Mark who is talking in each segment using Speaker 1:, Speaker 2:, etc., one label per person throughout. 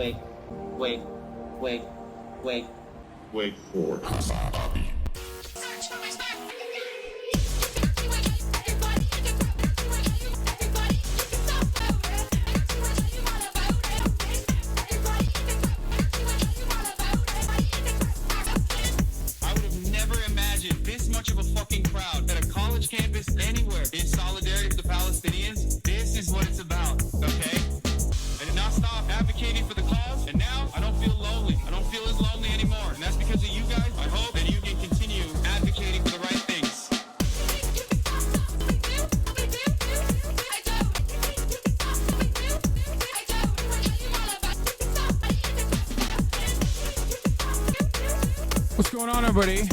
Speaker 1: wait, wait, wait, wait.
Speaker 2: Wait for HasanAbi.
Speaker 3: I would have never imagined this much of a fucking crowd at a college campus anywhere in solidarity with the Palestinians. This is what it's about, okay? I did not stop advocating for the cause, and now I don't feel lonely. I don't feel as lonely anymore, and that's because of you guys. I hope that you can continue advocating for the right things.
Speaker 4: What's going on, everybody?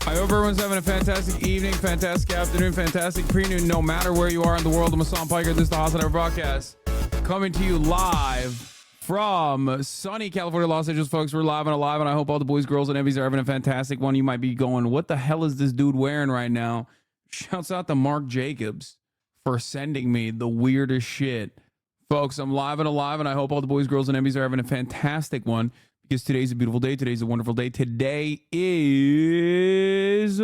Speaker 4: I hope everyone's having a fantastic evening, fantastic afternoon, fantastic pre-noon, no matter where you are in the world. I'm Hasan Piker. This is the HasanAbi broadcast, coming to you live from sunny California, Los Angeles, folks. We're live and alive, and I hope all the boys, girls, and Evvies are having a fantastic one. You might be going, what the hell is this dude wearing right now? Shouts out to Mark Jacobs for sending me the weirdest shit. Folks, I'm live and alive, and I hope all the boys, girls, and Evvies are having a fantastic one. Because today's a beautiful day. Today's a wonderful day. Today is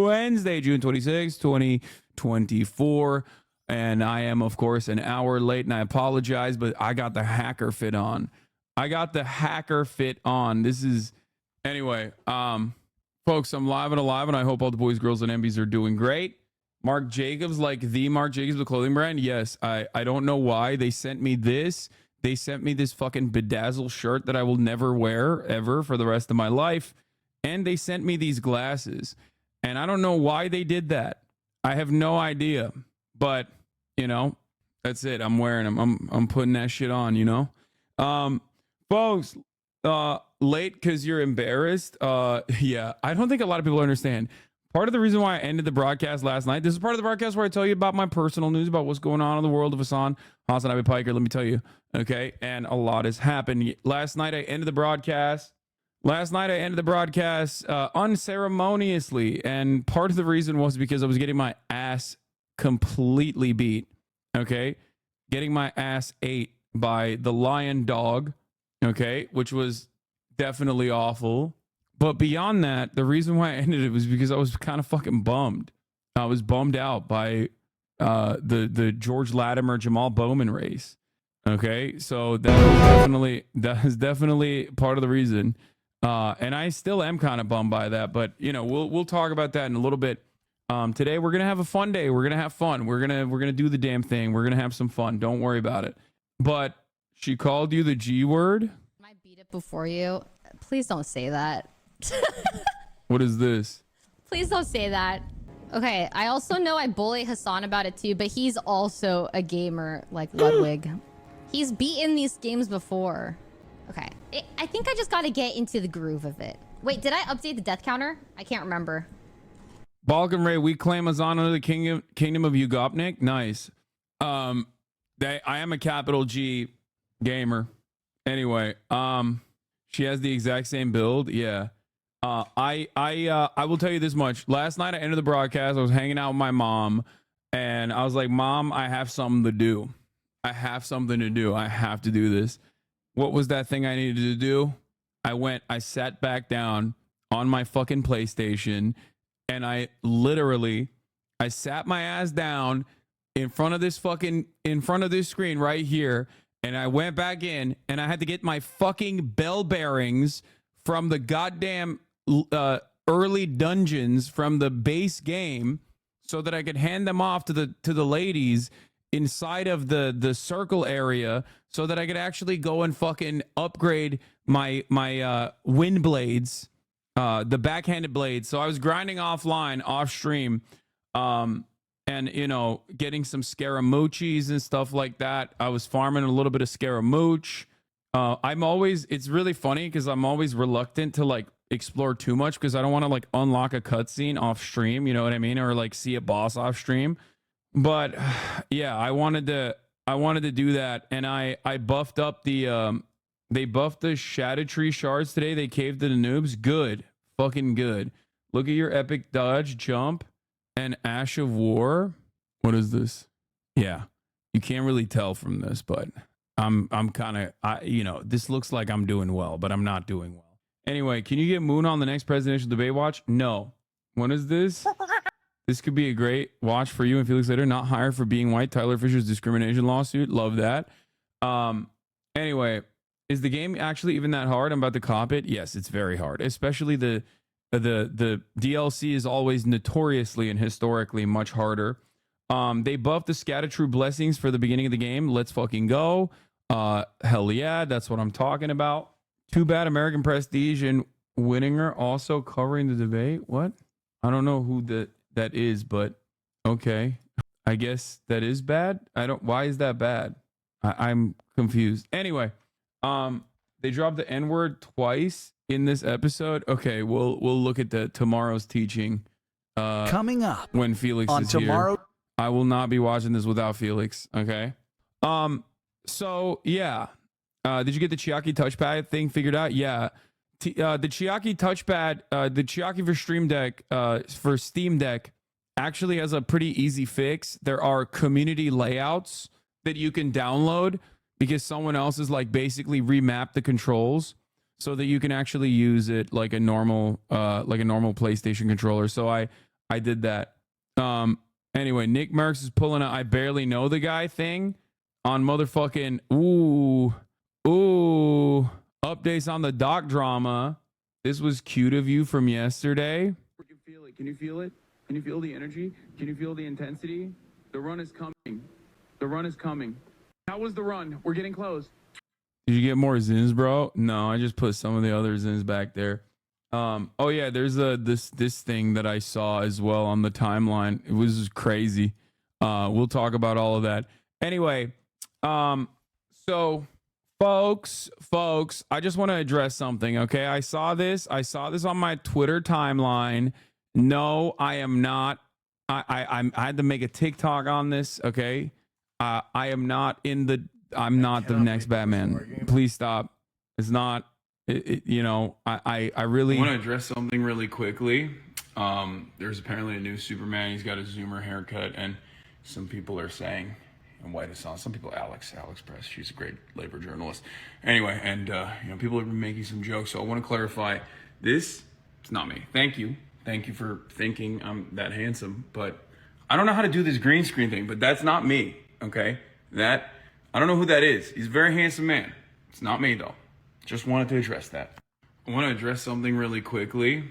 Speaker 4: Wednesday, June 26, 2024. And I am, of course, an hour late, and I apologize, but I got the hacker fit on. This is, anyway, folks, I'm live and alive, and I hope all the boys, girls, and MBs are doing great. Mark Jacobs, like the Mark Jacobs, the clothing brand. Yes, I don't know why they sent me this. They sent me this fucking bedazzled shirt that I will never wear ever for the rest of my life. And they sent me these glasses. And I don't know why they did that. I have no idea. But, you know, that's it. I'm wearing them. I'm putting that shit on, you know. Folks, late because you're embarrassed. Yeah, I don't think a lot of people understand. Part of the reason why I ended the broadcast last night, this is part of the broadcast where I tell you about my personal news, about what's going on in the world of HasanAbi Piker. Let me tell you, okay? And a lot has happened. Last night I ended the broadcast unceremoniously, and part of the reason was because I was getting my ass completely beat, okay? Getting my ass ate by the lion dog, okay? Which was definitely awful. But beyond that, the reason why I ended it was because I was kind of fucking bummed. I was bummed out by the George Latimer Jamal Bowman race. Okay, so that is definitely part of the reason. And I still am kind of bummed by that. But you know, we'll talk about that in a little bit. Today we're gonna have a fun day. We're gonna have fun. We're gonna do the damn thing. We're gonna have some fun. Don't worry about it. But she called you the G word.
Speaker 5: I beat it before you. Please don't say that.
Speaker 4: What is this?
Speaker 5: Please don't say that. Okay, I also know I bully Hasan about it too, but he's also a gamer like Ludwig. He's beaten these games before. Okay, I think I just got to get into the groove of it. Wait, did I update the death counter? I can't remember.
Speaker 4: Balkan Ray, we claim Hasan under the kingdom of Ugopnik. Nice. I am a capital G gamer. Anyway, she has the exact same build. Yeah. I will tell you this much. Last night I ended the broadcast. I was hanging out with my mom, and I was like, Mom, I have something to do. I have to do this. What was that thing I needed to do? I sat back down on my fucking PlayStation, and I sat my ass down in front of this screen right here, and I went back in, and I had to get my fucking bell bearings from the goddamn early dungeons from the base game, so that I could hand them off to the ladies inside of the circle area, so that I could actually go and fucking upgrade my wind blades, the backhanded blades. So I was grinding offline, off stream, and you know, getting some scaramucci's and stuff like that. I was farming a little bit of scaramouche. It's really funny because I'm always reluctant to like explore too much, because I don't want to like unlock a cutscene off stream, you know what I mean, or like see a boss off stream. But yeah, I wanted to do that, and I buffed up they buffed the Shadow Tree shards today. They caved to the noobs. Good, fucking good. Look at your epic dodge, jump, and Ash of War. What is this? Yeah, you can't really tell from this, but I'm kind of, you know, this looks like I'm doing well, but I'm not doing well. Anyway, can you get Moon on the next presidential debate watch? No. When is this? This could be a great watch for you and Felix later. Not hired for being white. Tyler Fisher's discrimination lawsuit. Love that. Anyway, is the game actually even that hard? I'm about to cop it. Yes, it's very hard. Especially the DLC is always notoriously and historically much harder. They buffed the scatter true blessings for the beginning of the game. Let's fucking go. Hell yeah, that's what I'm talking about. Too bad American Prestige and Winninger also covering the debate. What? I don't know who that is, but okay. I guess that is bad. Why is that bad? I'm confused. Anyway, they dropped the N-word twice in this episode. Okay, we'll look at tomorrow's teaching.
Speaker 6: Coming up
Speaker 4: when Felix
Speaker 6: on
Speaker 4: is
Speaker 6: tomorrow.
Speaker 4: here. I will not be watching this without Felix. Okay. So yeah. Did you get the Chiaki touchpad thing figured out? Yeah. The Chiaki touchpad, the Chiaki for Steam Deck actually has a pretty easy fix. There are community layouts that you can download because someone else has like basically remapped the controls so that you can actually use it like a normal PlayStation controller. So I did that. Anyway, Nick Merckx is pulling a I barely know the guy thing on motherfucking updates on the doc drama. This was cute of you from yesterday. You can feel it. Can you feel it? Can you feel the energy? Can you feel the intensity? The run is coming. The run is coming. How was the run? We're getting close. Did you get more zins, bro? No, I just put some of the other zins back there. Oh yeah, there's this thing that I saw as well on the timeline. It was crazy. We'll talk about all of that. Anyway, so folks, I just want to address something, okay? I saw this on my Twitter timeline. No, I am not. I had to make a TikTok on this, okay? I am not I'm not the next Batman. Please stop. It's not. You know, I really want to address something really quickly. There's apparently a new Superman. He's got a Zoomer haircut, and some people are saying, and White Hassan, some people, Alex Press, she's a great labor journalist. Anyway, and you know, people have been making some jokes, so I want to clarify this. It's not me. Thank you for thinking I'm that handsome, but I don't know how to do this green screen thing. But that's not me. Okay, I don't know who that is. He's a very handsome man. It's not me though. Just wanted to address that. I want to address something really quickly.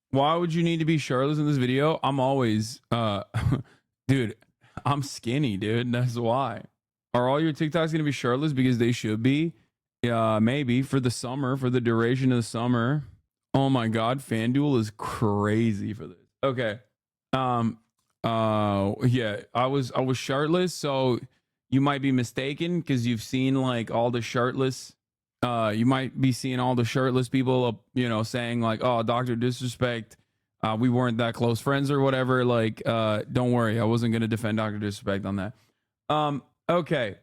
Speaker 4: Why would you need to be shirtless in this video? I'm always, dude, I'm skinny, dude. That's why. Are all your TikToks going to be shirtless? Because they should be. Yeah, maybe for the summer, for the duration of the summer. Oh my God, FanDuel is crazy for this. Okay. Yeah, I was shirtless, so you might be mistaken because you've seen like all the shirtless. You might be seeing all the shirtless people, you know, saying like, "Oh, Dr. Disrespect, we weren't that close friends or whatever." Like, don't worry, I wasn't gonna defend Dr. Disrespect on that. Okay,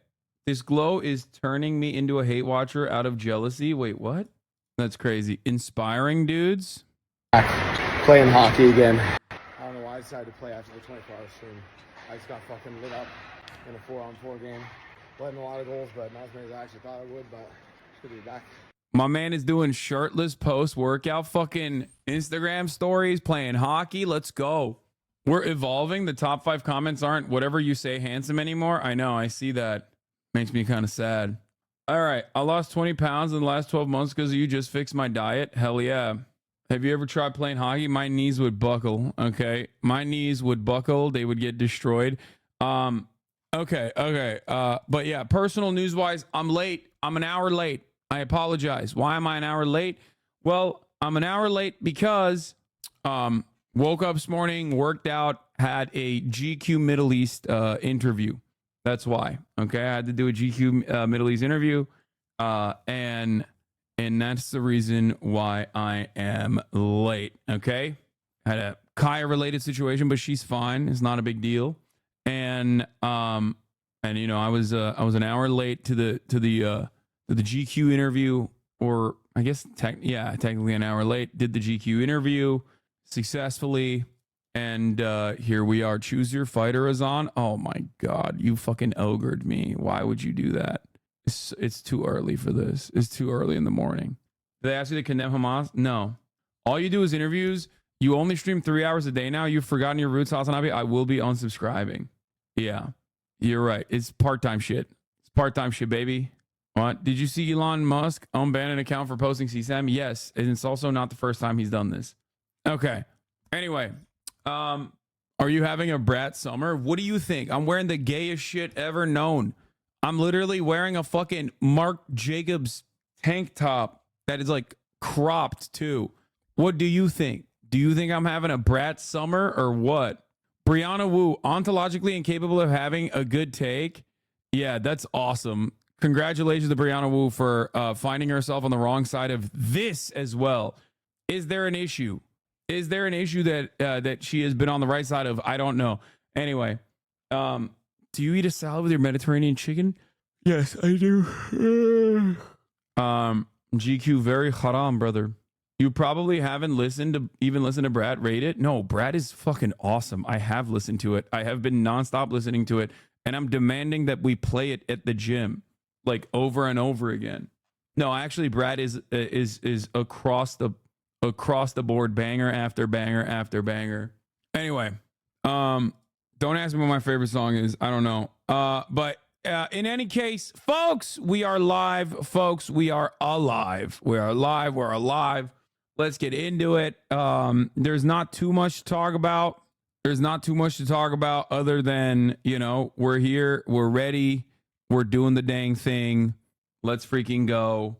Speaker 4: this glow is turning me into a hate watcher out of jealousy. Wait, what? That's crazy. Inspiring dudes.
Speaker 7: Playing hockey again. I don't know why I decided to play after the 24-hour stream. I just got fucking lit up in a 4-on-4 game. Letting a lot of goals, but not as many as I actually thought I would, but good to be back.
Speaker 4: My man is doing shirtless post-workout fucking Instagram stories, playing hockey. Let's go. We're evolving. The top 5 comments aren't whatever you say handsome anymore. I know. I see that. Makes me kind of sad. All right. I lost 20 pounds in the last 12 months because you just fixed my diet. Hell yeah. Have you ever tried playing hockey? My knees would buckle. Okay. My knees would buckle. They would get destroyed. Okay. But yeah, personal news wise, I'm late. I'm an hour late. I apologize. Why am I an hour late? Well, I'm an hour late because woke up this morning, worked out, had a GQ Middle East interview. That's why. Okay, I had to do a GQ Middle East interview, and that's the reason why I am late. Okay, had a Kaya related situation, but she's fine. It's not a big deal. And you know, I was an hour late to the GQ interview, or I guess technically an hour late. Did the GQ interview successfully, and here we are. Choose your fighter, Hazan. Oh my God, you fucking ogred me. Why would you do that? It's too early for this. It's too early in the morning. Did they ask you to condemn Hamas? No. All you do is interviews. You only stream 3 hours a day now. You've forgotten your roots, HasanAbi. I will be unsubscribing. Yeah, you're right. It's part-time shit. It's part-time shit, baby. What? Did you see Elon Musk unban an account for posting CSAM? Yes, and it's also not the first time he's done this. Okay. Anyway, are you having a brat summer? What do you think? I'm wearing the gayest shit ever known. I'm literally wearing a fucking Marc Jacobs tank top that is like cropped too. What do you think? Do you think I'm having a brat summer or what? Brianna Wu, ontologically incapable of having a good take. Yeah, that's awesome. Congratulations to Brianna Wu for finding herself on the wrong side of this as well. Is there an issue? Is there an issue that she has been on the right side of? I don't know. Anyway, do you eat a salad with your Mediterranean chicken? Yes, I do. GQ, very haram, brother. You probably haven't listened to Brad rate it. No, Brad is fucking awesome. I have listened to it. I have been nonstop listening to it, and I'm demanding that we play it at the gym, like over and over again. No, actually, Brad is across the board, banger after banger after banger. Anyway, don't ask me what my favorite song is. I don't know. But in any case, folks, we are live. Folks, we are alive. We are alive. We're alive. Let's get into it. There's not too much to talk about. There's not too much to talk about other than, you know, we're here. We're ready. We're doing the dang thing. Let's freaking go.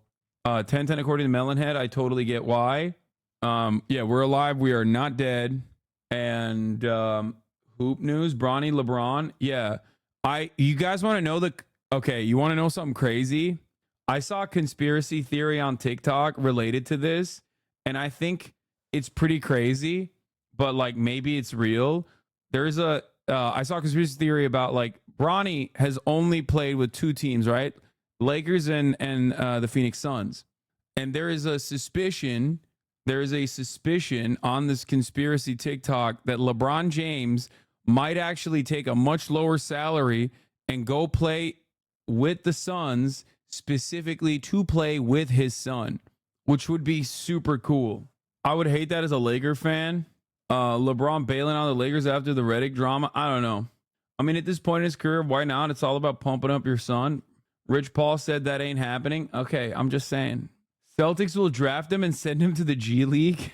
Speaker 4: 10-10 according to Melonhead. I totally get why. Yeah, we're alive. We are not dead. And hoop news, Bronny LeBron. Yeah. You guys want to know okay, you want to know something crazy? I saw a conspiracy theory on TikTok related to this, and I think it's pretty crazy, but like maybe it's real. There's I saw a conspiracy theory about like Bronny has only played with two teams, right? Lakers and the Phoenix Suns. And there is a suspicion on this conspiracy TikTok that LeBron James might actually take a much lower salary and go play with the Suns, specifically to play with his son, which would be super cool. I would hate that as a Laker fan. LeBron bailing on the Lakers after the Redick drama. I don't know. I mean, at this point in his career, why not? It's all about pumping up your son. Rich Paul said that ain't happening. Okay, I'm just saying. Celtics will draft him and send him to the G League.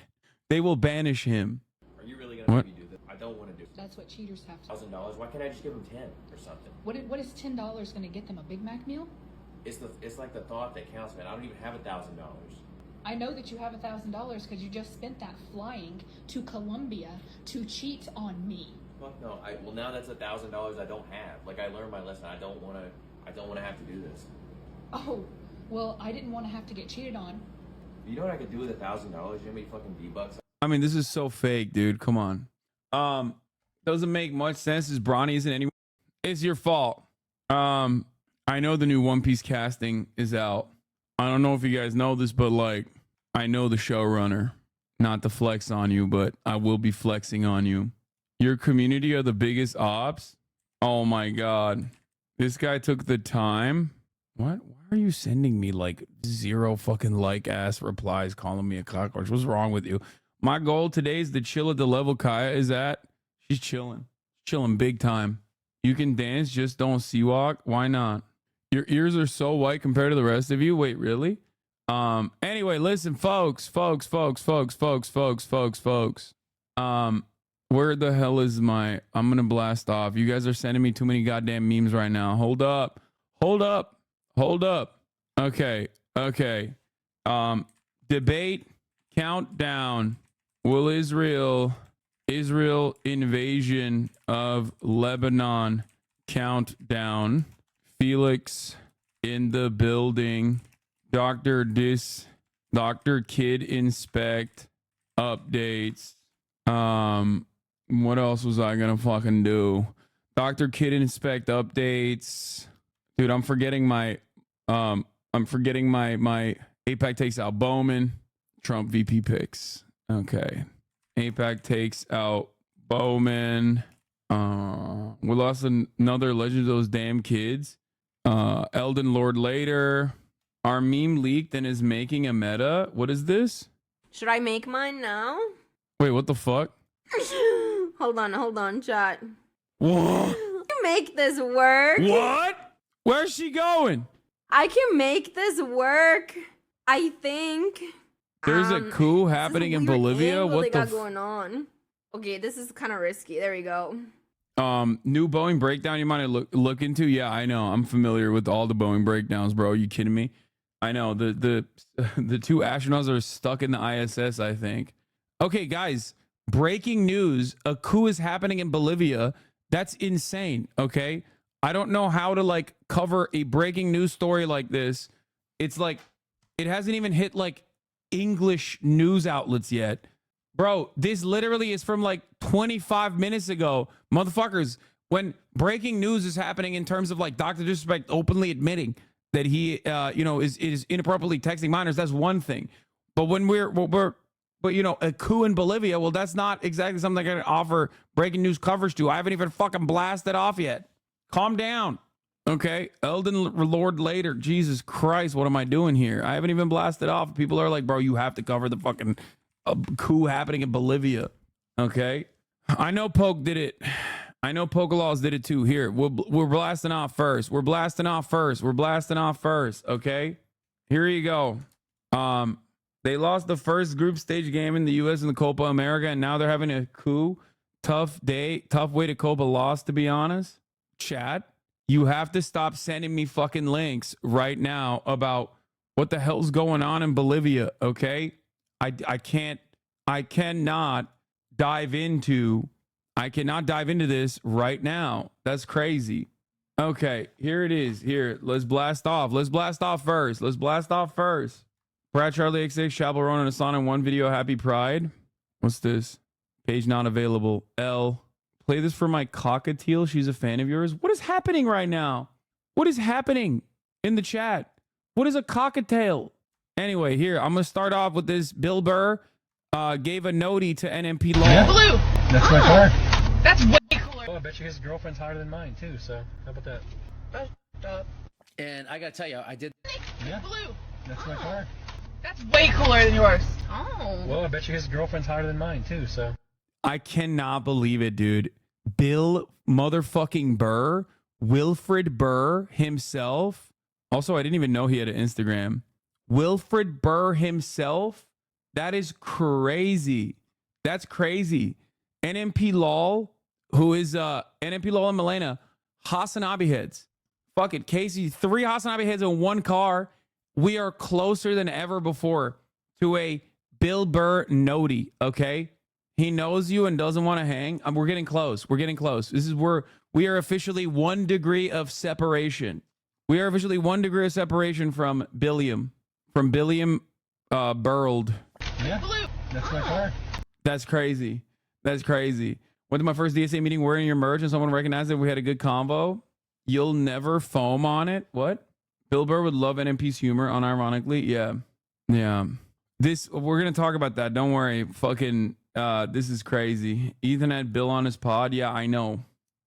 Speaker 4: They will banish him.
Speaker 6: Are you really gonna make me do this? I don't want to do this.
Speaker 8: That's what cheaters have to do.
Speaker 6: $1,000? Why can't I just give them 10 or something?
Speaker 8: What is $10 going to get them? A Big Mac meal?
Speaker 6: It's like the thought that counts, man. I don't even have $1,000.
Speaker 8: I know that you have $1,000 because you just spent that flying to Colombia to cheat on me.
Speaker 6: Fuck no. Well, now that's $1,000 I don't have. Like, I learned my lesson. I don't want to have to do this.
Speaker 8: Oh, well, I didn't want to have to get cheated on.
Speaker 6: You know what I could do with $1,000? You know how many fucking V-Bucks?
Speaker 4: I mean, this is so fake, dude. Come on. Doesn't make much sense. As Bronny isn't anywhere. It's your fault. I know the new One Piece casting is out. I don't know if you guys know this, but like, I know the showrunner. Not to flex on you, but I will be flexing on you. Your community are the biggest ops. Oh my God. This guy took the time. What? Why are you sending me like 0 fucking like ass replies calling me a cockroach? What's wrong with you? My goal today is to chill at the level Kaya is at. She's chilling. Chilling big time. You can dance, just don't sea-walk. Why not? Your ears are so white compared to the rest of you. Wait, really? Anyway, listen, folks. Where the hell is my... I'm going to blast off. You guys are sending me too many goddamn memes right now. Hold up. Okay. Debate countdown. Will Israel invasion of Lebanon countdown. Felix in the building. Dr. Kid inspect updates. What else was I gonna fucking do? Dr. Kid inspect updates. Dude, I'm forgetting my AIPAC takes out BOWMAN. Trump VP picks. Okay. AIPAC takes out BOWMAN. We lost another Legend of those damn kids. Elden Lord later. Our meme leaked and is making a meta. What is this?
Speaker 9: Should I make mine now?
Speaker 4: Wait, what the fuck?
Speaker 9: Hold on, chat.
Speaker 4: What?
Speaker 9: Make this work.
Speaker 4: What? Where's she going?
Speaker 9: I can make this work. I think.
Speaker 4: There's a coup happening in Bolivia.
Speaker 9: What
Speaker 4: What
Speaker 9: they
Speaker 4: the
Speaker 9: got going on? Okay, this is kind of risky. There we go.
Speaker 4: New Boeing breakdown you might look into? Yeah, I know. I'm familiar with all the Boeing breakdowns, bro. Are you kidding me? I know the two astronauts are stuck in the ISS, I think. Okay, guys, breaking news. A coup is happening in Bolivia. That's insane, okay? I don't know how to like cover a breaking news story like this. It's like it hasn't even hit like English news outlets yet. Bro, this literally is from like 25 minutes ago. Motherfuckers, when breaking news is happening in terms of like Dr. Disrespect openly admitting that he, is inappropriately texting minors, that's one thing. But when but a coup in Bolivia, well, that's not exactly something I can offer breaking news coverage to. I haven't even fucking blasted off yet. Calm down. Okay, Elden Lord later. Jesus Christ, what am I doing here? I haven't even blasted off. People are like, bro, you have to cover the fucking coup happening in Bolivia. Okay, I know Poke did it. I know Pokelaws did it too. Here, we're blasting off first. We're blasting off first. Okay, here you go. They lost the first group stage game in the U.S. in the Copa America, and now they're having a coup. Tough way to cope a loss, to be honest. Chat, you have to stop sending me fucking links right now about what the hell's going on in Bolivia, okay? I cannot dive into this right now. That's crazy. Okay, here it is. Here, let's blast off. Let's blast off first. Brad Charlie XX, Shabble Ron and Hassan in one video. Happy Pride. What's this? Page not available. L. Play this for my cockatiel. She's a fan of yours. What is happening right now? What is happening in the chat? What is a cockatiel? Anyway, here, I'm going to start off with this. Bill Burr gave a notey to NMP Law.
Speaker 10: Yeah. Blue. That's my car.
Speaker 3: That's way cooler.
Speaker 10: Oh, I bet you his girlfriend's hotter than mine, too, so how about that?
Speaker 1: And I gotta tell you, I did.
Speaker 10: Yeah.
Speaker 3: Blue.
Speaker 10: That's my car.
Speaker 3: That's way cooler than yours. Oh.
Speaker 10: Well, I bet you his girlfriend's hotter than mine, too, so.
Speaker 4: I cannot believe it, dude. Bill motherfucking Burr, Wilfred Burr himself. Also, I didn't even know he had an Instagram. Wilfred Burr himself. That is crazy. That's crazy. NMP Lol, who is NMP Lol and Milena, HasanAbi heads. Fuck it, Casey. 3 HasanAbi heads in one car. We are closer than ever before to a Bill Burr notey, okay? He knows you and doesn't want to hang. We're getting close. This is where we are officially 1 degree of separation. We are officially 1 degree of separation from Billiam. Burled.
Speaker 10: Yeah, that's my car.
Speaker 4: That's crazy. Went to my first DSA meeting wearing your merch and someone recognized that we had a good convo. You'll never foam on it. What? Bill Burr would love NMP's humor, unironically. Yeah. We're going to talk about that. Don't worry. Fucking... this is crazy. Ethan had Bill on his pod. Yeah, I know.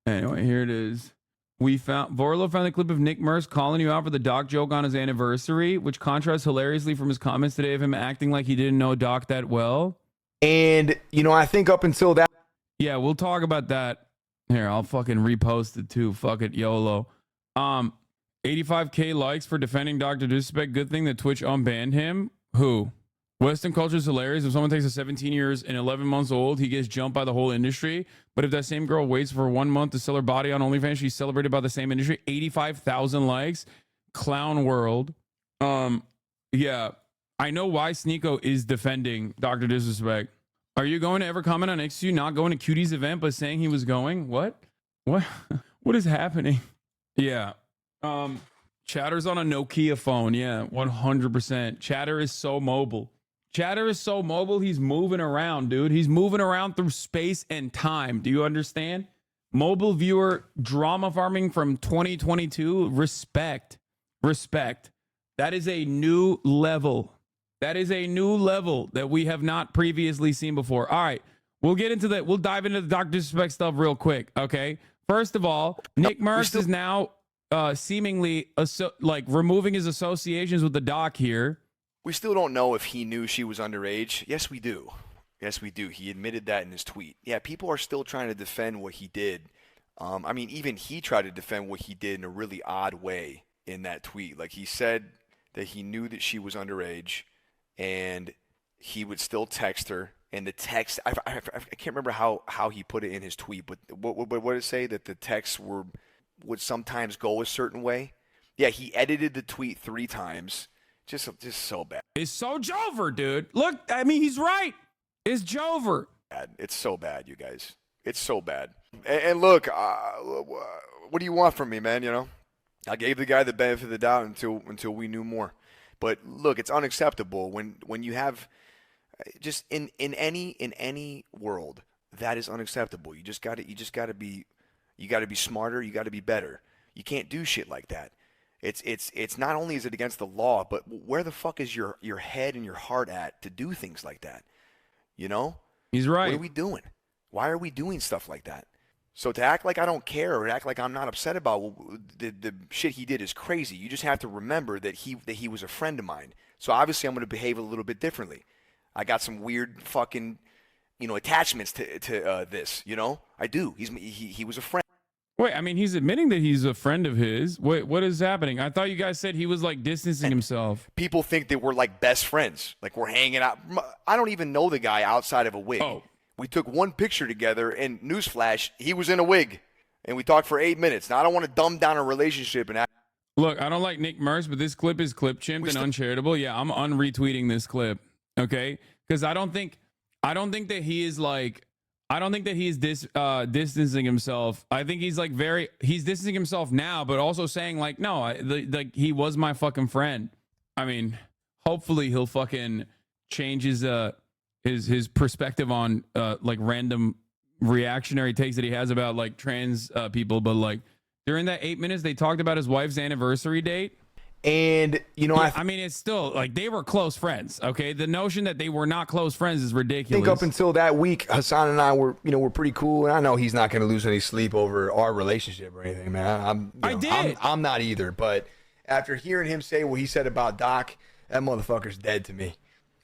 Speaker 4: Anyway, here it is. Vorlo found the clip of Nick Merce calling you out for the Doc joke on his anniversary, which contrasts hilariously from his comments today of him acting like he didn't know Doc that well.
Speaker 7: And, I think up until that.
Speaker 4: Yeah, we'll talk about that. Here, I'll fucking repost it too. Fuck it, YOLO. 85K likes for defending Dr. Disrespect. Good thing that Twitch unbanned him. Who? Western culture is hilarious. If someone takes a 17 years and 11 months old, he gets jumped by the whole industry. But if that same girl waits for 1 month to sell her body on OnlyFans, she's celebrated by the same industry. 85,000 likes. Clown world. Yeah. I know why Sneeko is defending Dr. Disrespect. Are you going to ever comment on XU not going to Cutie's event but saying he was going? What? What is happening? Yeah. Chatter's on a Nokia phone. Yeah, 100%. Chatter is so mobile. He's moving around, dude. He's moving around through space and time. Do you understand? Mobile viewer drama farming from 2022. Respect. That is a new level. That we have not previously seen before. All right, we'll get into that. We'll dive into the Dr. Disrespect stuff real quick, okay? First of all, Nick Merce is now... seemingly like removing his associations with the doc here.
Speaker 11: We still don't know if he knew she was underage. Yes, we do. Yes, we do. He admitted that in his tweet. Yeah, people are still trying to defend what he did. I mean, even he tried to defend what he did in a really odd way in that tweet. Like, he said that he knew that she was underage and he would still text her. And the text, I can't remember how he put it in his tweet, but what did it say? That the texts would sometimes go a certain way? Yeah, he edited the tweet 3 times. Just so bad.
Speaker 4: It's so Jover, dude. Look, I mean, he's right. It's Jover.
Speaker 11: It's so bad, you guys. It's so bad. And look, what do you want from me, man? You know, I gave the guy the benefit of the doubt until we knew more. But look, it's unacceptable when you have just in any world that is unacceptable. You gotta be smarter. You gotta be better. You can't do shit like that. It's not only is it against the law, but where the fuck is your head and your heart at to do things like that? You know?
Speaker 4: He's right.
Speaker 11: What are we doing? Why are we doing stuff like that? So to act like I don't care or act like I'm not upset about the shit he did is crazy. You just have to remember that he was a friend of mine. So obviously I'm going to behave a little bit differently. I got some weird fucking, attachments to this, I do. He was a friend.
Speaker 4: Wait, I mean, he's admitting that he's a friend of his. What is happening? I thought you guys said he was like distancing himself.
Speaker 11: People think that we're like best friends, like we're hanging out. I don't even know the guy outside of a wig.
Speaker 4: Oh.
Speaker 11: We took one picture together, and newsflash, he was in a wig, and we talked for 8 minutes. Now I don't want to dumb down a relationship and act.
Speaker 4: Look, I don't like Nick Merckx, but this clip is clip chimped and uncharitable. Yeah, I'm unretweeting this clip, okay? Because I don't think that he is like. I don't think that he's distancing himself. I think he's like he's distancing himself now, but also saying like, no, like he was my fucking friend. I mean, hopefully he'll fucking change his perspective on like random reactionary takes that he has about like trans people. But like during that 8 minutes, they talked about his wife's anniversary date.
Speaker 11: And
Speaker 4: I mean, it's still like they were close friends. Okay, the notion that they were not close friends is ridiculous.
Speaker 7: I think up until that week, Hasan and I were pretty cool, and I know he's not going to lose any sleep over our relationship or anything, man. I'm not either. But after hearing him say what he said about Doc, that motherfucker's dead to me.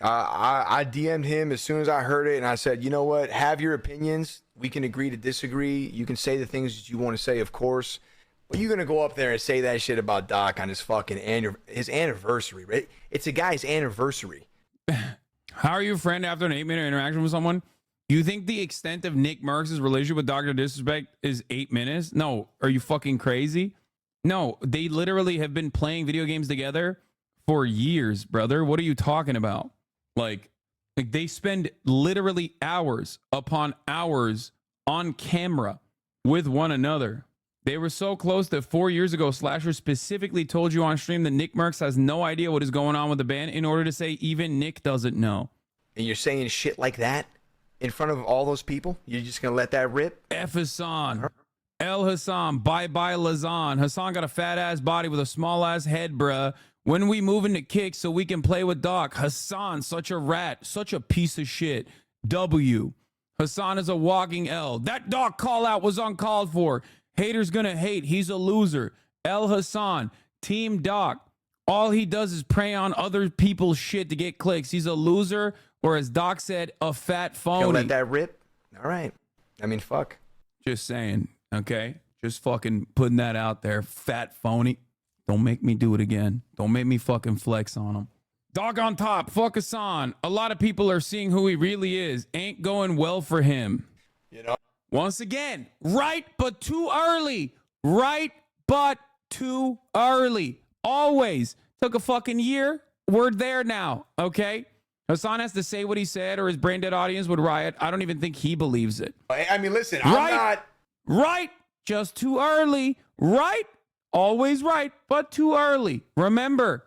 Speaker 7: I DM'd him as soon as I heard it, and I said, you know what? Have your opinions. We can agree to disagree. You can say the things that you want to say, of course. But you're going to go up there and say that shit about Doc on his fucking his anniversary, right? It's a guy's anniversary.
Speaker 4: How are you a friend after an 8-minute interaction with someone? You think the extent of Nick Merckx' relationship with Dr. Disrespect is 8 minutes? No. Are you fucking crazy? No. They literally have been playing video games together for years, brother. What are you talking about? Like they spend literally hours upon hours on camera with one another. They were so close that 4 years ago, Slasher specifically told you on stream that Nick Merckx has no idea what is going on with the band in order to say even Nick doesn't know.
Speaker 7: And you're saying shit like that in front of all those people? You're just going to let that rip?
Speaker 4: F Hasan. El Hasan. Bye-bye Lazan. Hasan got a fat-ass body with a small-ass head, bruh. When we move into kicks so we can play with Doc? Hasan, such a rat. Such a piece of shit. W. Hasan is a walking L. That Doc call-out was uncalled for. Haters gonna hate. He's a loser. El Hasan, Team Doc. All he does is prey on other people's shit to get clicks. He's a loser, or as Doc said, a fat phony.
Speaker 7: Gonna let that rip? All right. I mean, fuck.
Speaker 4: Just saying, okay? Just fucking putting that out there. Fat phony. Don't make me do it again. Don't make me fucking flex on him. Doc on top. Fuck Hasan. A lot of people are seeing who he really is. Ain't going well for him. Once again, right but too early. Right but too early. Always. Took a fucking year. We're there now, okay? Hasan has to say what he said or his brain dead audience would riot. I don't even think he believes it.
Speaker 7: I mean, listen, I'm not...
Speaker 4: Right. Just too early. Right. Always right, but too early. Remember.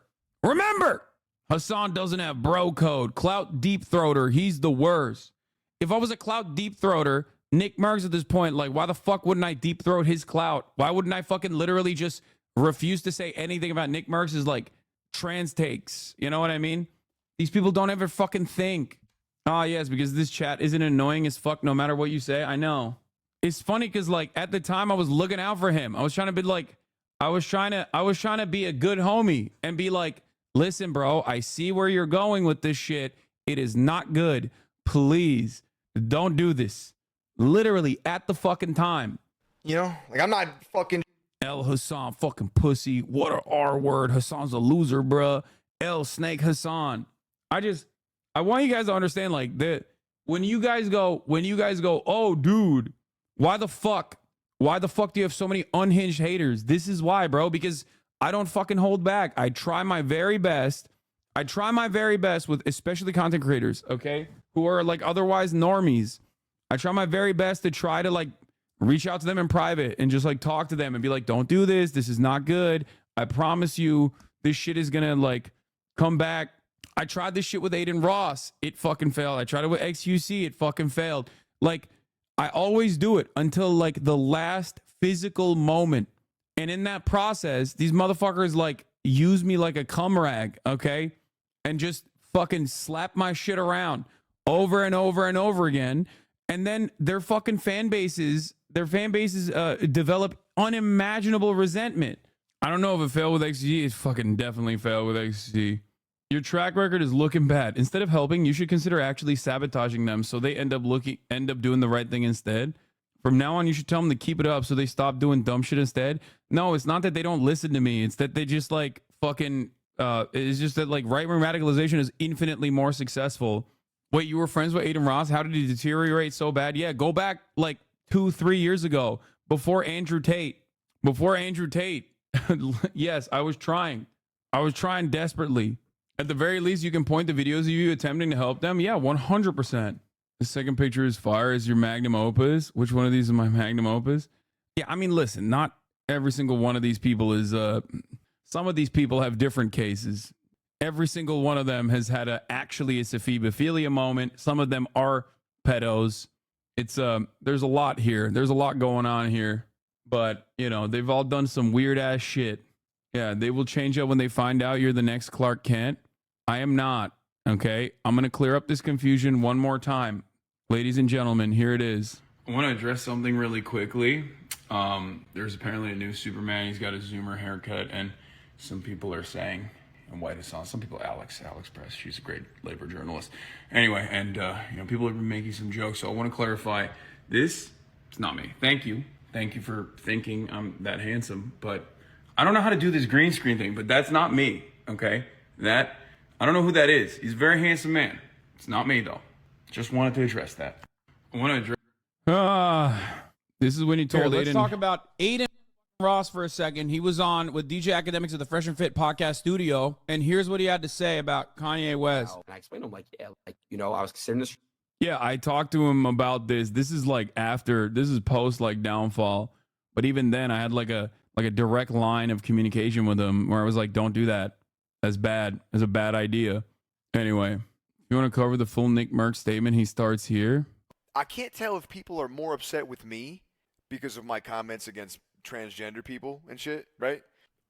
Speaker 4: Hasan doesn't have bro code. Clout deep throater. He's the worst. If I was a clout deep throater... Nick Merckx at this point, like, why the fuck wouldn't I deep throat his clout? Why wouldn't I fucking literally just refuse to say anything about Nick Merckx's, like, trans takes? You know what I mean? These people don't ever fucking think. Oh, yes, because this chat isn't annoying as fuck no matter what you say. I know. It's funny because, like, at the time, I was looking out for him. I was trying to be like, I was trying to be a good homie and be like, listen, bro, I see where you're going with this shit. It is not good. Please don't do this. Literally at the fucking time.
Speaker 11: You know, like I'm not fucking
Speaker 4: L Hasan fucking pussy. What a R word. Hassan's a loser, bruh. L Snake Hasan. I want you guys to understand, like, that when you guys go, oh dude, why the fuck do you have so many unhinged haters? This is why, bro, because I don't fucking hold back. I try my very best. With especially content creators, okay, who are like otherwise normies. I try my very best to try to like reach out to them in private and just like talk to them and be like, don't do this. This is not good. I promise you this shit is gonna like come back. I tried this shit with Aiden Ross. It fucking failed. I tried it with XUC. It fucking failed. Like, I always do it until like the last physical moment. And in that process, these motherfuckers like use me like a cum rag, okay? And just fucking slap my shit around over and over and over again. And then their fucking fan bases develop unimaginable resentment. I don't know if it failed with XG. It fucking definitely failed with XG. Your track record is looking bad. Instead of helping, you should consider actually sabotaging them so they end up doing the right thing instead. From now on, you should tell them to keep it up so they stop doing dumb shit instead. No, it's not that they don't listen to me. It's that they just like fucking it's just that like right-wing radicalization is infinitely more successful. Wait, you were friends with Aiden Ross? How did he deteriorate so bad? Yeah, go back like 2-3 years ago before Andrew Tate. Yes, I was trying desperately. At the very least, you can point the videos of you attempting to help them. Yeah, 100%. The second picture is fire. Is your magnum opus? Which one of these is my magnum opus? Yeah, I mean, listen, not every single one of these people is, some of these people have different cases. Every single one of them has had actually a ephebophilia moment. Some of them are pedos. It's, there's a lot here. There's a lot going on here. But, you know, they've all done some weird ass shit. Yeah, they will change up when they find out you're the next Clark Kent. I am not. Okay, I'm going to clear up this confusion one more time. Ladies and gentlemen, here it is. I want to address something really quickly. There's apparently a new Superman. He's got a Zoomer haircut, and some people are saying, and White is on. Some people, Alex Press, she's a great labor journalist. Anyway, and you know, people have been making some jokes, so I want to clarify. This, it's not me. Thank you for thinking I'm that handsome, but I don't know how to do this green screen thing, but that's not me. Okay, I don't know who that is. He's a very handsome man. It's not me, though. Just wanted to address that. I want to address... this is when he told Aiden... Let's talk about Aiden Ross for a second. He was on with DJ Academics at the Fresh and Fit podcast studio, and here's what he had to say about Kanye West.
Speaker 12: And I explained to him, like, yeah, like, you know, I was considering this...
Speaker 4: Yeah, I talked to him about this. This is like after... This is post, like, downfall. But even then, I had, like a direct line of communication with him where I was like, don't do that. That's bad. That's a bad idea. Anyway, you want to cover the full Nick Merck statement? He starts here.
Speaker 11: I can't tell if people are more upset with me because of my comments against transgender people and shit, right?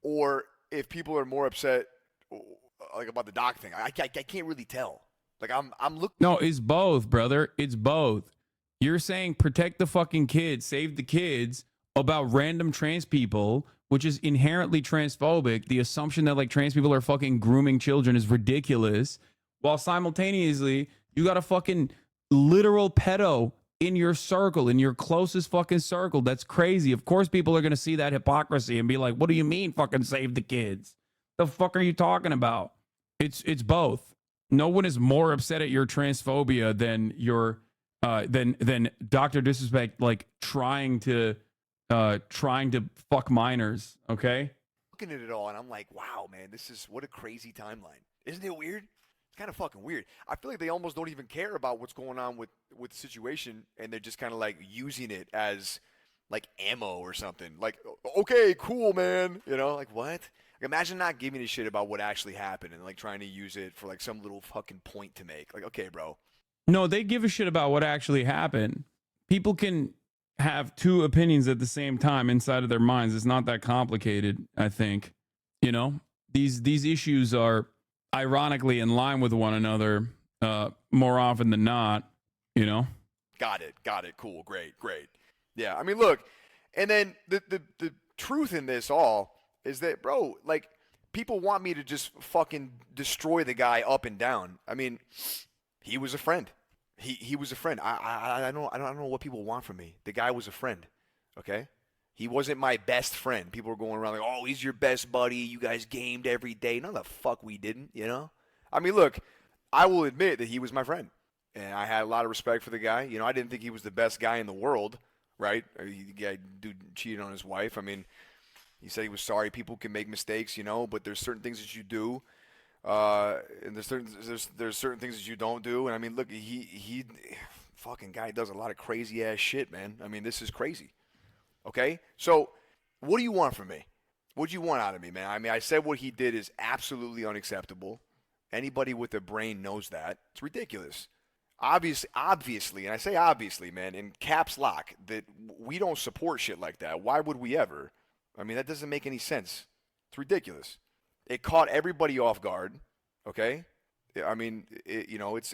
Speaker 11: Or if people are more upset like about the doc thing. I can't really tell. Like I'm looking.
Speaker 4: No, it's both, brother. It's both. You're saying protect the fucking kids, save the kids about random trans people, which is inherently transphobic. The assumption that like trans people are fucking grooming children is ridiculous. While simultaneously, you got a fucking literal pedo in your circle, in your closest fucking circle. That's crazy. Of course, people are going to see that hypocrisy and be like, what do you mean fucking save the kids? The fuck are you talking about? It's both. No one is more upset at your transphobia than your, than Dr. Disrespect, like trying to fuck minors, okay?
Speaker 11: Looking at it all, and I'm like, wow, man, what a crazy timeline. Isn't it weird? It's kind of fucking weird. I feel like they almost don't even care about what's going on with the situation, and they're just kind of like using it as like ammo or something. Like, okay, cool, man. You know, like what? Like, imagine not giving a shit about what actually happened and like trying to use it for like some little fucking point to make. Like, okay, bro.
Speaker 4: No, they give a shit about what actually happened. People can have two opinions at the same time inside of their minds. It's not that complicated, I think. You know, these issues are ironically in line with one another more often than not, you know?
Speaker 11: Got it. Cool. Great. Yeah, I mean, look, and then the truth in this all is that, bro, like, people want me to just fucking destroy the guy up and down. I mean, he was a friend. He was a friend. I don't know what people want from me. The guy was a friend, okay? He wasn't my best friend. People were going around like, oh, he's your best buddy. You guys gamed every day. No, the fuck we didn't, you know? I mean, look, I will admit that he was my friend. And I had a lot of respect for the guy. You know, I didn't think he was the best guy in the world, right? The guy dude cheated on his wife. I mean, he said he was sorry. People can make mistakes, you know, but there's certain things that you do. And there's certain things that you don't do. And I mean, look, he fucking guy does a lot of crazy ass shit, man. I mean, this is crazy. Okay? So, what do you want from me? What do you want out of me, man? I mean, I said what he did is absolutely unacceptable. Anybody with a brain knows that. It's ridiculous. Obviously, and I say obviously, man, in caps lock, that we don't support shit like that. Why would we ever? I mean, that doesn't make any sense. It's ridiculous. It caught everybody off guard, okay? I mean, you know, it's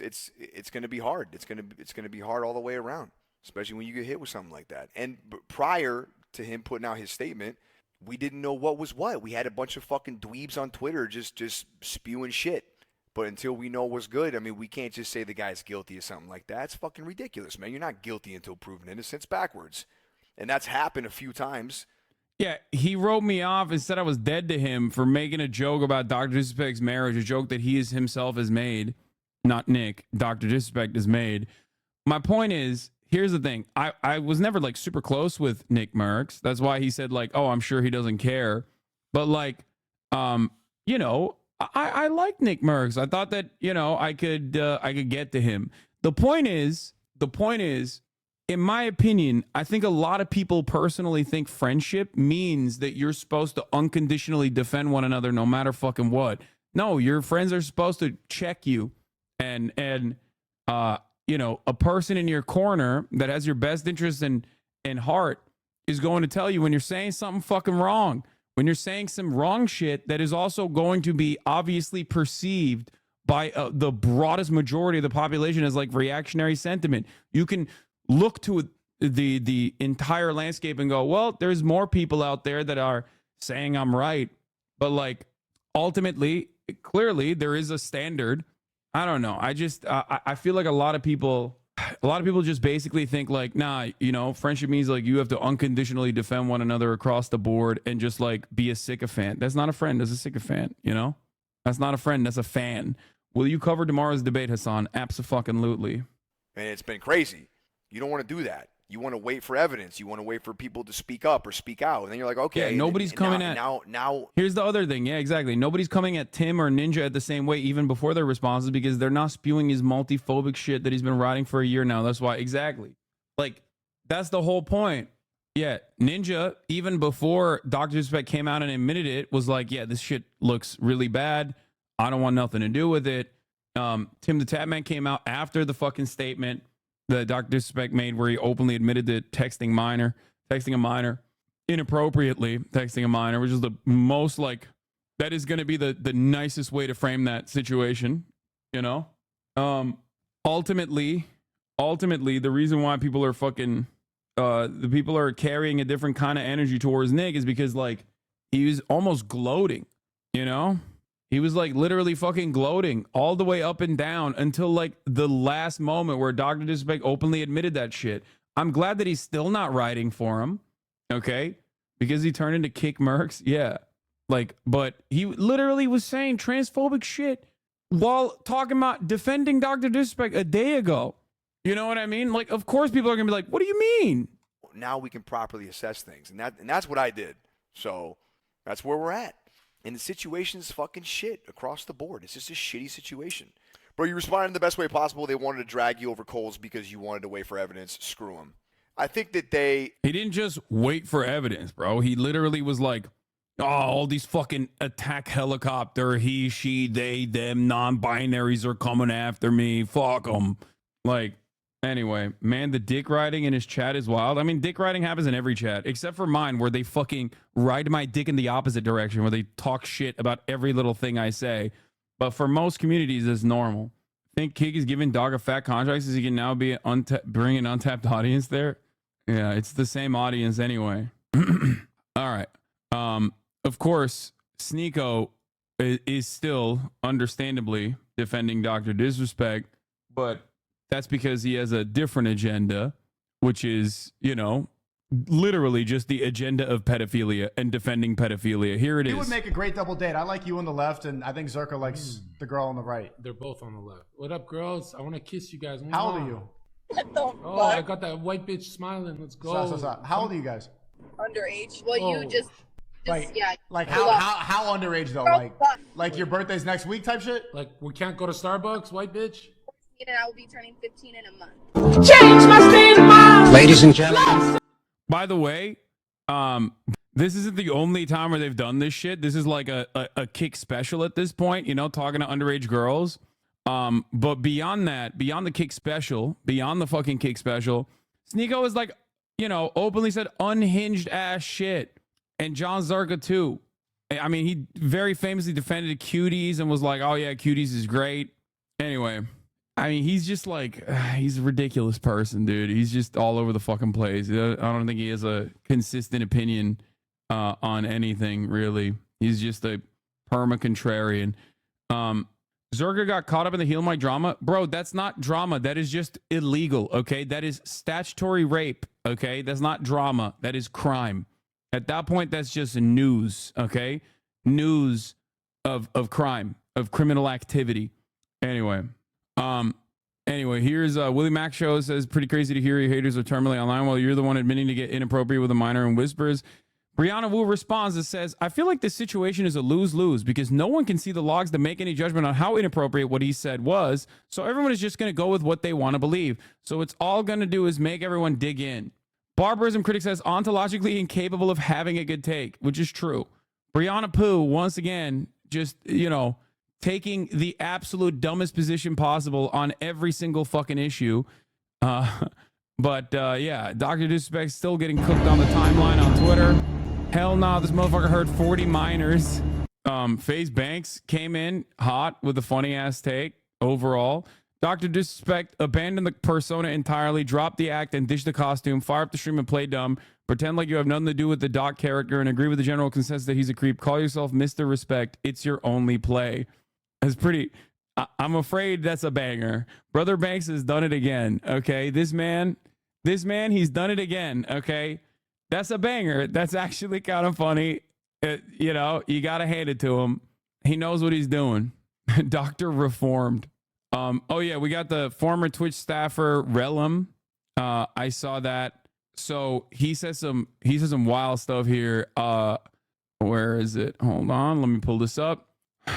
Speaker 11: going to be hard. It's going to be hard all the way around, especially when you get hit with something like that. And prior to him putting out his statement, we didn't know what was what. We had a bunch of fucking dweebs on Twitter just spewing shit. But until we know what's good, I mean, we can't just say the guy's guilty of something like that. It's fucking ridiculous, man. You're not guilty until proven innocent. It's backwards. And that's happened a few times.
Speaker 4: Yeah, he wrote me off and said I was dead to him for making a joke about Dr. Disrespect's marriage, a joke that he himself has made. Not Nick. Dr. Disrespect has made. My point is, here's the thing. I was never, like, super close with Nick Merckx. That's why he said, like, oh, I'm sure he doesn't care. But, like, you know, I like Nick Merckx. I thought that, you know, I could get to him. The point is, in my opinion, I think a lot of people personally think friendship means that you're supposed to unconditionally defend one another no matter fucking what. No, your friends are supposed to check you and you know, a person in your corner that has your best interest in heart is going to tell you when you're saying something fucking wrong. When you're saying some wrong shit that is also going to be obviously perceived by the broadest majority of the population as like reactionary sentiment. You can look to the entire landscape and go, well, there's more people out there that are saying I'm right. But like ultimately, clearly there is a standard. I don't know. I feel like a lot of people just basically think like, nah, you know, friendship means like you have to unconditionally defend one another across the board and just like be a sycophant. That's not a friend. That's a sycophant, you know? That's not a friend. That's a fan. Will you cover tomorrow's debate, Hasan? Abso-fucking-lutely.
Speaker 11: And it's been crazy. You don't want to do that. You want to wait for evidence. You want to wait for people to speak up or speak out. And then you're like, okay.
Speaker 4: Yeah, nobody's coming at...
Speaker 11: Now.
Speaker 4: Here's the other thing. Yeah, exactly. Nobody's coming at Tim or Ninja at the same way, even before their responses, because they're not spewing his multi-phobic shit that he's been writing for a year now. That's why. Exactly. Like, that's the whole point. Yeah, Ninja, even before Dr. Disrespect came out and admitted it, was like, yeah, this shit looks really bad. I don't want nothing to do with it. Tim the Tatman came out after the fucking statement that Dr. Disrespect made where he openly admitted to texting a minor inappropriately, texting a minor, which is the most like, that is going to be the nicest way to frame that situation, you know? Ultimately, the reason why people are fucking, the people are carrying a different kind of energy towards Nick is because like, he was almost gloating, you know? He was like literally fucking gloating all the way up and down until like the last moment where Dr. Disrespect openly admitted that shit. I'm glad that he's still not writing for him. Okay. Because he turned into Kick Merckx. Yeah. Like, but he literally was saying transphobic shit while talking about defending Dr. Disrespect a day ago. You know what I mean? Like, of course people are going to be like, what do you mean?
Speaker 11: Now we can properly assess things. And that's what I did. So that's where we're at. And the situation's fucking shit across the board. It's just a shitty situation. Bro, you responded in the best way possible. They wanted to drag you over coals because you wanted to wait for evidence. Screw them. I think that He
Speaker 4: didn't just wait for evidence, bro. He literally was like, oh, all these fucking attack helicopter, he, she, they, them, non-binaries are coming after me. Fuck them. Like, anyway, man, the dick riding in his chat is wild. I mean, dick riding happens in every chat, except for mine, where they fucking ride my dick in the opposite direction, where they talk shit about every little thing I say. But for most communities, it's normal. I think Kick is giving Dog a fat contract so he can now be bring an untapped audience there. Yeah, it's the same audience anyway. All right. of course, Sneeko is still understandably defending Dr. Disrespect, but that's because he has a different agenda, which is, you know, literally just the agenda of pedophilia and defending pedophilia. Here it is.
Speaker 13: He would make a great double date. I like you on the left, and I think Zerka likes the girl on the right.
Speaker 10: They're both on the left. What up, girls? I want to kiss you guys.
Speaker 13: How old are you?
Speaker 10: Oh, I got that white bitch smiling. Let's go.
Speaker 13: Stop. How old are you guys?
Speaker 14: Underage. Well, you just yeah.
Speaker 13: Like how underage though? Like your birthday's next week type shit?
Speaker 10: Like we can't go to Starbucks, white bitch?
Speaker 14: And I will be turning 15 in a month.
Speaker 13: Change my state of mind.
Speaker 4: Ladies and gentlemen. By the way, this isn't the only time where they've done this shit. This is like a kick special at this point, you know, talking to underage girls. But beyond that, beyond the kick special, beyond the fucking kick special, Sneeko is like, you know, openly said unhinged ass shit. And John Zerka too. I mean, he very famously defended Cuties and was like, oh yeah, Cuties is great. Anyway, I mean, he's just like, he's a ridiculous person, dude. He's just all over the fucking place. I don't think he has a consistent opinion on anything, really. He's just a perma-contrarian. Zerka got caught up in the heel mic drama. Bro, that's not drama. That is just illegal, okay? That is statutory rape, okay? That's not drama. That is crime. At that point, that's just news, okay? News of crime, of criminal activity. Anyway, here's Willie Mac Show says, pretty crazy to hear your haters are terminally online while you're the one admitting to get inappropriate with a minor and whispers. Brianna Wu responds and says, I feel like this situation is a lose-lose because no one can see the logs to make any judgment on how inappropriate what he said was. So everyone is just going to go with what they want to believe. So it's all going to do is make everyone dig in. Barbarism critic says ontologically incapable of having a good take, which is true. Brianna Poo, once again, just, you know, taking the absolute dumbest position possible on every single fucking issue. But yeah, Dr. Disrespect still getting cooked on the timeline on Twitter. Hell no, this motherfucker heard 40 minors. FaZe Banks came in hot with a funny ass take overall. Dr. Disrespect abandoned the persona entirely, dropped the act and ditched the costume, fire up the stream and play dumb, pretend like you have nothing to do with the Doc character and agree with the general consensus that he's a creep. Call yourself Mr. Respect. It's your only play. That's pretty... I'm afraid that's a banger. Brother Banks has done it again, okay? This man, he's done it again, okay? That's a banger. That's actually kind of funny. You know, you got to hand it to him. He knows what he's doing. Dr. Reformed. Oh yeah, we got the former Twitch staffer Relum. I saw that. So he says some wild stuff here. Where is it? Hold on, let me pull this up.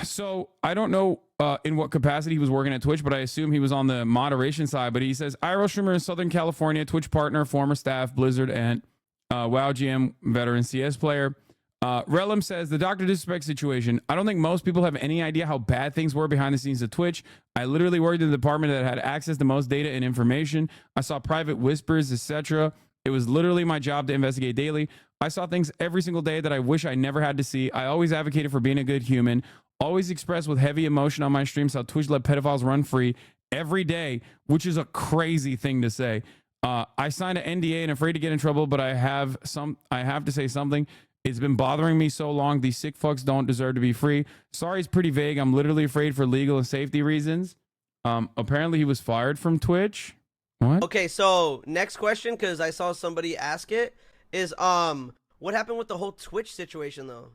Speaker 4: So I don't know in what capacity he was working at Twitch, but I assume he was on the moderation side. But he says IRL streamer in Southern California, Twitch partner, former staff, Blizzard, and WoW GM, veteran CS player. Relum says the Dr. Disrespect situation. I don't think most people have any idea how bad things were behind the scenes of Twitch. I literally worked in the department that had access to most data and information. I saw private whispers, etc. It was literally my job to investigate daily. I saw things every single day that I wish I never had to see. I always advocated for being a good human. Always expressed with heavy emotion on my streams how Twitch let pedophiles run free every day, which is a crazy thing to say. I signed an NDA and afraid to get in trouble, but I have to say something. It's been bothering me so long. These sick fucks don't deserve to be free. Sorry, it's pretty vague. I'm literally afraid for legal and safety reasons. Apparently he was fired from Twitch. What?
Speaker 15: Okay, so next question, because I saw somebody ask it, is what happened with the whole Twitch situation though?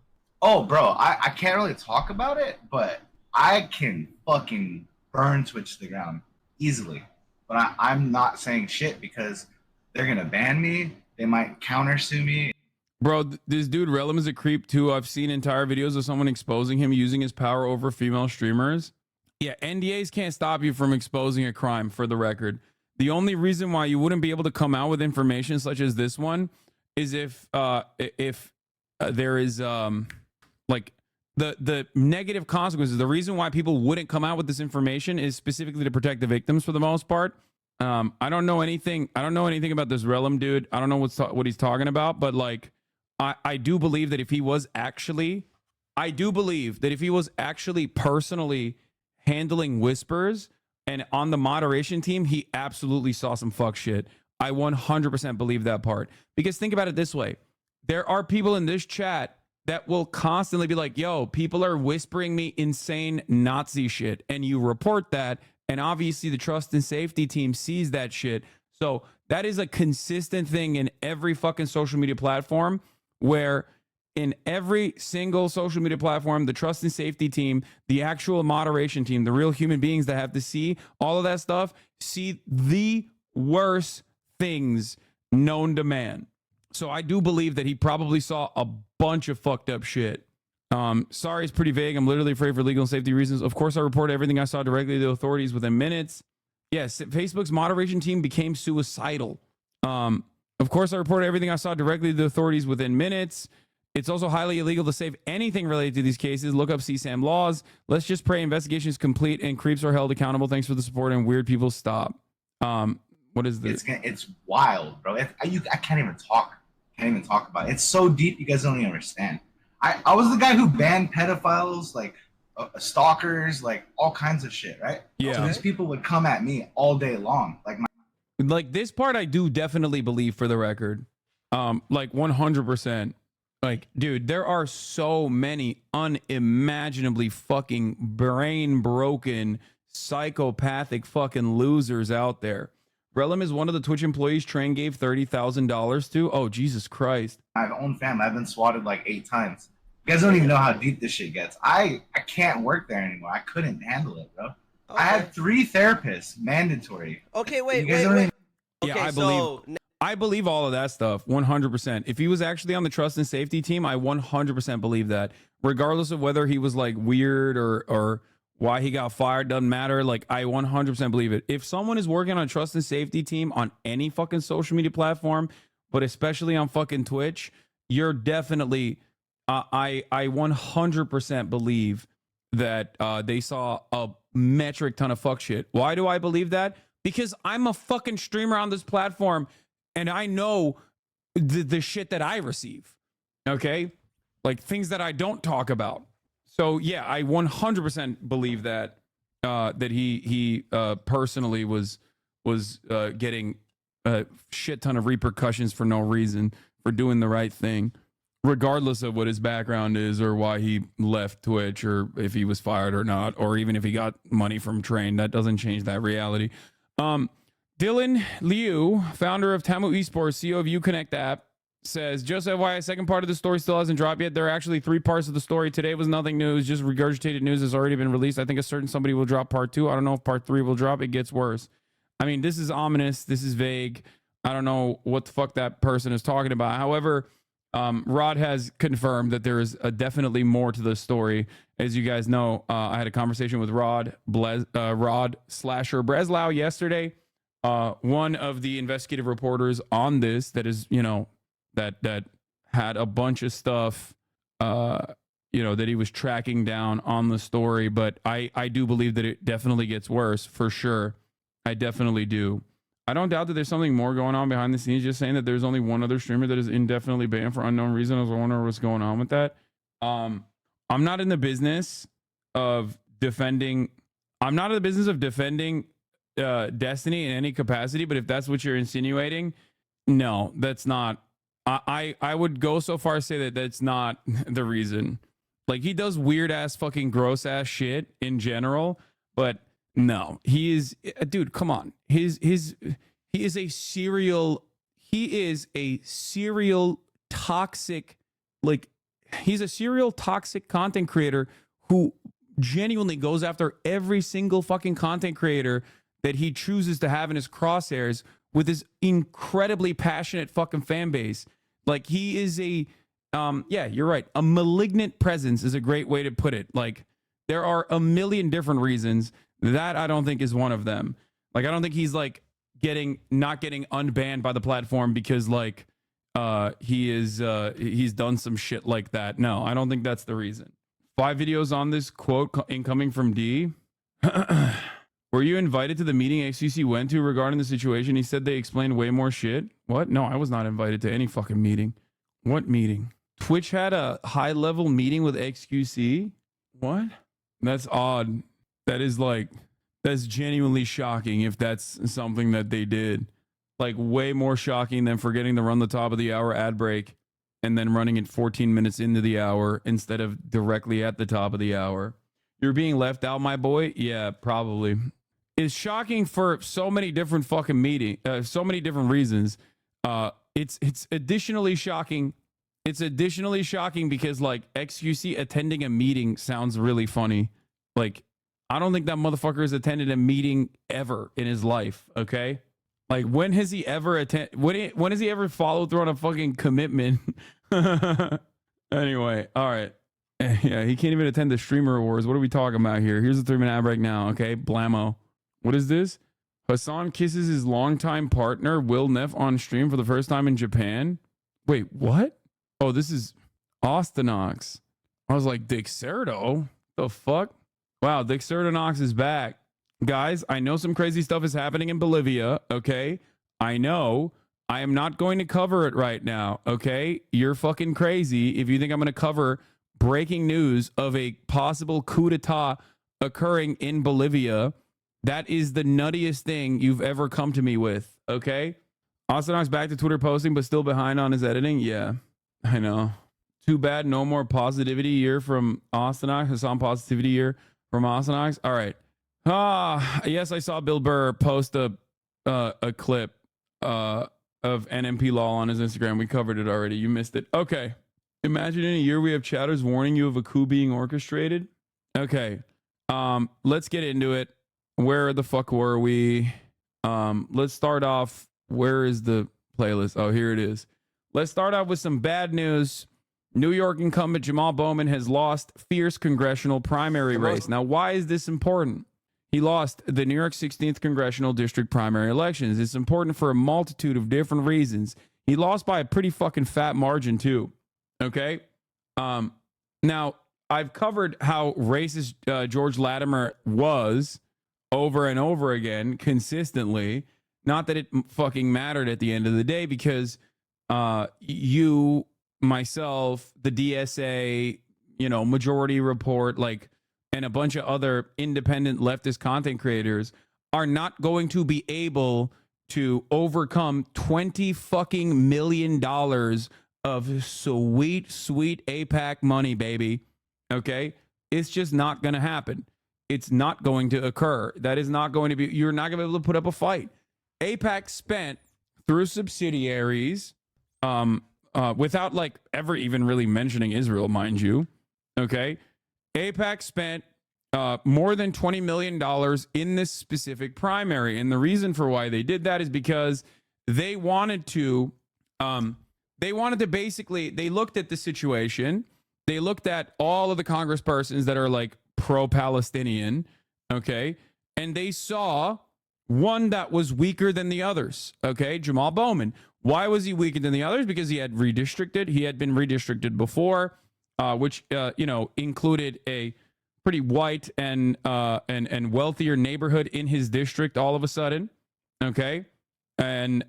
Speaker 16: Oh, bro, I can't really talk about it, but I can fucking burn Twitch to the ground easily. But I'm not saying shit because they're gonna ban me. They might countersue me.
Speaker 4: Bro, this dude Relum is a creep too. I've seen entire videos of someone exposing him using his power over female streamers. Yeah, NDAs can't stop you from exposing a crime, for the record. The only reason why you wouldn't be able to come out with information such as this one is if there is like the negative consequences. The reason why people wouldn't come out with this information is specifically to protect the victims for the most part. I don't know anything about this Relum dude. I don't know what he's talking about, but like I do believe that if he was actually personally handling whispers and on the moderation team, he absolutely saw some fuck shit. I 100% believe that part. Because think about it this way. There are people in this chat that will constantly be like, yo, people are whispering me insane Nazi shit. And you report that. And obviously the trust and safety team sees that shit. So that is a consistent thing in every fucking social media platform, where in every single social media platform, the trust and safety team, the actual moderation team, the real human beings that have to see all of that stuff, see the worst things known to man. So I do believe that he probably saw a bunch of fucked up shit. Sorry, it's pretty vague. I'm literally afraid for legal and safety reasons. Of course, I reported everything I saw directly to the authorities within minutes. Yes, Facebook's moderation team became suicidal. Of course, I reported everything I saw directly to the authorities within minutes. It's also highly illegal to save anything related to these cases. Look up CSAM laws. Let's just pray investigation is complete and creeps are held accountable. Thanks for the support and weird people stop. What is this?
Speaker 16: It's wild, bro. I can't even talk. Can't even talk about it. It's so deep, you guys don't even understand. I was the guy who banned pedophiles, like stalkers, like all kinds of shit, right?
Speaker 4: Yeah.
Speaker 16: So these people would come at me all day long,
Speaker 4: like this part I do definitely believe, for the record. Like 100%. Like, dude, there are so many unimaginably fucking brain broken, psychopathic fucking losers out there. Relum is one of the Twitch employees Train gave $30,000 to. Oh, Jesus Christ.
Speaker 16: I have own family. I've been swatted like 8 times. You guys don't even know how deep this shit gets. I can't work there anymore. I couldn't handle it, bro. Okay. I had 3 therapists, mandatory.
Speaker 15: Okay, wait.
Speaker 4: Yeah,
Speaker 15: Okay,
Speaker 4: I believe all of that stuff 100%. If he was actually on the trust and safety team, I 100% believe that. Regardless of whether he was like weird or why he got fired, doesn't matter. Like, I 100% believe it. If someone is working on a trust and safety team on any fucking social media platform, but especially on fucking Twitch, you're definitely I 100% believe that they saw a metric ton of fuck shit. Why do I believe that? Because I'm a fucking streamer on this platform and I know the shit that I receive. Okay? Like things that I don't talk about. So yeah, I 100% believe that that he personally was getting a shit ton of repercussions for no reason, for doing the right thing, regardless of what his background is or why he left Twitch or if he was fired or not, or even if he got money from Train. That doesn't change that reality. Dylan Liu, founder of Tamu Esports, CEO of Uconnect app, says, just FYI, second part of the story still hasn't dropped yet. There are actually 3 parts of the story. Today was nothing new. It's just regurgitated news has already been released. I think a certain somebody will drop part 2. I don't know if part 3 will drop. It gets worse. I mean, this is ominous. This is vague. I don't know what the fuck that person is talking about. However, Rod has confirmed that there is definitely more to the story. As you guys know, I had a conversation with Rod Slasher Breslau yesterday. One of the investigative reporters on this that is, you know, that had a bunch of stuff, you know, that he was tracking down on the story. But I do believe that it definitely gets worse, for sure. I definitely do. I don't doubt that there's something more going on behind the scenes. Just saying that there's only one other streamer that is indefinitely banned for unknown reason. I was wondering what's going on with that. I'm not in the business of defending. I'm not in the business of defending Destiny in any capacity. But if that's what you're insinuating, no, that's not. I would go so far as say that that's not the reason. Like, he does weird ass fucking gross ass shit in general, but no, he is, dude, come on. He is a serial toxic, like, he's a serial toxic content creator who genuinely goes after every single fucking content creator that he chooses to have in his crosshairs with his incredibly passionate fucking fan base. Like, he is a, yeah, you're right. A malignant presence is a great way to put it. Like, there are a million different reasons. That I don't think is one of them. Like, I don't think he's like not getting unbanned by the platform because like he's done some shit like that. No, I don't think that's the reason. 5 videos on this quote incoming from D. Were you invited to the meeting XQC went to regarding the situation? He said they explained way more shit. What? No, I was not invited to any fucking meeting. What meeting? Twitch had a high-level meeting with XQC? What? That's odd. That is like, that's genuinely shocking if that's something that they did. Like, way more shocking than forgetting to run the top of the hour ad break. and then running it 14 minutes into the hour instead of directly at the top of the hour. You're being left out, my boy? Yeah, probably. It's shocking for so many different fucking so many different reasons. It's additionally shocking. It's additionally shocking because like XQC attending a meeting sounds really funny. Like, I don't think that motherfucker has attended a meeting ever in his life. Okay, like when has he ever when has he ever followed through on a fucking commitment? Anyway, all right. Yeah, he can't even attend the streamer awards. What are we talking about here? Here's a 3-minute ad break now. Okay, blammo. What is this? Hasan kisses his longtime partner Will Neff on stream for the first time in Japan. Wait, what? Oh, this is Austinox. I was like, Dixerdo? The fuck? Wow, Dixerdonox is back. Guys, I know some crazy stuff is happening in Bolivia, okay? I know. I am not going to cover it right now, okay? You're fucking crazy if you think I'm going to cover breaking news of a possible coup d'etat occurring in Bolivia. That is the nuttiest thing you've ever come to me with, okay? Austinox back to Twitter posting, but still behind on his editing? Yeah, I know. Too bad no more positivity year from Austinox. Hasan positivity year from Austinox. All right. Yes, I saw Bill Burr post a clip of NMP Law on his Instagram. We covered it already. You missed it. Okay. Imagine in a year we have chatters warning you of a coup being orchestrated. Okay. Let's get into it. Where the fuck were we? Let's start off. Where is the playlist? Oh, here it is. Let's start off with some bad news. New York incumbent Jamal Bowman has lost fierce congressional primary race. Now, why is this important? He lost the New York 16th congressional district primary elections. It's important for a multitude of different reasons. He lost by a pretty fucking fat margin too. Okay. Now I've covered how racist George Latimer was over and over again consistently. Not that it fucking mattered at the end of the day, because you, myself, the DSA, Majority Report, like, and a bunch of other independent leftist content creators are not going to be able to overcome $20 fucking million of sweet, sweet AIPAC money, baby. Okay? It's just not going to happen. It's not going to occur. That is not going to be, you're not going to be able to put up a fight. AIPAC spent through subsidiaries, without like ever even really mentioning Israel, mind you. Okay? AIPAC spent more than $20 million in this specific primary. And the reason for why they did that is because they wanted to basically, they looked at the situation. They looked at all of the congresspersons that are like pro-Palestinian. Okay. And they saw one that was weaker than the others. Okay. Jamal Bowman. Why was he weaker than the others? Because he had redistricted. He had been redistricted before, which, included a pretty white and wealthier neighborhood in his district all of a sudden. Okay. And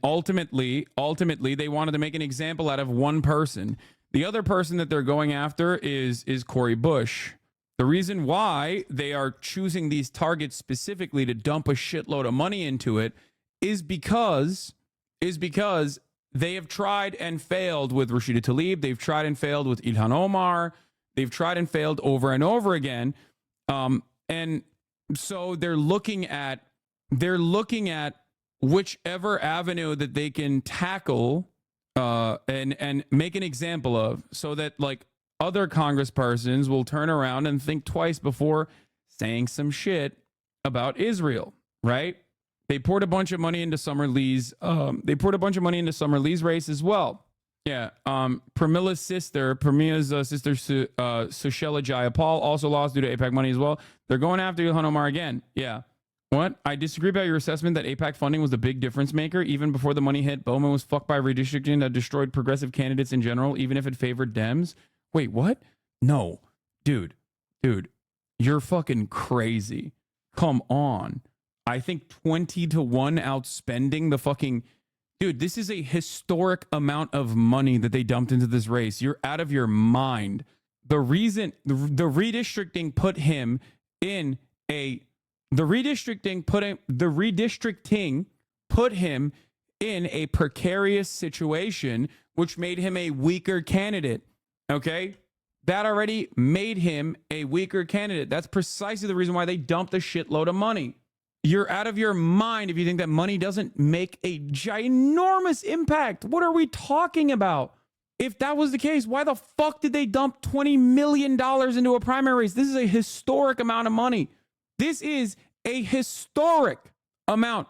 Speaker 4: ultimately they wanted to make an example out of one person. The other person that they're going after is Cori Bush. The reason why they are choosing these targets specifically to dump a shitload of money into it is because they have tried and failed with Rashida Tlaib. They've tried and failed with Ilhan Omar. They've tried and failed over and over again. And so they're looking at whichever avenue that they can tackle and make an example of, so that like other congresspersons will turn around and think twice before saying some shit about Israel, right? They poured a bunch of money into Summer Lee's race as well. Yeah. Premilla's sister, Sushila Jayapal, also lost due to AIPAC money as well. They're going after Ilhan Omar again. Yeah. What? I disagree about your assessment that AIPAC funding was the big difference maker. Even before the money hit, Bowman was fucked by redistricting that destroyed progressive candidates in general, even if it favored Dems. Wait, what? No. Dude, you're fucking crazy. Come on. I think 20-1 outspending the fucking... Dude, this is a historic amount of money that they dumped into this race. You're out of your mind. The reason... The redistricting put him in a... The redistricting put him in a precarious situation which made him a weaker candidate. Okay? That already made him a weaker candidate. That's precisely the reason why they dumped a shitload of money. You're out of your mind if you think that money doesn't make a ginormous impact. What are we talking about? If that was the case, why the fuck did they dump $20 million into a primary race? This is a historic amount of money. This is a historic amount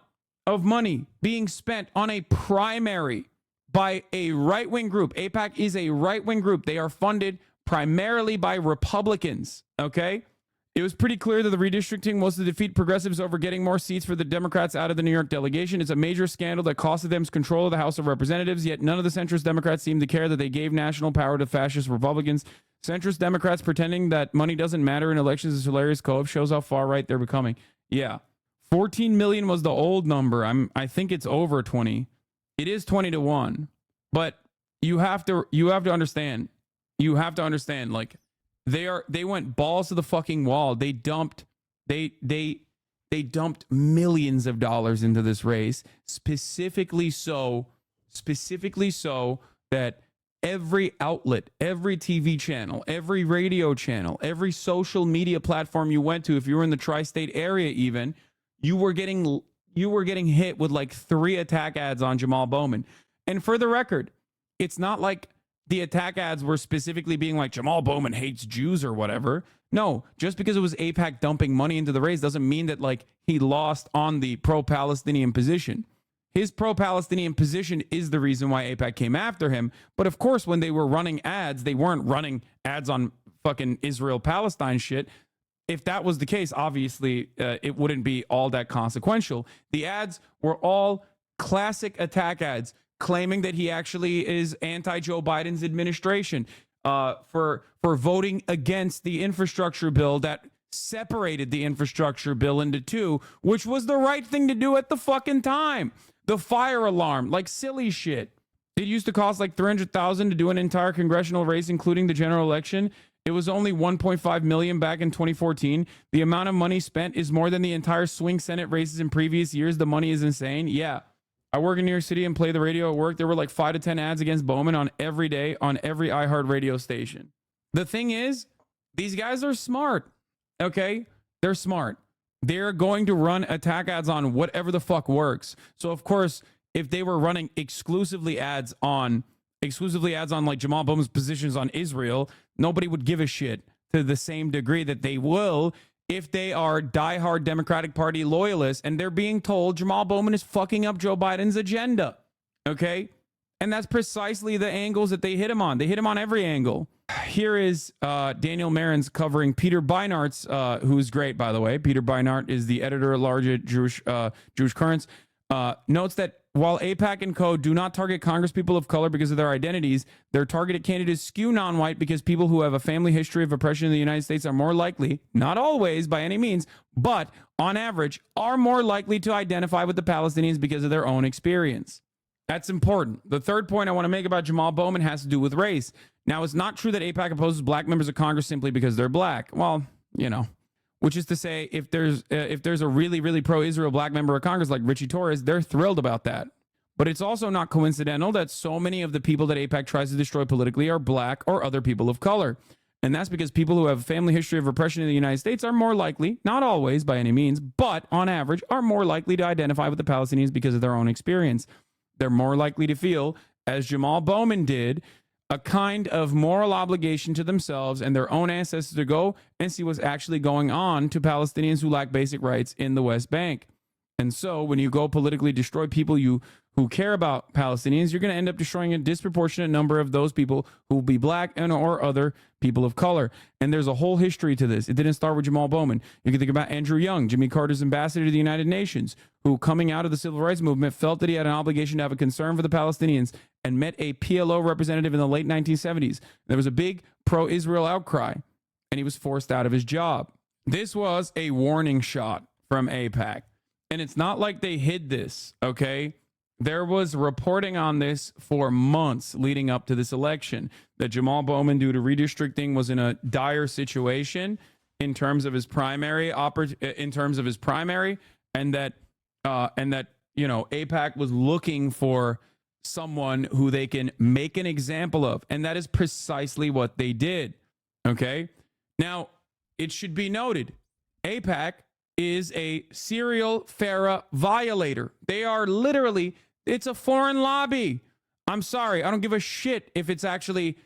Speaker 4: of money being spent on a primary by a right-wing group. AIPAC is a right-wing group. They are funded primarily by Republicans, okay? It was pretty clear that the redistricting was to defeat progressives over getting more seats for the Democrats out of the New York delegation. It's a major scandal that costed them control of the House of Representatives, yet none of the centrist Democrats seem to care that they gave national power to fascist Republicans. Centrist Democrats pretending that money doesn't matter in elections is hilarious. Co-op shows how far right they're becoming. Yeah. 14 million was the old number. I think it's over 20. It is 20-1. But you have to understand. You have to understand, like, they went balls to the fucking wall. They dumped millions of dollars into this race, specifically so that every outlet, every TV channel, every radio channel, every social media platform you went to, if you were in the tri-state area even, you were getting hit with like 3 attack ads on Jamal Bowman. And for the record, it's not like the attack ads were specifically being like Jamal Bowman hates Jews or whatever. No, just because it was AIPAC dumping money into the race doesn't mean that like he lost on the pro-Palestinian position. His pro-Palestinian position is the reason why AIPAC came after him. But of course, when they were running ads, they weren't running ads on fucking Israel-Palestine shit. If that was the case, obviously, it wouldn't be all that consequential. The ads were all classic attack ads, claiming that he actually is anti-Joe Biden's administration, for voting against the infrastructure bill that separated the infrastructure bill into 2, which was the right thing to do at the fucking time. The fire alarm, like silly shit. It used to cost like $300,000 to do an entire congressional race, including the general election. It was only $1.5 million back in 2014. The amount of money spent is more than the entire swing Senate races in previous years. The money is insane. Yeah. I work in New York City and play the radio at work. There were like 5 to 10 ads against Bowman on every day on every iHeart radio station. The thing is, these guys are smart. Okay? They're smart. They're going to run attack ads on whatever the fuck works. So of course, if they were running exclusively ads on like Jamal Bowman's positions on Israel, nobody would give a shit to the same degree that they will if they are diehard Democratic Party loyalists and they're being told Jamal Bowman is fucking up Joe Biden's agenda. Okay? And that's precisely the angles that they hit him on. They hit him on every angle. Here is Daniel Marin's covering Peter Beinart's, who's great, by the way. Peter Beinart is the editor-at-large at Jewish Currents. Notes that while AIPAC and co. do not target congresspeople of color because of their identities, their targeted candidates skew non-white because people who have a family history of oppression in the United States are more likely, not always by any means, but on average, are more likely to identify with the Palestinians because of their own experience. That's important. The third point I want to make about Jamal Bowman has to do with race. Now, it's not true that AIPAC opposes black members of Congress simply because they're black. Well, you know, which is to say, if there's a really, really pro-Israel black member of Congress like Richie Torres, they're thrilled about that. But it's also not coincidental that so many of the people that AIPAC tries to destroy politically are black or other people of color. And that's because people who have a family history of oppression in the United States are more likely, not always by any means, but on average, are more likely to identify with the Palestinians because of their own experience. They're more likely to feel, as Jamal Bowman did, a kind of moral obligation to themselves and their own ancestors to go and see what's actually going on to Palestinians who lack basic rights in the West Bank. And so when you go politically destroy people who care about Palestinians, you're going to end up destroying a disproportionate number of those people who will be black and or other people of color. And there's a whole history to this. It didn't start with Jamal Bowman. You can think about Andrew Young, Jimmy Carter's ambassador to the United Nations, who coming out of the civil rights movement felt that he had an obligation to have a concern for the Palestinians and met a PLO representative in the late 1970s. There was a big pro-Israel outcry and he was forced out of his job. This was a warning shot from AIPAC. And it's not like they hid this, okay? There was reporting on this for months leading up to this election that Jamal Bowman, due to redistricting, was in a dire situation in terms of his primary, and that AIPAC was looking for someone who they can make an example of. And that is precisely what they did. Okay. Now, it should be noted, AIPAC is a serial FARA violator. They are literally, it's a foreign lobby. I'm sorry. I don't give a shit if it's actually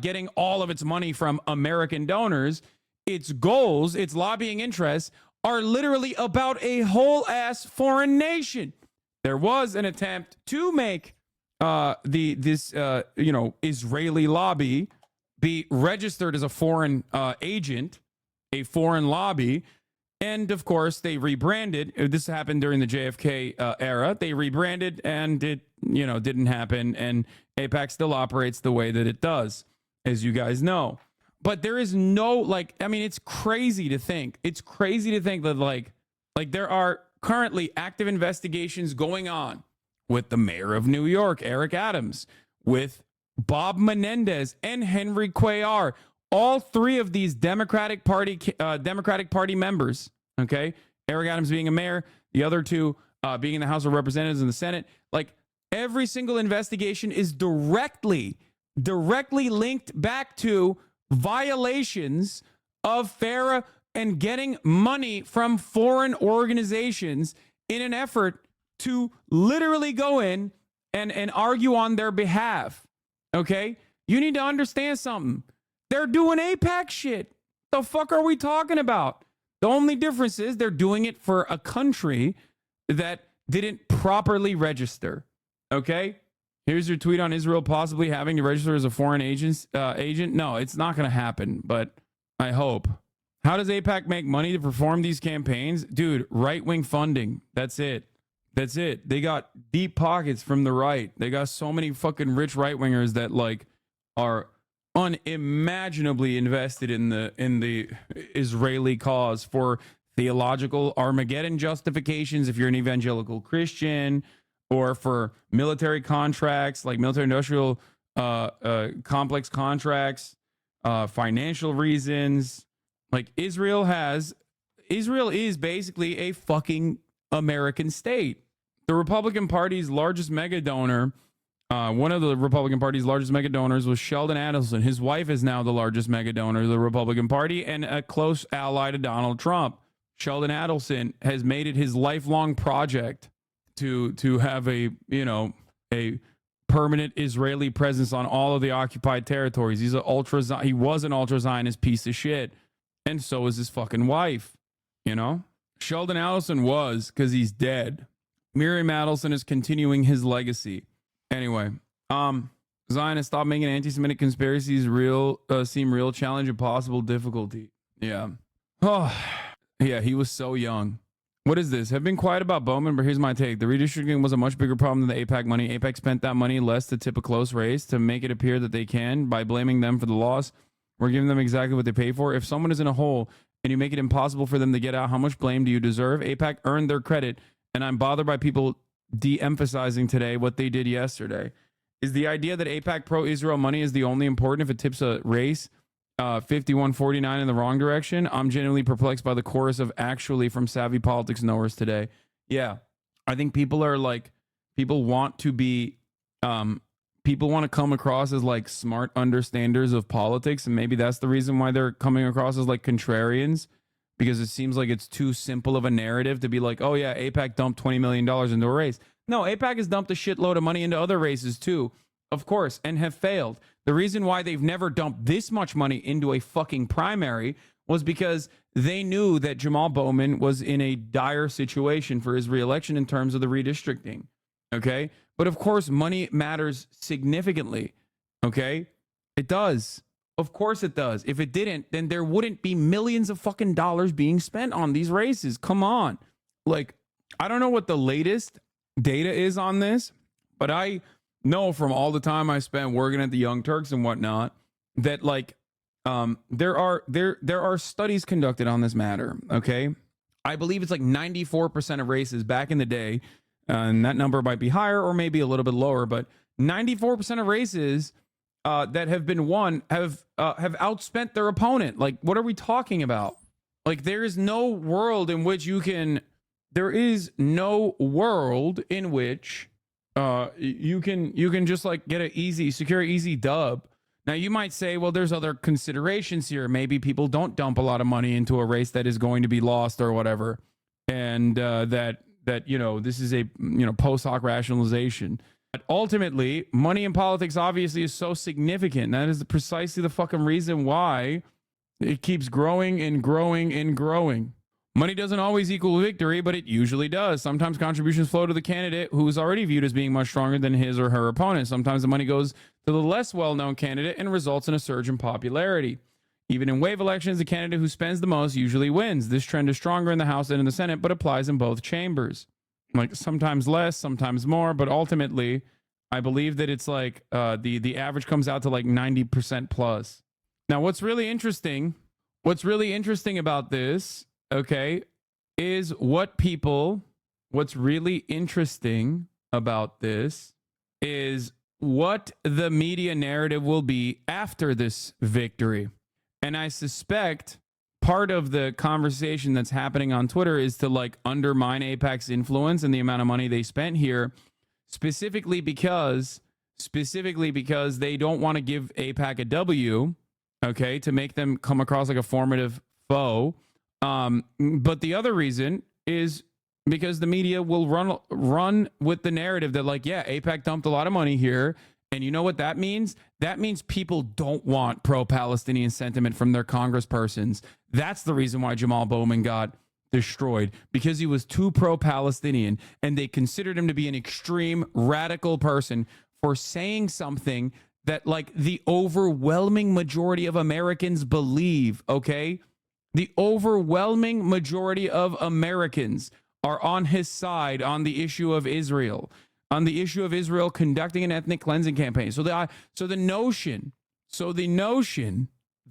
Speaker 4: getting all of its money from American donors. Its goals, its lobbying interests are literally about a whole ass foreign nation. There was an attempt to make this Israeli lobby be registered as a foreign agent, a foreign lobby. And of course, they rebranded. This happened during the JFK era. They rebranded, and it, didn't happen. And AIPAC still operates the way that it does, as you guys know. But there is no it's crazy to think. It's crazy to think that like there are currently active investigations going on with the mayor of New York, Eric Adams, with Bob Menendez and Henry Cuellar. All three of these Democratic Party members, okay? Eric Adams being a mayor, the other two being in the House of Representatives and the Senate. Like, every single investigation is directly linked back to violations of FARA and getting money from foreign organizations in an effort to literally go in and argue on their behalf, okay? You need to understand something. They're doing AIPAC shit. The fuck are we talking about? The only difference is they're doing it for a country that didn't properly register. Okay? Here's your tweet on Israel possibly having to register as a foreign agent. No, it's not going to happen, but I hope. How does AIPAC make money to perform these campaigns? Dude, right-wing funding. That's it. That's it. They got deep pockets from the right. They got so many fucking rich right-wingers that are unimaginably invested in the Israeli cause for theological Armageddon justifications if you're an evangelical Christian, or for military contracts like military industrial complex contracts, financial reasons. Like Israel is basically a fucking American state. The Republican Party's largest mega donor, one of the Republican Party's largest mega donors was Sheldon Adelson. His wife is now the largest mega donor of the Republican Party and a close ally to Donald Trump. Sheldon Adelson has made it his lifelong project to have a permanent Israeli presence on all of the occupied territories. He was an ultra Zionist piece of shit, and so is his fucking wife. Sheldon Adelson was, because he's dead. Miriam Adelson is continuing his legacy. Anyway, Zionists, stop making anti-Semitic conspiracies seem real, challenge, impossible, difficulty. Yeah. Oh, yeah, he was so young. What is this? Have been quiet about Bowman, but here's my take. The redistricting was a much bigger problem than the AIPAC money. AIPAC spent that money less to tip a close race to make it appear that they can by blaming them for the loss. We're giving them exactly what they pay for. If someone is in a hole and you make it impossible for them to get out, how much blame do you deserve? AIPAC earned their credit, and I'm bothered by people de-emphasizing today what they did yesterday. Is the idea that AIPAC pro-Israel money is the only important if it tips a race 51-49 in the wrong direction? I'm genuinely perplexed by the chorus of actually from savvy politics knowers today. Yeah, I think people want to come across as like smart understanders of politics, and maybe that's the reason why they're coming across as like contrarians, because it seems like it's too simple of a narrative to be like, oh yeah, AIPAC dumped $20 million into a race. No, AIPAC has dumped a shitload of money into other races too, of course, and have failed. The reason why they've never dumped this much money into a fucking primary was because they knew that Jamal Bowman was in a dire situation for his reelection in terms of the redistricting. Okay? But of course, money matters significantly. Okay? It does. Of course it does. If it didn't, then there wouldn't be millions of fucking dollars being spent on these races. Come on. Like, I don't know what the latest data is on this, but I know from all the time I spent working at the Young Turks and whatnot that there are studies conducted on this matter. Okay, I believe it's like 94% of races back in the day, and that number might be higher or maybe a little bit lower, but 94% of races that have been won have outspent their opponent. Like, what are we talking about? Like, there is no world in which you can just like get secure easy dub. Now you might say, well, there's other considerations here. Maybe people don't dump a lot of money into a race that is going to be lost or whatever, and that this is a post hoc rationalization. But ultimately, money in politics obviously is so significant. That is precisely the fucking reason why it keeps growing and growing and growing. Money doesn't always equal victory, but it usually does. Sometimes contributions flow to the candidate who is already viewed as being much stronger than his or her opponent. Sometimes the money goes to the less well-known candidate and results in a surge in popularity. Even in wave elections, the candidate who spends the most usually wins. This trend is stronger in the House and in the Senate, but applies in both chambers. Like sometimes less, sometimes more, but ultimately, I believe that it's like the average comes out to like 90% plus. Now, what's really interesting about this, okay, is what's really interesting about this is what the media narrative will be after this victory. And I suspect part of the conversation that's happening on Twitter is to like undermine AIPAC's influence and the amount of money they spent here, specifically because they don't want to give AIPAC a W, okay, to make them come across like a formative foe. But the other reason is because the media will run with the narrative that like, yeah, AIPAC dumped a lot of money here. And you know what that means? That means people don't want pro-Palestinian sentiment from their congresspersons. That's the reason why Jamal Bowman got destroyed, because he was too pro-Palestinian and they considered him to be an extreme radical person for saying something that like the overwhelming majority of Americans believe, okay? The overwhelming majority of Americans are on his side on the issue of Israel, conducting an ethnic cleansing campaign. So the notion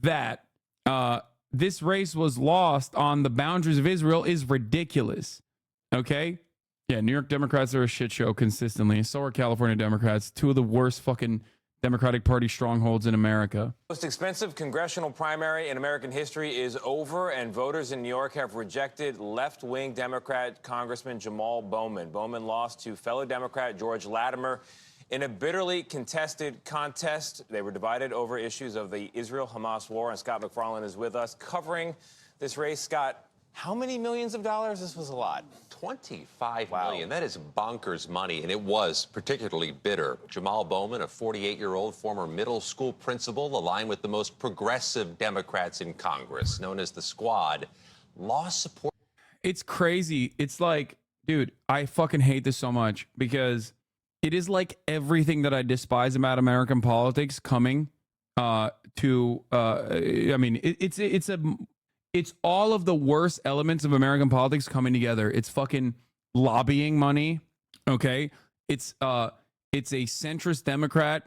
Speaker 4: that this race was lost on the boundaries of Israel is ridiculous. Okay? Yeah, New York Democrats are a shit show consistently. So are California Democrats, two of the worst fucking Democratic Party strongholds in America.
Speaker 17: Most expensive congressional primary in American history is over, and voters in New York have rejected left-wing Democrat Congressman Jamal Bowman. Bowman lost to fellow Democrat George Latimer in a bitterly contested contest. They were divided over issues of the Israel-Hamas war, and Scott McFarlane is with us covering this race. Scott, how many millions of dollars? This was a lot.
Speaker 18: 25 million. That is bonkers money, and it was particularly bitter. Jamal Bowman, a 48-year-old former middle school principal, aligned with the most progressive Democrats in Congress, known as the Squad, lost support.
Speaker 4: It's crazy. It's like, dude, I fucking hate this so much because it is like everything that I despise about American politics coming it's all of the worst elements of American politics coming together. It's fucking lobbying money, okay? It's a centrist Democrat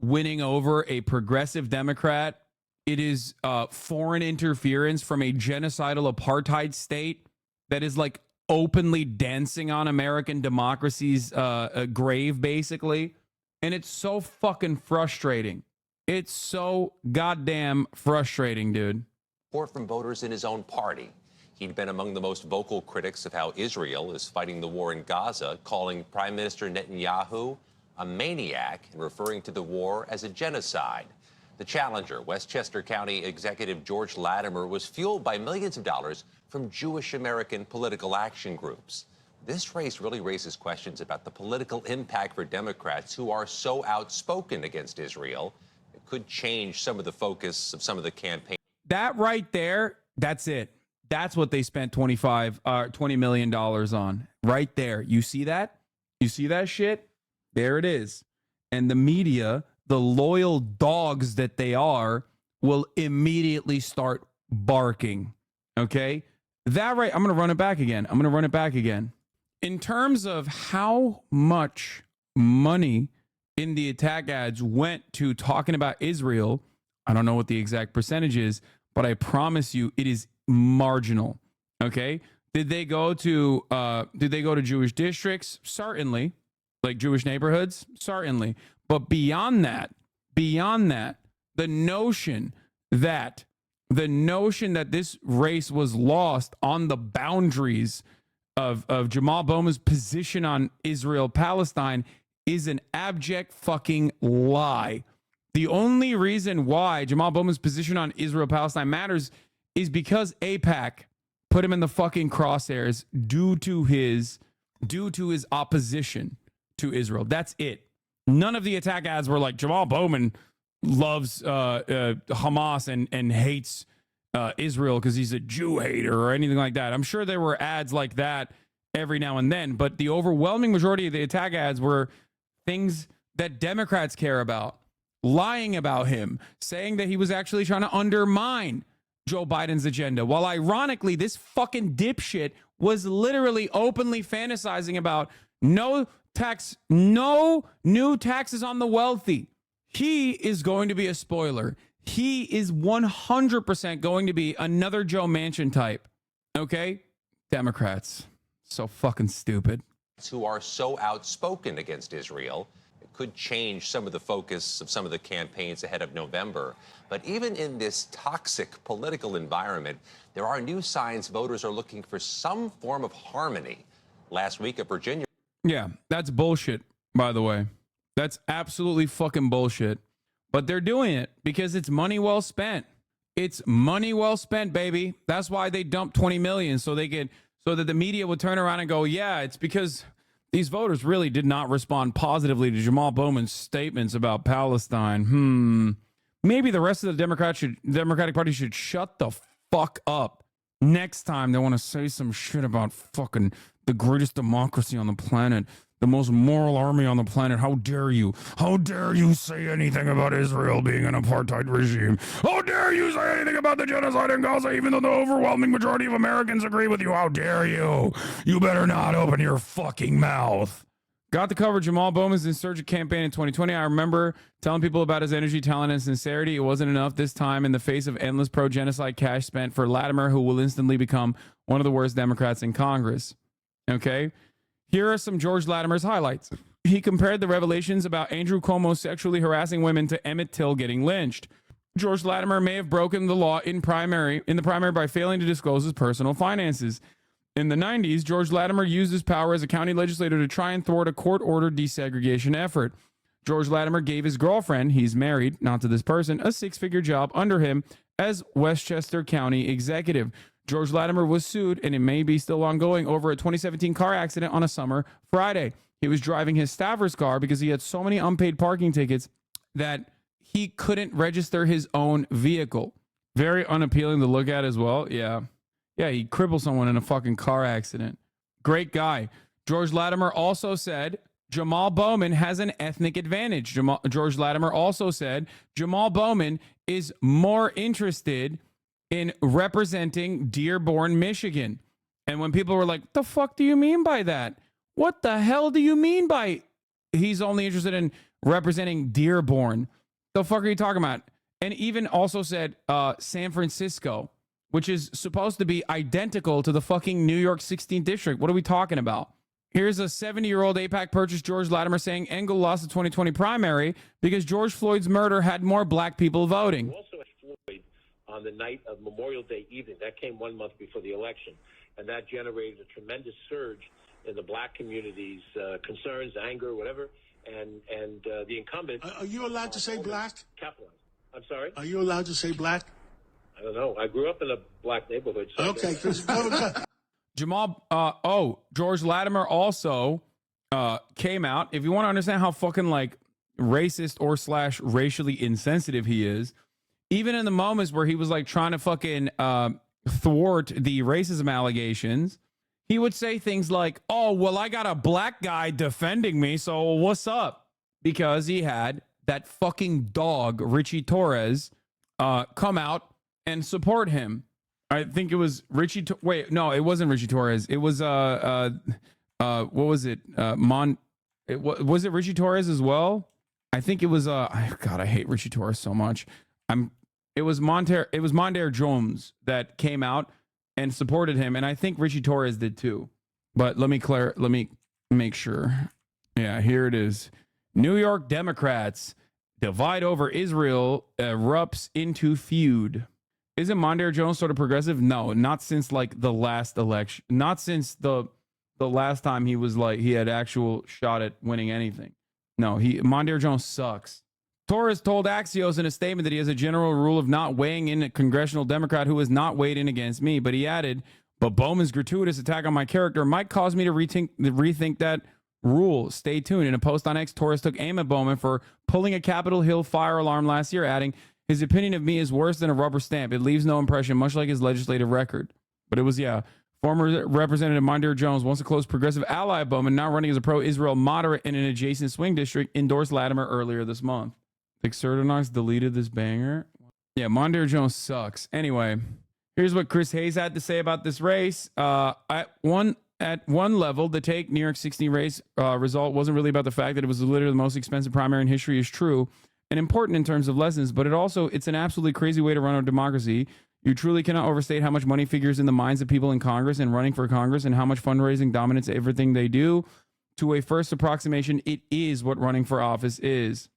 Speaker 4: winning over a progressive Democrat. It is foreign interference from a genocidal apartheid state that is like openly dancing on American democracy's grave, basically. And it's so fucking frustrating. It's so goddamn frustrating, dude.
Speaker 18: Support from voters in his own party. He'd been among the most vocal critics of how Israel is fighting the war in Gaza, calling Prime Minister Netanyahu a maniac and referring to the war as a genocide. The challenger, Westchester County Executive George Latimer, was fueled by millions of dollars from Jewish American political action groups. This race really raises questions about the political impact for Democrats who are so outspoken against Israel. It could change some of the focus of some of the campaign.
Speaker 4: That right there, that's it. That's what they spent $20 million on. Right there. You see that? You see that shit? There it is. And the media, the loyal dogs that they are, will immediately start barking. Okay? That right, I'm going to run it back again. In terms of how much money in the attack ads went to talking about Israel, I don't know what the exact percentage is, but I promise you it is marginal. Okay? Did they go to Jewish districts? Certainly. Like Jewish neighborhoods? Certainly. But beyond that, the notion that this race was lost on the boundaries of Jamal Bowman's position on Israel-Palestine is an abject fucking lie. The only reason why Jamal Bowman's position on Israel-Palestine matters is because AIPAC put him in the fucking crosshairs due to his opposition to Israel. That's it. None of the attack ads were like Jamal Bowman loves Hamas and hates Israel because he's a Jew hater or anything like that. I'm sure there were ads like that every now and then, but the overwhelming majority of the attack ads were things that Democrats care about, lying about him, saying that he was actually trying to undermine Joe Biden's agenda. While ironically, this fucking dipshit was literally openly fantasizing about no new taxes on the wealthy. He is going to be a spoiler. He is 100% going to be another Joe Manchin type. Okay? Democrats. So fucking stupid.
Speaker 18: Who are so outspoken against Israel. It could change some of the focus of some of the campaigns ahead of November. But even in this toxic political environment, there are new signs voters are looking for some form of harmony. Last week, a Virginia...
Speaker 4: Yeah, that's bullshit, by the way. That's absolutely fucking bullshit. But they're doing it because it's money well spent. It's money well spent, baby. That's why they dumped 20 million so that the media would turn around and go, yeah, it's because these voters really did not respond positively to Jamal Bowman's statements about Palestine. Maybe the rest of the Democratic Party should shut the fuck up next time they want to say some shit about fucking the greatest democracy on the planet, the most moral army on the planet. How dare you? How dare you say anything about Israel being an apartheid regime? How dare you say anything about the genocide in Gaza, even though the overwhelming majority of Americans agree with you? How dare you? You better not open your fucking mouth. Got to cover Jamal Bowman's insurgent campaign in 2020. I remember telling people about his energy, talent, and sincerity. It wasn't enough this time in the face of endless pro-genocide cash spent for Latimer, who will instantly become one of the worst Democrats in Congress. Okay? Here are some George Latimer's highlights. He compared the revelations about Andrew Cuomo sexually harassing women to Emmett Till getting lynched. George Latimer may have broken the law in the primary by failing to disclose his personal finances. In the 90s, George Latimer used his power as a county legislator to try and thwart a court-ordered desegregation effort. George Latimer gave his girlfriend, he's married, not to this person, a six-figure job under him as Westchester County executive. George Latimer was sued, and it may be still ongoing, over a 2017 car accident on a summer Friday. He was driving his staffer's car because he had so many unpaid parking tickets that he couldn't register his own vehicle. Very unappealing to look at as well. Yeah, he crippled someone in a fucking car accident. Great guy. George Latimer also said Jamal Bowman has an ethnic advantage. George Latimer also said Jamal Bowman is more interested in representing Dearborn, Michigan. And when people were like, the fuck do you mean by that? What the hell do you mean by he's only interested in representing Dearborn? The fuck are you talking about? And even also said San Francisco, which is supposed to be identical to the fucking New York 16th district. What are we talking about? Here's a 70-year-old AIPAC purchased George Latimer saying Engel lost the 2020 primary because George Floyd's murder had more black people voting.
Speaker 19: Also at Floyd on the night of Memorial Day evening. That came 1 month before the election. And that generated a tremendous surge in the black community's concerns, anger, whatever. And the incumbent...
Speaker 20: Are you allowed to say black?
Speaker 19: Capitalized. I'm sorry?
Speaker 20: Are you allowed to say black?
Speaker 19: I don't know. I grew up in a black neighborhood. So
Speaker 20: okay.
Speaker 4: George Latimer also came out. If you want to understand how fucking like racist or / racially insensitive he is, even in the moments where he was like trying to fucking thwart the racism allegations, he would say things like, oh, well, I got a black guy defending me, so what's up? Because he had that fucking dog, Richie Torres, come out and support him. I think it was Richie. Wait, no, it wasn't Richie Torres. It was what was it? Was it Richie Torres as well? I think it was God, I hate Richie Torres so much. It was Mondaire Jones that came out and supported him, and I think Richie Torres did too. But let me make sure. Yeah, here it is. New York Democrats divide over Israel erupts into feud. Isn't Mondaire Jones sort of progressive? No, not since like the last election. Not since the last time he was like he had actual shot at winning anything. No, Mondaire Jones sucks. Torres told Axios in a statement that he has a general rule of not weighing in a congressional Democrat who has not weighed in against me. But he added, but Bowman's gratuitous attack on my character might cause me to rethink that rule. Stay tuned. In a post on X, Torres took aim at Bowman for pulling a Capitol Hill fire alarm last year, adding, his opinion of me is worse than a rubber stamp. It leaves no impression, much like his legislative record. But it was, former Representative Mondaire Jones, once a close progressive ally of Bowman, now running as a pro-Israel moderate in an adjacent swing district, endorsed Latimer earlier this month. Xertonox deleted this banger. Yeah, Mondaire Jones sucks. Anyway, here's what Chris Hayes had to say about this race. At one level, the take New York 16 race result wasn't really about the fact that it was literally the most expensive primary in history is true and important in terms of lessons, but it's an absolutely crazy way to run a democracy. You truly cannot overstate how much money figures in the minds of people in Congress and running for Congress and how much fundraising dominates everything they do. To a first approximation, it is what running for office is.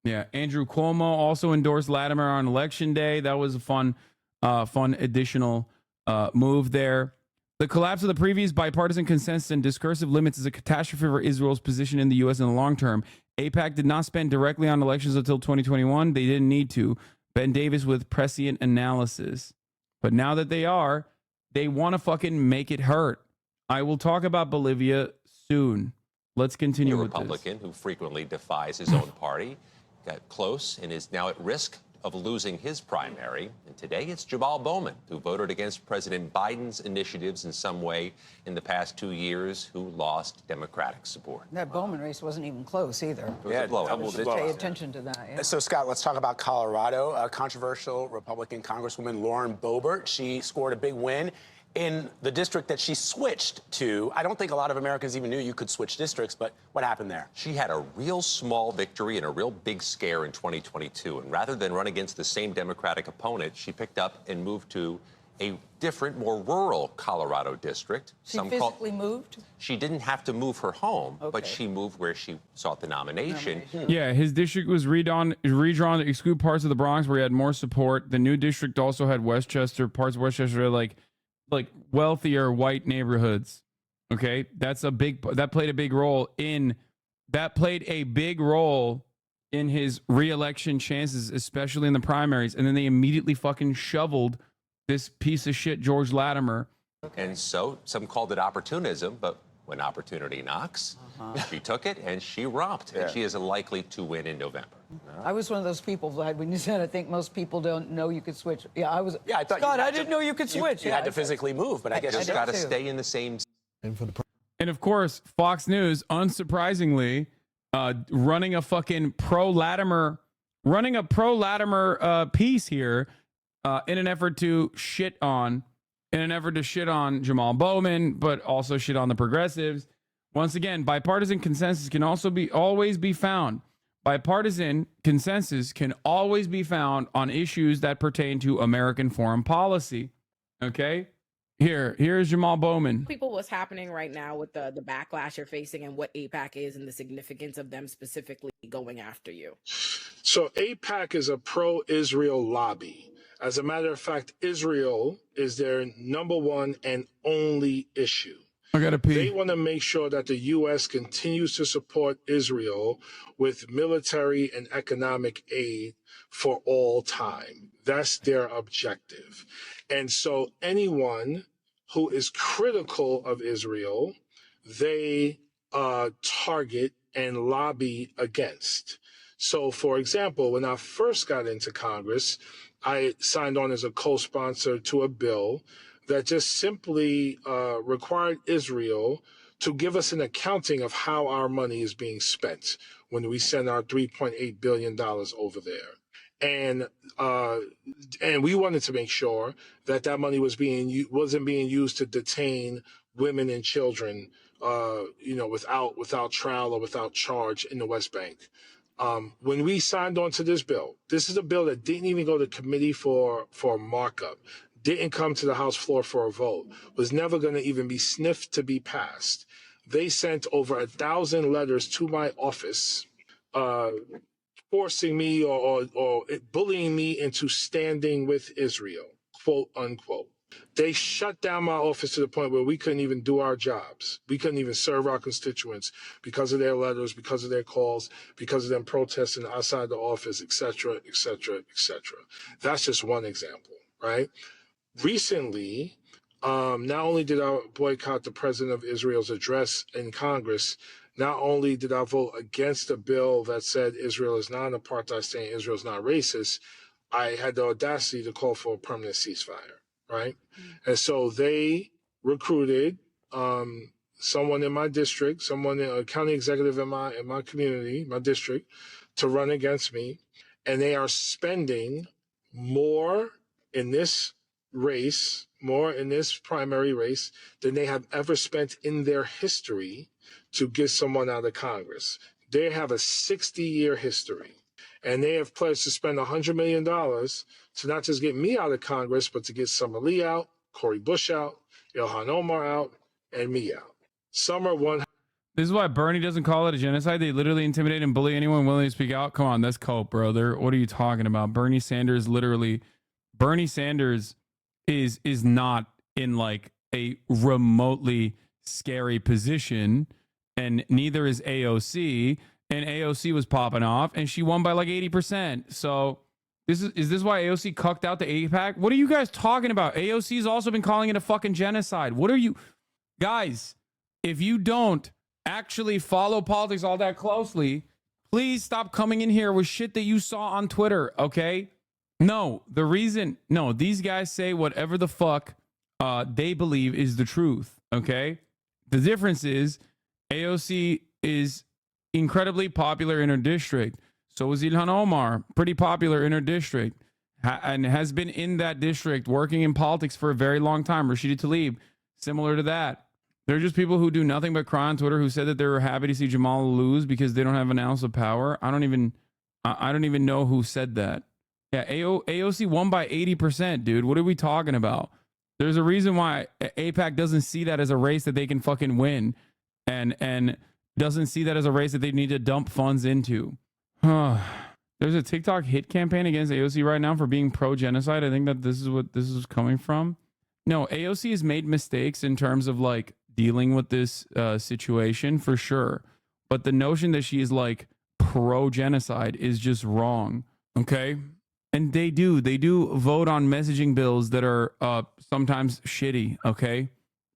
Speaker 4: Yeah, Andrew Cuomo also endorsed Latimer on election day. That was a fun additional move there. The collapse of the previous bipartisan consensus and discursive limits is a catastrophe for Israel's position in the U.S. in the long term. AIPAC did not spend directly on elections until 2021. They didn't need to. Ben Davis with prescient analysis. But now that they want to fucking make it hurt. I will talk about Bolivia soon. Let's continue with this.
Speaker 18: A Republican who frequently defies his own party got close and is now at risk of losing his primary. And today it's Jamal Bowman, who voted against President Biden's initiatives in some way in the past 2 years, who lost Democratic support.
Speaker 21: That Bowman race wasn't even close either.
Speaker 18: It was a blowout.
Speaker 21: Pay attention to that. Yeah.
Speaker 22: So, Scott, let's talk about Colorado. Controversial Republican Congresswoman Lauren Boebert. She scored a big win in the district that she switched to. I don't think a lot of Americans even knew you could switch districts, but what happened there?
Speaker 18: She had a real small victory and a real big scare in 2022. And rather than run against the same Democratic opponent, she picked up and moved to a different, more rural Colorado district.
Speaker 21: She physically moved?
Speaker 18: She didn't have to move her home, but she moved where she sought the nomination.
Speaker 4: Yeah, his district was redrawn to exclude parts of the Bronx where he had more support. The new district also had Westchester, parts of Westchester are like wealthier white neighborhoods. Okay, that played a big role in his re-election chances, especially in the primaries. And then they immediately fucking shoveled this piece of shit George Latimer.
Speaker 18: And so some called it opportunism, but when opportunity knocks, she took it and she romped. And she is likely to win in November.
Speaker 21: I was one of those people, Vlad, when you said, I think most people don't know you could switch. Yeah, I was.
Speaker 22: Yeah, I thought.
Speaker 21: God, I didn't know you could switch.
Speaker 22: You had to physically move, but I guess
Speaker 18: you just got to stay in the same.
Speaker 4: And of course, Fox News, unsurprisingly, running a fucking pro-Latimer piece here in an effort to shit on Jamal Bowman, but also shit on the progressives. Once again, bipartisan consensus can always be found. Bipartisan consensus can always be found on issues that pertain to American foreign policy. Okay? Here's Jamal Bowman.
Speaker 23: People, what's happening right now with the backlash you're facing and what AIPAC is and the significance of them specifically going after you.
Speaker 20: So AIPAC is a pro-Israel lobby. As a matter of fact, Israel is their number one and only issue.
Speaker 4: I gotta pee.
Speaker 20: They want to make sure that the U.S. continues to support Israel with military and economic aid for all time. That's their objective. And so anyone who is critical of Israel, they target and lobby against. So, for example, when I first got into Congress, I signed on as a co-sponsor to a bill that just simply required Israel to give us an accounting of how our money is being spent when we send our $3.8 billion over there. And we wanted to make sure that money wasn't being used to detain women and children, without trial or without charge in the West Bank. When we signed on to this is a bill that didn't even go to committee for markup, didn't come to the House floor for a vote, was never going to even be sniffed to be passed. They sent over 1,000 letters to my office, forcing me or bullying me into standing with Israel, quote unquote. They shut down my office to the point where we couldn't even do our jobs. We couldn't even serve our constituents because of their letters, because of their calls, because of them protesting outside the office, et cetera, et cetera, et cetera. That's just one example, right? Recently, not only did I boycott the president of Israel's address in Congress, not only did I vote against a bill that said Israel is not an apartheid state, Israel is not racist, I had the audacity to call for a permanent ceasefire, right? And so they recruited someone in my district, someone, a county executive in my community, my district, to run against me. And they are spending more in this race, more in this primary race than they have ever spent in their history to get someone out of Congress. They have a 60-year history, and they have pledged to spend $100 million to not just get me out of Congress, but to get Summer Lee out, Cori Bush out, Ilhan Omar out, and me out. Summer won.
Speaker 4: This is why Bernie doesn't call it a genocide. They literally intimidate and bully anyone willing to speak out. Come on, that's cope, brother. What are you talking about? Bernie Sanders is not in like a remotely scary position, and neither is AOC. And AOC was popping off, and she won by like 80%. So is this why AOC cucked out the AIPAC? What are you guys talking about? AOC's also been calling it a fucking genocide. What are you guys? If you don't actually follow politics all that closely, please stop coming in here with shit that you saw on Twitter, okay? No, these guys say whatever the fuck they believe is the truth, okay? The difference is AOC is incredibly popular in her district. So is Ilhan Omar, pretty popular in her district, and has been in that district working in politics for a very long time. Rashida Tlaib, similar to that. They're just people who do nothing but cry on Twitter, who said that they were happy to see Jamal lose because they don't have an ounce of power. I don't even know who said that. Yeah, AOC won by 80%, dude. What are we talking about? There's a reason why AIPAC doesn't see that as a race that they can fucking win, and doesn't see that as a race that they need to dump funds into. There's a TikTok hit campaign against AOC right now for being pro-genocide. I think that this is what this is coming from. No, AOC has made mistakes in terms of like dealing with this situation for sure. But the notion that she is like pro-genocide is just wrong. Okay. And they do vote on messaging bills that are sometimes shitty. Okay.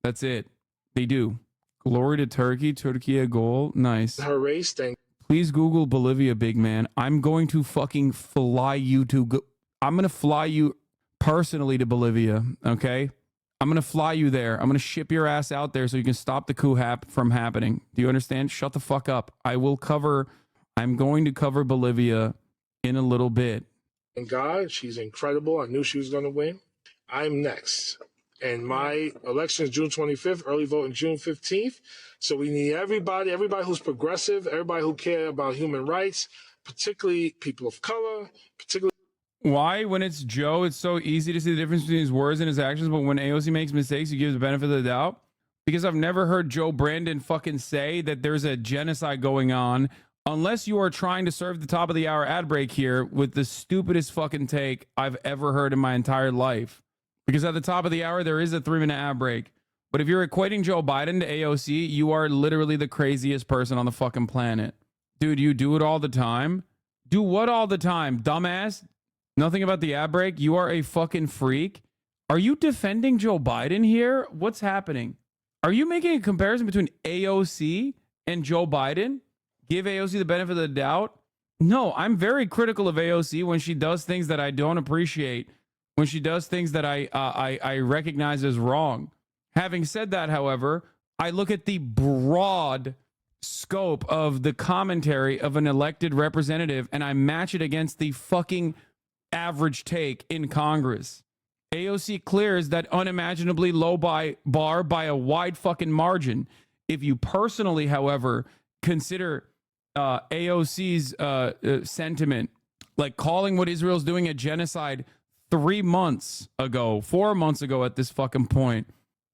Speaker 4: That's it. They do. Glory to Turkey. Turkey a goal. Nice.
Speaker 20: Her race thing.
Speaker 4: Please Google Bolivia, big man. I'm going to fucking fly you to I'm going to fly you personally to Bolivia. Okay. I'm going to fly you there. I'm going to ship your ass out there so you can stop the coup from happening. Do you understand? Shut the fuck up. I'm going to cover Bolivia in a little bit.
Speaker 20: And God, she's incredible. I knew she was going to win. I'm next. And my election is June 25th, early voting June 15th. So we need everybody who's progressive, everybody who cares about human rights, particularly people of color, particularly.
Speaker 4: Why, when it's Joe, it's so easy to see the difference between his words and his actions, but when AOC makes mistakes, he gives the benefit of the doubt? Because I've never heard Joe Brandon fucking say that there's a genocide going on, unless you are trying to serve the top of the hour ad break here with the stupidest fucking take I've ever heard in my entire life. Because at the top of the hour, there is a 3-minute ad break. But if you're equating Joe Biden to AOC, you are literally the craziest person on the fucking planet. Dude, you do it all the time? Do what all the time, dumbass? Nothing about the ad break? You are a fucking freak? Are you defending Joe Biden here? What's happening? Are you making a comparison between AOC and Joe Biden? Give AOC the benefit of the doubt? No, I'm very critical of AOC when she does things that I don't appreciate, when she does things that I recognize as wrong. Having said that, however, I look at the broad scope of the commentary of an elected representative and I match it against the fucking average take in Congress. AOC clears that unimaginably low bar by a wide fucking margin. If you personally, however, consider AOC's sentiment, like calling what Israel's doing a genocide 4 months ago at this fucking point,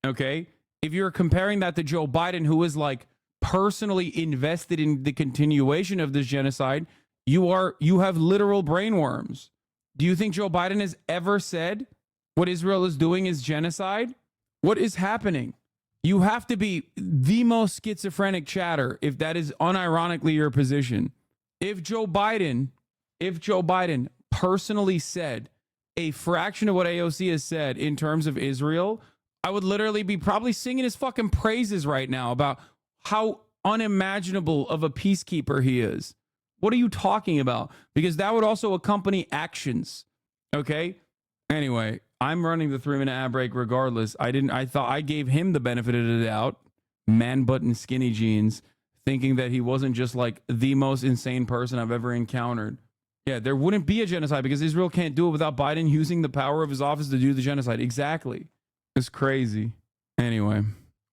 Speaker 4: okay? If you're comparing that to Joe Biden, who is like personally invested in the continuation of this genocide, you have literal brainworms. Do you think Joe Biden has ever said what Israel is doing is genocide? What is happening? You have to be the most schizophrenic chatter if that is unironically your position. If Joe Biden personally said a fraction of what AOC has said in terms of Israel, I would literally be probably singing his fucking praises right now about how unimaginable of a peacekeeper he is. What are you talking about? Because that would also accompany actions. Okay? Anyway, I'm running the 3-minute ad break regardless. I thought I gave him the benefit of the doubt. Man button skinny jeans, thinking that he wasn't just like the most insane person I've ever encountered. Yeah, there wouldn't be a genocide because Israel can't do it without Biden using the power of his office to do the genocide. Exactly. It's crazy. Anyway,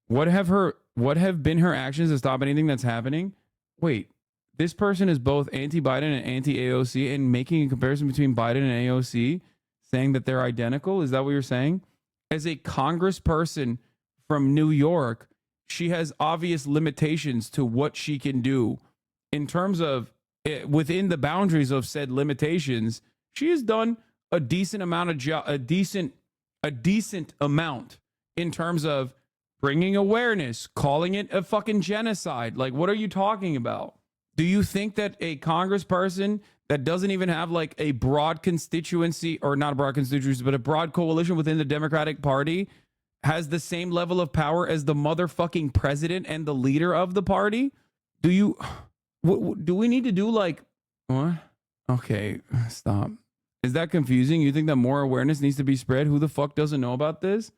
Speaker 4: what have been her actions to stop anything that's happening? Wait, this person is both anti-Biden and anti-AOC and making a comparison between Biden and AOC, saying that they're identical? Is that what you're saying? As a congressperson from New York, she has obvious limitations to what she can do in terms of within the boundaries of said limitations. She has done a decent amount of a decent amount in terms of bringing awareness, calling it a fucking genocide. Like, what are you talking about? Do you think that a congressperson that doesn't even have like a broad constituency, or not a broad constituency, but a broad coalition within the Democratic Party has the same level of power as the motherfucking president and the leader of the party? Do we need to do like, what? Okay, stop. Is that confusing? You think that more awareness needs to be spread? Who the fuck doesn't know about this?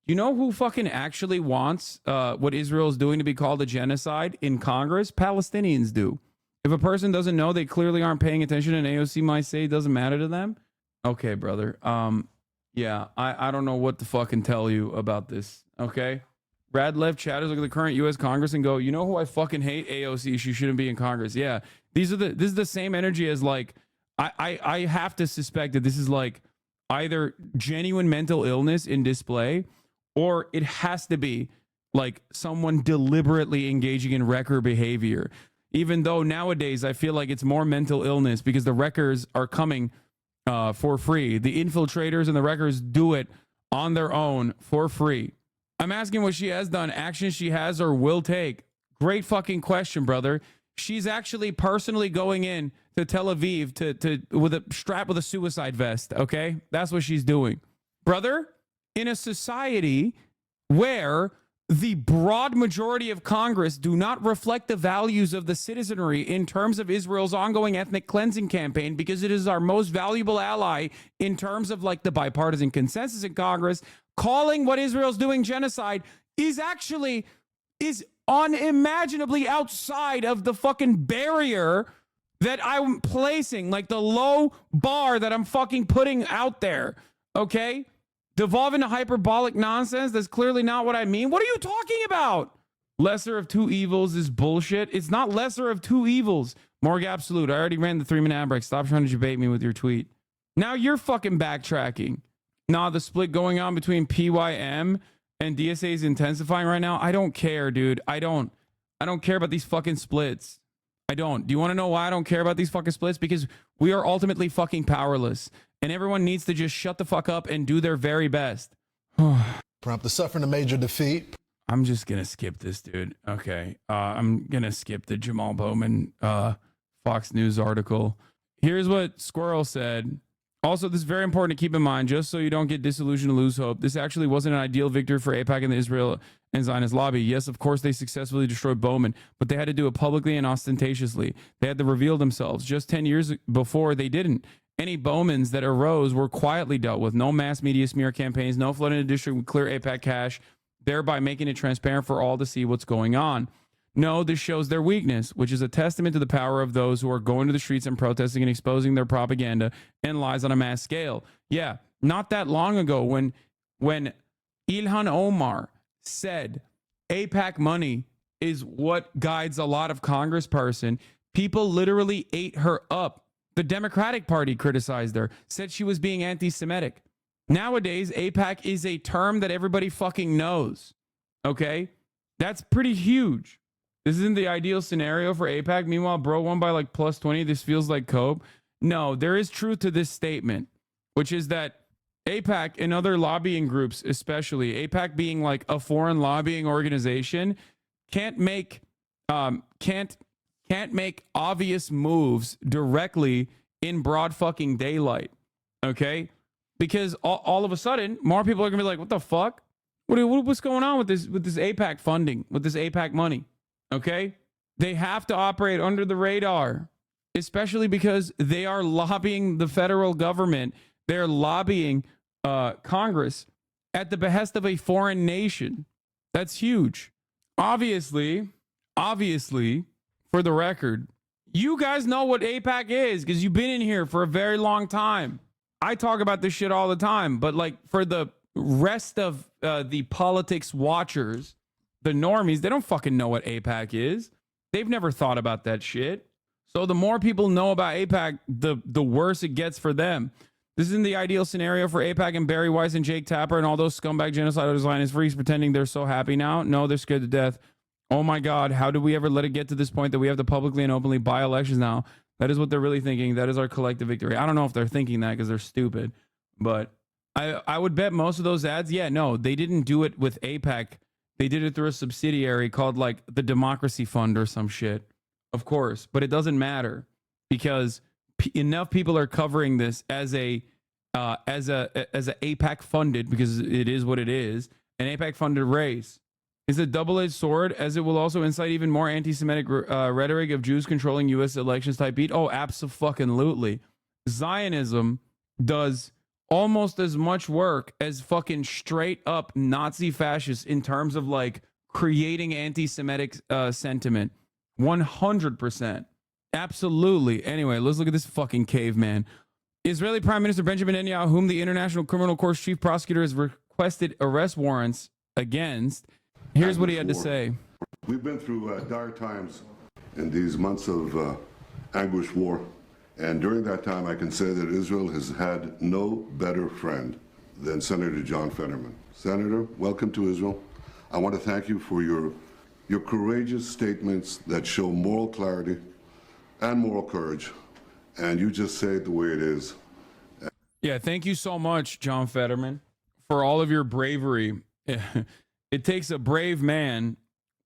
Speaker 4: You know who fucking actually wants what Israel is doing to be called a genocide in Congress? Palestinians do. If a person doesn't know, they clearly aren't paying attention, and AOC might say it doesn't matter to them. Okay, brother. Yeah, I don't know what to fucking tell you about this. Okay? Brad left chatters look at the current U.S. Congress and go, you know who I fucking hate? AOC. She shouldn't be in Congress. Yeah. This is the same energy as like, I have to suspect that this is like either genuine mental illness in display, or it has to be like someone deliberately engaging in wrecker behavior. Even though nowadays I feel like it's more mental illness because the wreckers are coming for free. The infiltrators and the wreckers do it on their own for free. I'm asking what she has done, actions she has or will take. Great fucking question, brother. She's actually personally going in to Tel Aviv to with a strap with a suicide vest. Okay, that's what she's doing, brother. In a society where the broad majority of Congress do not reflect the values of the citizenry in terms of Israel's ongoing ethnic cleansing campaign, because it is our most valuable ally in terms of like the bipartisan consensus in Congress, calling what Israel's doing genocide is unimaginably outside of the fucking barrier that I'm placing, like the low bar that I'm fucking putting out there. Okay? Devolve into hyperbolic nonsense. That's clearly not what I mean. What are you talking about? Lesser of two evils is bullshit. It's not lesser of two evils. Morg Absolute. I already ran the 3-minute ad break. Stop trying to debate me with your tweet. Now you're fucking backtracking. Nah, the split going on between PYM and DSA is intensifying right now. I don't care, dude. I don't care about these fucking splits. I don't. Do you want to know why I don't care about these fucking splits? Because we are ultimately fucking powerless. And everyone needs to just shut the fuck up and do their very best.
Speaker 2: Prompt to suffering a major defeat.
Speaker 4: I'm just going to skip this, dude. Okay. I'm going to skip the Jamal Bowman Fox News article. Here's what Squirrel said. Also, this is very important to keep in mind, just so you don't get disillusioned or lose hope. This actually wasn't an ideal victory for AIPAC and the Israel and Zionist lobby. Yes, of course, they successfully destroyed Bowman, but they had to do it publicly and ostentatiously. They had to reveal themselves. Just 10 years before, they didn't. Any Bowmans that arose were quietly dealt with. No mass media smear campaigns, no flooding the district with clear AIPAC cash, thereby making it transparent for all to see what's going on. No, this shows their weakness, which is a testament to the power of those who are going to the streets and protesting and exposing their propaganda and lies on a mass scale. Yeah, not that long ago when Ilhan Omar said AIPAC money is what guides a lot of congressperson, people literally ate her up. The Democratic Party criticized her, said she was being anti-Semitic. Nowadays, AIPAC is a term that everybody fucking knows. Okay? That's pretty huge. This isn't the ideal scenario for AIPAC. Meanwhile, bro won by like plus 20. This feels like cope. No, there is truth to this statement, which is that AIPAC and other lobbying groups, especially AIPAC being like a foreign lobbying organization, can't make obvious moves directly in broad fucking daylight. Okay, because all of a sudden more people are gonna be like, what the fuck? What's going on with this AIPAC funding, with this AIPAC money? Okay, they have to operate under the radar, especially because they are lobbying the federal government. They're lobbying Congress at the behest of a foreign nation. That's huge. Obviously, for the record, you guys know what AIPAC is because you've been in here for a very long time. I talk about this shit all the time, but like for the rest of the politics watchers, the normies, they don't fucking know what AIPAC is. They've never thought about that shit. So the more people know about AIPAC, the worse it gets for them. This isn't the ideal scenario for AIPAC and Barry Weiss and Jake Tapper and all those scumbag genocidal Zionist freaks pretending they're so happy now. No, they're scared to death. Oh my God, how did we ever let it get to this point that we have to publicly and openly buy elections now? That is what they're really thinking. That is our collective victory. I don't know if they're thinking that because they're stupid, but I would bet most of those ads, yeah, no, they didn't do it with AIPAC. They did it through a subsidiary called like the Democracy Fund or some shit. Of course, but it doesn't matter because enough people are covering this as a AIPAC funded, because it is what it is, an AIPAC funded race. Is a double-edged sword, as it will also incite even more anti-Semitic rhetoric of Jews controlling U.S. elections type beat. Oh, abso-fucking-lutely. Zionism does almost as much work as fucking straight up Nazi fascists in terms of like creating anti-Semitic sentiment. 100%. Absolutely. Anyway, let's look at this fucking caveman. Israeli Prime Minister Benjamin Netanyahu, whom the International Criminal Court's chief prosecutor has requested arrest warrants against. Here's what he had to say.
Speaker 5: We've been through dire times in these months of anguish war. And during that time, I can say that Israel has had no better friend than Senator John Fetterman. Senator, welcome to Israel. I want to thank you for your courageous statements that show moral clarity and moral courage. And you just say it the way it is.
Speaker 4: Yeah, thank you so much, John Fetterman, for all of your bravery. It takes a brave man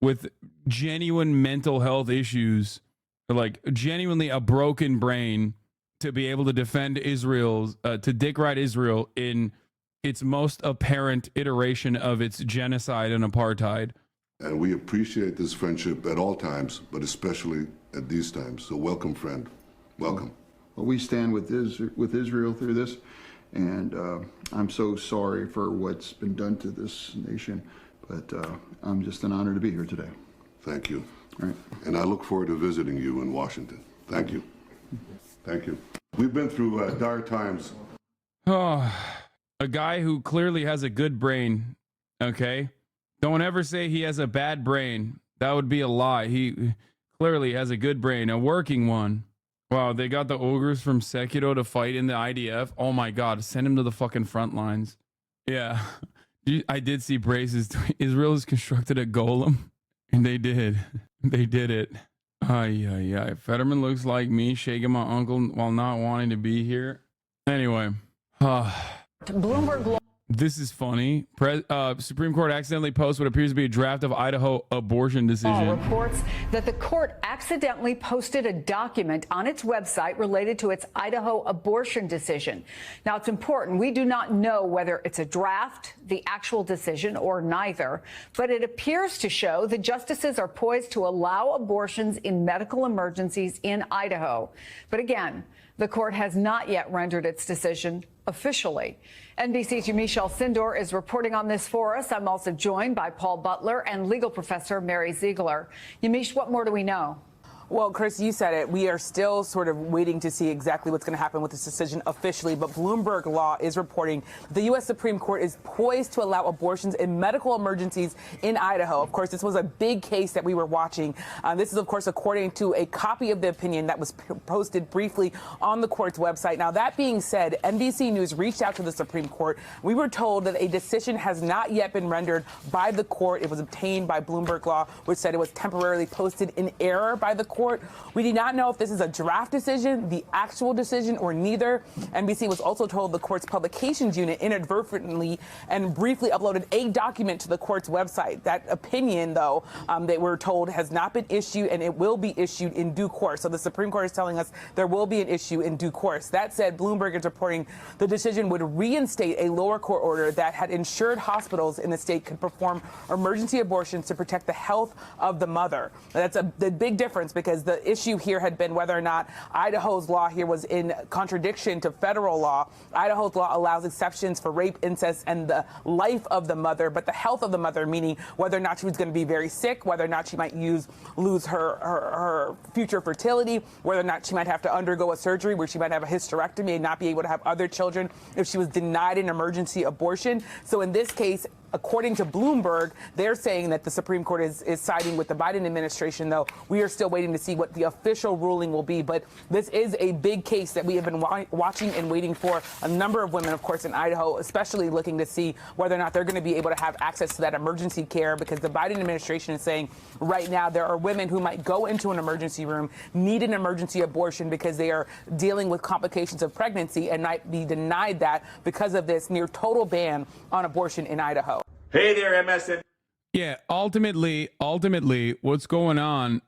Speaker 4: with genuine mental health issues, like genuinely a broken brain, to be able to defend Israel, to dick ride Israel in its most apparent iteration of its genocide and apartheid.
Speaker 5: And we appreciate this friendship at all times, but especially at these times. So welcome, friend. Welcome.
Speaker 6: Well, we stand with Israel through this, and I'm so sorry for what's been done to this nation, but I'm just an honor to be here today.
Speaker 5: Thank you.
Speaker 6: All right.
Speaker 5: And I look forward to visiting you in Washington. Thank you. Thank you. We've been through dire times.
Speaker 4: Oh, a guy who clearly has a good brain, okay? Don't ever say he has a bad brain. That would be a lie. He clearly has a good brain, a working one. Wow, they got the ogres from Sekiro to fight in the IDF. Oh my God, send him to the fucking front lines. Yeah, I did see Brace's. Israel has constructed a golem, and they did. They did it. Ay. Fetterman looks like me shaking my uncle while not wanting to be here. Anyway,
Speaker 21: Bloomberg.
Speaker 4: This is funny. Supreme Court accidentally posts what appears to be a draft of Idaho abortion decision.
Speaker 21: Reports that the court accidentally posted a document on its website related to its Idaho abortion decision. Now, it's important. We do not know whether it's a draft, the actual decision, or neither, but it appears to show the justices are poised to allow abortions in medical emergencies in Idaho. But again, the court has not yet rendered its decision officially. NBC's Yamiche Sindor is reporting on this for us. I'm also joined by Paul Butler and legal professor Mary Ziegler. Yamiche, what more do we know?
Speaker 8: Well, Chris, you said it. We are still sort of waiting to see exactly what's going to happen with this decision officially. But Bloomberg Law is reporting that the U.S. Supreme Court is poised to allow abortions in medical emergencies in Idaho. Of course, this was a big case that we were watching. This is, of course, according to a copy of the opinion that was posted briefly on the court's website. Now, that being said, NBC News reached out to the Supreme Court. We were told that a decision has not yet been rendered by the court. It was obtained by Bloomberg Law, which said it was temporarily posted in error by the court. Court. We do not know if this is a draft decision, the actual decision, or neither. NBC was also told the court's publications unit inadvertently and briefly uploaded a document to the court's website. That opinion, though, they were told has not been issued, and it will be issued in due course. So the Supreme Court is telling us there will be an issue in due course. That said, Bloomberg is reporting the decision would reinstate a lower court order that had ensured hospitals in the state could perform emergency abortions to protect the health of the mother. That's the big difference, because the issue here had been whether or not Idaho's law here was in contradiction to federal law. Idaho's law allows exceptions for rape, incest, and the life of the mother, but the health of the mother, meaning whether or not she was going to be very sick, whether or not she might lose her future fertility, whether or not she might have to undergo a surgery where she might have a hysterectomy and not be able to have other children if she was denied an emergency abortion. So in this case, according to Bloomberg, they're saying that the Supreme Court is siding with the Biden administration, though we are still waiting to see what the official ruling will be. But this is a big case that we have been watching and waiting for. A number of women, of course, in Idaho, especially looking to see whether or not they're going to be able to have access to that emergency care, because the Biden administration is saying right now there are women who might go into an emergency room, need an emergency abortion because they are dealing with complications of pregnancy, and might be denied that because of this near total ban on abortion in Idaho.
Speaker 1: Hey there, MSN.
Speaker 4: Yeah, ultimately, what's going on,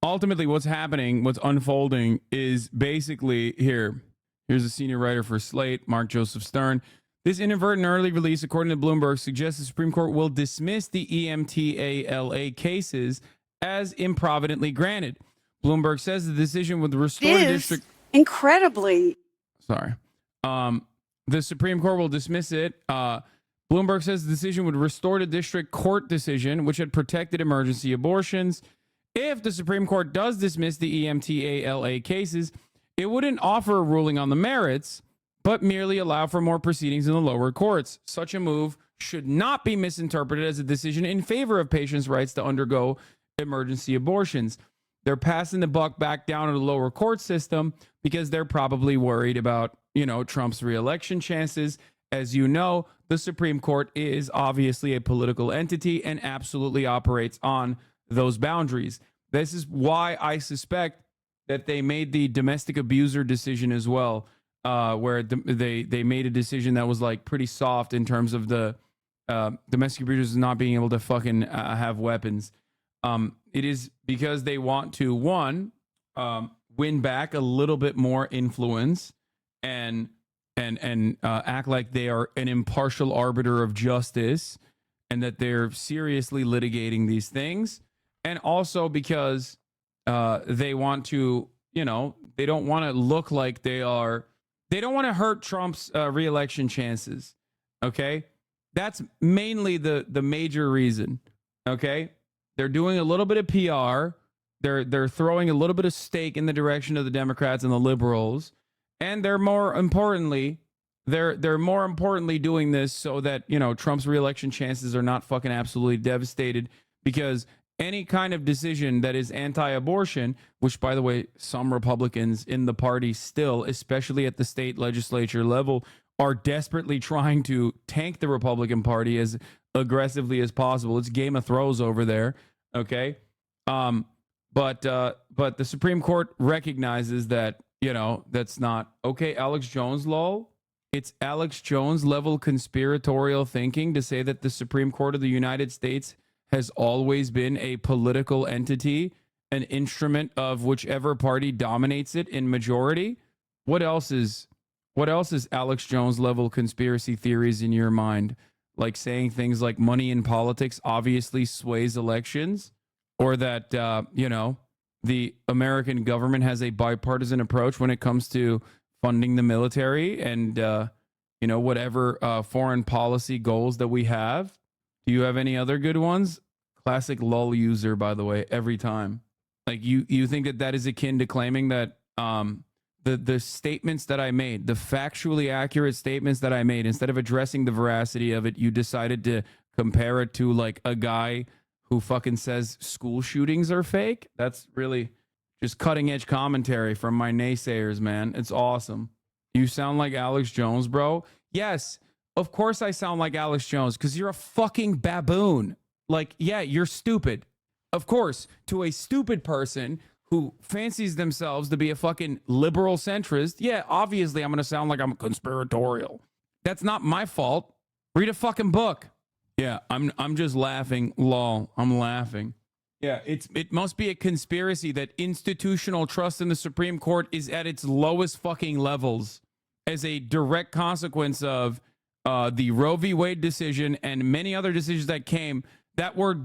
Speaker 4: ultimately what's happening, what's unfolding is basically here's a senior writer for Slate, Mark Joseph Stern. This inadvertent early release, according to Bloomberg, suggests the Supreme Court will dismiss the EMTALA cases as improvidently granted. Bloomberg says the decision would restore the district...
Speaker 3: incredibly...
Speaker 4: Sorry. The Supreme Court will dismiss it. Bloomberg says the decision would restore the district court decision, which had protected emergency abortions. If the Supreme Court does dismiss the EMTALA cases, it wouldn't offer a ruling on the merits, but merely allow for more proceedings in the lower courts. Such a move should not be misinterpreted as a decision in favor of patients' rights to undergo emergency abortions. They're passing the buck back down to the lower court system because they're probably worried about, Trump's reelection chances. As you know, the Supreme Court is obviously a political entity and absolutely operates on those boundaries. This is why I suspect that they made the domestic abuser decision as well, where they made a decision that was like pretty soft in terms of the domestic abusers not being able to fucking have weapons. It is because they want to, one, win back a little bit more influence and act like they are an impartial arbiter of justice and that they're seriously litigating these things. And also because they want to, they don't want to look like they don't want to hurt Trump's reelection chances. Okay. That's mainly the major reason. Okay. They're doing a little bit of PR. They're throwing a little bit of stake in the direction of the Democrats and the liberals. And they're more importantly doing this so that, Trump's reelection chances are not fucking absolutely devastated, because any kind of decision that is anti-abortion, which, by the way, some Republicans in the party still, especially at the state legislature level, are desperately trying to tank the Republican Party as aggressively as possible. It's Game of Thrones over there. Okay. But the Supreme Court recognizes that, that's not okay. Alex Jones, lol. It's Alex Jones level conspiratorial thinking to say that the Supreme Court of the United States has always been a political entity, an instrument of whichever party dominates it in majority. What else is Alex Jones level conspiracy theories in your mind? Like saying things like money in politics obviously sways elections, or that, the American government has a bipartisan approach when it comes to funding the military and, whatever foreign policy goals that we have. Do you have any other good ones? Classic lull user, by the way, every time. Like you think that is akin to claiming that the statements that I made, the factually accurate statements that I made, instead of addressing the veracity of it, you decided to compare it to like a guy who fucking says school shootings are fake? That's really just cutting edge commentary from my naysayers, man. It's awesome. You sound like Alex Jones, bro. Yes, of course I sound like Alex Jones, because you're a fucking baboon. Like, yeah, you're stupid. of course, to a stupid person who fancies themselves to be a fucking liberal centrist, yeah, obviously I'm going to sound like I'm conspiratorial. That's not my fault. Read a fucking book. Yeah, I'm just laughing. Lol, I'm laughing. Yeah, it must be a conspiracy that institutional trust in the Supreme Court is at its lowest fucking levels as a direct consequence of the Roe v. Wade decision and many other decisions that came that were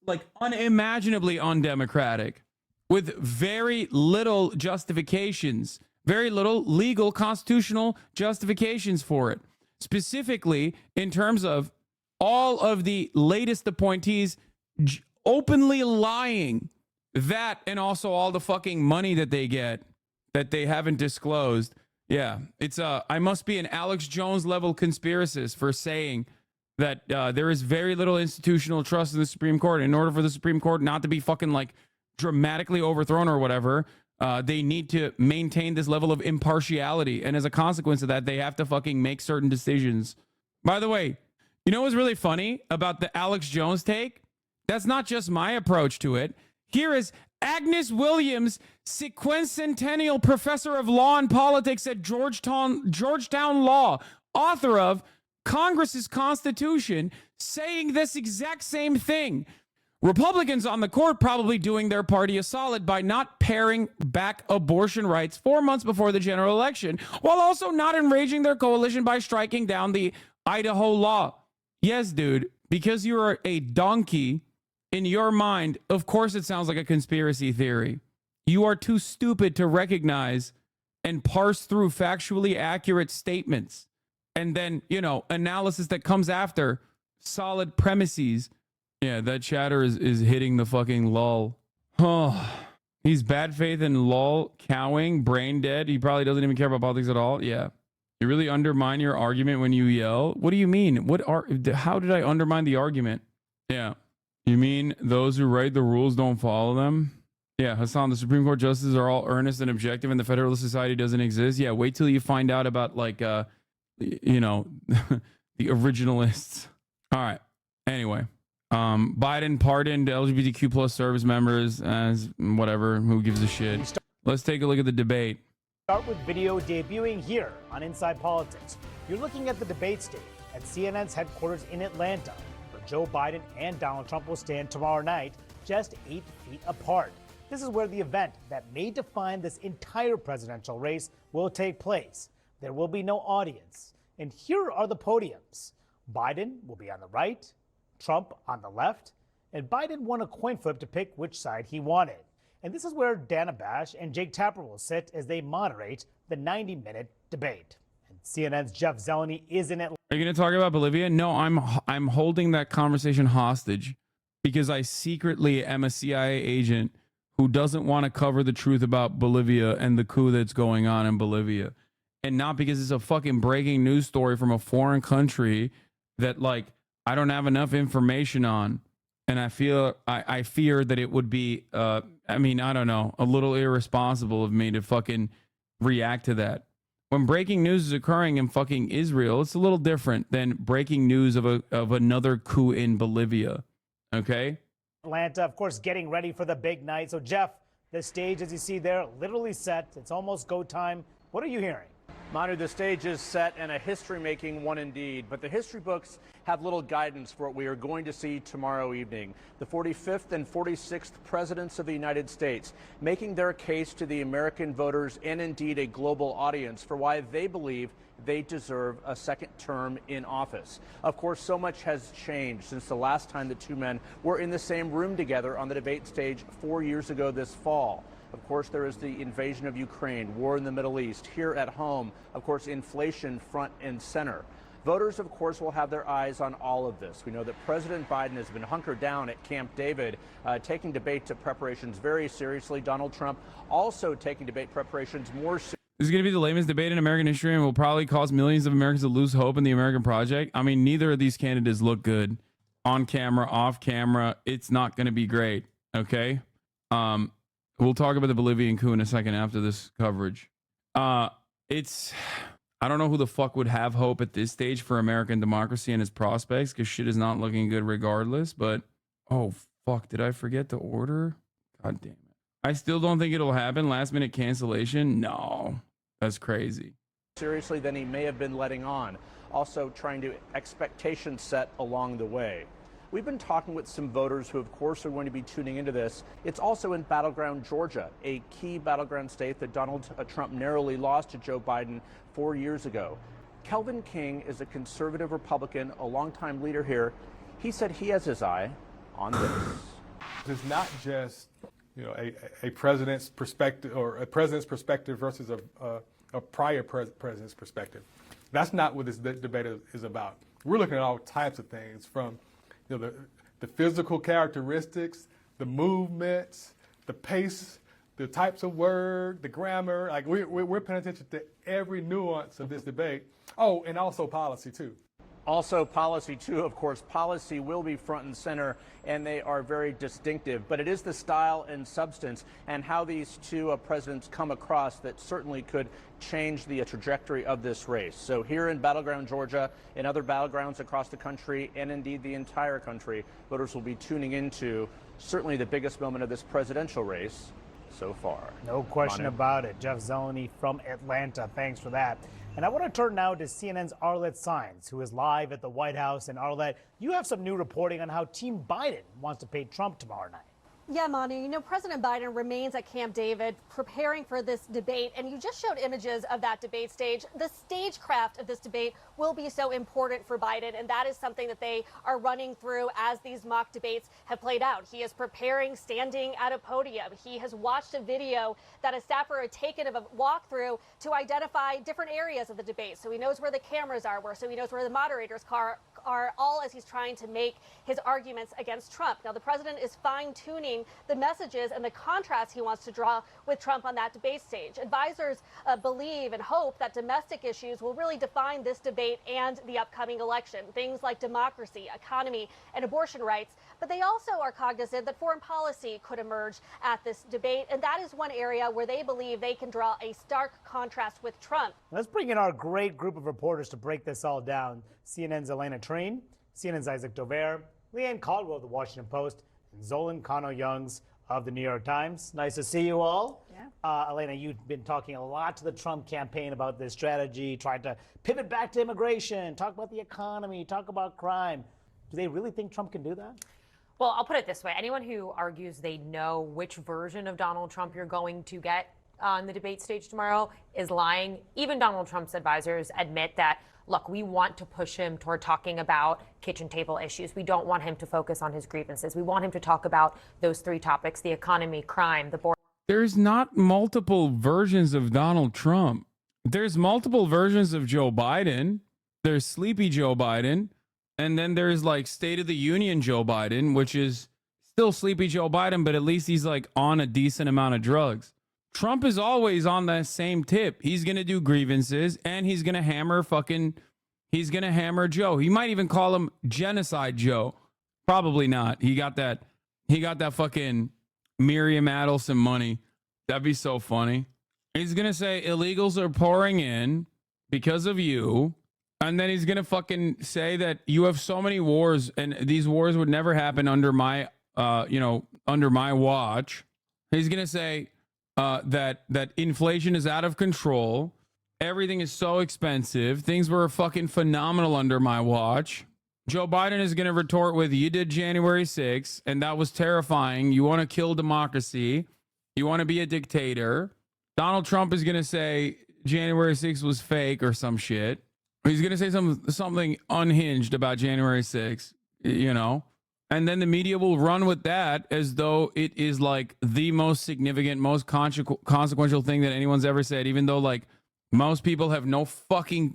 Speaker 4: like unimaginably undemocratic, with very little justifications, very little legal constitutional justifications for it. Specifically, in terms of all of the latest appointees openly lying, that and also all the fucking money that they get that they haven't disclosed. Yeah, it's I must be an Alex Jones level conspiracist for saying that there is very little institutional trust in the Supreme Court. In order for the Supreme Court not to be fucking like dramatically overthrown or whatever, they need to maintain this level of impartiality. And as a consequence of that, they have to fucking make certain decisions. By the way, you know what's really funny about the Alex Jones take? That's not just my approach to it. Here is Agnes Williams, sequencentennial professor of law and politics at Georgetown Law, author of Congress's Constitution, saying this exact same thing. Republicans on the court probably doing their party a solid by not paring back abortion rights 4 months before the general election, while also not enraging their coalition by striking down the Idaho law. Yes, dude, because you are a donkey in your mind, of course it sounds like a conspiracy theory. You are too stupid to recognize and parse through factually accurate statements. And then, you know, analysis that comes after solid premises. Yeah, that chatter is hitting the fucking lull. Oh, he's bad faith and lull, cowing, brain dead. He probably doesn't even care about politics at all. Yeah. You really undermine your argument when you yell. What do you mean? How did I undermine the argument? Yeah. You mean those who write the rules don't follow them? Yeah, Hasan, the Supreme Court justices are all earnest and objective and the Federalist Society doesn't exist. Yeah, wait till you find out about, like, you know, the originalists. All right. Anyway, Biden pardoned LGBTQ plus service members as whatever. Who gives a shit? Let's take a look at the debate.
Speaker 1: Start with video debuting here on Inside Politics. You're looking at the debate stage at CNN's headquarters in Atlanta, where Joe Biden and Donald Trump will stand tomorrow night, just 8 feet apart. This is where the event that may define this entire presidential race will take place. There will be no audience. And here are the podiums. Biden will be on the right, Trump on the left, and Biden won a coin flip to pick which side he wanted. And this is where Dana Bash and Jake Tapper will sit as they moderate the 90-minute debate. And CNN's Jeff Zeleny is in Atlanta.
Speaker 4: Are you going to talk about Bolivia? No, I'm holding that conversation hostage because I secretly am a CIA agent who doesn't want to cover the truth about Bolivia and the coup that's going on in Bolivia. And not because it's a fucking breaking news story from a foreign country that, like, I don't have enough information on. And I fear that it would be, I mean, I don't know, a little irresponsible of me to fucking react to that. When breaking news is occurring in fucking Israel, it's a little different than breaking news of another coup in Bolivia. Okay?
Speaker 1: Atlanta, of course, getting ready for the big night. So, Jeff, the stage, as you see there, literally set. It's almost go time. What are you hearing?
Speaker 3: Manu, the stage is set and a history-making one indeed, but the history books have little guidance for what we are going to see tomorrow evening. The 45th and 46th presidents of the United States making their case to the American voters and indeed a global audience for why they believe they deserve a second term in office. Of course, so much has changed since the last time the two men were in the same room together on the debate stage 4 years ago this fall. Of course, there is the invasion of Ukraine, war in the Middle East, here at home, of course, inflation front and center. Voters, of course, will have their eyes on all of this. We know that President Biden has been hunkered down at Camp David, taking debate preparations very seriously. Donald Trump also taking debate preparations more seriously.
Speaker 4: This is going to be the lamest debate in American history and will probably cause millions of Americans to lose hope in the American project. I mean, neither of these candidates look good on camera, off camera. It's not going to be great. Okay. We'll talk about the Bolivian coup in a second after this coverage. I don't know who the fuck would have hope at this stage for American democracy and its prospects because shit is not looking good regardless. But, oh, Fuck, did I forget to order? God damn it. I still don't think it'll happen. Last minute cancellation? No, that's crazy.
Speaker 3: Seriously than he may have been letting on. Also trying to expectation set along the way. We've been talking with some voters who, of course, are going to be tuning into this. It's also in battleground Georgia, a key battleground state that Donald Trump narrowly lost to Joe Biden 4 years ago. Kelvin King is a conservative Republican, a longtime leader here. He said he has his eye on this.
Speaker 7: It's not just a president's perspective or a president's perspective versus a prior president's perspective. That's not what this debate is about. We're looking at all types of things from the physical characteristics, the movements, the pace, the types of word, the grammar. Like we're paying attention to every nuance of this debate. Oh, and also policy too.
Speaker 3: Also policy too, of course. Policy will be front and center, and they are very distinctive. But it is the style and substance and how these two presidents come across that certainly could change the trajectory of this race. So here in battleground Georgia and other battlegrounds across the country, and indeed the entire country, voters will be tuning into certainly the biggest moment of this presidential race so far.
Speaker 1: No question about it. Jeff Zeleny from Atlanta. Thanks for that. And I want to turn now to CNN's Arlette Saenz, who is live at the White House. And Arlette, you have some new reporting on how Team Biden wants to pay Trump tomorrow night.
Speaker 9: Yeah, Manu, President Biden remains at Camp David preparing for this debate, and you just showed images of that debate stage. The stagecraft of this debate will be so important for Biden, and that is something that they are running through as these mock debates have played out. He is preparing standing at a podium. He has watched a video that a staffer had taken of a walkthrough to identify different areas of the debate. So he knows where the cameras are, so he knows where the moderators are, all as he's trying to make his arguments against Trump. Now, the president is fine-tuning the messages and the contrast he wants to draw with Trump on that debate stage. Advisors believe and hope that domestic issues will really define this debate and the upcoming election. Things like democracy, economy, and abortion rights. But they also are cognizant that foreign policy could emerge at this debate. And that is one area where they believe they can draw a stark contrast with Trump.
Speaker 1: Let's bring in our great group of reporters to break this all down. CNN's Elena Train, CNN's Isaac Dover, Leanne Caldwell of the Washington Post, and Zolan Kano-Youngs of the New York Times. Nice to see you all. Yeah. Elena, you've been talking a lot to the Trump campaign about this strategy, trying to pivot back to immigration, talk about the economy, talk about crime. Do they really think Trump can do that?
Speaker 12: Well, I'll put it this way. Anyone who argues they know which version of Donald Trump you're going to get on the debate stage tomorrow is lying. Even Donald Trump's advisors admit that, look, we want to push him toward talking about kitchen table issues. We don't want him to focus on his grievances. We want him to talk about those three topics: the economy, crime, the border.
Speaker 4: There's not multiple versions of Donald Trump. There's multiple versions of Joe Biden. There's sleepy Joe Biden. And then there's like State of the Union Joe Biden, which is still sleepy Joe Biden, but at least he's like on a decent amount of drugs. Trump is always on that same tip. He's going to do grievances and he's going to hammer Joe. He might even call him Genocide Joe. Probably not. He got that fucking Miriam Adelson money. That'd be so funny. He's going to say illegals are pouring in because of you. And then he's going to fucking say that you have so many wars and these wars would never happen under my watch. He's going to say that inflation is out of control. Everything is so expensive. Things were fucking phenomenal under my watch. Joe Biden is going to retort with, you did January 6th, and that was terrifying. You want to kill democracy. You want to be a dictator. Donald Trump is going to say January 6th was fake or some shit. He's going to say something unhinged about January 6th, and then the media will run with that as though it is like the most significant, most consequential thing that anyone's ever said, even though like most people have no fucking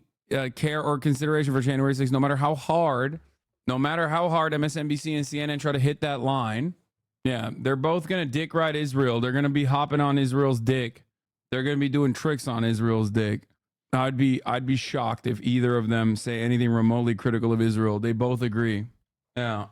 Speaker 4: care or consideration for January 6th, no matter how hard MSNBC and CNN try to hit that line. Yeah, they're both going to dick ride Israel. They're going to be hopping on Israel's dick. They're going to be doing tricks on Israel's dick. I'd be shocked if either of them say anything remotely critical of Israel. They both agree. Yeah.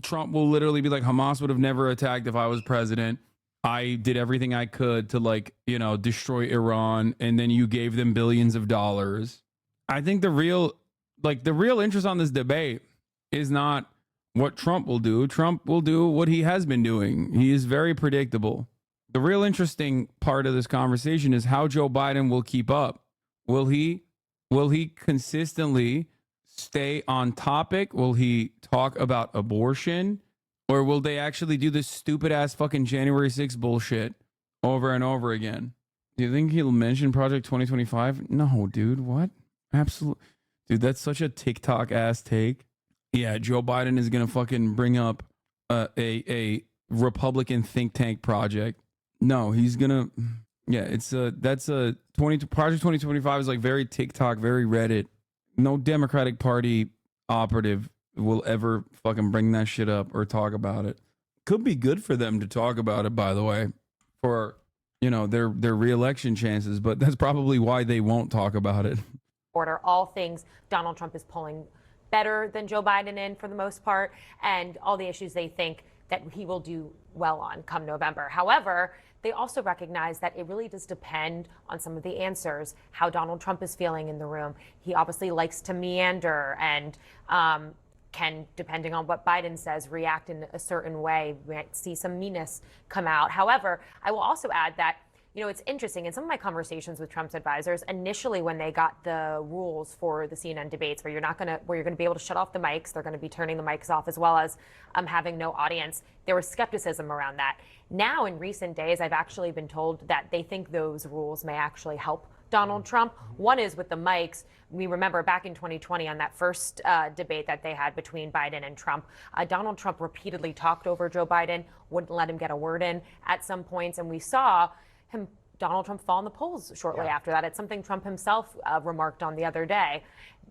Speaker 4: Trump will literally be like, Hamas would have never attacked if I was president. I did everything I could to destroy Iran, and then you gave them billions of dollars. I think the real interest on this debate is not what Trump will do. Trump will do what he has been doing. He is very predictable. The real interesting part of this conversation is how Joe Biden will keep up. Will he consistently stay on topic? Will he talk about abortion? Or will they actually do this stupid ass fucking January 6th bullshit over and over again? Do you think he'll mention Project 2025? No, dude. What? Absolutely. Dude, that's such a TikTok ass take. Yeah, Joe Biden is going to fucking bring up a Republican think tank project. No, he's going to. Yeah, that's a Project 2025 is like very TikTok, very Reddit. No Democratic Party operative will ever fucking bring that shit up or talk about it. Could be good for them to talk about it, by the way, for, you know, their re-election chances, but that's probably why they won't talk about it.
Speaker 12: Order all things Donald Trump is pulling better than Joe Biden in for the most part, and all the issues they think that he will do well on come November. However, they also recognize that it really does depend on some of the answers, how Donald Trump is feeling in the room. He obviously likes to meander and can, depending on what Biden says, react in a certain way. We might see some meanness come out. However, I will also add that, you know, it's interesting. In some of my conversations with Trump's advisors, initially when they got the rules for the CNN debates, where you're going to be able to shut off the mics, they're going to be turning the mics off, as well as having no audience, there was skepticism around that. Now, in recent days, I've actually been told that they think those rules may actually help Donald Trump. One is with the mics. We remember back in 2020 on that first debate that they had between Biden and Trump, Donald Trump repeatedly talked over Joe Biden, wouldn't let him get a word in at some points, and we saw Donald Trump fall in the polls shortly after that. It's something Trump himself remarked on the other day.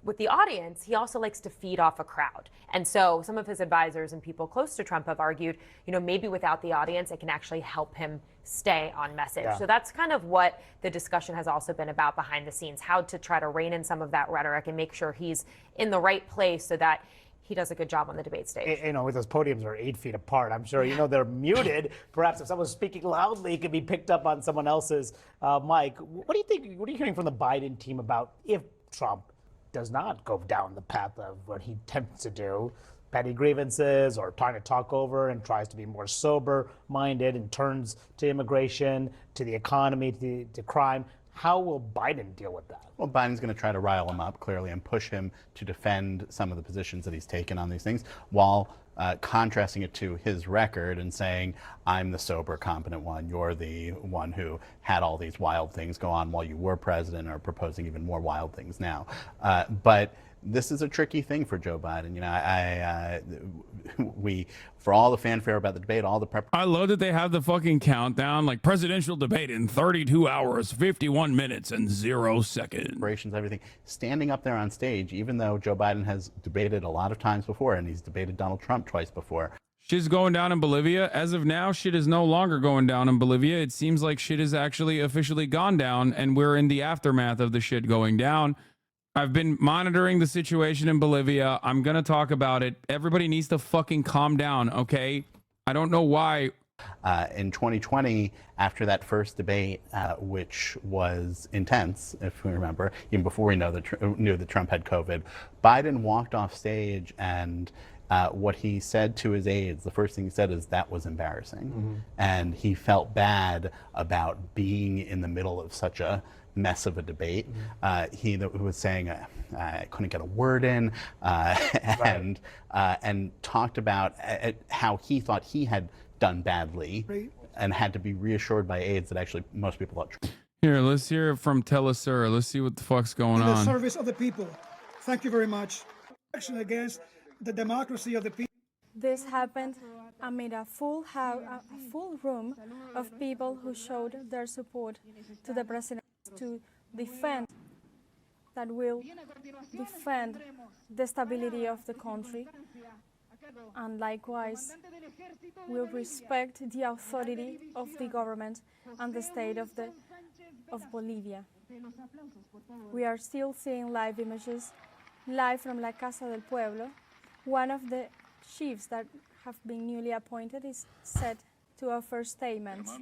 Speaker 12: With the audience, he also likes to feed off a crowd. And so some of his advisors and people close to Trump have argued, you know, maybe without the audience, it can actually help him stay on message. So that's kind of what the discussion has also been about behind the scenes, how to try to rein in some of that rhetoric and make sure he's in the right place so that he does a good job on the debate stage.
Speaker 1: You know, with those podiums are 8 feet apart, I'm sure, you know, they're muted. Perhaps if someone's speaking loudly, it could be picked up on someone else's mic. What do you think? What are you hearing from the Biden team about if Trump does not go down the path of what he attempts to do, petty grievances or trying to talk over and tries to be more sober-minded and turns to immigration, to the economy, to crime? How will Biden deal with that?
Speaker 10: Well, Biden's going to try to rile him up, clearly, and push him to defend some of the positions that he's taken on these things, while contrasting it to his record and saying, I'm the sober, competent one. You're the one who had all these wild things go on while you were president, or proposing even more wild things now. But this is a tricky thing for Joe Biden. You know, we, for all the fanfare about the debate, all the prep.
Speaker 4: I love that they have the fucking countdown, like presidential debate in 32 hours, 51 minutes, and 0 seconds.
Speaker 10: Preparations, everything. Standing up there on stage, even though Joe Biden has debated a lot of times before, and he's debated Donald Trump twice before.
Speaker 4: Shit's going down in Bolivia. As of now, shit is no longer going down in Bolivia. It seems like shit has actually officially gone down, and we're in the aftermath of the shit going down. I've been monitoring the situation in Bolivia. I'm going to talk about it. Everybody needs to fucking calm down, okay? I don't know why.
Speaker 10: In 2020, after that first debate, which was intense, if we remember, even before we knew that Trump had COVID, Biden walked off stage, and what he said to his aides, the first thing he said is, that was embarrassing. Mm-hmm. And he felt bad about being in the middle of such a mess of a debate. Mm-hmm. He was saying I couldn't get a word in, and talked about how he thought he had done badly, and had to be reassured by aides that actually most people thought.
Speaker 4: Here, let's hear it from Telesur. Let's see what the fuck's going on.
Speaker 11: In the service of the people. Thank you very much. Action against the democracy of the people.
Speaker 14: This happened amid a full room of people who showed their support to the president to defend the stability of the country, and likewise will respect the authority of the government and the state of Bolivia. We are still seeing live images, live from La Casa del Pueblo. One of the chiefs that have been newly appointed is set to offer statements.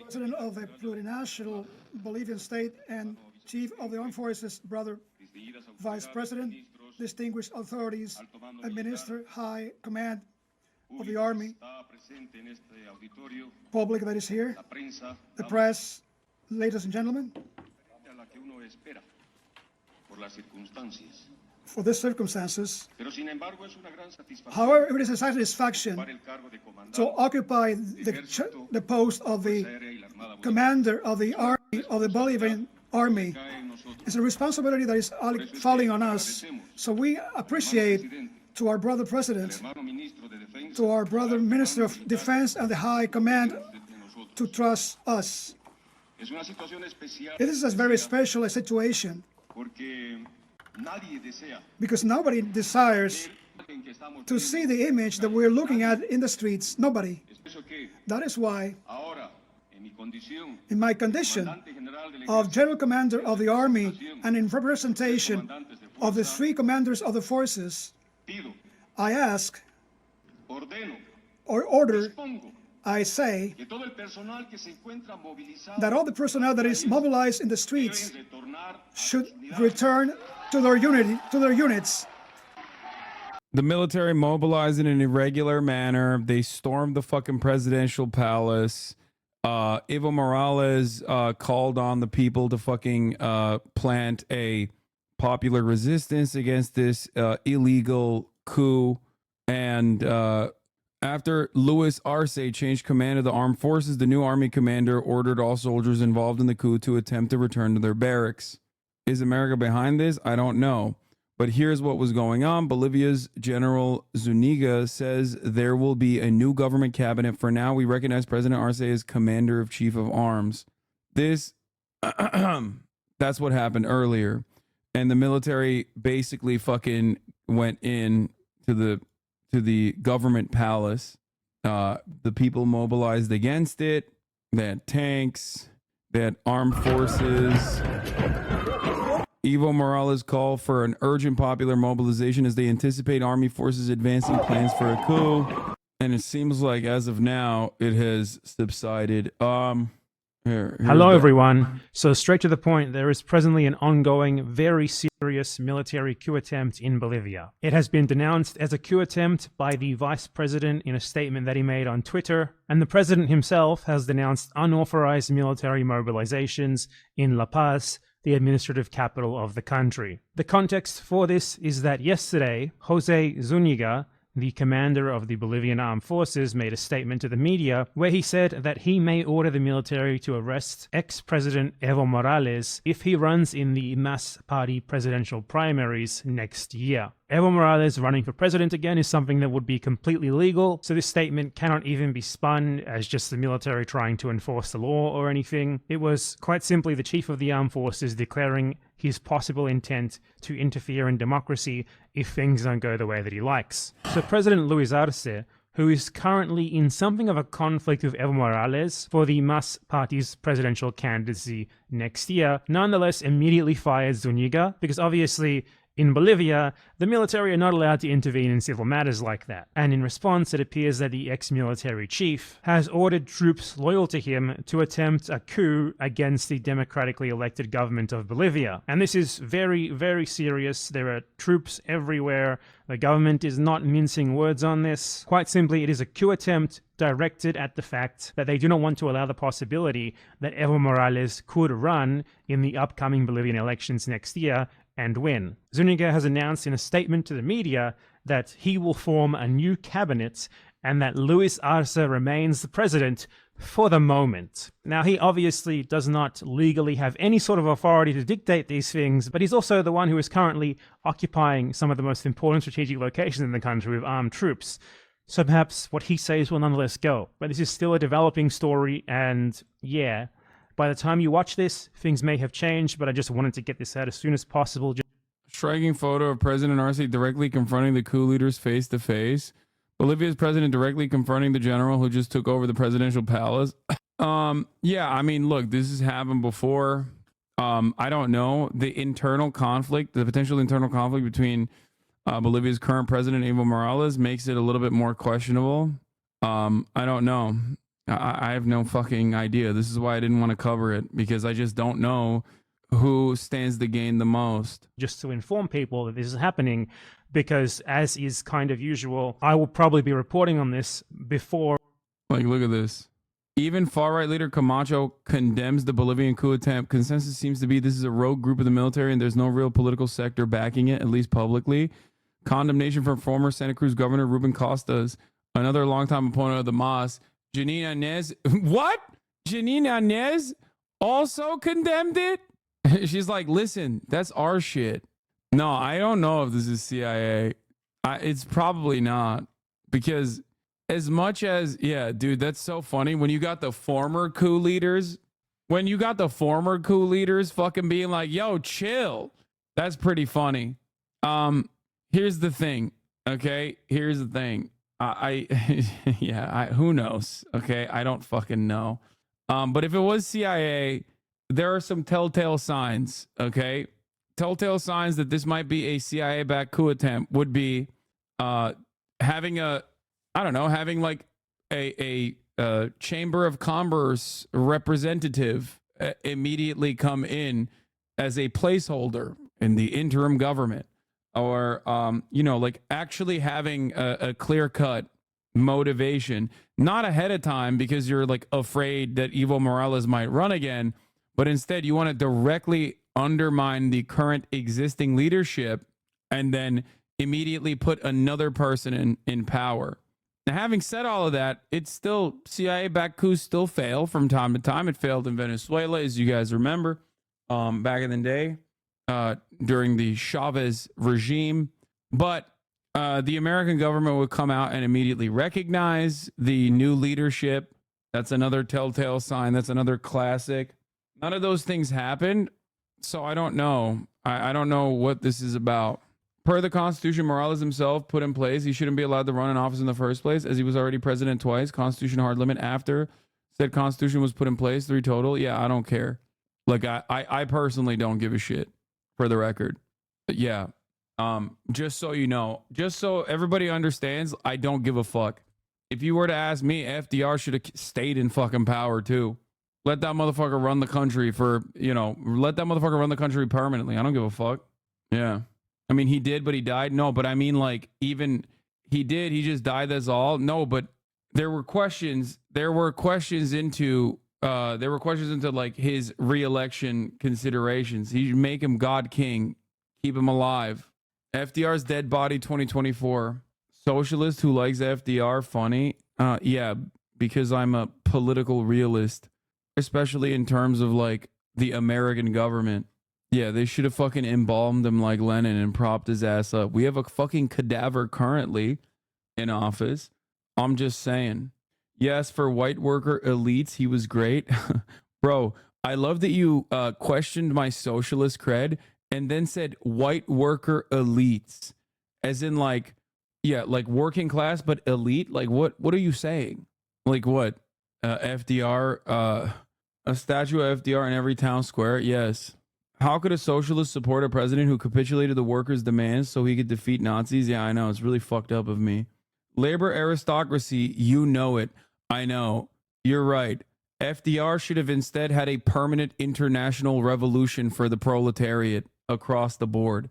Speaker 11: President of the plurinational Bolivian state and chief of the armed forces, Brother Vice President, distinguished authorities, and Minister, High Command of the Army, public that is here, the press, ladies and gentlemen, for these circumstances. However, it is a satisfaction to occupy the post of the commander of the army, of the Bolivian army. It's a responsibility that is falling on us. So we appreciate to our brother president, to our brother minister of defense and the high command to trust us. This is a very special situation because nobody desires to see the image that we're looking at in the streets. Nobody. That is why, in my condition of General Commander of the Army and in representation of the three commanders of the forces, I ask or order, I say that all the personnel that is mobilized in the streets should return to their units.
Speaker 4: The military mobilized in an irregular manner. They stormed the fucking presidential palace. Evo Morales called on the people to fucking plant a popular resistance against this illegal coup. And after Luis Arce changed command of the armed forces, the new army commander ordered all soldiers involved in the coup to attempt to return to their barracks. Is America behind this? I don't know. But here's what was going on. Bolivia's General Zuniga says there will be a new government cabinet. For now, we recognize President Arce as Commander-in-Chief of Arms. This, that's what happened earlier. And the military basically fucking went in to the government palace. The people mobilized against it. They had tanks. They had armed forces. Evo Morales called for an urgent popular mobilization as they anticipate army forces advancing plans for a coup. And it seems like as of now, it has subsided.
Speaker 13: Hello, everyone. So straight to the point, there is presently an ongoing, very serious military coup attempt in Bolivia. It has been denounced as a coup attempt by the vice president in a statement that he made on Twitter, and the president himself has denounced unauthorized military mobilizations in La Paz, the administrative capital of the country. The context for this is that yesterday, Jose Zuniga, the commander of the Bolivian armed forces, made a statement to the media where he said that he may order the military to arrest ex-president Evo Morales if he runs in the MAS party presidential primaries next year. Evo Morales running for president again is something that would be completely legal, so this statement cannot even be spun as just the military trying to enforce the law or anything. It was quite simply the chief of the armed forces declaring his possible intent to interfere in democracy if things don't go the way that he likes. So President Luis Arce, who is currently in something of a conflict with Evo Morales for the MAS party's presidential candidacy next year, nonetheless immediately fired Zuniga, because obviously in Bolivia, the military are not allowed to intervene in civil matters like that. And in response, it appears that the ex-military chief has ordered troops loyal to him to attempt a coup against the democratically elected government of Bolivia. And this is very, very serious. There are troops everywhere. The government is not mincing words on this. Quite simply, it is a coup attempt directed at the fact that they do not want to allow the possibility that Evo Morales could run in the upcoming Bolivian elections next year and win. Zuniga has announced in a statement to the media that he will form a new cabinet and that Luis Arce remains the president for the moment. Now, he obviously does not legally have any sort of authority to dictate these things, but he's also the one who is currently occupying some of the most important strategic locations in the country with armed troops. So perhaps what he says will nonetheless go. But this is still a developing story, and yeah, by the time you watch this, things may have changed, but I just wanted to get this out as soon as possible.
Speaker 4: Striking photo of President Arce directly confronting the coup leaders face to face. Bolivia's president directly confronting the general who just took over the presidential palace. Yeah, I mean, look, this has happened before. I don't know. The internal conflict, the potential internal conflict between Bolivia's current president, Evo Morales, makes it a little bit more questionable. I don't know. I have no fucking idea. This is why I didn't want to cover it, because I just don't know who stands to gain the most.
Speaker 13: Just to inform people that this is happening, because as is kind of usual, I will probably be reporting on this before.
Speaker 4: Like, look at this. Even far-right leader Camacho condemns the Bolivian coup attempt. Consensus seems to be this is a rogue group of the military and there's no real political sector backing it, at least publicly. Condemnation from former Santa Cruz Governor Ruben Costas, another longtime opponent of the MAS. Janine Anez, what? Janine Anez also condemned it? She's like, listen, that's our shit. No, I don't know if this is CIA. It's probably not, because as much as, yeah, dude, that's so funny. When you got the former coup leaders, fucking being like, yo, chill. That's pretty funny. Here's the thing. Okay. Here's the thing. Who knows? Okay. I don't fucking know. But if it was CIA, there are some telltale signs. Okay. Telltale signs that this might be a CIA-backed coup attempt would be, having like a Chamber of Commerce representative immediately come in as a placeholder in the interim government, or like actually having a clear-cut motivation, not ahead of time because you're like afraid that Evo Morales might run again, but instead you want to directly undermine the current existing leadership and then immediately put another person in power. Now, having said all of that, it's still CIA-backed coups still fail from time to time. It failed in Venezuela, as you guys remember, back in the day, during the Chavez regime. But the American government would come out and immediately recognize the new leadership. That's another telltale sign. That's another classic. None of those things happened. So I don't know. I don't know what this is about. Per the Constitution, Morales himself put in place, he shouldn't be allowed to run an office in the first place, as he was already president twice. Constitution hard limit after said Constitution was put in place, 3 total. Yeah, I don't care. Like, I personally don't give a shit, for the record. But yeah, just so you know, just so everybody understands, I don't give a fuck. If you were to ask me, FDR should have stayed in fucking power too. Let that motherfucker run the country let that motherfucker run the country permanently. I don't give a fuck. Yeah. I mean, he did, but he died. No, but I mean, like, even he did, he just died. That's all. No, but there were questions into like his re-election considerations. He should make him God King, keep him alive. FDR's dead body 2024. Socialist who likes FDR, funny. Yeah, because I'm a political realist, especially in terms of like the American government. Yeah, they should have fucking embalmed him like Lenin and propped his ass up. We have a fucking cadaver currently in office. I'm just saying. Yes, for white worker elites, he was great. Bro, I love that you questioned my socialist cred and then said white worker elites. As in like, yeah, like working class, but elite? Like what are you saying? Like what? FDR, a statue of FDR in every town square? Yes. How could a socialist support a president who capitulated the workers' demands so he could defeat Nazis? Yeah, I know. It's really fucked up of me. Labor aristocracy, you know it. I know. You're right. FDR should have instead had a permanent international revolution for the proletariat across the board.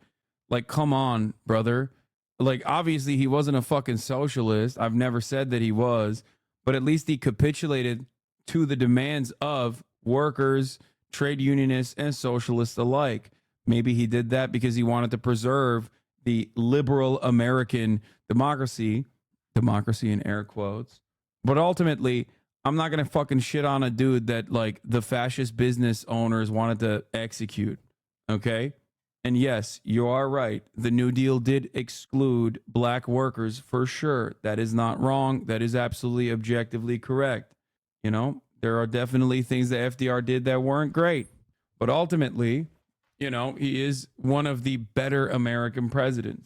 Speaker 4: Like, come on, brother. Like, obviously, he wasn't a fucking socialist. I've never said that he was. But at least he capitulated to the demands of workers, trade unionists, and socialists alike. Maybe he did that because he wanted to preserve the liberal American democracy in air quotes. But ultimately, I'm not going to fucking shit on a dude that like the fascist business owners wanted to execute. Okay? And yes, you are right. The New Deal did exclude black workers for sure. That is not wrong. That is absolutely objectively correct. You know, there are definitely things that FDR did that weren't great. But ultimately, you know, he is one of the better American presidents.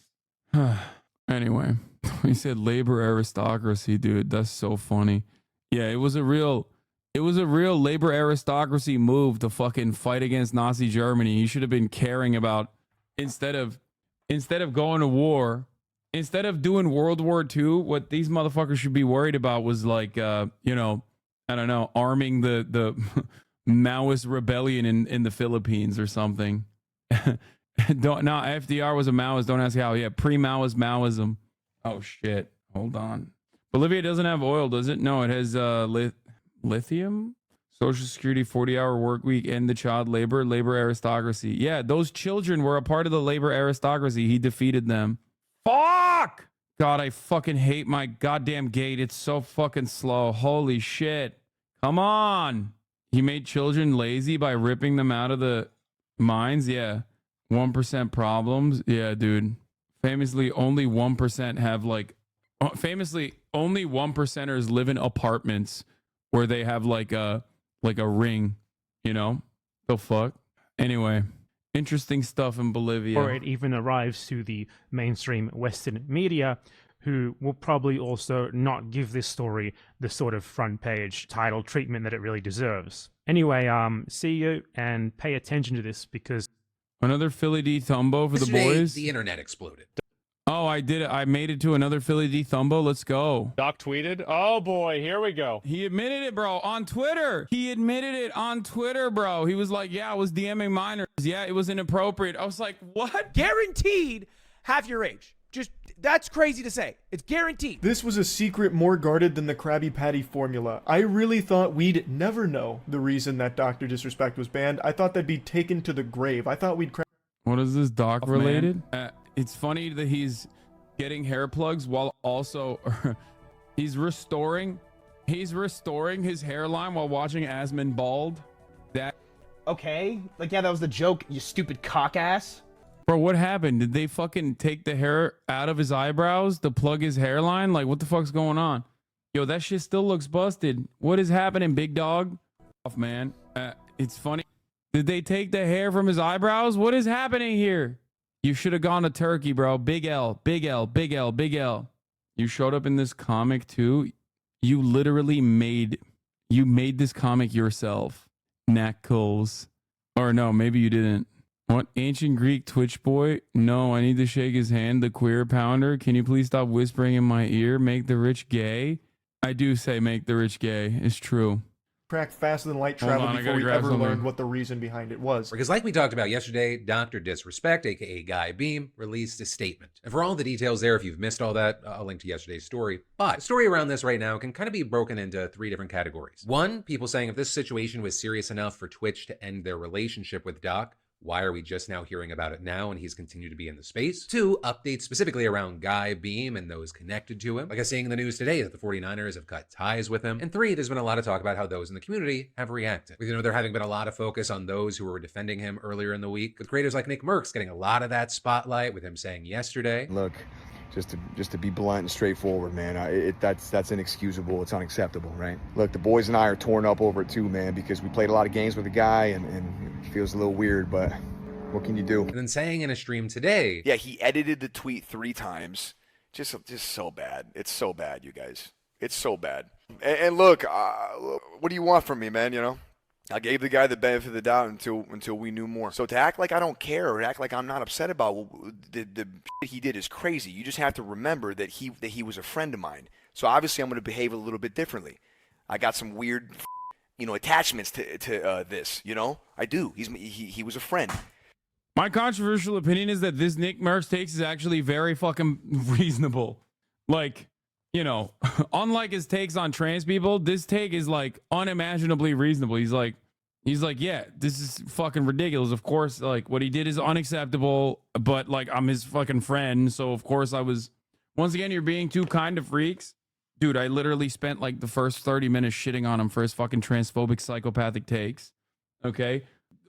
Speaker 4: Anyway, he said labor aristocracy, dude. That's so funny. Yeah, it was a real labor aristocracy move to fucking fight against Nazi Germany. He should have been caring about, instead of going to war, instead of doing World War II, what these motherfuckers should be worried about was like, you know, I don't know, arming the Maoist rebellion in the Philippines or something. FDR was a Maoist. Don't ask how. Yeah, pre-Maoist Maoism. Oh shit. Hold on. Bolivia doesn't have oil, does it? No, it has lithium. Social Security, 40-hour work week, end the child labor aristocracy. Yeah, those children were a part of the labor aristocracy. He defeated them. Fuck! God, I fucking hate my goddamn gate. It's so fucking slow. Holy shit. Come on. He made children lazy by ripping them out of the mines. Yeah. 1% problems. Yeah, dude. Famously, only 1% have famously, only 1%ers live in apartments where they have like a ring, you know? The fuck? Anyway, interesting stuff in Bolivia.
Speaker 13: Or it even arrives to the mainstream Western media, who will probably also not give this story the sort of front page title treatment that it really deserves. Anyway, see you and pay attention to this because...
Speaker 4: Another Philly D Thumbo for the boys?
Speaker 15: The internet exploded.
Speaker 4: Oh, I did it. I made it to another Philly D Thumbo. Let's go.
Speaker 16: Doc tweeted. Oh boy, here we go.
Speaker 4: He admitted it, bro, on Twitter. He admitted it on Twitter, bro. He was like, yeah, I was DMing minors. Yeah, it was inappropriate. I was like, what?
Speaker 17: Guaranteed half your age. Just, that's crazy to say. It's guaranteed.
Speaker 24: This was a secret more guarded than the Krabby Patty formula. I really thought we'd never know the reason that Dr. Disrespect was banned. I thought that'd be taken to the grave. I thought we'd...
Speaker 4: What is this, Doc related? It's funny that he's getting hair plugs while also he's restoring his hairline while watching Asmund bald. That
Speaker 17: okay, like yeah, that was the joke, you stupid cock ass.
Speaker 4: Bro, what happened? Did they fucking take the hair out of his eyebrows to plug his hairline? Like, what the fuck's going on? Yo, that shit still looks busted. What is happening, big dog? Off, man. It's funny. Did they take the hair from his eyebrows? What is happening here? You should have gone to Turkey, bro. Big L, big L, big L, big L. You showed up in this comic too. You literally made this comic yourself. Knuckles. Or no, maybe you didn't. What? Ancient Greek Twitch boy? No, I need to shake his hand. The queer pounder. Can you please stop whispering in my ear? Make the rich gay? I do say make the rich gay. It's true.
Speaker 24: Crack faster than light travel before we ever learned what the reason behind it was.
Speaker 15: Because like we talked about yesterday, Dr. Disrespect, aka Guy Beam, released a statement. And for all the details there, if you've missed all that, I'll link to yesterday's story. But the story around this right now can kind of be broken into 3 different categories. 1, people saying if this situation was serious enough for Twitch to end their relationship with Doc, why are we just now hearing about it now and he's continued to be in the space? 2, updates specifically around Guy Beam and those connected to him. Like I was seeing in the news today that the 49ers have cut ties with him. And 3, there's been a lot of talk about how those in the community have reacted. You know, there having been a lot of focus on those who were defending him earlier in the week, with creators like Nick Merckx getting a lot of that spotlight with him saying yesterday.
Speaker 25: Look, just to be blunt and straightforward, man, that's inexcusable. It's unacceptable, right? Look, the boys and I are torn up over it too, man, because we played a lot of games with the guy and it feels a little weird, but what can you do?
Speaker 15: And then saying in a stream today,
Speaker 26: yeah, he edited the tweet 3 times. Just so bad. It's so bad, you guys. It's so bad. And look, what do you want from me, man? You know, I gave the guy the benefit of the doubt until we knew more. So to act like I don't care or act like I'm not upset about the shit he did is crazy. You just have to remember that he was a friend of mine. So obviously I'm going to behave a little bit differently. I got some weird, attachments to this. You know, I do. He was a friend.
Speaker 4: My controversial opinion is that this Nick Merckx takes is actually very fucking reasonable. Like, unlike his takes on trans people, this take is like unimaginably reasonable. He's like, yeah, this is fucking ridiculous. Of course, like what he did is unacceptable, but like I'm his fucking friend. So of course I was, once again, you're being too kind of freaks. Dude, I literally spent like the first 30 minutes shitting on him for his fucking transphobic psychopathic takes. Okay.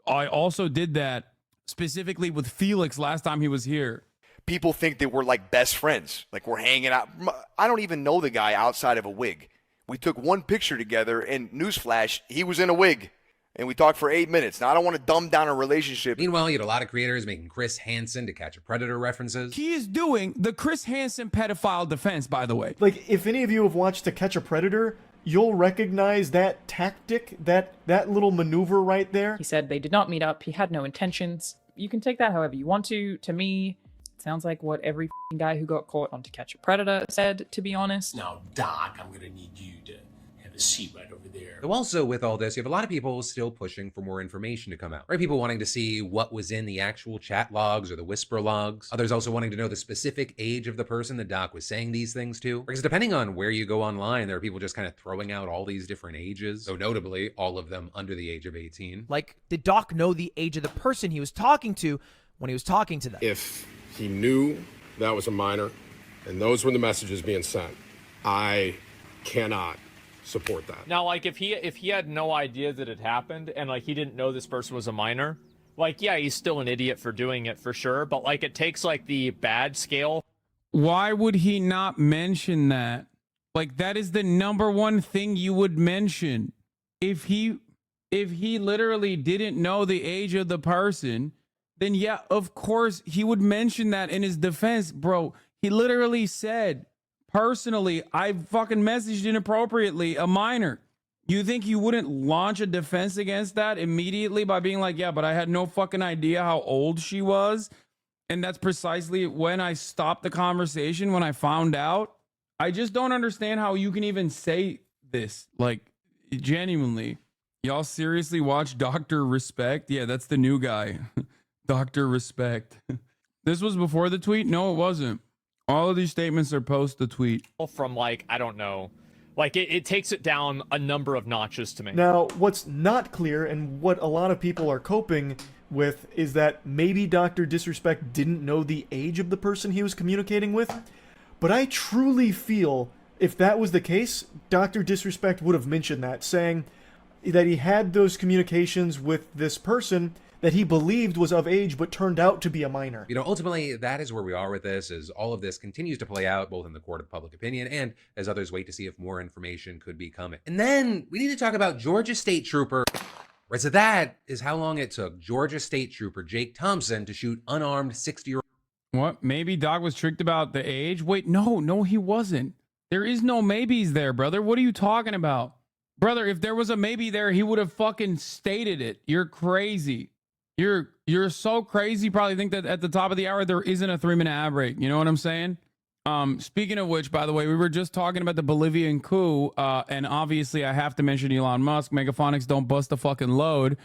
Speaker 4: I also did that specifically with Felix last time he was here.
Speaker 26: People think that we're like best friends, like we're hanging out. I don't even know the guy outside of a wig. We took one picture together, and newsflash, he was in a wig, and we talked for 8 minutes. Now, I don't want to dumb down a relationship.
Speaker 15: Meanwhile, you had a lot of creators making Chris Hansen to Catch a Predator references.
Speaker 4: He is doing the Chris Hansen pedophile defense, by the way.
Speaker 24: Like, if any of you have watched To Catch a Predator, you'll recognize that tactic, that little maneuver right there.
Speaker 27: He said they did not meet up. He had no intentions. You can take that however you want to. To me, it sounds like what every guy who got caught on To Catch a Predator said, to be honest.
Speaker 28: Now, Doc, I'm going to need you to have
Speaker 2: the seat right over there.
Speaker 15: So also with all this, you have a lot of people still pushing for more information to come out, right? People wanting to see what was in the actual chat logs or the whisper logs. Others also wanting to know the specific age of the person that Doc was saying these things to. Because depending on where you go online, there are people just kind of throwing out all these different ages. So notably, all of them under the age of 18.
Speaker 17: Like, did Doc know the age of the person he was talking to when he was talking to them?
Speaker 6: If he knew that was a minor and those were the messages being sent, I cannot support that.
Speaker 16: Now, like, if he had no idea that it happened and like he didn't know this person was a minor, like, yeah, he's still an idiot for doing it for sure. But like, it takes like the bad scale.
Speaker 4: Why would he not mention that? Like, that is the number one thing you would mention. If he literally didn't know the age of the person, then yeah, of course he would mention that in his defense, bro. He literally said, personally, I fucking messaged inappropriately a minor. You think you wouldn't launch a defense against that immediately by being like, yeah, but I had no fucking idea how old she was. And that's precisely when I stopped the conversation, when I found out. I just don't understand how you can even say this. Like, genuinely. Y'all seriously watch Dr. Respect? Yeah, that's the new guy. Dr. Respect. This was before the tweet? No, it wasn't. All of these statements are post the tweet.
Speaker 16: From like, I don't know. Like, it takes it down a number of notches to me.
Speaker 24: Now, what's not clear and what a lot of people are coping with is that maybe Dr. Disrespect didn't know the age of the person he was communicating with. But I truly feel if that was the case, Dr. Disrespect would have mentioned that, saying that he had those communications with this person that he believed was of age but turned out to be a minor.
Speaker 15: You know, ultimately, that is where we are with this, as all of this continues to play out both in the court of public opinion and as others wait to see if more information could be coming. And then we need to talk about Georgia State Trooper. Right, so that is how long it took Georgia State Trooper Jake Thompson to shoot unarmed 60-year-old.
Speaker 4: What? Maybe Doc was tricked about the age? Wait, no, he wasn't. There is no maybes there, brother. What are you talking about? Brother, if there was a maybe there, he would have fucking stated it. You're crazy. You're so crazy. You probably think that at the top of the hour there isn't a 3-minute ad break. You know what I'm saying? Speaking of which, by the way, we were just talking about the Bolivian coup, and obviously I have to mention Elon Musk. Megaphonics don't bust the fucking load,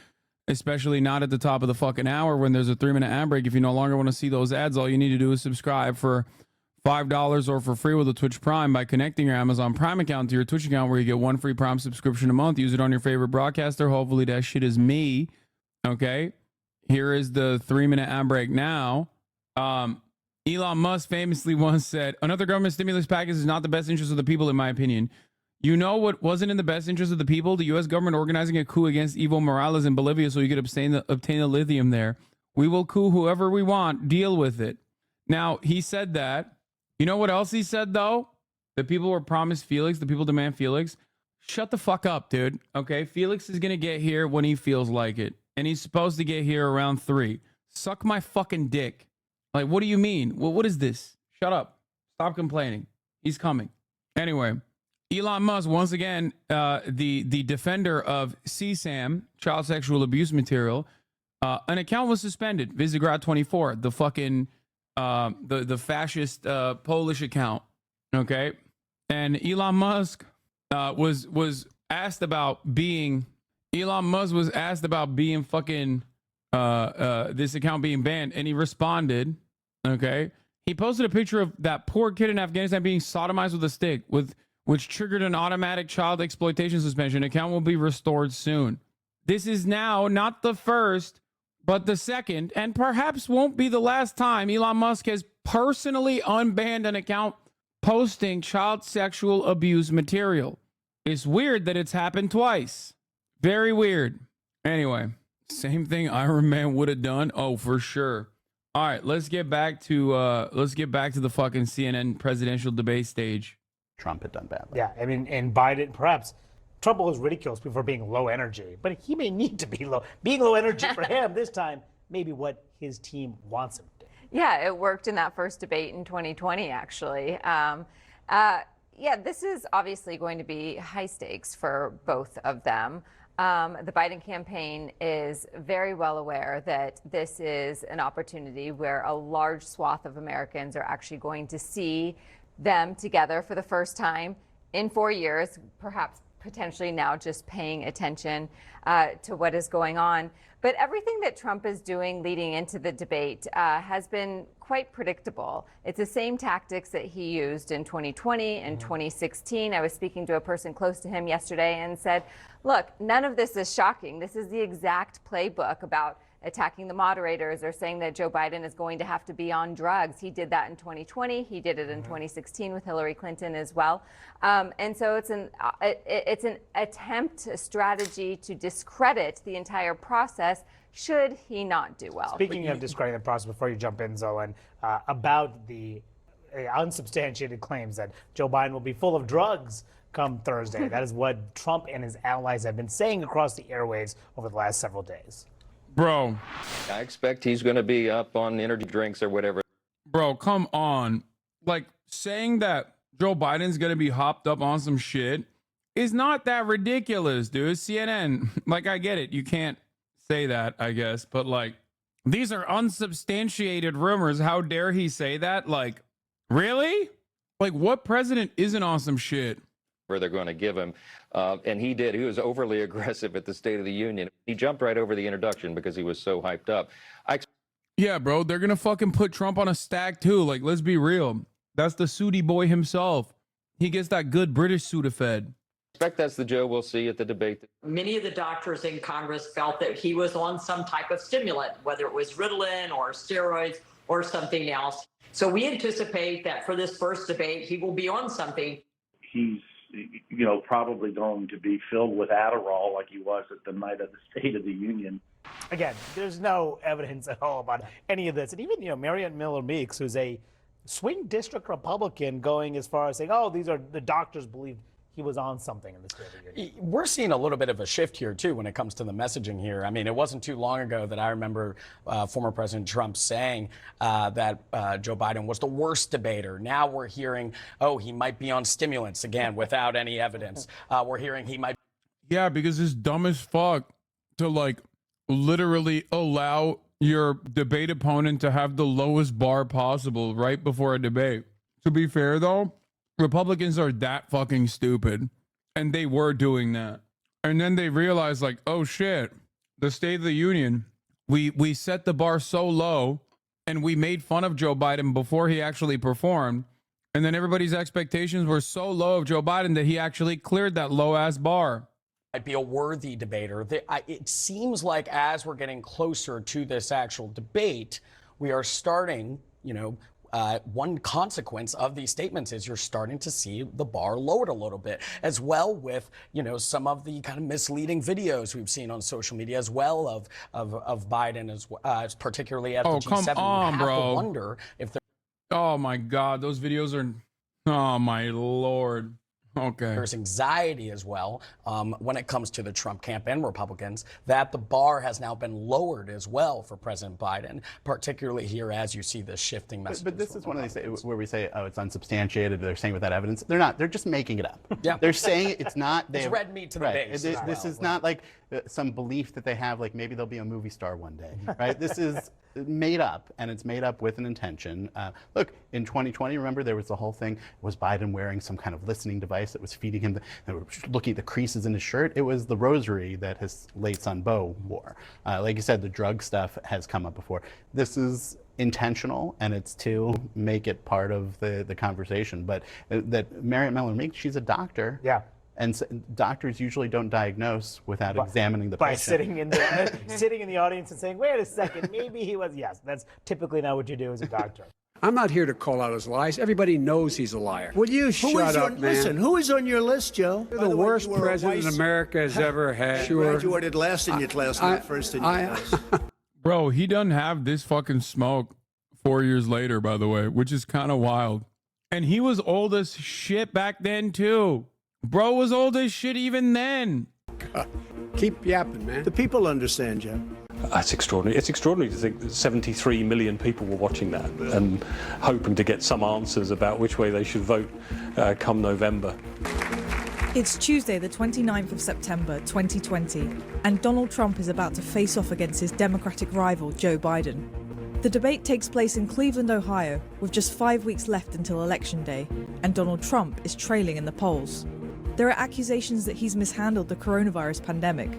Speaker 4: especially not at the top of the fucking hour when there's a 3-minute ad break. If you no longer want to see those ads, all you need to do is subscribe for $5 or for free with a Twitch Prime by connecting your Amazon Prime account to your Twitch account, where you get 1 free Prime subscription a month. Use it on your favorite broadcaster. Hopefully that shit is me. Okay. Here is the 3-minute ad break now. Elon Musk famously once said, another government stimulus package is not the best interest of the people, in my opinion. You know what wasn't in the best interest of the people? The U.S. government organizing a coup against Evo Morales in Bolivia so you could obtain the lithium there. We will coup whoever we want. Deal with it. Now, he said that. You know what else he said, though? The people were promised Felix. The people demand Felix. Shut the fuck up, dude. Okay? Felix is going to get here when he feels like it. And he's supposed to get here around 3. Suck my fucking dick. Like, what do you mean? Well, what is this? Shut up. Stop complaining. He's coming. Anyway, Elon Musk, once again, the defender of CSAM, child sexual abuse material, an account was suspended. Visegrad24, the fucking, the fascist Polish account. Okay? And Elon Musk was asked about being... Elon Musk was asked about being fucking this account being banned, and he responded. Okay, he posted a picture of that poor kid in Afghanistan being sodomized with a stick, which triggered an automatic child exploitation suspension. Account will be restored soon. This is now not the first, but the second, and perhaps won't be the last time Elon Musk has personally unbanned an account posting child sexual abuse material. It's weird that it's happened twice. Very weird. Anyway, same thing Iron Man would have done. Oh, for sure. All right, let's get back to the fucking CNN presidential debate stage.
Speaker 10: Trump had done badly.
Speaker 1: Yeah, I mean, and Biden, perhaps Trump always ridicules people for being low energy, but he may need to be low. Being low energy for him this time may be what his team wants him to do.
Speaker 18: Yeah, it worked in that first debate in 2020, actually. Yeah, this is obviously going to be high stakes for both of them. The Biden campaign is very well aware that this is an opportunity where a large swath of Americans are actually going to see them together for the first time in 4 years, perhaps potentially now just paying attention to what is going on. But everything that Trump is doing leading into the debate has been quite predictable. It's the same tactics that he used in 2020 and 2016. I was speaking to a person close to him yesterday and said, look, none of this is shocking. This is the exact playbook about attacking the moderators or saying that Joe Biden is going to have to be on drugs. He did that in 2020. He did it in 2016 with Hillary Clinton as well. And so it's an attempt, a strategy to discredit the entire process should he not do well.
Speaker 1: Speaking of discrediting the process, before you jump in, Zolan, about the unsubstantiated claims that Joe Biden will be full of drugs come Thursday. That is what Trump and his allies have been saying across the airwaves over the last several days.
Speaker 4: Bro.
Speaker 2: I expect he's going to be up on energy drinks or whatever.
Speaker 4: Bro, come on. Like, saying that Joe Biden's going to be hopped up on some shit is not that ridiculous, dude. CNN, like, I get it. You can't say that, I guess. But, like, these are unsubstantiated rumors. How dare he say that? Like, really? Like, what president isn't on some shit?
Speaker 2: Where they're going to give him. And he did. He was overly aggressive at the State of the Union. He jumped right over the introduction because he was so hyped up.
Speaker 4: Yeah, bro, they're going to fucking put Trump on a stack too. Like, let's be real. That's the Sudi boy himself. He gets that good British Sudafed.
Speaker 2: I expect that's the Joe we'll see at the debate.
Speaker 5: Many of the doctors in Congress felt that he was on some type of stimulant, whether it was Ritalin or steroids or something else. So we anticipate that for this first debate, he will be on something.
Speaker 19: He's probably going to be filled with Adderall like he was at the night of the State of the Union.
Speaker 1: Again, there's no evidence at all about any of this. And even, Marianne Miller Meeks, who's a swing district Republican, going as far as saying, oh, these are the doctors believe he was on something in the State of the Union.
Speaker 20: We're seeing a little bit of a shift here, too, when it comes to the messaging here. I mean, it wasn't too long ago that I remember former President Trump saying that Joe Biden was the worst debater. Now we're hearing, oh, he might be on stimulants, again, without any evidence. We're hearing he might.
Speaker 4: Yeah, because it's dumb as fuck to, like, literally allow your debate opponent to have the lowest bar possible right before a debate. To be fair, though, Republicans are that fucking stupid, and they were doing that. And then they realized, like, oh shit, the State of the Union, we set the bar so low, and we made fun of Joe Biden before he actually performed. And then everybody's expectations were so low of Joe Biden that he actually cleared that low ass bar.
Speaker 20: Might be a worthy debater. It seems like as we're getting closer to this actual debate, we are starting, one consequence of these statements is you're starting to see the bar lowered a little bit, as well with, some of the kind of misleading videos we've seen on social media as well of Biden, as particularly at the G7.
Speaker 4: Come on,
Speaker 20: you have
Speaker 4: bro.
Speaker 20: to wonder if they're.
Speaker 4: Oh my God, those videos are. Oh my Lord. Okay.
Speaker 20: There's anxiety as well when it comes to the Trump camp and Republicans that the bar has now been lowered as well for President Biden, particularly here as you see this shifting message.
Speaker 10: But this is one of these where we say, oh, it's unsubstantiated. They're saying without evidence. They're not. They're just making it up.
Speaker 20: Yeah.
Speaker 10: They're saying it's not.
Speaker 20: It's red meat to the
Speaker 10: right.
Speaker 20: base.
Speaker 10: This is not like some belief that they have, like maybe they'll be a movie star one day, right? This is made up, and it's made up with an intention. Look, in 2020, remember there was the whole thing, was Biden wearing some kind of listening device that was feeding him, looking at the creases in his shirt? It was the rosary that his late son, Beau, wore. Like you said, the drug stuff has come up before. This is intentional, and it's to make it part of the conversation. But that Marianne Miller Meeks, she's a doctor.
Speaker 1: Yeah.
Speaker 10: And doctors usually don't diagnose without examining the
Speaker 1: by
Speaker 10: patient.
Speaker 1: sitting in the audience and saying, wait a second, maybe he was. Yes, that's typically not what you do as a doctor.
Speaker 21: I'm not here to call out his lies. Everybody knows he's a liar. Will you shut up, man?
Speaker 22: Listen, who is on your list, Joe?
Speaker 21: You're the worst president America has ever had.
Speaker 22: Sure. Graduated last in your class, not first in your class.
Speaker 4: Bro, he doesn't have this fucking smoke 4 years later, by the way, which is kind of wild. And he was old as shit back then, too. Bro was old as shit even then.
Speaker 21: Keep yapping, man.
Speaker 22: The people understand, Joe.
Speaker 23: That's extraordinary. It's extraordinary to think that 73 million people were watching that and hoping to get some answers about which way they should vote come November.
Speaker 28: It's Tuesday, the 29th of September, 2020, and Donald Trump is about to face off against his Democratic rival, Joe Biden. The debate takes place in Cleveland, Ohio, with just 5 weeks left until Election Day, and Donald Trump is trailing in the polls. There are accusations that he's mishandled the coronavirus pandemic,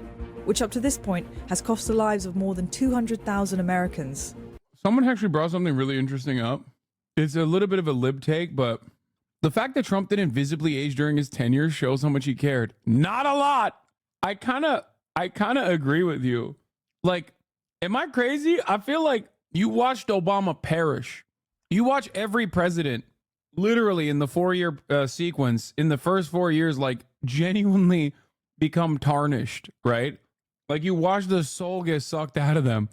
Speaker 28: which up to this point has cost the lives of more than 200,000 Americans.
Speaker 4: Someone actually brought something really interesting up. It's a little bit of a lib take, but the fact that Trump didn't visibly age during his tenure shows how much he cared. Not a lot. I kind of agree with you. Like, am I crazy? I feel like you watched Obama perish. You watch every president literally in the 4-year sequence in the first 4 years, like genuinely become tarnished, right? Like you watch the soul get sucked out of them.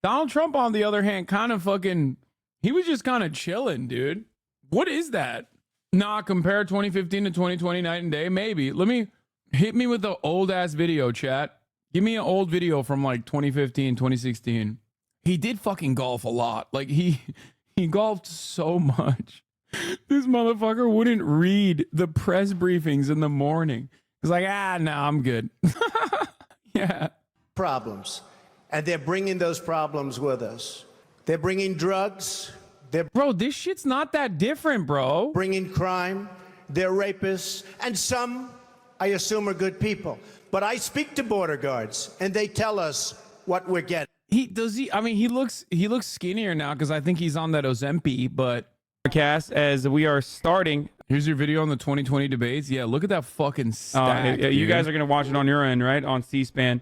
Speaker 4: Donald Trump, on the other hand, kind of fucking, he was just kind of chilling, dude. What is that? Nah, compare 2015 to 2020 night and day. Maybe. Hit me with the old ass video, chat. Give me an old video from like 2015, 2016. He did fucking golf a lot. Like he golfed so much. This motherfucker wouldn't read the press briefings in the morning. He's like, no, I'm good. Yeah.
Speaker 22: Problems. And they're bringing those problems with us. They're bringing drugs.
Speaker 4: Bro, this shit's not that different, bro.
Speaker 22: Bringing crime. They're rapists. And some, I assume, are good people. But I speak to border guards, and they tell us what we're getting.
Speaker 4: He looks skinnier now because I think he's on that Ozempic, but cast as we are starting. Here's your video on the 2020 debates. Yeah, look at that fucking stack.
Speaker 3: You guys are going to watch it on your end, right? On C-SPAN.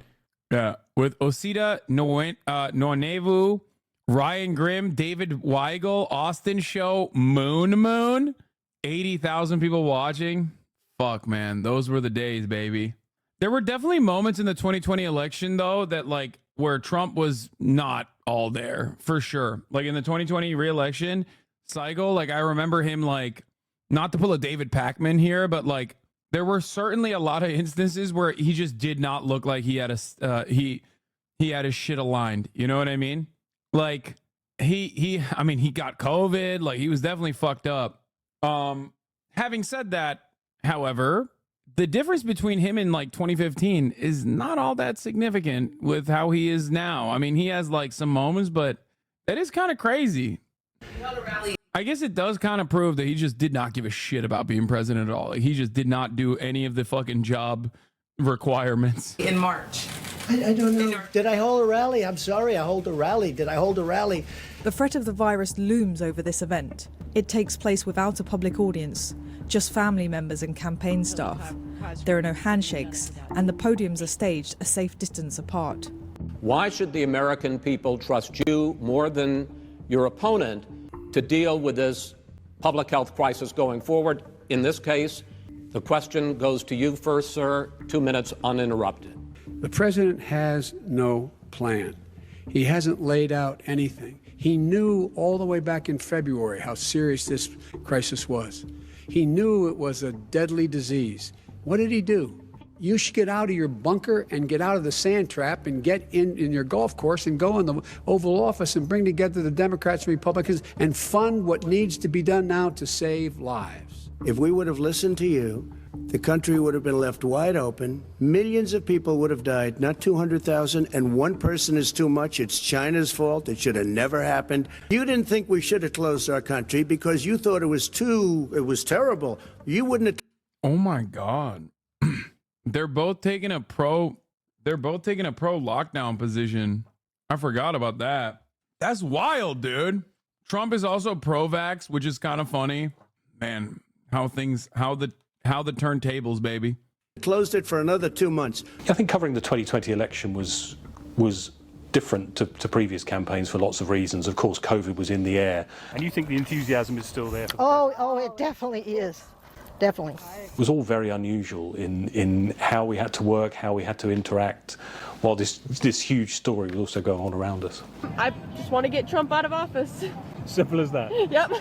Speaker 4: Yeah, with Osita Nwanevu, Ryan Grimm, David Weigel, Austin Show, Moon, 80,000 people watching. Fuck, man, those were the days, baby. There were definitely moments in the 2020 election, though, that like where Trump was not all there, for sure. Like in the 2020 re-election cycle, like I remember him, like, not to pull a David Pacman here, but like there were certainly a lot of instances where he just did not look like he had he had his shit aligned. You know what I mean? Like he got COVID. Like he was definitely fucked up. Having said that, however, the difference between him and like 2015 is not all that significant with how he is now. I mean, he has like some moments, but that is kind of crazy. I guess it does kind of prove that he just did not give a shit about being president at all. Like, he just did not do any of the fucking job requirements.
Speaker 22: In March. I don't know. Did I hold a rally? I'm sorry, I hold a rally. Did I hold a rally?
Speaker 28: The threat of the virus looms over this event. It takes place without a public audience, just family members and campaign staff. There are no handshakes, and the podiums are staged a safe distance apart.
Speaker 7: Why should the American people trust you more than your opponent to deal with this public health crisis going forward? In this case, the question goes to you first, sir. 2 minutes uninterrupted.
Speaker 21: The president has no plan. He hasn't laid out anything. He knew all the way back in February how serious this crisis was. He knew it was a deadly disease. What did he do? You should get out of your bunker and get out of the sand trap and get in your golf course and go in the Oval Office and bring together the Democrats and Republicans and fund what needs to be done now to save lives.
Speaker 22: If we would have listened to you, the country would have been left wide open. Millions of people would have died, not 200,000, and one person is too much. It's China's fault. It should have never happened. You didn't think we should have closed our country because you thought it was terrible. You wouldn't have.
Speaker 4: Oh my God. They're both taking a pro lockdown position. I forgot about that. That's wild, dude. Trump is also pro-vax, which is kind of funny. Man, how the turntables, baby.
Speaker 22: Closed it for another 2 months.
Speaker 23: I think covering the 2020 election was different to previous campaigns for lots of reasons. Of course, COVID was in the air.
Speaker 21: And you think the enthusiasm is still there?
Speaker 8: Oh, it definitely is. Definitely.
Speaker 23: It was all very unusual in how we had to work, how we had to interact, while this huge story was also going on around us.
Speaker 8: I just want to get Trump out of office.
Speaker 21: Simple as that.
Speaker 8: Yep.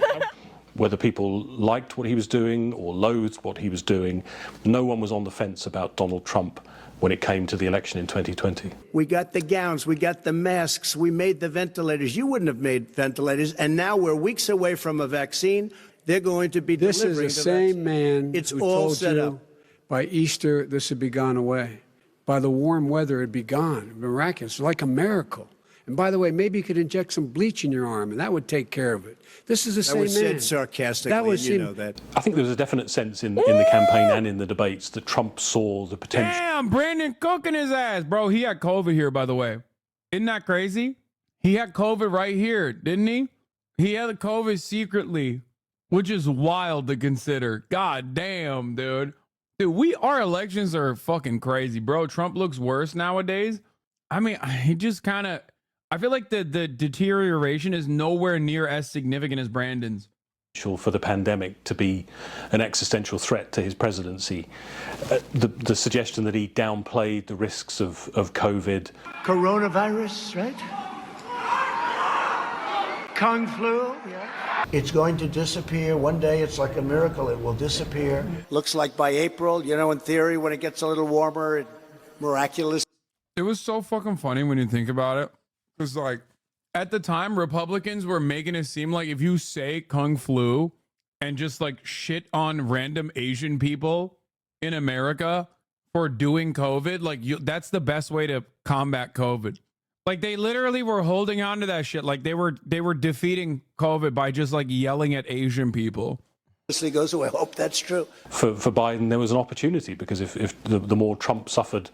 Speaker 23: Whether people liked what he was doing or loathed what he was doing, no one was on the fence about Donald Trump when it came to the election in 2020.
Speaker 22: We got the gowns, we got the masks, we made the ventilators. You wouldn't have made ventilators, and now we're weeks away from a vaccine. They're going to be delivering.
Speaker 21: This is the same man
Speaker 22: it's
Speaker 21: who
Speaker 22: all
Speaker 21: told
Speaker 22: set
Speaker 21: you
Speaker 22: up.
Speaker 21: by Easter this would be gone away. By the warm weather, it'd be gone. Miraculous, like a miracle. And by the way, maybe you could inject some bleach in your arm, and that would take care of it. This is the same man.
Speaker 22: That was said sarcastically,
Speaker 21: That was
Speaker 22: and you
Speaker 21: him.
Speaker 22: know that.
Speaker 23: I think there was a definite sense in the campaign and in the debates that Trump saw the potential.
Speaker 4: Damn, Brandon cooking his ass, bro. He had COVID here, by the way. Isn't that crazy? He had COVID right here, didn't he? He had the COVID secretly, which is wild to consider. God damn, dude. Dude, our elections are fucking crazy, bro. Trump looks worse nowadays. I mean, he just kind of, I feel like the deterioration is nowhere near as significant as Brandon's.
Speaker 23: For the pandemic to be an existential threat to his presidency. The suggestion that he downplayed the risks of COVID.
Speaker 22: Coronavirus, right? Kung flu, yeah. It's going to disappear. One day it's like a miracle. It will disappear. Looks like by April, you know, in theory, when it gets a little warmer, miraculous.
Speaker 4: It was so fucking funny when you think about it. Because, like, at the time, Republicans were making it seem like if you say Kung Flu and just, like, shit on random Asian people in America for doing COVID, like, that's the best way to combat COVID. Like, they literally were holding on to that shit. Like, they were defeating COVID by just, like, yelling at Asian people.
Speaker 22: He goes, oh, I hope that's true.
Speaker 23: For Biden, there was an opportunity because if the more Trump suffered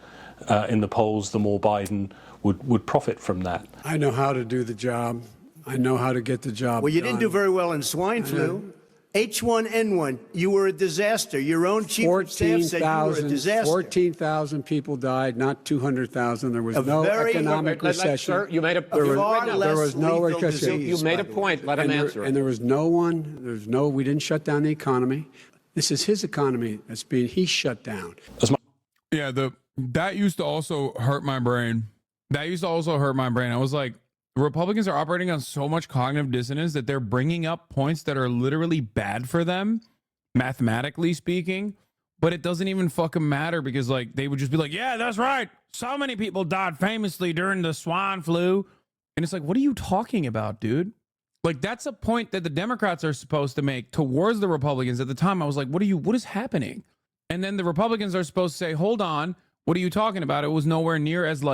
Speaker 23: in the polls, the more Biden would profit from that.
Speaker 21: I know how to do the job. I know how to get the job
Speaker 22: Well, you
Speaker 21: done.
Speaker 22: didn't do very well in swine flu. H1N1, you were a disaster. Your own chief of staff said you were a disaster.
Speaker 21: 14,000 people died, not 200,000. There was no economic recession.
Speaker 7: Sir, you made a
Speaker 21: there was no recession.
Speaker 7: You made a point. Let him answer.
Speaker 21: And there was we didn't shut down the economy. This is his economy he shut down.
Speaker 4: Yeah, that used to also hurt my brain. I was like, Republicans are operating on so much cognitive dissonance that they're bringing up points that are literally bad for them, mathematically speaking, but it doesn't even fucking matter because, like, they would just be like, yeah, that's right. So many people died famously during the swine flu. And it's like, what are you talking about, dude? Like, that's a point that the Democrats are supposed to make towards the Republicans. At the time, I was like, what is happening? And then the Republicans are supposed to say, hold on, what are you talking about? It was nowhere near as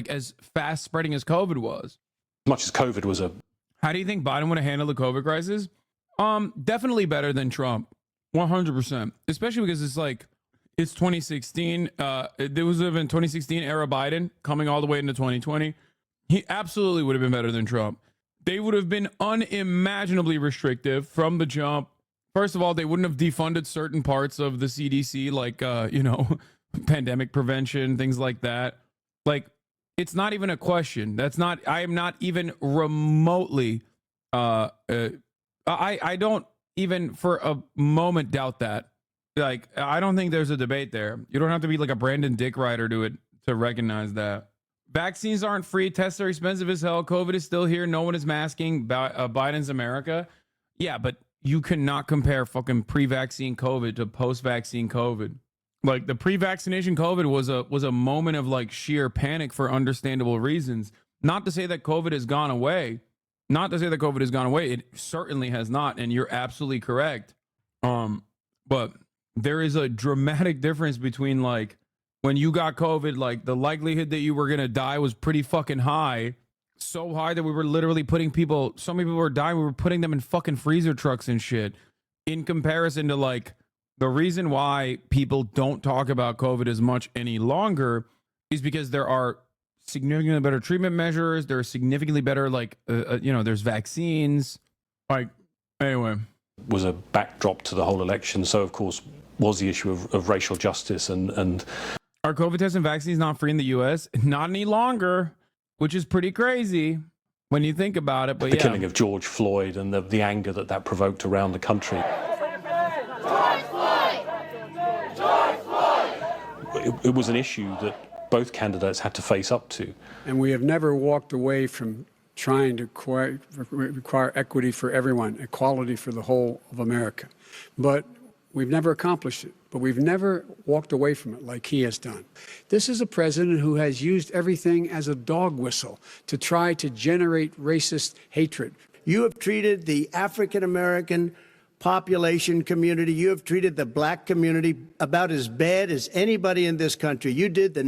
Speaker 4: as fast spreading as COVID was.
Speaker 23: As much as COVID was
Speaker 4: How do you think Biden would have handled the COVID crisis? Definitely better than Trump. 100%. Especially because it's 2016. There was been 2016 era Biden coming all the way into 2020. He absolutely would have been better than Trump. They would have been unimaginably restrictive from the jump. First of all, they wouldn't have defunded certain parts of the CDC, like, pandemic prevention, things like that. Like, it's not even a question. I am not even remotely, I don't even for a moment doubt that. Like, I don't think there's a debate there. You don't have to be like a Brandon Dick Rider to recognize that. Vaccines aren't free. Tests are expensive as hell. COVID is still here. No one is masking. Biden's America. Yeah, but you cannot compare fucking pre-vaccine COVID to post-vaccine COVID. Like, the pre-vaccination COVID was a moment of, like, sheer panic for understandable reasons. Not to say that COVID has gone away. It certainly has not, and you're absolutely correct. But there is a dramatic difference between, like, when you got COVID, like, the likelihood that you were gonna die was pretty fucking high. So high that we were literally so many people were dying, we were putting them in fucking freezer trucks and shit. In comparison to, like, the reason why people don't talk about COVID as much any longer is because there are significantly better treatment measures. There are significantly better, like, there's vaccines. Like, anyway.
Speaker 23: Was a backdrop to the whole election. So, of course, was the issue of racial justice and...
Speaker 4: Are COVID tests and vaccines not free in the U.S.? Not any longer, which is pretty crazy when you think about it. But
Speaker 23: the killing of George Floyd and the anger that provoked around the country. It was an issue that both candidates had to face up to.
Speaker 21: And we have never walked away from trying to require equity for everyone, equality for the whole of America. But we've never accomplished it. But we've never walked away from it like he has done. This is a president who has used everything as a dog whistle to try to generate racist hatred.
Speaker 22: You have treated the African American population community. You have treated the black community about as bad as anybody in this country. You did the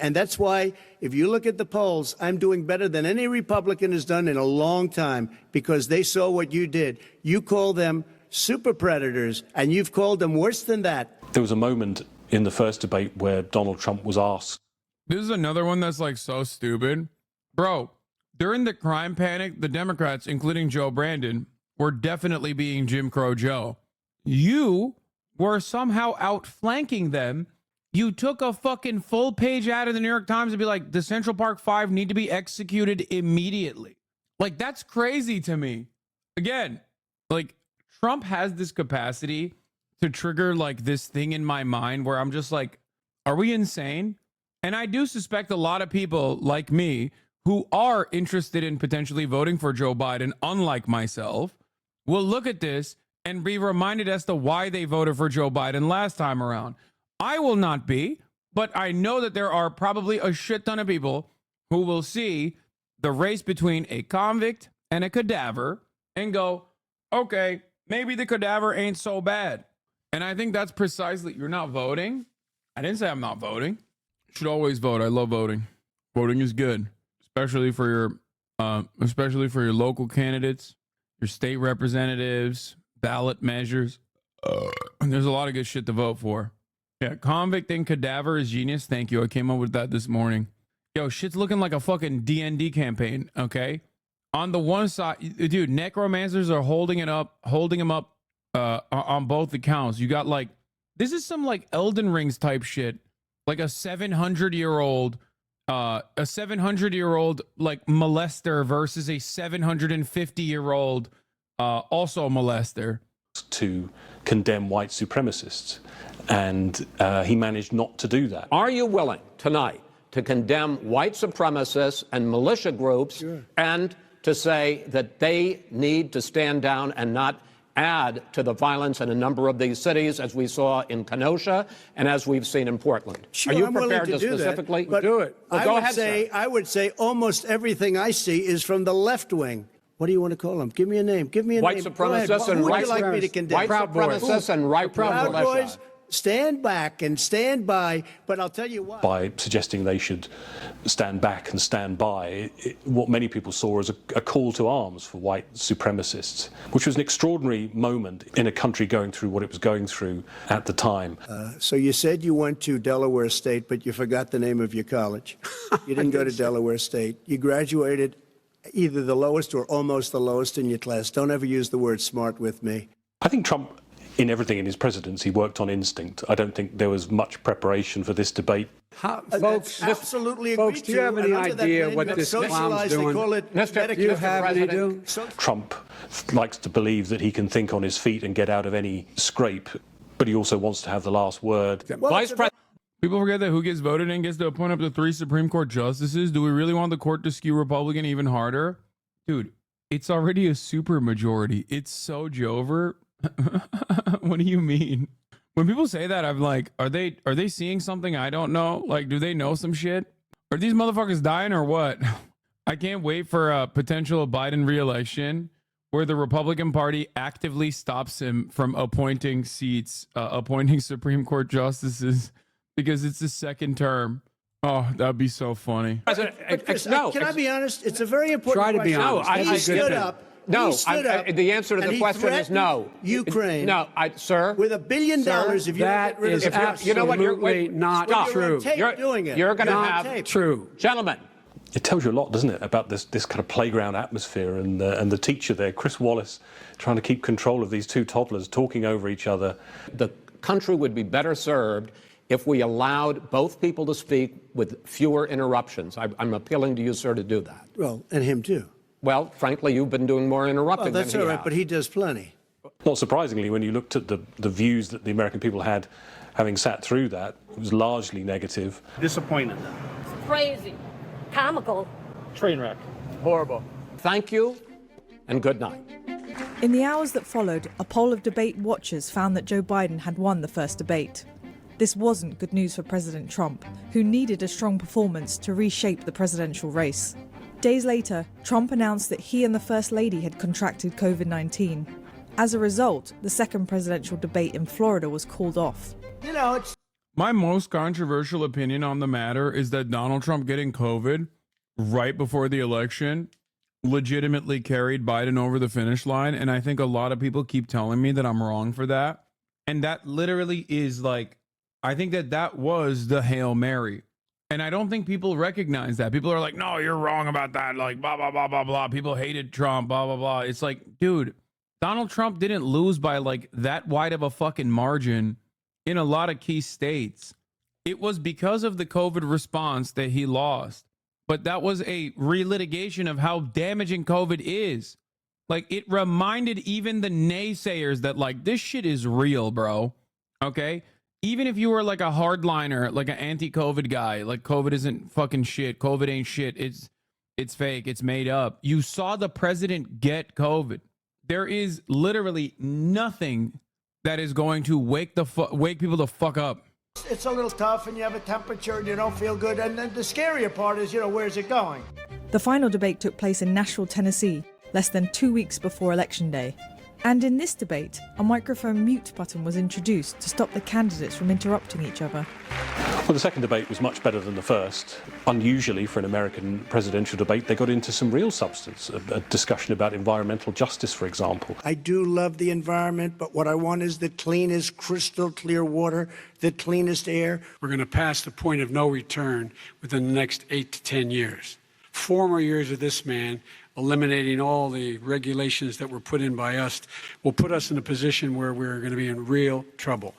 Speaker 22: and that's why, if you look at the polls, I'm doing better than any Republican has done in a long time, because they saw what you did. You call them super predators, and you've called them worse than that.
Speaker 23: There was a moment in the first debate where Donald Trump was asked.
Speaker 4: This is another one that's like so stupid. Bro, during the crime panic, the Democrats, including Joe Brandon, were definitely being Jim Crow Joe. You were somehow outflanking them. You took a fucking full page out of the New York Times and be like, the Central Park Five need to be executed immediately. Like, that's crazy to me. Again, like, Trump has this capacity to trigger like this thing in my mind where I'm just like, are we insane? And I do suspect a lot of people like me who are interested in potentially voting for Joe Biden, unlike myself, will look at this and be reminded as to why they voted for Joe Biden last time around. I will not be, but I know that there are probably a shit ton of people who will see the race between a convict and a cadaver and go, okay, maybe the cadaver ain't so bad. And I think that's precisely, you're not voting. I didn't say I'm not voting. You should always vote. I love voting. Voting is good, especially for your local candidates, your state representatives, ballot measures. And there's a lot of good shit to vote for. Yeah, convict and cadaver is genius. Thank you. I came up with that this morning. Yo, shit's looking like a fucking DND campaign, okay? On the one side, dude, necromancers are holding him up on both accounts. You got like, this is some like Elden Rings type shit, like a 700-year-old like molester versus a 750-year-old also molester.
Speaker 23: To condemn white supremacists, and he managed not to do that.
Speaker 7: Are you willing tonight to condemn white supremacists and militia groups and to say that they need to stand down and not add to the violence in a number of these cities, as we saw in Kenosha and as we've seen in Portland?
Speaker 22: Sure,
Speaker 7: Are you
Speaker 22: I'm
Speaker 7: prepared
Speaker 22: willing
Speaker 7: to
Speaker 22: do
Speaker 7: specifically
Speaker 22: that, but
Speaker 7: do it? Well, go ahead, sir.
Speaker 22: I would say almost everything I see is from the left wing. What do you want to call them? Give me a name. Give me a
Speaker 7: white
Speaker 22: name.
Speaker 7: Supremacists and
Speaker 22: who would
Speaker 7: white
Speaker 22: you like me to condemn?
Speaker 7: White supremacists and right
Speaker 22: Proud
Speaker 7: militia.
Speaker 22: Boys, stand back and stand by. But I'll tell you what.
Speaker 23: By suggesting they should stand back and stand by, what many people saw as a call to arms for white supremacists, which was an extraordinary moment in a country going through what it was going through at the time.
Speaker 22: So you said you went to Delaware State, but you forgot the name of your college. You didn't go to Delaware State. You graduated either the lowest or almost the lowest in your class. Don't ever use the word smart with me.
Speaker 23: I think Trump, in everything in his presidency, worked on instinct. I don't think there was much preparation for this debate.
Speaker 22: Folks, absolutely agree.
Speaker 21: Folks, do you have any idea what this clown's doing?
Speaker 22: Do
Speaker 21: you have any idea?
Speaker 23: Trump likes to believe that he can think on his feet and get out of any scrape, but he also wants to have the last word.
Speaker 22: Well,
Speaker 4: People forget that who gets voted in gets to appoint up to 3 Supreme Court justices. Do we really want the court to skew Republican even harder? Dude, it's already a super majority. It's so Jover. What do you mean? When people say that, I'm like, are they seeing something I don't know? Like, do they know some shit? Are these motherfuckers dying or what? I can't wait for a potential Biden re-election where the Republican Party actively stops him from appointing Supreme Court justices because it's his second term. Oh, that'd be so funny.
Speaker 22: Chris, can I be honest? It's a very important question.
Speaker 21: Try to be honest.
Speaker 22: He stood up.
Speaker 7: No, the answer to the question is no.
Speaker 22: Ukraine.
Speaker 7: No, sir.
Speaker 22: With $1 billion, if you
Speaker 21: that
Speaker 22: get rid
Speaker 21: is
Speaker 22: of
Speaker 21: absolutely
Speaker 7: you know what, you're
Speaker 21: not true.
Speaker 22: You're doing it.
Speaker 7: You're going to
Speaker 21: Not
Speaker 7: have
Speaker 21: true.
Speaker 7: Gentlemen.
Speaker 23: It tells you a lot, doesn't it, about this kind of playground atmosphere and the teacher there, Chris Wallace, trying to keep control of these 2 toddlers talking over each other.
Speaker 7: The country would be better served if we allowed both people to speak with fewer interruptions. I'm appealing to you, sir, to do that.
Speaker 22: Well, and him too.
Speaker 7: Well, frankly, you've been doing more interrupting
Speaker 22: that's
Speaker 7: than
Speaker 22: all
Speaker 7: he
Speaker 22: right,
Speaker 7: has.
Speaker 22: but he does plenty.
Speaker 23: Not surprisingly, when you looked at the views that the American people had, having sat through that, it was largely negative.
Speaker 21: Disappointed.
Speaker 9: Crazy. Comical.
Speaker 21: Train wreck.
Speaker 17: Horrible.
Speaker 7: Thank you, and good night.
Speaker 28: In the hours that followed, a poll of debate watchers found that Joe Biden had won the first debate. This wasn't good news for President Trump, who needed a strong performance to reshape the presidential race. Days later, Trump announced that he and the First Lady had contracted COVID-19. As a result, the second presidential debate in Florida was called off.
Speaker 21: You know, it's
Speaker 4: My most controversial opinion on the matter is that Donald Trump getting COVID right before the election legitimately carried Biden over the finish line. And I think a lot of people keep telling me that I'm wrong for that. And that literally is like, I think that that was the Hail Mary. And I don't think people recognize that. People are like, no, you're wrong about that. Like, blah, blah, blah, blah, blah. People hated Trump, blah, blah, blah. It's like, dude, Donald Trump didn't lose by like that wide of a fucking margin in a lot of key states. It was because of the COVID response that he lost. But that was a relitigation of how damaging COVID is. Like, it reminded even the naysayers that, like, this shit is real, bro. Okay? Even if you were like a hardliner, like an anti-COVID guy, like COVID isn't fucking shit. COVID ain't shit. It's fake. It's made up. You saw the president get COVID. There is literally nothing that is going to wake people the fuck up.
Speaker 21: it's a little tough and you have a temperature and you don't feel good. And then the scarier part is, where's it going?
Speaker 28: The final debate took place in Nashville, Tennessee, less than 2 weeks before Election Day. And in this debate, a microphone mute button was introduced to stop the candidates from interrupting each other.
Speaker 23: Well, the second debate was much better than the first. Unusually for an American presidential debate, they got into some real substance, a discussion about environmental justice, for example.
Speaker 22: I do love the environment, but what I want is the cleanest, crystal clear water, the cleanest air.
Speaker 21: We're going to pass the point of no return within the next 8 to 10 years. 4 more years of this man eliminating all the regulations that were put in by us will put us in a position where we're going to be in real trouble.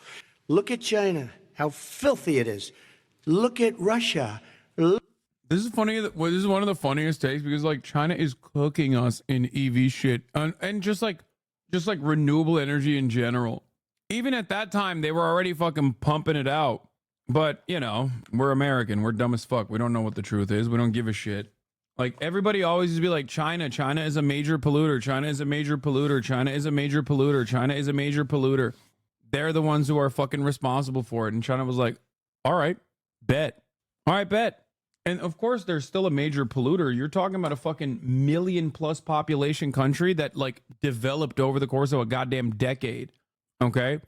Speaker 22: Look at China, how filthy it is. Look at Russia.
Speaker 4: This is funny. This is one of the funniest takes because like China is cooking us in EV shit and just like renewable energy in general. Even at that time, they were already fucking pumping it out. But we're American. We're dumb as fuck. We don't know what the truth is. We don't give a shit. Like, everybody always used to be like, China is a major polluter. China is a major polluter. China is a major polluter. China is a major polluter. They're the ones who are fucking responsible for it. And China was like, all right, bet. All right, bet. And of course, there's still a major polluter. You're talking about a fucking million-plus population country that, like, developed over the course of a goddamn decade. Okay?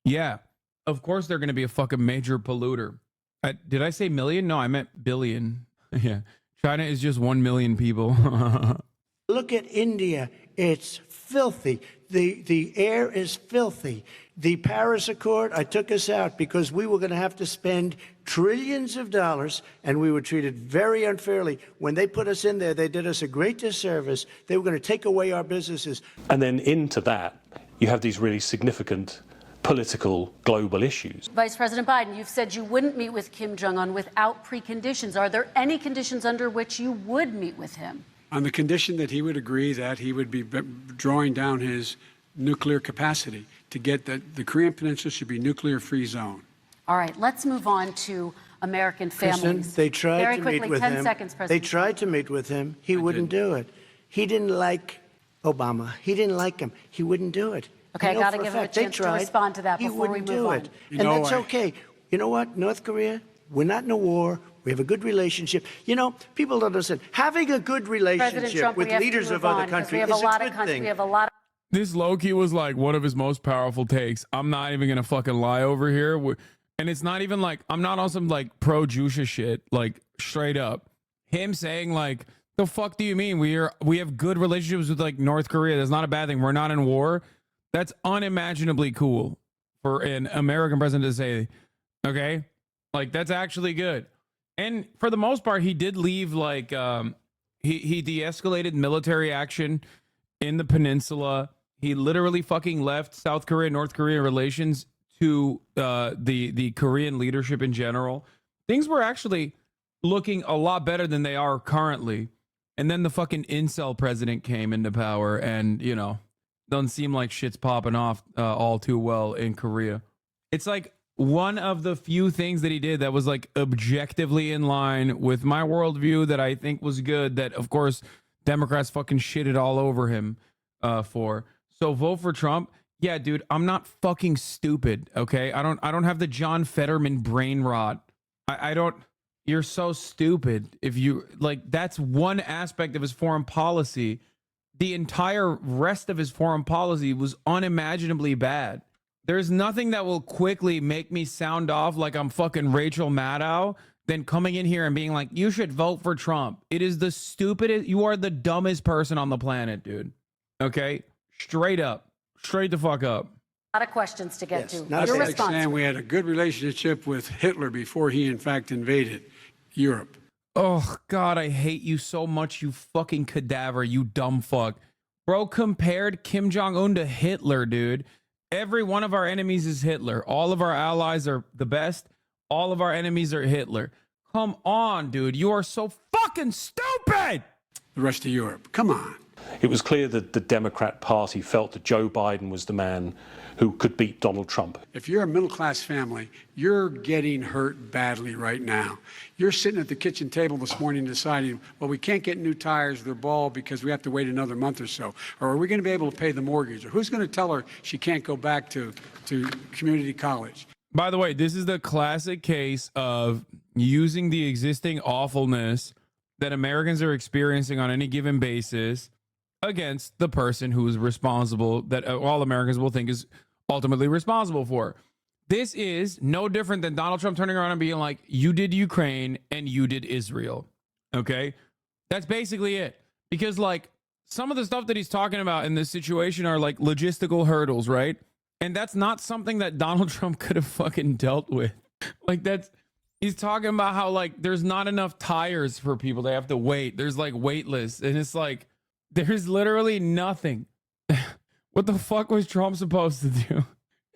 Speaker 4: Yeah. Of course, they're going to be a fucking major polluter. Did I say million? No, I meant billion. Yeah. China is just 1 million people.
Speaker 22: Look at India. It's filthy. The air is filthy. The Paris Accord, I took us out because we were going to have to spend trillions of dollars, and we were treated very unfairly. When they put us in there, they did us a great disservice. They were going to take away our businesses.
Speaker 23: And then into that, you have these really significant political global issues.
Speaker 6: Vice President Biden, you've said you wouldn't meet with Kim Jong-un without preconditions. Are there any conditions under which you would meet with him?
Speaker 21: On the condition that he would agree that he would be drawing down his nuclear capacity to get the Korean Peninsula should be nuclear-free zone.
Speaker 6: All right, let's move on to American families.
Speaker 22: Kristen, they tried
Speaker 6: Very
Speaker 22: to
Speaker 6: quickly,
Speaker 22: meet with
Speaker 6: 10
Speaker 22: him.
Speaker 6: seconds, President.
Speaker 22: They tried to meet with him. He wouldn't do it. He didn't like Obama. He didn't like him. He wouldn't do it.
Speaker 6: Okay, I
Speaker 22: know
Speaker 6: got to
Speaker 22: for
Speaker 6: give him a
Speaker 22: fact, they
Speaker 6: chance to
Speaker 22: tried.
Speaker 6: respond to that
Speaker 22: He
Speaker 6: before we
Speaker 22: wouldn't
Speaker 6: move
Speaker 22: do
Speaker 6: on.
Speaker 22: it. And that's okay. You know what? North Korea, we're not in a war. We have a good relationship. People don't understand. Having a good relationship
Speaker 6: Trump,
Speaker 22: with leaders of other countries is a good thing.
Speaker 6: We have a lot of
Speaker 4: This low-key was like one of his most powerful takes. I'm not even going to fucking lie over here. And it's not even like, I'm not on some like pro-Jusha shit, like straight up. Him saying like, the fuck do you mean? We have good relationships with like North Korea. That's not a bad thing. We're not in war. That's unimaginably cool for an American president to say, okay? Like, that's actually good. And for the most part, he did leave like, he de-escalated military action in the peninsula. He literally fucking left South Korea, North Korea relations to the Korean leadership in general. Things were actually looking a lot better than they are currently. And then the fucking incel president came into power and, doesn't seem like shit's popping off all too well in Korea. It's like one of the few things that he did that was like objectively in line with my worldview that I think was good, that of course Democrats fucking shitted all over him for. So vote for Trump. Yeah, dude, I'm not fucking stupid. Okay. I don't have the John Fetterman brain rot. I don't. You're so stupid if you like, that's one aspect of his foreign policy the entire rest of his foreign policy was unimaginably bad. There's nothing that will quickly make me sound off like I'm fucking Rachel Maddow than coming in here and being like, you should vote for Trump. It is the stupidest, you are the dumbest person on the planet, dude. Okay? Straight up. Straight the fuck up.
Speaker 6: A lot of questions to get to.
Speaker 21: Not
Speaker 6: Your
Speaker 21: like
Speaker 6: response.
Speaker 21: saying we had a good relationship with Hitler before he, in fact, invaded Europe.
Speaker 4: Oh, God, I hate you so much, you fucking cadaver, you dumb fuck. Bro, compared Kim Jong-un to Hitler, dude. Every one of our enemies is Hitler. All of our allies are the best. All of our enemies are Hitler. Come on, dude. You are so fucking stupid.
Speaker 21: The rest of Europe. Come on.
Speaker 23: It was clear that the Democrat Party felt that Joe Biden was the man who could beat Donald Trump.
Speaker 21: If you're a middle-class family, you're getting hurt badly right now. You're sitting at the kitchen table this morning deciding, well, we can't get new tires, they're bald because we have to wait another month or so. Or are we going to be able to pay the mortgage? Or who's going to tell her she can't go back to community college?
Speaker 4: By the way, this is the classic case of using the existing awfulness that Americans are experiencing on any given basis against the person who is responsible, that all Americans will think is ultimately responsible for. This is no different than Donald Trump turning around and being like, you did Ukraine and you did Israel. Okay? That's basically it. Because like some of the stuff that he's talking about in this situation are like logistical hurdles, right? And that's not something that Donald Trump could have fucking dealt with. Like he's talking about how like there's not enough tires for people. They have to wait. There's like wait lists. And it's like, there's literally nothing. What the fuck was Trump supposed to do?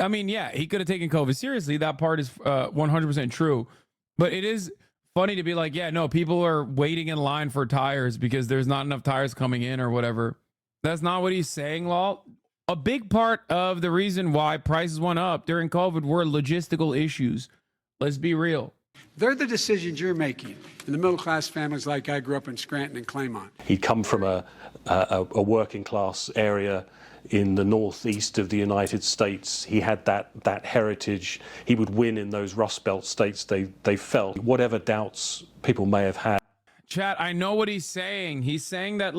Speaker 4: I mean, yeah, he could have taken COVID seriously. That part is 100% true. But it is funny to be like, yeah, no, people are waiting in line for tires because there's not enough tires coming in or whatever. That's not what he's saying, lol. A big part of the reason why prices went up during COVID were logistical issues. Let's be real.
Speaker 21: They're the decisions you're making in the middle-class families like I grew up in Scranton and Claymont.
Speaker 23: He'd come from a working class area in the northeast of the United States. He had that heritage. He would win in those Rust Belt states. They felt whatever doubts people may have had.
Speaker 4: Chat, I know what he's saying. He's saying that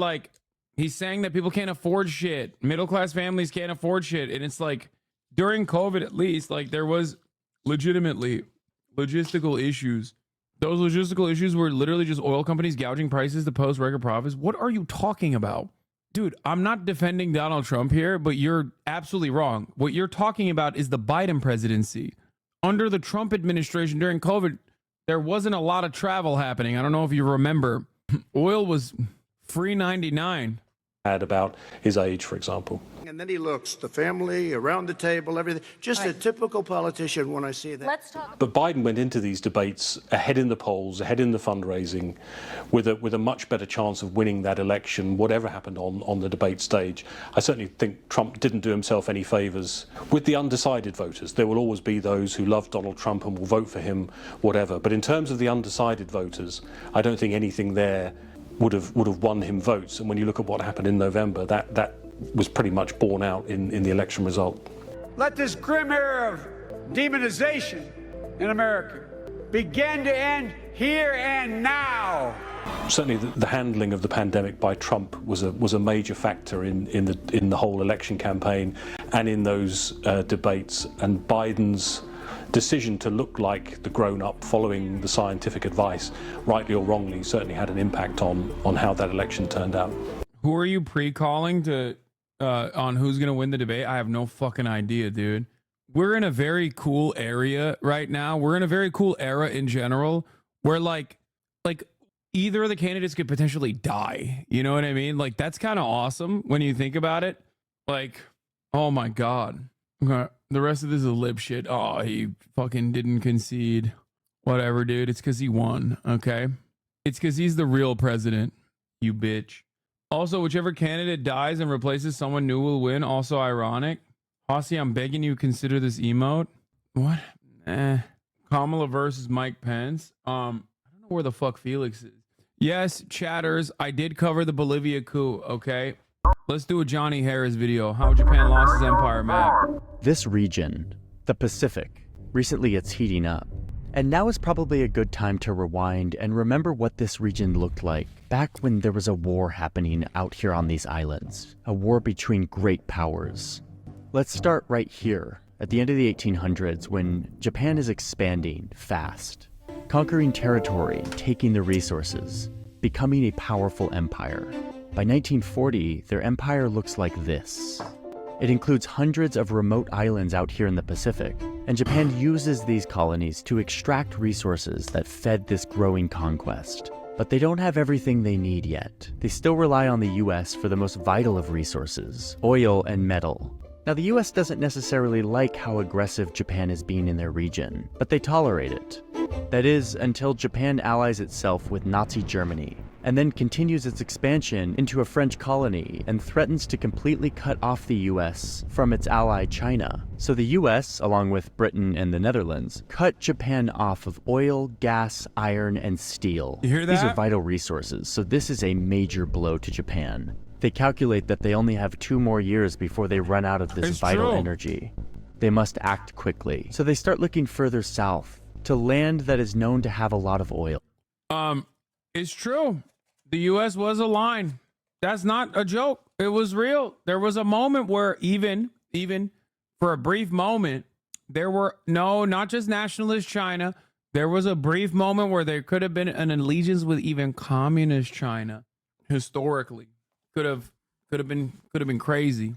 Speaker 4: people can't afford shit. Middle class families can't afford shit. And it's like during COVID, at least, like there was legitimately logistical issues. Those logistical issues were literally just oil companies gouging prices to post record profits. What are you talking about? Dude, I'm not defending Donald Trump here, but you're absolutely wrong. What you're talking about is the Biden presidency. Under the Trump administration during COVID, there wasn't a lot of travel happening. I don't know if you remember. Oil was free 99.
Speaker 23: Had about his age, for example.
Speaker 22: And then he looks, the family, around the table, everything. Just a typical politician when I see that.
Speaker 6: Let's talk.
Speaker 23: But Biden went into these debates ahead in the polls, ahead in the fundraising, with a much better chance of winning that election, whatever happened on the debate stage. I certainly think Trump didn't do himself any favors with the undecided voters. There will always be those who love Donald Trump and will vote for him, whatever. But in terms of the undecided voters, I don't think anything there would have won him votes. And when you look at what happened in November, that was pretty much borne out in the election result.
Speaker 21: Let this grim era of demonization in America begin to end here and now.
Speaker 23: Certainly, the handling of the pandemic by Trump was a major factor in the whole election campaign and in those debates. And Biden's decision to look like the grown-up, following the scientific advice, rightly or wrongly, certainly had an impact on how that election turned out.
Speaker 4: Who are you pre-calling to on who's gonna win the debate? I have no fucking idea, dude. We're in a very cool area right now. We're in a very cool era in general, where like either of the candidates could potentially die. You know what I mean? Like that's kind of awesome when you think about it. Like, oh my god. Okay. The rest of this is lib shit. Oh, he fucking didn't concede. Whatever, dude. It's because he won, okay? It's because he's the real president, you bitch. Also, whichever candidate dies and replaces someone new will win. Also ironic. Hossie, I'm begging you consider this emote. What? Kamala versus Mike Pence. I don't know where the fuck Felix is. Yes, chatters, I did cover the Bolivia coup, okay? Let's do a Johnny Harris video. How Japan lost its empire map.
Speaker 11: This region, the Pacific, recently it's heating up. And now is probably a good time to rewind and remember what this region looked like back when there was a war happening out here on these islands, a war between great powers. Let's start right here, at the end of the 1800s, when Japan is expanding fast, conquering territory, taking the resources, becoming a powerful empire. By 1940, their empire looks like this. It includes hundreds of remote islands out here in the Pacific, and Japan uses these colonies to extract resources that fed this growing conquest. But they don't have everything they need yet. They still rely on the US for the most vital of resources, oil and metal. Now, the US doesn't necessarily like how aggressive Japan is being in their region, but they tolerate it. That is, until Japan allies itself with Nazi Germany, and then continues its expansion into a French colony and threatens to completely cut off the US from its ally China. So the US, along with Britain and the Netherlands, cut Japan off of oil, gas, iron, and steel.
Speaker 4: You hear that?
Speaker 11: These are vital resources, so this is a major blow to Japan. They calculate that they only have 2 more years before they run out of this vital energy. They must act quickly. So they start looking further south, to land that is known to have a lot of oil.
Speaker 4: It's true. The U.S. was a line. That's not a joke. It was real. There was a moment where even for a brief moment, there were not just nationalist China. There was a brief moment where there could have been an allegiance with even communist China. Historically, could have been crazy.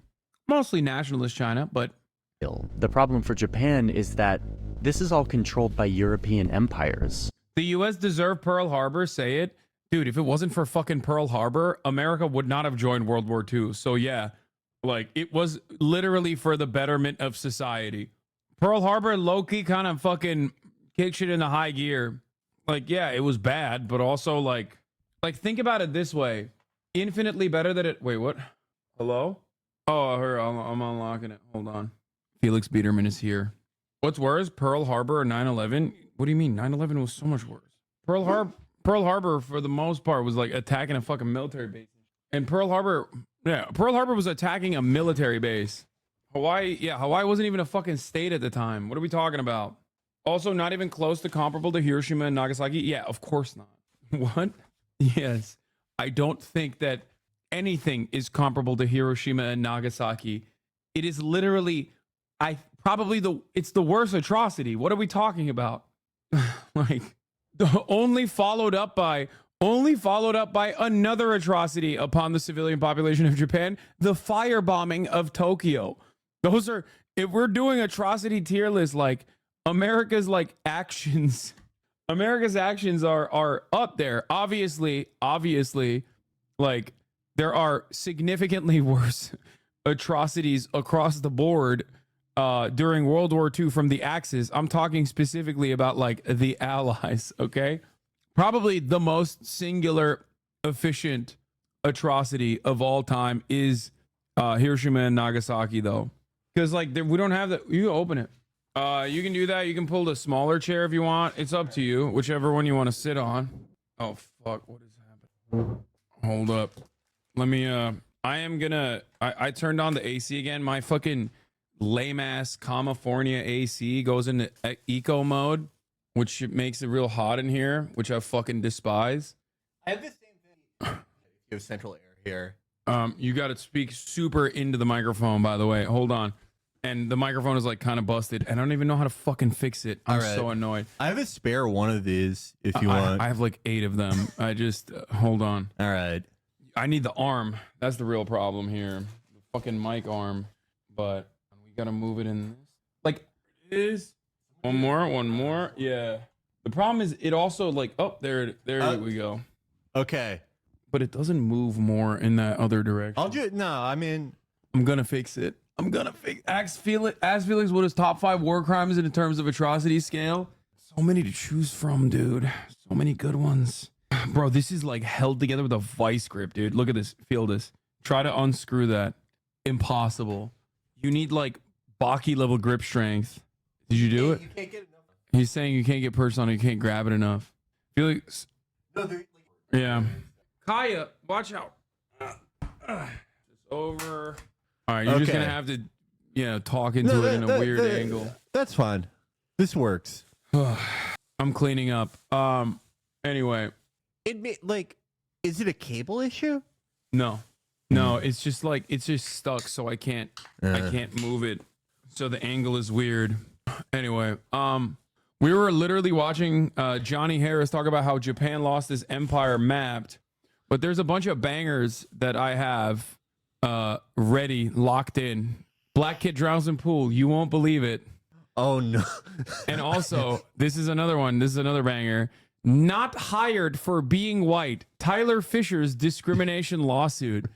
Speaker 4: Mostly nationalist China, but
Speaker 11: the problem for Japan is that this is all controlled by European empires.
Speaker 4: The U.S. deserved Pearl Harbor. Say it. Dude, if it wasn't for fucking Pearl Harbor, America would not have joined World War II. So yeah, like it was literally for the betterment of society. Pearl Harbor low-key kind of fucking kicked shit into high gear. Like, yeah, it was bad, but also like think about it this way. Infinitely better than it. Wait, what? Hello? Oh, I'm unlocking it. Hold on. Felix Biederman is here. What's worse, Pearl Harbor or 9/11? What do you mean? 9/11 was so much worse. Pearl Harbor, for the most part, was like attacking a fucking military base. And Pearl Harbor was attacking a military base. Hawaii wasn't even a fucking state at the time. What are we talking about? Also, not even close to comparable to Hiroshima and Nagasaki. Yeah, of course not. What? Yes. I don't think that anything is comparable to Hiroshima and Nagasaki. It is literally, it's the worst atrocity. What are we talking about? Like, only followed up by another atrocity upon the civilian population of Japan, the firebombing of Tokyo. Those are, if we're doing atrocity tier list, like America's actions are up there. Obviously, like there are significantly worse atrocities across the board during World War II from the Axis. I'm talking specifically about like the Allies, okay? Probably the most singular efficient atrocity of all time is Hiroshima and Nagasaki, though. Because like we don't have that. You open it. You can do that. You can pull the smaller chair if you want. It's up to you, whichever one you want to sit on. Oh, fuck. What is happening? Hold up. Let me, I turned on the AC again. My fucking lame ass California AC goes into eco mode, which makes it real hot in here, which I fucking despise.
Speaker 12: I have the same thing. You have central air here.
Speaker 4: You got to speak super into the microphone, by the way. Hold on. And the microphone is like kind of busted, and I don't even know how to fucking fix it. I'm so annoyed.
Speaker 12: I have a spare one of these if you want.
Speaker 4: I have like 8 of them. I just hold on.
Speaker 12: All right.
Speaker 4: I need the arm. That's the real problem here. The fucking mic arm. But we gotta move it in. Like it is. One more. Yeah. The problem is it also like there we go.
Speaker 12: Okay.
Speaker 4: But it doesn't move more in that other direction.
Speaker 12: I'll do it. No, I mean
Speaker 4: I'm gonna fix it. Ask Felix what his top 5 war crimes in terms of atrocity scale. So many to choose from, dude. So many good ones. Bro, this is like held together with a vice grip, dude. Look at this. Feel this. Try to unscrew that. Impossible. You need like Baki level grip strength. Did you do it?
Speaker 12: You can't get enough.
Speaker 4: He's saying you can't get purse on it. You can't grab it enough. Felix. Yeah. Kaya, watch out. It's over. All right, you're just gonna have to, talk into it in a weird angle.
Speaker 12: That's fine. This works.
Speaker 4: I'm cleaning up. Anyway.
Speaker 13: Is it a cable issue?
Speaker 4: No, it's just like it's just stuck, so I can't move it. So the angle is weird. Anyway, we were literally watching Johnny Harris talk about how Japan lost his empire mapped, but there's a bunch of bangers that I have ready, locked in. Black kid drowns in pool. You won't believe it.
Speaker 13: Oh no.
Speaker 4: And also, this is another one. This is another banger. Not hired for being white. Tyler Fisher's discrimination lawsuit.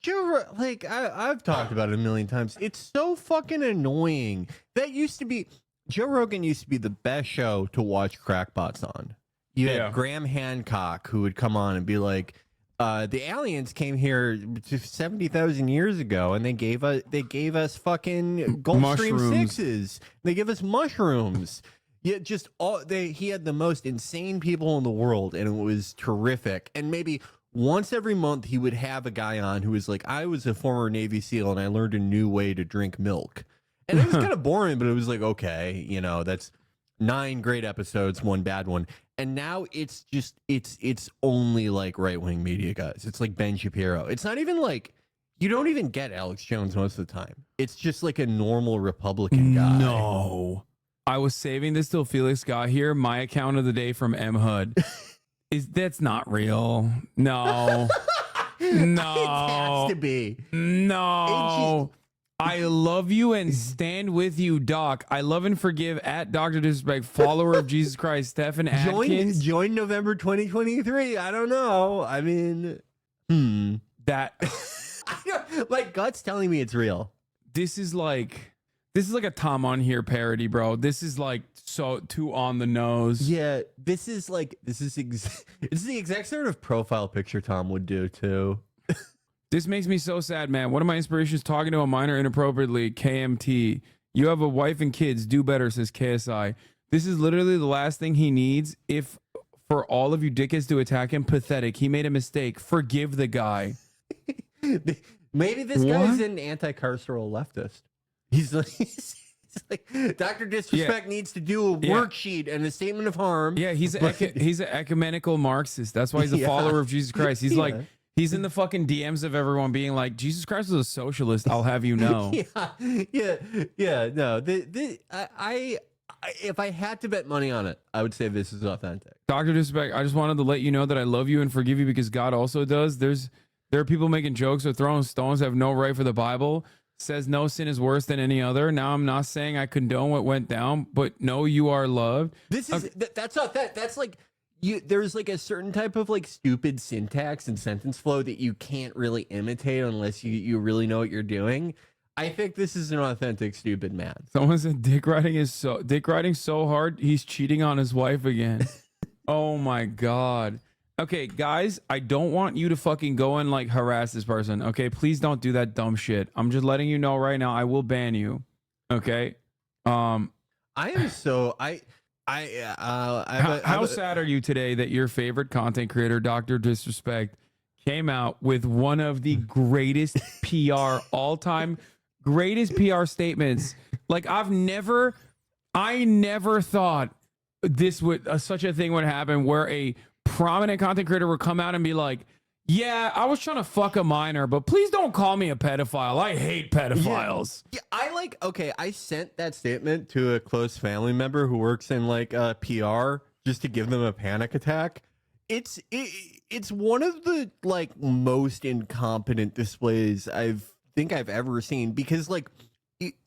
Speaker 13: Joe, I've talked about it a million times. It's so fucking annoying. That used to be Joe Rogan used to be the best show to watch crackpots on. You had Graham Hancock who would come on and be like, the aliens came here 70,000 years ago and they gave us fucking Gulfstream 6s. They give us mushrooms. Yeah, he had the most insane people in the world, and it was terrific. And maybe once every month he would have a guy on who was like, I was a former Navy SEAL and I learned a new way to drink milk. And it was kind of boring, but it was like, okay, that's 9 great episodes, 1 bad one. And now it's only like right-wing media guys. It's like Ben Shapiro. It's not even like, you don't even get Alex Jones most of the time. It's just like a normal Republican guy.
Speaker 4: No. I was saving this till Felix got here. My account of the day from M HUD that's not real. No. No.
Speaker 13: It has to be.
Speaker 4: No. I love you and stand with you, Doc. I love and forgive at Dr. Disrespect, follower of Jesus Christ, Stephen Atkins.
Speaker 13: Join November 2023. I don't know. I mean,
Speaker 4: that
Speaker 13: like Gut's telling me it's real.
Speaker 4: This is like a Tom on Here parody, bro. This is like so too on the nose.
Speaker 13: Yeah, this is the exact sort of profile picture Tom would do too.
Speaker 4: This makes me so sad, man. One of my inspirations talking to a minor inappropriately, KMT. You have a wife and kids. Do better, says KSI. This is literally the last thing he needs. If for all of you dickheads to attack him, pathetic. He made a mistake. Forgive the guy.
Speaker 13: Maybe this guy's an anti-carceral leftist. He's like Dr. Disrespect needs to do a worksheet and a statement of harm.
Speaker 4: Yeah, he's an ecumenical Marxist. That's why he's a follower of Jesus Christ. He's like, he's in the fucking DMs of everyone being like, Jesus Christ was a socialist. I'll have you know.
Speaker 13: No. If I had to bet money on it, I would say this is authentic.
Speaker 4: Dr. Disrespect, I just wanted to let you know that I love you and forgive you because God also does. There are people making jokes or throwing stones, have no right for the Bible. Says no sin is worse than any other. Now I'm not saying I condone what went down, but no, you are loved.
Speaker 13: This is that's not that. That's like there's like a certain type of like stupid syntax and sentence flow that you can't really imitate unless you really know what you're doing. I think this is an authentic stupid man.
Speaker 4: Someone said dick riding so hard he's cheating on his wife again. Oh my God. Okay, guys, I don't want you to fucking go and like harass this person. Okay, please don't do that dumb shit. I'm just letting you know right now. I will ban you. Okay.
Speaker 13: I am so
Speaker 4: how sad are you today that your favorite content creator, Dr. Disrespect, came out with one of the greatest PR all-time greatest PR statements? Like I never thought this would such a thing would happen where a prominent content creator would come out and be like, yeah, I was trying to fuck a minor, but please don't call me a pedophile. I hate pedophiles.
Speaker 13: Yeah, I sent that statement to a close family member who works in like PR just to give them a panic attack. It's one of the like most incompetent displays I've ever seen, because like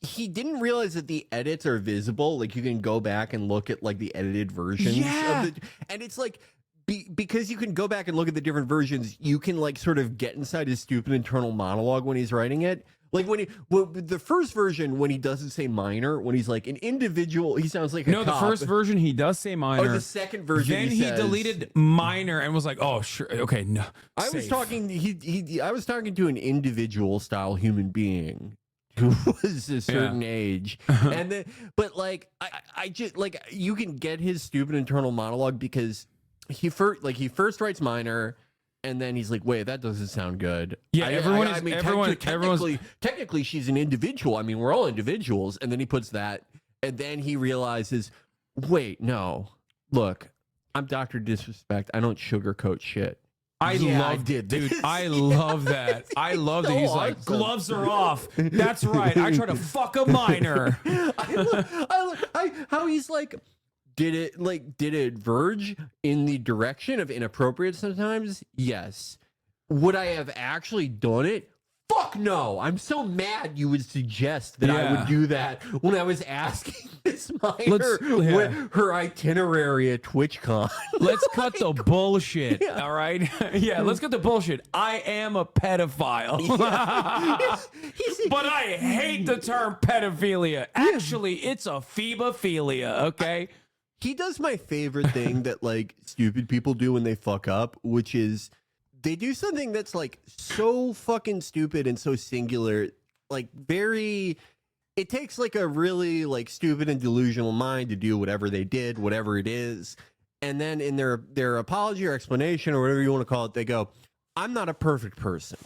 Speaker 13: he didn't realize that the edits are visible. Like you can go back and look at like the edited versions of and it's like because you can go back and look at the different versions, you can like sort of get inside his stupid internal monologue when he's writing it. Like the first version, when he doesn't say minor, when he's like an individual, he sounds like a cop.
Speaker 4: The first version he does say minor.
Speaker 13: Oh, the second version
Speaker 4: then he deleted minor and was like, oh sure, okay, no.
Speaker 13: I was talking to an individual style human being who was a certain age, and then but like I just like you can get his stupid internal monologue because he first writes minor. And then he's like, wait, that doesn't sound good.
Speaker 4: Yeah,
Speaker 13: technically she's an individual. I mean, we're all individuals. And then he puts that, and then he realizes, wait, no. look, I'm Dr. Disrespect. I don't sugarcoat shit.
Speaker 4: I
Speaker 13: did this.
Speaker 4: Dude, I love that. I love that. He's like, gloves are off. That's right. I try to fuck a minor.
Speaker 13: How he's like, did it verge in the direction of inappropriate sometimes? Yes. Would I have actually done it? Fuck no. I'm so mad you would suggest that I would do that when I was asking this minor her itinerary at TwitchCon.
Speaker 4: Let's cut the bullshit. All right. Yeah, let's cut the bullshit. I am a pedophile. But I hate the term pedophilia. Actually, it's a phebophilia, okay?
Speaker 13: He does my favorite thing that like stupid people do when they fuck up, which is they do something that's like so fucking stupid and so singular, like very, it takes like a really like stupid and delusional mind to do whatever they did, whatever it is. And then in their apology or explanation or whatever you want to call it, they go, I'm not a perfect person.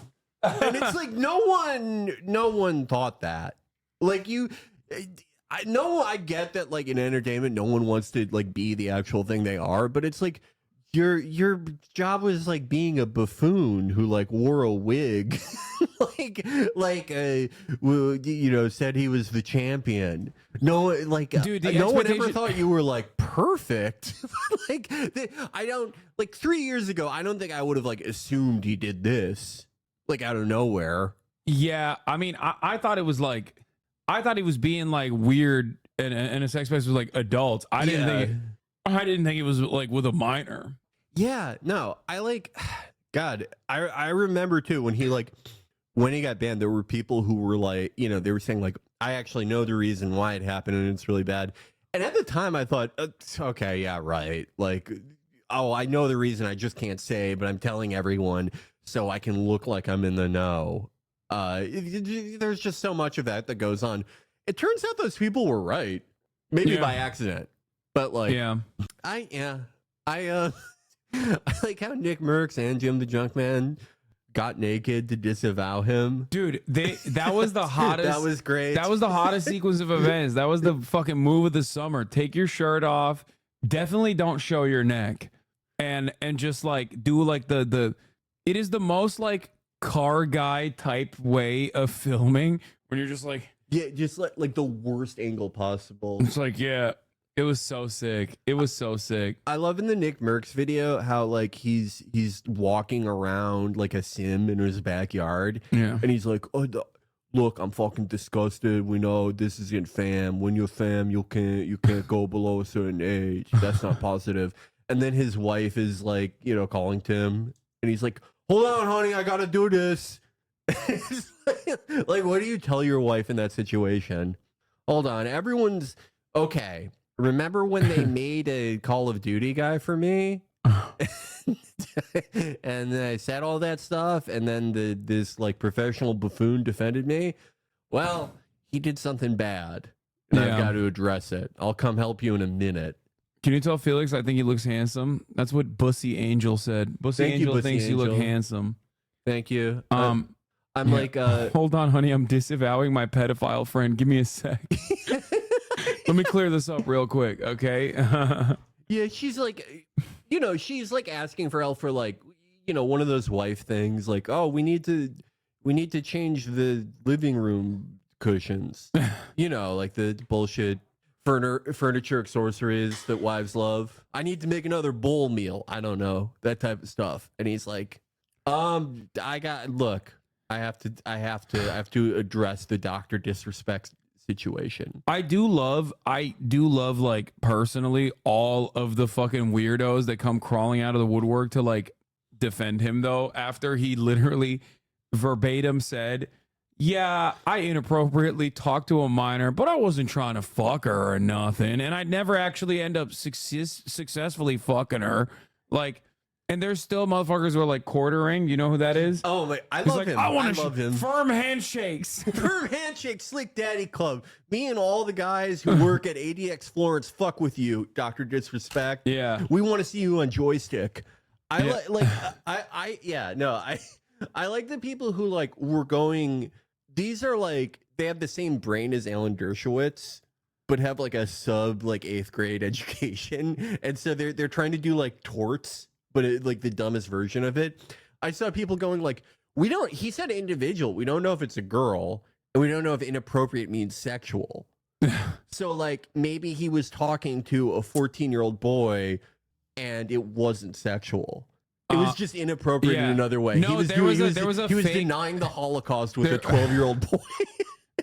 Speaker 13: And it's like, no one thought that. Like I get that like in entertainment, no one wants to like be the actual thing they are, but it's like, your job was like being a buffoon who like wore a wig, said he was the champion. No, like
Speaker 4: dude,
Speaker 13: no one ever thought you were like perfect. I don't like 3 years ago. I don't think I would have like assumed he did this like out of nowhere.
Speaker 4: Yeah, I mean, I thought it was like, I thought he was being like weird and a sex place was like adults. I didn't think it was like with a minor.
Speaker 13: Yeah, no, I like, God, I remember too when he got banned, there were people who were like, they were saying like, I actually know the reason why it happened and it's really bad. And at the time I thought, okay, yeah, right. Like, oh, I know the reason, I just can't say, but I'm telling everyone so I can look like I'm in the know. There's just so much of that goes on. It turns out those people were right. Maybe by accident. But like, I like how Nick Merckx and Jim the Junkman got naked to disavow him.
Speaker 4: Dude, that was the hottest.
Speaker 13: That was great.
Speaker 4: That was the hottest sequence of events. That was the fucking move of the summer. Take your shirt off. Definitely don't show your neck. And just like do like the it is the most like car guy type way of filming when you're just like,
Speaker 13: yeah, just like the worst angle possible.
Speaker 4: It's like, yeah. It was so sick. It was so sick.
Speaker 13: I love in the Nick Merckx video how like he's walking around like a sim in his backyard.
Speaker 4: Yeah.
Speaker 13: And he's like, oh, look, I'm fucking disgusted. We know this isn't fam. When you're fam, you can't go below a certain age. That's not positive. And then his wife is like, calling to him. And he's like, hold on, honey, I gotta do this. Like, what do you tell your wife in that situation? Hold on, everyone's okay. Remember when they made a Call of Duty guy for me? And then I said all that stuff, and then this like professional buffoon defended me? Well, he did something bad, and I've got to address it. I'll come help you in a minute.
Speaker 4: Can you tell Felix I think he looks handsome? That's what Bussy Angel said. Bussy Angel thinks you look handsome.
Speaker 13: Thank you.
Speaker 4: I'm
Speaker 13: like,
Speaker 4: hold on, honey. I'm disavowing my pedophile friend. Give me a sec. Let me clear this up real quick, okay?
Speaker 13: Yeah, she's like, she's like asking for help for like, one of those wife things. Like, oh, we need to change the living room cushions. Like the bullshit furniture accessories that wives love. I need to make another bowl meal. I don't know, that type of stuff. And he's like, I have to address the Dr. Disrespect situation.
Speaker 4: I do love like personally all of the fucking weirdos that come crawling out of the woodwork to like defend him though, after he literally verbatim said, yeah, I inappropriately talked to a minor, but I wasn't trying to fuck her or nothing, and I'd never actually end up successfully fucking her. Like, and there's still motherfuckers who are like quartering. You know who that is?
Speaker 13: Oh my, I love him.
Speaker 4: I
Speaker 13: love him.
Speaker 4: Firm handshakes.
Speaker 13: Firm handshakes, Slick Daddy Club. Me and all the guys who work at ADX Florence fuck with you, Dr. Disrespect.
Speaker 4: Yeah.
Speaker 13: We want to see you on joystick. I like the people who like were going, these are like, they have the same brain as Alan Dershowitz. but have like a sub like 8th grade education, and so they're trying to do like torts, but like the dumbest version of it. I saw people going like, we don't. He said individual. We don't know if it's a girl, and we don't know if inappropriate means sexual. So like maybe he was talking to a 14-year-old boy, and it wasn't sexual. It was just inappropriate in another way.
Speaker 4: No,
Speaker 13: he was denying the Holocaust with a 12-year-old boy.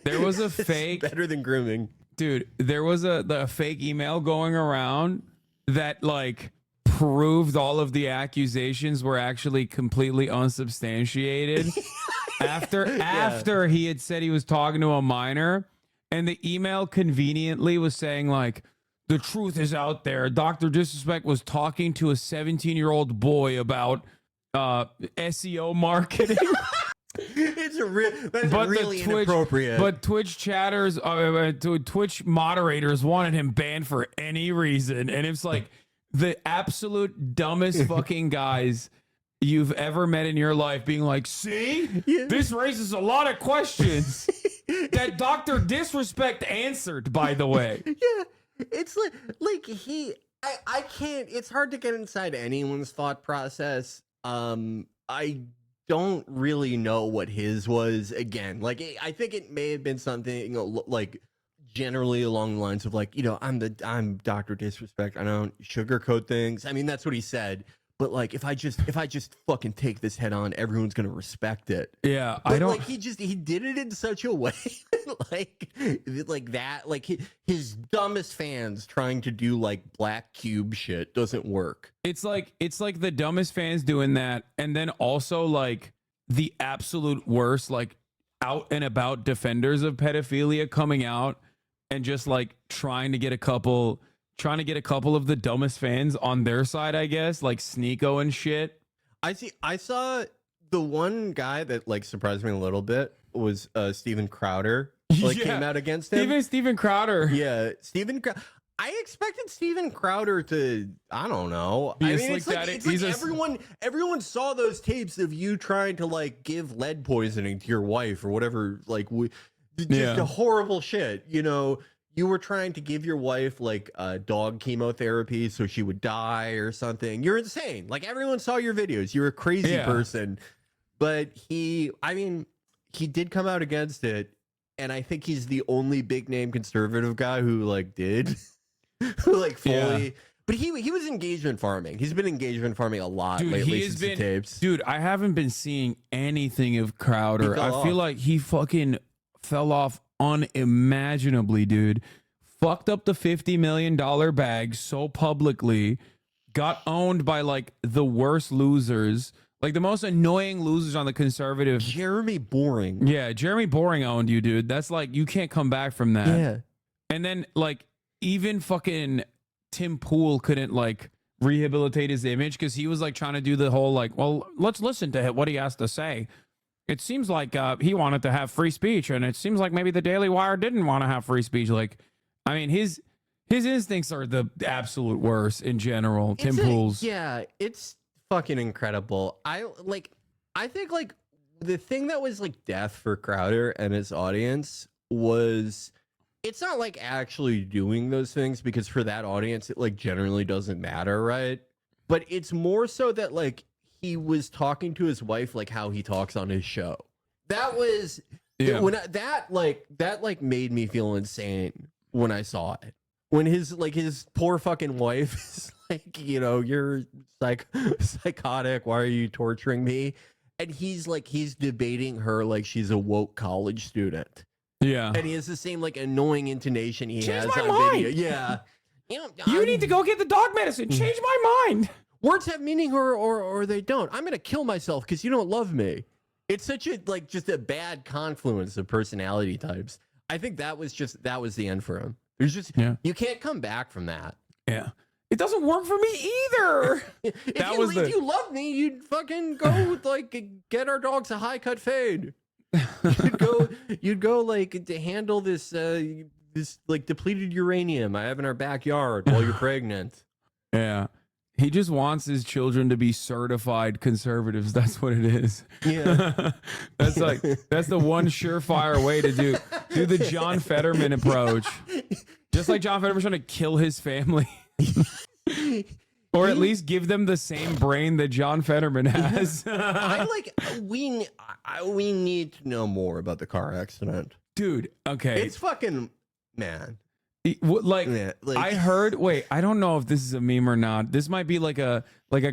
Speaker 4: There was a fake.
Speaker 13: Better than grooming,
Speaker 4: dude. There was the fake email going around that like proved all of the accusations were actually completely unsubstantiated. after he had said he was talking to a minor, and the email conveniently was saying like, the truth is out there. Dr. Disrespect was talking to a 17-year-old boy about SEO marketing.
Speaker 13: That's really inappropriate.
Speaker 4: But Twitch chatters, Twitch moderators wanted him banned for any reason, and it's like the absolute dumbest fucking guys you've ever met in your life being like, see, this raises a lot of questions that Dr. Disrespect answered, by the way.
Speaker 13: Yeah. It's like I can't, it's hard to get inside anyone's thought process. I don't really know what his was. Again, like I think it may have been something like generally along the lines of like, you know, I'm Dr. Disrespect. I don't sugarcoat things. I mean, that's what he said. But like, if I just fucking take this head on, everyone's gonna respect it.
Speaker 4: Yeah,
Speaker 13: but
Speaker 4: I don't.
Speaker 13: Like he did it in such a way, like that. Like his dumbest fans trying to do like black cube shit doesn't work.
Speaker 4: It's like the dumbest fans doing that, and then also like the absolute worst, like out and about defenders of pedophilia coming out and just like trying to get a couple of the dumbest fans on their side, I guess, like Sneeko and shit.
Speaker 13: I saw the one guy that like surprised me a little bit was Steven Crowder. Like came out against him.
Speaker 4: Steven Crowder.
Speaker 13: Yeah, I expected Steven Crowder to, I don't know. I mean, it's like everyone saw those tapes of you trying to like give lead poisoning to your wife or whatever, like just a horrible shit, you know. You were trying to give your wife like dog chemotherapy so she would die or something. You're insane. Like everyone saw your videos. You're a crazy person. But he did come out against it, and I think he's the only big name conservative guy who like did who like fully. Yeah. But he was engagement farming. He's been engagement farming a lot lately since the tapes.
Speaker 4: Dude, I haven't been seeing anything of Crowder. I feel like he fucking fell off unimaginably, dude. Fucked up the $50 million bag so publicly, got owned by like the worst losers, like the most annoying losers on the conservative.
Speaker 13: Jeremy Boring.
Speaker 4: Yeah, Jeremy Boring owned you, dude. That's like, you can't come back from that.
Speaker 13: Yeah.
Speaker 4: And then like even fucking Tim Pool couldn't like rehabilitate his image because he was like trying to do the whole like, well, let's listen to what he has to say. It seems like he wanted to have free speech, and it seems like maybe the Daily Wire didn't want to have free speech. Like, I mean, his instincts are the absolute worst in general. Tim Pool's.
Speaker 13: Yeah, it's fucking incredible. I think like the thing that was like death for Crowder and his audience was, it's not like actually doing those things, because for that audience it like generally doesn't matter, right? But it's more so that like he was talking to his wife like how he talks on his show. That was that made me feel insane when I saw it. When his poor fucking wife is like, you know, you're psychotic, why are you torturing me? And he's debating her like she's a woke college student.
Speaker 4: Yeah.
Speaker 13: And he has the same like annoying intonation he has
Speaker 4: my
Speaker 13: on
Speaker 4: mind.
Speaker 13: video. Yeah.
Speaker 4: You need to go get the dog medicine. Change my mind.
Speaker 13: Words have meaning or they don't. I'm going to kill myself because you don't love me. It's such a like just a bad confluence of personality types. I think that was the end for him. There's just you can't come back from that.
Speaker 4: Yeah. It doesn't work for me either.
Speaker 13: If you love me, you'd fucking go like get our dogs a high cut fade. You'd go like to handle this like depleted uranium I have in our backyard while you're pregnant.
Speaker 4: Yeah. He just wants his children to be certified conservatives. That's what it is.
Speaker 13: Yeah.
Speaker 4: That's the one surefire way to do the John Fetterman approach. Just like John Fetterman's trying to kill his family. Or at least give them the same brain that John Fetterman has.
Speaker 13: We need to know more about the car accident.
Speaker 4: Dude, okay.
Speaker 13: It's fucking, man.
Speaker 4: I heard, wait, I don't know if this is a meme or not. This might be like a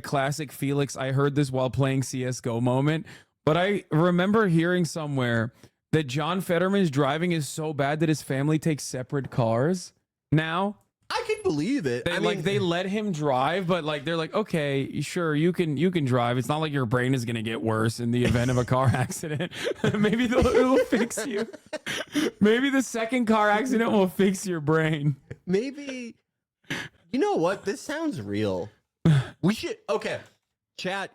Speaker 4: classic Felix, I heard this while playing CSGO moment. But I remember hearing somewhere that John Fetterman's driving is so bad that his family takes separate cars now.
Speaker 13: I can believe it.
Speaker 4: They let him drive, but like they're like, okay, sure, you can drive. It's not like your brain is gonna get worse in the event of a car accident. Maybe it'll fix you. Maybe the second car accident will fix your brain.
Speaker 13: Maybe. You know what? This sounds real. We should. Okay, chat.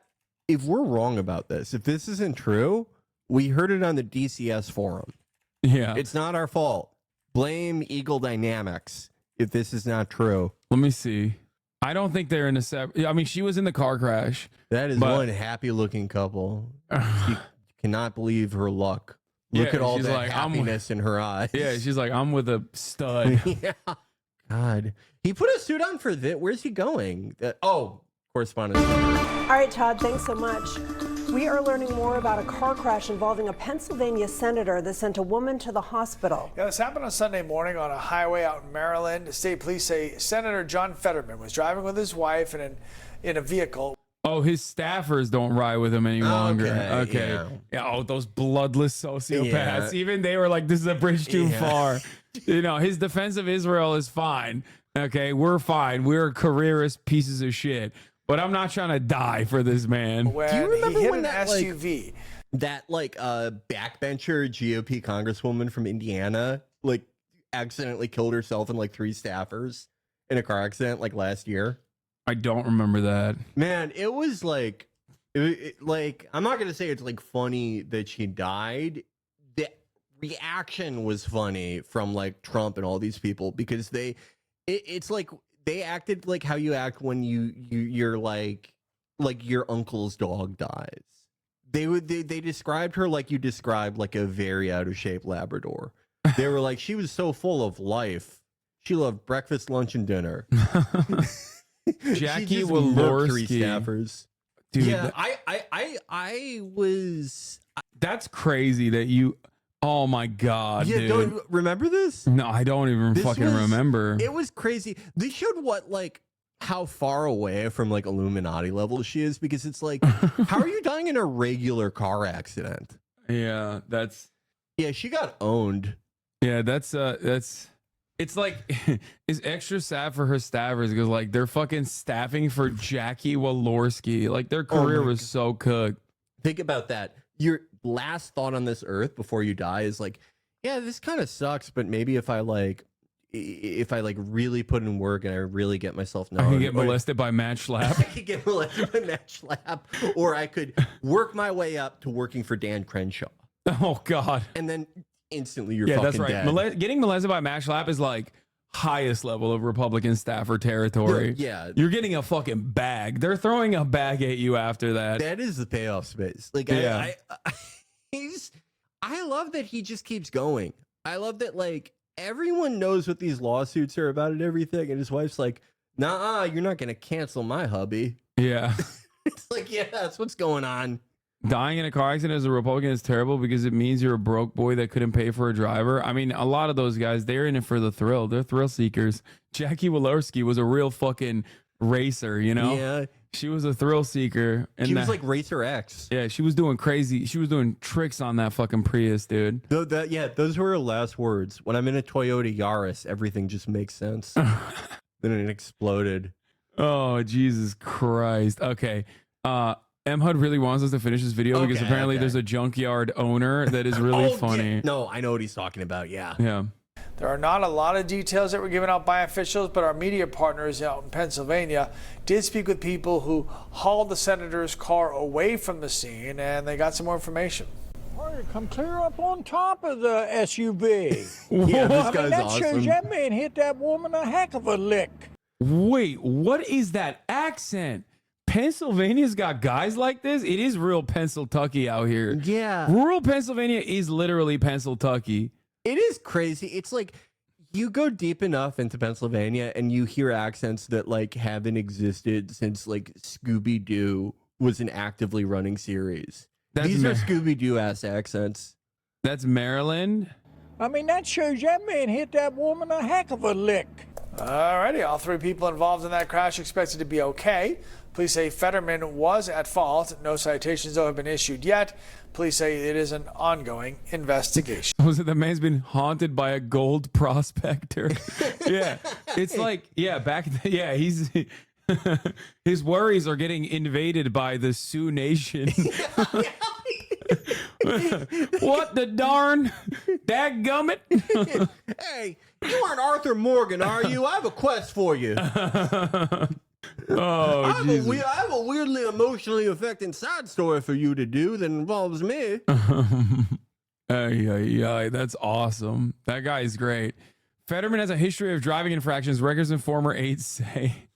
Speaker 13: If we're wrong about this, if this isn't true, we heard it on the DCS forum.
Speaker 4: Yeah,
Speaker 13: it's not our fault. Blame Eagle Dynamics. If this is not true.
Speaker 4: Let me see. I don't think they're in a separate. I mean, she was in the car crash.
Speaker 13: That is one happy looking couple. She cannot believe her luck. Look at all that happiness in her eyes.
Speaker 4: Yeah, she's like, I'm with a stud.
Speaker 13: Yeah. God. He put a suit on for this. Where's he going? Correspondent.
Speaker 14: All right, Todd, thanks so much. We are learning more about a car crash involving a Pennsylvania senator that sent a woman to the hospital.
Speaker 17: Yeah, this happened on Sunday morning on a highway out in Maryland. State police say Senator John Fetterman was driving with his wife and in a vehicle.
Speaker 4: Oh, his staffers don't ride with him any longer.
Speaker 13: Okay.
Speaker 4: Yeah. Oh, those bloodless sociopaths.
Speaker 13: Yeah.
Speaker 4: Even they were like, this is a bridge too far. You know, his defense of Israel is fine. Okay, we're fine. We're careerist pieces of shit. But I'm not trying to die for this man.
Speaker 13: Do you remember
Speaker 17: he hit
Speaker 13: when
Speaker 17: an
Speaker 13: that
Speaker 17: SUV?
Speaker 13: Backbencher GOP congresswoman from Indiana accidentally killed herself and 3 staffers in a car accident last year?
Speaker 4: I don't remember that.
Speaker 13: Man, it was I'm not gonna say it's funny that she died. The reaction was funny from Trump and all these people because it's they acted like how you act when you're like your uncle's dog dies. They described her like you described a very out of shape Labrador. They were like, she was so full of life. She loved breakfast, lunch, and dinner.
Speaker 4: Jackie Walorski.
Speaker 13: Staffers.
Speaker 4: Dude,
Speaker 13: yeah, I was.
Speaker 4: That's crazy that you. Oh my God,
Speaker 13: yeah,
Speaker 4: dude.
Speaker 13: Don't remember this?
Speaker 4: No, I don't even remember.
Speaker 13: It was crazy. They showed how far away from Illuminati level she is because it's how are you dying in a regular car accident?
Speaker 4: Yeah,
Speaker 13: she got owned.
Speaker 4: Yeah, it's it's extra sad for her staffers because they're fucking staffing for Jackie Walorski. Their career was so cooked.
Speaker 13: Think about that. Your last thought on this earth before you die is yeah, this kind of sucks, but maybe if I really put in work and I really get myself known,
Speaker 4: I can get molested by Matt Schlapp.
Speaker 13: I could get molested by Matt Schlapp, or I could work my way up to working for Dan Crenshaw.
Speaker 4: Oh God!
Speaker 13: And then instantly you're fucking
Speaker 4: that's right.
Speaker 13: dead.
Speaker 4: Getting molested by Matt Schlapp is highest level of Republican staffer territory.
Speaker 13: Yeah.
Speaker 4: You're getting a fucking bag. They're throwing a bag at you after that.
Speaker 13: That is the payoff space. I love that he just keeps going. I love that everyone knows what these lawsuits are about and everything, and his wife's like, nah, you're not gonna cancel my hubby.
Speaker 4: Yeah.
Speaker 13: It's yeah, that's what's going on.
Speaker 4: Dying in a car accident as a Republican is terrible because it means you're a broke boy that couldn't pay for a driver. I mean, a lot of those guys, they're in it for the thrill. They're thrill seekers. Jackie Walorski was a real fucking racer, you know?
Speaker 13: Yeah.
Speaker 4: She was a thrill seeker. And
Speaker 13: she was like Racer X.
Speaker 4: Yeah, she was doing crazy. She was doing tricks on that fucking Prius, dude.
Speaker 13: Those were her last words. When I'm in a Toyota Yaris, everything just makes sense. Then it exploded.
Speaker 4: Oh, Jesus Christ. Okay. MHUD really wants us to finish this video because apparently there's a junkyard owner that is really funny.
Speaker 13: Yeah. No, I know what he's talking about. Yeah.
Speaker 4: Yeah.
Speaker 17: There are not a lot of details that were given out by officials, but our media partners out in Pennsylvania did speak with people who hauled the senator's car away from the scene, and they got some more information.
Speaker 15: Come clear up on top of the SUV.
Speaker 13: Yeah, this guy's
Speaker 15: that
Speaker 13: awesome.
Speaker 15: shows that man hit that woman a heck of a lick.
Speaker 4: Wait, what is that accent? Pennsylvania's got guys like this? It is real Pennsyltucky out here.
Speaker 13: Yeah.
Speaker 4: Rural Pennsylvania is literally Pennsyltucky.
Speaker 13: It is crazy. It's you go deep enough into Pennsylvania and you hear accents that like haven't existed since like Scooby-Doo was an actively running series. These are Scooby-Doo ass accents.
Speaker 4: That's Maryland.
Speaker 15: I mean, that shows that man hit that woman a heck of a lick.
Speaker 17: Alrighty, all 3 people involved in that crash expected to be okay. Police say Fetterman was at fault. No citations, though, have been issued yet. Police say it is an ongoing investigation.
Speaker 4: Was it the man's been haunted by a gold prospector? Yeah, it's like, yeah, he's his worries are getting invaded by the Sioux Nation. What the darn? Dadgummit.
Speaker 13: Hey, you aren't Arthur Morgan, are you? I have a quest for you.
Speaker 4: Oh,
Speaker 13: I have a weirdly emotionally affecting side story for you to do that involves me.
Speaker 4: That's awesome. That guy is great. Fetterman has a history of driving infractions, records and former aides say.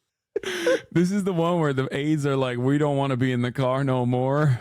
Speaker 4: This is the one where the aides are like, we don't want to be in the car no more.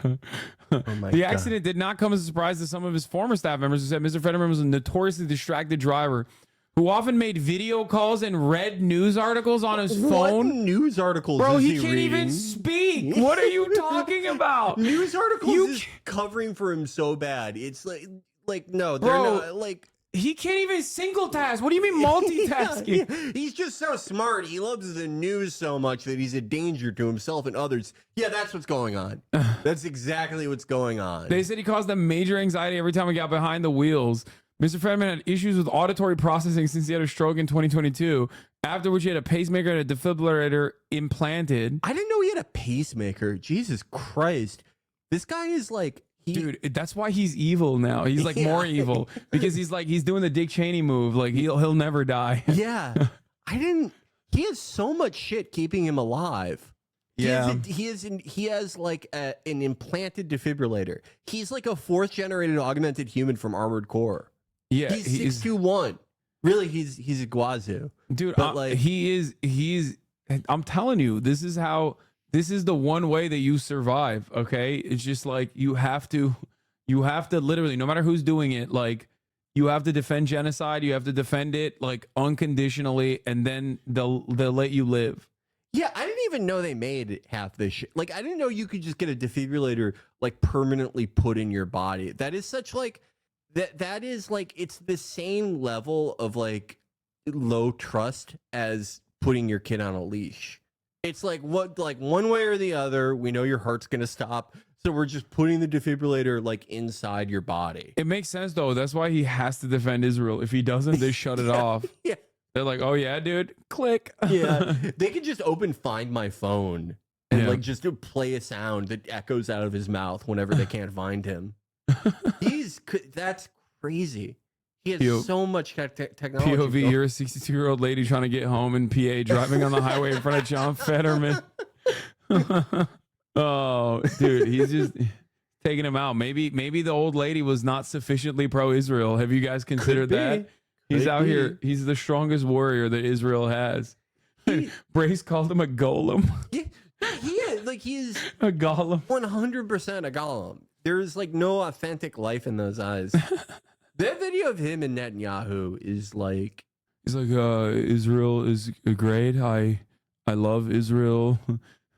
Speaker 4: The accident did not come as a surprise to some of his former staff members who said Mr. Fetterman was a notoriously distracted driver who often made video calls and read news articles on his phone.
Speaker 13: What news articles?
Speaker 4: Bro,
Speaker 13: is
Speaker 4: he can't even speak. What are you talking about?
Speaker 13: News articles is covering for him so bad. It's like no, they're not like.
Speaker 4: He can't even single task. What do you mean multitasking?
Speaker 13: He's just so smart. He loves the news so much that he's a danger to himself and others. Yeah, that's what's going on. That's exactly what's going on.
Speaker 4: They said he caused them major anxiety every time he got behind the wheels. Mr. Fetterman had issues with auditory processing since he had a stroke in 2022, after which he had a pacemaker and a defibrillator implanted.
Speaker 13: I didn't know he had a pacemaker. Jesus Christ. This guy is like...
Speaker 4: Dude, that's why he's evil now. He's like more evil because he's doing the Dick Cheney move. Like he'll never die.
Speaker 13: Yeah. He has so much shit keeping him alive. He has like an implanted defibrillator. He's like a 4th generated augmented human from Armored Core.
Speaker 4: Yeah.
Speaker 13: He's 6'1". Really, he's a Guazu.
Speaker 4: Dude,
Speaker 13: but like
Speaker 4: he's I'm telling you, this is the one way that you survive, okay? It's just like you have to literally, no matter who's doing it, like you have to defend genocide, you have to defend it like unconditionally, and then they'll let you live.
Speaker 13: Yeah, I didn't even know they made half this shit. Like I didn't know you could just get a defibrillator like permanently put in your body. That is such like that is like it's the same level of like low trust as putting your kid on a leash. It's like one way or the other, we know your heart's going to stop. So we're just putting the defibrillator like inside your body.
Speaker 4: It makes sense though. That's why he has to defend Israel. If he doesn't, they shut it off.
Speaker 13: Yeah.
Speaker 4: They're like, oh yeah, dude, click.
Speaker 13: Yeah. They could just open Find My Phone and like just play a sound that echoes out of his mouth whenever they can't find him. That's crazy. He has so much technology.
Speaker 4: POV, you're a 62-year-old lady trying to get home in PA, driving on the highway in front of John Fetterman. Oh, dude, he's just taking him out. Maybe the old lady was not sufficiently pro-Israel. Have you guys considered that? He's out here. He's the strongest warrior that Israel has. Brace called him a golem.
Speaker 13: He's
Speaker 4: a golem.
Speaker 13: 100% a golem. There's like no authentic life in those eyes. That video of him and Netanyahu is like...
Speaker 4: He's like, Israel is great. I love Israel.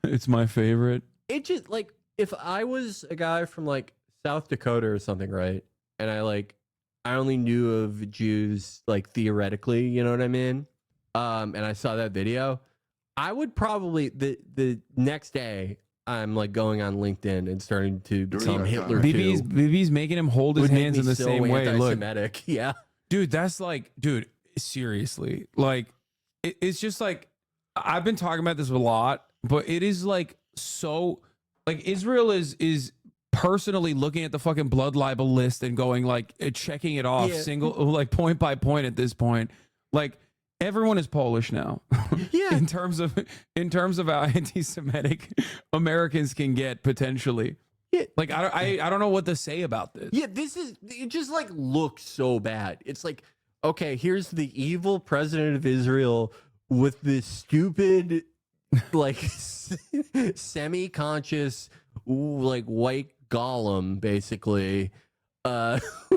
Speaker 4: It's my favorite.
Speaker 13: It just, like, if I was a guy from, like, South Dakota or something, right? And I only knew of Jews, like, theoretically, you know what I mean? And I saw that video, I would probably, the next day... I'm like going on LinkedIn and starting to become Hitler too.
Speaker 4: BB's making him hold his hands in the same way. Look,
Speaker 13: yeah,
Speaker 4: dude, that's like, dude, seriously, like, it's just like I've been talking about this a lot, but it is like so, like Israel is personally looking at the fucking blood libel list and going like checking it off single like point by point at this point, like. Everyone is Polish now.
Speaker 13: Yeah.
Speaker 4: in terms of how anti-Semitic Americans can get potentially.
Speaker 13: Yeah.
Speaker 4: Like I don't know what to say about this.
Speaker 13: Yeah, it just like looks so bad. It's like, okay, here's the evil president of Israel with this stupid like semi-conscious like white golem basically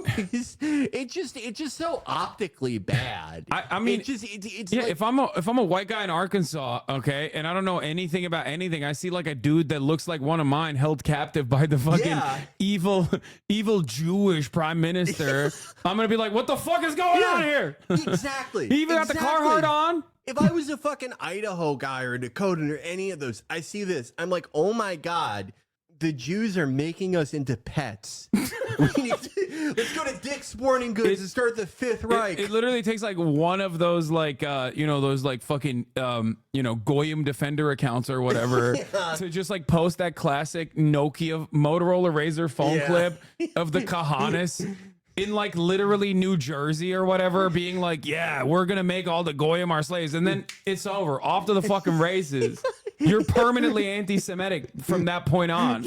Speaker 13: movies, it's just so optically bad.
Speaker 4: I mean,
Speaker 13: it's
Speaker 4: yeah.
Speaker 13: like,
Speaker 4: If I'm a white guy in Arkansas, okay, and I don't know anything about anything, I see like a dude that looks like one of mine held captive by the fucking evil Jewish prime minister. I'm gonna be like, what the fuck is going on here?
Speaker 13: Exactly.
Speaker 4: He even got the Carhartt on.
Speaker 13: If I was a fucking Idaho guy or Dakota or any of those, I see this, I'm like, oh my God, the Jews are making us into pets. Let's go to Dick's Sporting Goods and start the Fifth Reich.
Speaker 4: It literally takes like one of those like those like fucking Goyim Defender accounts or whatever to just like post that classic Nokia Motorola Razr phone clip of the Kahanis in like literally New Jersey or whatever, being like, yeah, we're gonna make all the Goyim our slaves, and then it's over, off to the fucking races. You're permanently anti-Semitic from that point on.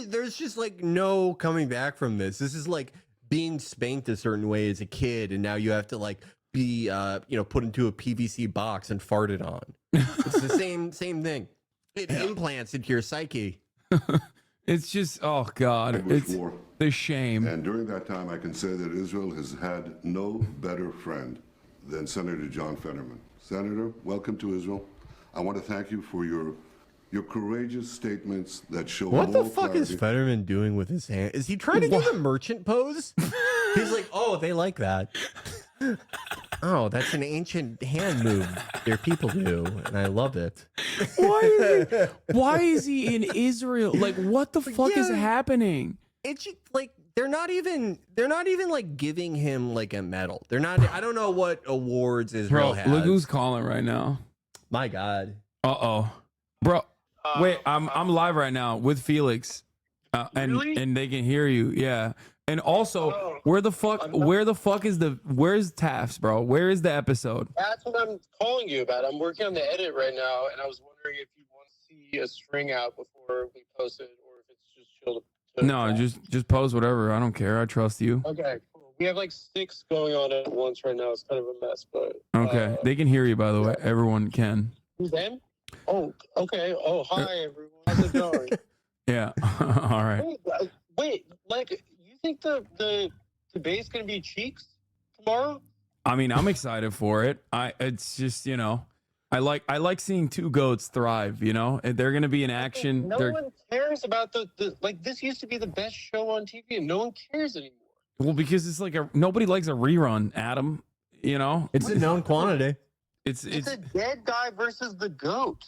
Speaker 13: There's just like no coming back from this. This is like being spanked a certain way as a kid, and now you have to like be put into a PVC box and farted on. It's the same thing. It implants into your psyche.
Speaker 4: It's just, oh God, it's the shame.
Speaker 2: And during that time, I can say that Israel has had no better friend than Senator John Fetterman. Senator, welcome to Israel. I want to thank you for your courageous statements that show
Speaker 13: What the
Speaker 2: moral
Speaker 13: fuck is
Speaker 2: clarity.
Speaker 13: Fetterman doing with his hand? Is he trying to do the merchant pose? He's like, oh, they like that. Oh, that's an ancient hand move their people do, and I love it.
Speaker 4: Why is he in Israel? Like, what the fuck is happening?
Speaker 13: It's just, like they're not even like giving him like a medal. They're not. I don't know what awards Israel has.
Speaker 4: Look who's calling right now.
Speaker 13: My God.
Speaker 4: Bro. Wait, I'm live right now with Felix, and they can hear you. Yeah. And also, where's Taft's, bro? Where is the episode?
Speaker 5: That's what I'm calling you about. I'm working on the edit right now, and I was wondering if you want to see a string out before we post it, or if it's just chill to
Speaker 4: No, just post whatever. I don't care. I trust you.
Speaker 5: Okay, cool. We have like 6 going on at once right now. It's kind of a mess, but
Speaker 4: Okay. They can hear you, by the way. Everyone can.
Speaker 5: who's them? Oh, okay. Oh, hi everyone. How's it going?
Speaker 4: Yeah. All right.
Speaker 5: Wait, like you think the debate's gonna be cheeks tomorrow?
Speaker 4: I mean, I'm excited for it. It's just, I like seeing two goats thrive, and they're going to be in action.
Speaker 5: No one cares about the like this used to be the best show on TV and no one cares anymore.
Speaker 4: Well, because it's like nobody likes a rerun, Adam,
Speaker 13: It's a known quantity.
Speaker 5: It's a dead guy versus the goat.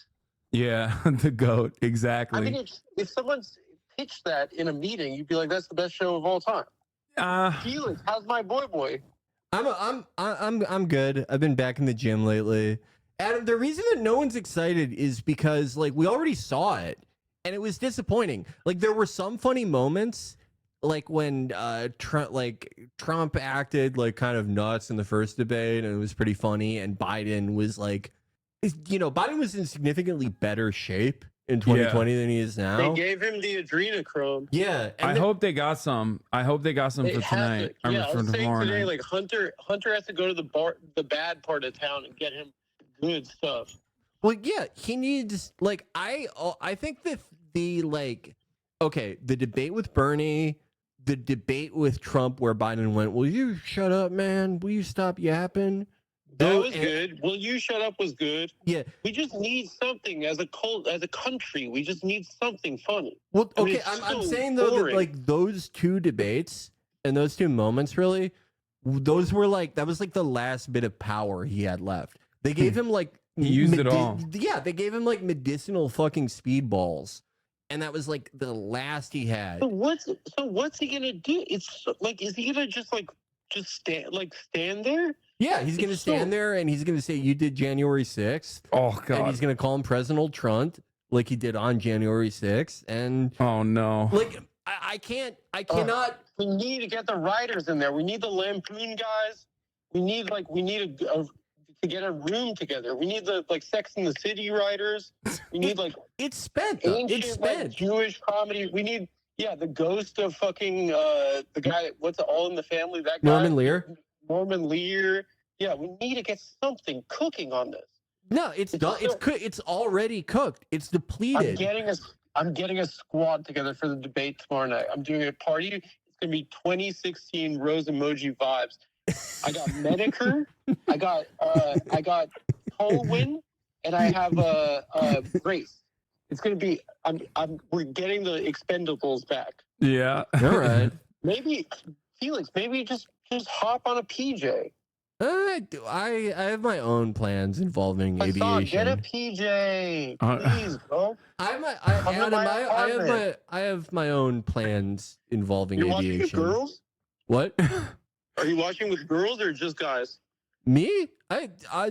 Speaker 4: Yeah, the goat, exactly.
Speaker 5: I mean, if someone's pitched that in a meeting, you'd be like, "That's the best show of all time." Felix, how's my boy?
Speaker 13: I'm good. I've been back in the gym lately. Adam, the reason that no one's excited is because like we already saw it, and it was disappointing. Like there were some funny moments, like when Trump acted like kind of nuts in the first debate, and it was pretty funny. And Biden was like, Biden was in significantly better shape in 2020 than he is now.
Speaker 5: They gave him the adrenochrome.
Speaker 13: Yeah,
Speaker 4: I hope they got some. I hope they got some for tonight.
Speaker 5: Yeah, I
Speaker 4: for
Speaker 5: was saying
Speaker 4: tomorrow
Speaker 5: today,
Speaker 4: night.
Speaker 5: like Hunter has to go to the bad part of town and get him good stuff.
Speaker 13: Well, yeah, he needs I think that the debate with Bernie, the debate with Trump where Biden went, "Will you shut up, man? Will you stop yapping?"
Speaker 5: That was good. Will you shut up was good.
Speaker 13: Yeah.
Speaker 5: We just need something as a country. We just need something funny.
Speaker 13: Well,
Speaker 5: I mean,
Speaker 13: okay,
Speaker 5: it's
Speaker 13: I'm
Speaker 5: so
Speaker 13: saying though that
Speaker 5: boring.
Speaker 13: like those two debates and those two moments really, those were that was like the last bit of power he had left. They gave him
Speaker 4: he used it all.
Speaker 13: Yeah, they gave him medicinal fucking speedballs, and that was like the last he had.
Speaker 5: So what's he gonna do? It's like, is he gonna just stand there?
Speaker 13: Yeah, he's gonna stand there and he's gonna say, "You did January 6th."
Speaker 4: Oh God!
Speaker 13: And he's gonna call him President Trump like he did on January 6th. And
Speaker 4: oh no!
Speaker 13: I cannot.
Speaker 5: We need to get the writers in there. We need the Lampoon guys. We need to get a room together. We need the Sex and the City writers. We need
Speaker 13: it's spent.
Speaker 5: Ancient,
Speaker 13: it's spent.
Speaker 5: Jewish comedy. We need the ghost of fucking the guy. What's All in the Family? That guy. Norman Lear. Yeah, we need to get something cooking on this.
Speaker 13: No, it's done. It's already cooked. It's depleted.
Speaker 5: I'm getting a squad together for the debate tomorrow night. I'm doing a party. It's It's gonna be 2016 rose emoji vibes. I got Medicare, I got Colwyn, and I have Grace. It's gonna be we're getting the Expendables back.
Speaker 4: Yeah.
Speaker 13: All right.
Speaker 5: Maybe Felix, maybe just hop on a PJ.
Speaker 13: I have my own plans involving
Speaker 5: Hassan,
Speaker 13: aviation.
Speaker 5: get a PJ, please, bro.
Speaker 13: I have my own plans involving
Speaker 5: You're
Speaker 13: aviation.
Speaker 5: watching with girls?
Speaker 13: What?
Speaker 5: Are you watching with girls or just guys?
Speaker 13: Me?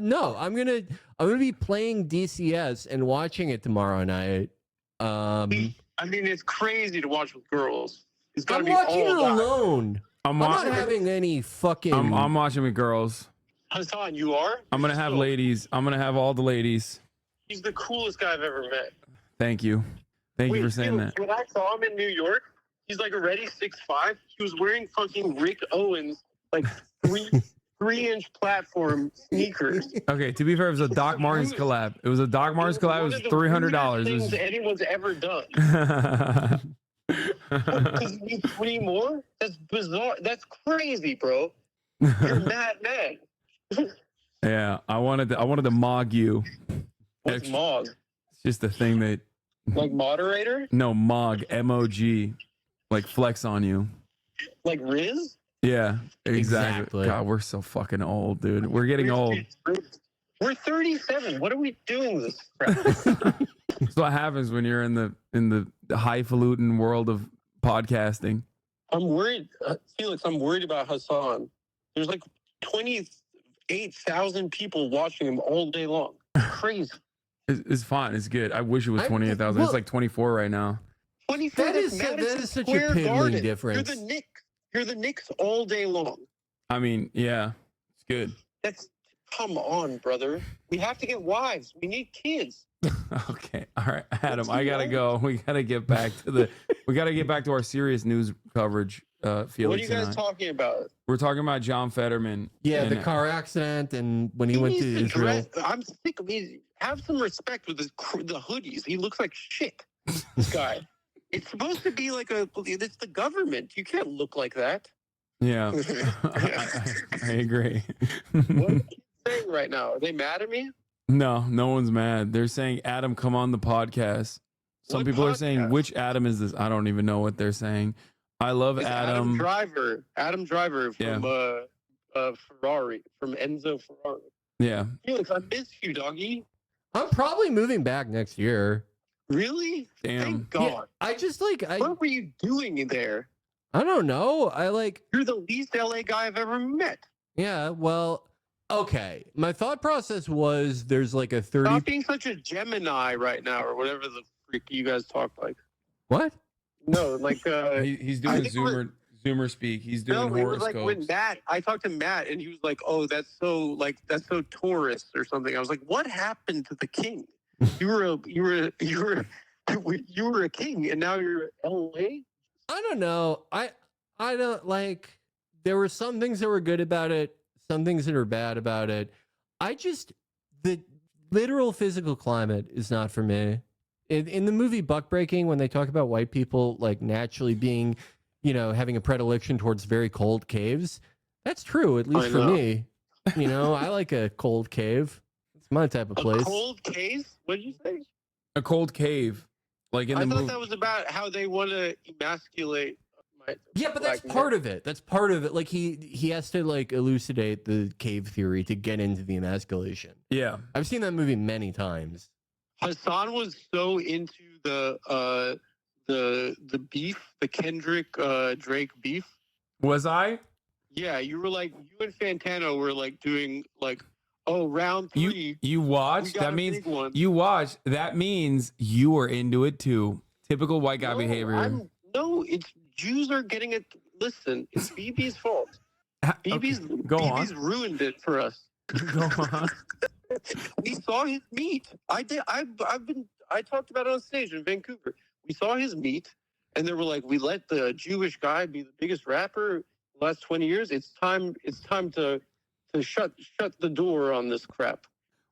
Speaker 13: No. I'm gonna be playing DCS and watching it tomorrow night.
Speaker 5: I mean, it's crazy to watch with girls. It's gotta
Speaker 13: I'm
Speaker 5: be
Speaker 13: watching it
Speaker 5: all guys.
Speaker 13: alone. I'm not having any fucking.
Speaker 4: I'm watching with girls.
Speaker 5: Hassan, you are?
Speaker 4: I'm gonna have ladies. I'm gonna have all the ladies.
Speaker 5: He's the coolest guy I've ever met.
Speaker 4: Thank you. Thank you for saying that.
Speaker 5: When I saw him in New York, he's like already 6'5". He was wearing fucking Rick Owens, like 3-inch platform sneakers.
Speaker 4: Okay, to be fair, it was a Doc Martens collab. It was a Doc Martens collab. It was $300. It
Speaker 5: Things
Speaker 4: was...
Speaker 5: anyone's ever done. Because you need 3 more? That's bizarre. That's crazy, bro. You're mad, man.
Speaker 4: Yeah, I wanted to mog you.
Speaker 5: What's mog?
Speaker 4: It's just a thing that.
Speaker 5: Like moderator?
Speaker 4: No, mog, M-O-G, like flex on you.
Speaker 5: Like Riz?
Speaker 4: Yeah, exactly. God, we're so fucking old, dude. We're getting old.
Speaker 5: We're 37. What are we doing this crap?
Speaker 4: That's what happens when you're in the highfalutin world of podcasting.
Speaker 5: I'm worried, Felix. I'm worried about Hassan. There's like 28,000 people watching him all day long. Crazy.
Speaker 4: It's fine. It's good. I wish it was 28,000. It's like 24 right now.
Speaker 5: 24.
Speaker 13: That is such a piddling difference.
Speaker 5: You're the Knicks. You're the Knicks all day long.
Speaker 4: I mean, yeah, it's good.
Speaker 5: Come on, brother. We have to get wives. We need kids.
Speaker 4: Okay. All right, Adam, I gotta go. We gotta get back to our serious news coverage. Felix,
Speaker 5: what are you guys talking about?
Speaker 4: We're talking about John Fetterman.
Speaker 13: Yeah, the car accident and when he went to Israel.
Speaker 5: I'm sick of me. Have some respect with the hoodies. He looks like shit. This guy. It's supposed to be like it's the government. You can't look like that.
Speaker 4: Yeah, I agree.
Speaker 5: What are you saying right now? Are they mad at me?
Speaker 4: No one's mad. They're saying, Adam, come on the podcast. Some people are saying, which Adam is this? I don't even know what they're saying. I love Adam.
Speaker 5: Adam Driver from Ferrari, from Enzo Ferrari.
Speaker 4: Yeah.
Speaker 5: Felix, I miss you, doggy.
Speaker 13: I'm probably moving back next year.
Speaker 5: Really?
Speaker 4: Damn.
Speaker 5: Thank God.
Speaker 13: Yeah, I just
Speaker 5: what were you doing there?
Speaker 13: I don't know.
Speaker 5: You're the least LA guy I've ever met.
Speaker 13: Yeah, well, okay. My thought process was there's like a 30.
Speaker 5: Stop being such a Gemini right now, or whatever the freak you guys talk like.
Speaker 13: What?
Speaker 5: No, like
Speaker 4: he's doing Zoomer speak. He's doing
Speaker 5: it was
Speaker 4: horoscopes.
Speaker 5: like when I talked to Matt, and he was like, "Oh, that's so tourist or something." I was like, "What happened to the king? You were a king, and now you're LA."
Speaker 13: I don't know. I don't like. There were some things that were good about it, some things that are bad about it. The literal physical climate is not for me. In the movie Buckbreaking, when they talk about white people like naturally being, having a predilection towards very cold caves, that's true, at least for me. I like a cold cave. It's my type of place.
Speaker 5: A cold cave? What did you say?
Speaker 4: A cold cave. Like in the movie.
Speaker 5: I thought that was about how they want to emasculate.
Speaker 13: Yeah, but that's part of it. That's part of it. Like he has to like elucidate the cave theory to get into the emasculation.
Speaker 4: Yeah.
Speaker 13: I've seen that movie many times.
Speaker 5: Hassan was so into the beef, the Kendrick Drake beef.
Speaker 4: Was I?
Speaker 5: Yeah, you were like, you and Fantano were like doing like, oh, round 3.
Speaker 4: You watched. That means you watched. That means you were into it too. Typical white guy behavior.
Speaker 5: It's Jews are getting it. Listen, it's BB's fault. BB's ruined it for us.
Speaker 4: Go on.
Speaker 5: We saw his meat. I talked about it on stage in Vancouver. We saw his meat, and they were like, we let the Jewish guy be the biggest rapper the last 20 years. It's time to shut the door on this crap.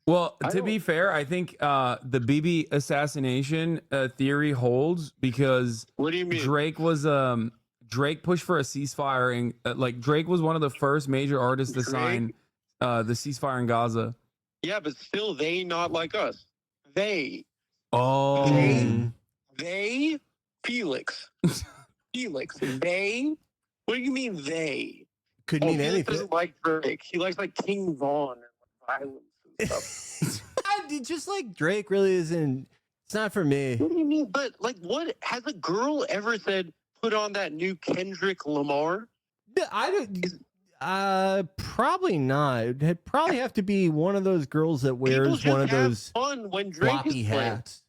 Speaker 4: Well, to be fair, I think the BB assassination theory holds because
Speaker 5: what do you mean?
Speaker 4: Drake was Drake pushed for a ceasefire, and like Drake was one of the first major artists to sign the ceasefire in Gaza.
Speaker 5: Yeah, but still, they not like us. They.
Speaker 4: Oh.
Speaker 5: They. Felix. Felix. They. What do you mean they?
Speaker 13: Could mean
Speaker 5: Felix
Speaker 13: anything.
Speaker 5: doesn't like Drake. He likes like King Von and violence and stuff.
Speaker 13: Just like Drake really isn't. It's not for me.
Speaker 5: What do you mean? But like, what has a girl ever said? Put on that new Kendrick Lamar.
Speaker 13: I don't. Probably not. It'd probably have to be one of those girls that wears one of those
Speaker 5: fun when Drake
Speaker 13: floppy
Speaker 5: is
Speaker 13: hats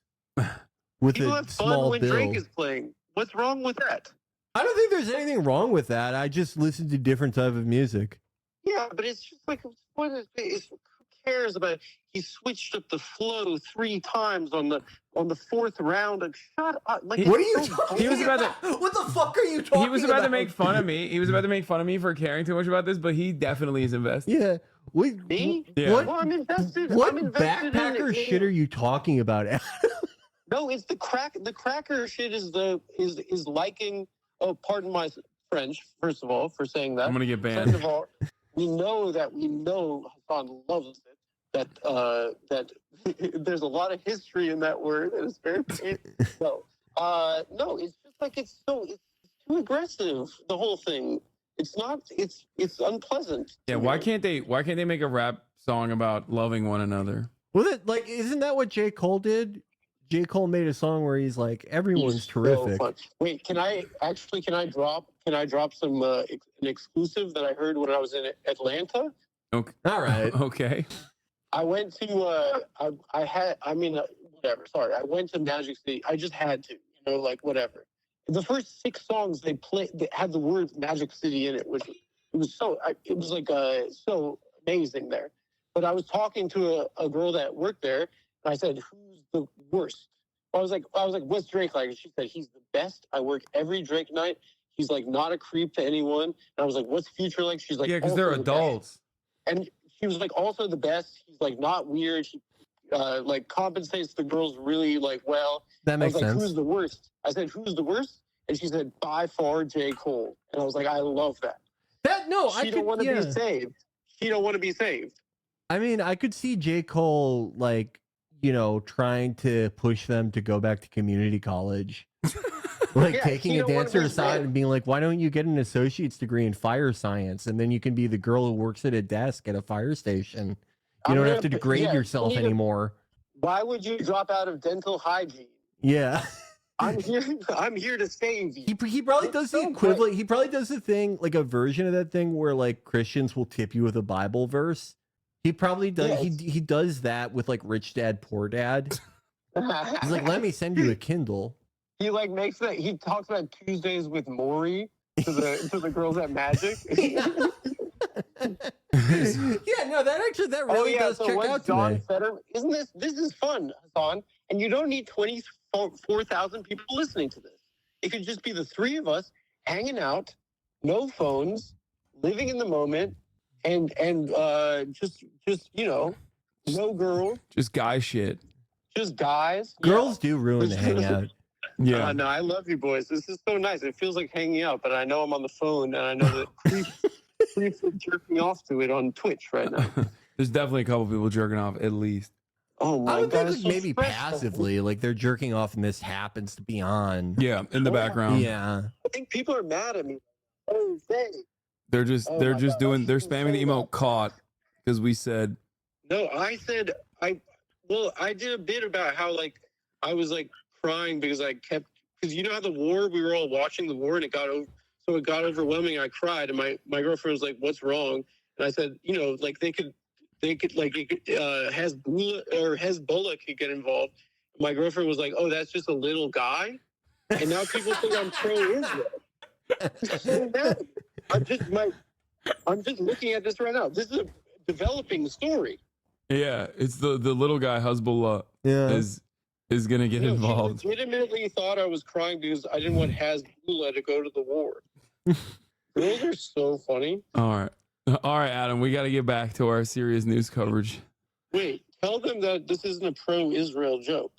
Speaker 13: with
Speaker 5: People
Speaker 13: a
Speaker 5: have fun
Speaker 13: small
Speaker 5: when
Speaker 13: bill.
Speaker 5: Drake is playing. What's wrong with that?
Speaker 13: I don't think there's anything wrong with that. I just listen to different type of music.
Speaker 5: Yeah, but it's just like, what is it? Who cares about it? He switched up the flow 3 times on the fourth round. Like, shut up! Like,
Speaker 13: What are you talking
Speaker 4: He was about to.
Speaker 13: What the fuck are you talking about?
Speaker 4: He was about to make fun of me. He was about to make fun of me for caring too much about this, but he definitely is invested.
Speaker 13: Yeah.
Speaker 5: Me?
Speaker 4: Yeah.
Speaker 5: Well, I'm invested.
Speaker 13: What
Speaker 5: I'm invested
Speaker 13: backpacker
Speaker 5: in
Speaker 13: shit are you talking about?
Speaker 5: No, it's the crack. The cracker shit is liking. Oh, pardon my French. First of all, for saying that.
Speaker 4: I'm gonna get banned.
Speaker 5: Second of all, we know Hasan loves it. That there's a lot of history in that word, and it's very no. No, it's just like it's too aggressive. The whole thing. It's not. It's unpleasant.
Speaker 4: Yeah. Why can't they make a rap song about loving one another?
Speaker 13: Well, isn't that what J. Cole did? J. Cole made a song where he's like, everyone's
Speaker 5: He's
Speaker 13: terrific.
Speaker 5: So fun. Wait, can I drop some an exclusive that I heard when I was in Atlanta?
Speaker 4: Okay.
Speaker 13: All right.
Speaker 4: Okay.
Speaker 5: I went to whatever. Sorry, I went to Magic City. I just had to, like whatever. The first 6 songs they had the word Magic City in it, which it was so amazing there. But I was talking to a girl that worked there, and I said, "Who's the worst?" I was like, "What's Drake like?" And she said, "He's the best. I work every Drake night. He's like not a creep to anyone." And I was like, "What's Future like?" She's like,
Speaker 4: Yeah, because
Speaker 5: "Also
Speaker 4: they're
Speaker 5: the
Speaker 4: adults.
Speaker 5: best." And she was like, "Also the best. He's like not weird. He like compensates the girls really like well."
Speaker 13: That makes
Speaker 5: I was like,
Speaker 13: sense.
Speaker 5: "Who's the worst?" I said, "Who's the worst?" And she said, "By far, J. Cole." And I was like, "I love that." She don't want to be saved. She don't want to be saved.
Speaker 13: I mean, I could see J. Cole like, trying to push them to go back to community college. Like
Speaker 5: Yeah,
Speaker 13: taking
Speaker 5: he
Speaker 13: a
Speaker 5: don't wanna
Speaker 13: dancer
Speaker 5: be
Speaker 13: aside
Speaker 5: saved.
Speaker 13: and being like, why don't you get an associate's degree in fire science? And then you can be the girl who works at a desk at a fire station. You
Speaker 5: I'm
Speaker 13: don't
Speaker 5: gonna
Speaker 13: have to
Speaker 5: put-
Speaker 13: degrade
Speaker 5: yeah,
Speaker 13: yourself
Speaker 5: you need to-
Speaker 13: anymore.
Speaker 5: Why would you drop out of dental hygiene?
Speaker 13: Yeah.
Speaker 5: I'm here to save you.
Speaker 13: He probably does the equivalent. He probably does the thing, like a version of that thing where like Christians will tip you with a Bible verse. He probably does.
Speaker 5: Yes.
Speaker 13: He does that with like Rich Dad Poor Dad. He's like, let me send you a Kindle.
Speaker 5: He like makes that. He talks about Tuesdays with Maury to the girls at Magic.
Speaker 13: Yeah, no, that really does check
Speaker 5: what's
Speaker 13: out to
Speaker 5: John
Speaker 13: me.
Speaker 5: Fetterman? Isn't this is fun, Hasan? And you don't need 24,000 people listening to this. It could just be the 3 of us hanging out, no phones, living in the moment, and just no girl,
Speaker 4: Just guy shit.
Speaker 5: just guys.
Speaker 13: Girls do ruin the hangout.
Speaker 4: Yeah.
Speaker 5: No, I love you boys. This is so nice. It feels like hanging out, but I know I'm on the phone, and I know that creeps are jerking off to it on Twitch right now.
Speaker 4: There's definitely a couple people jerking off at least.
Speaker 5: Oh my
Speaker 13: I would
Speaker 5: god!
Speaker 13: think
Speaker 5: it's
Speaker 13: like
Speaker 5: so
Speaker 13: maybe
Speaker 5: stressful.
Speaker 13: passively, like they're jerking off and this happens to be on.
Speaker 4: Yeah, in the background.
Speaker 13: Yeah.
Speaker 5: I think people are mad at me. Oh, they.
Speaker 4: They're just
Speaker 5: Oh
Speaker 4: they're
Speaker 5: my
Speaker 4: just
Speaker 5: God,
Speaker 4: doing they're
Speaker 5: so
Speaker 4: spamming the emote caught because we said
Speaker 5: No, I said I did a bit about how like I was like crying because because you know how the war, we were all watching the war and it got overwhelming. I cried and my girlfriend was like, "What's wrong?" And I said, like they could like Hezbollah could get involved. My girlfriend was like, "Oh, that's just a little guy," and now people think I'm pro-Israel. So bad. I'm just looking at this right now. This is a developing story.
Speaker 4: yeah, it's the little guy Hezbollah is gonna get involved.
Speaker 5: She legitimately thought I was crying because I didn't want Hezbollah to go to the war. Girls are so funny.
Speaker 4: All right, Adam, we got to get back to our serious news coverage.
Speaker 5: Wait, tell them that this isn't a pro-Israel joke.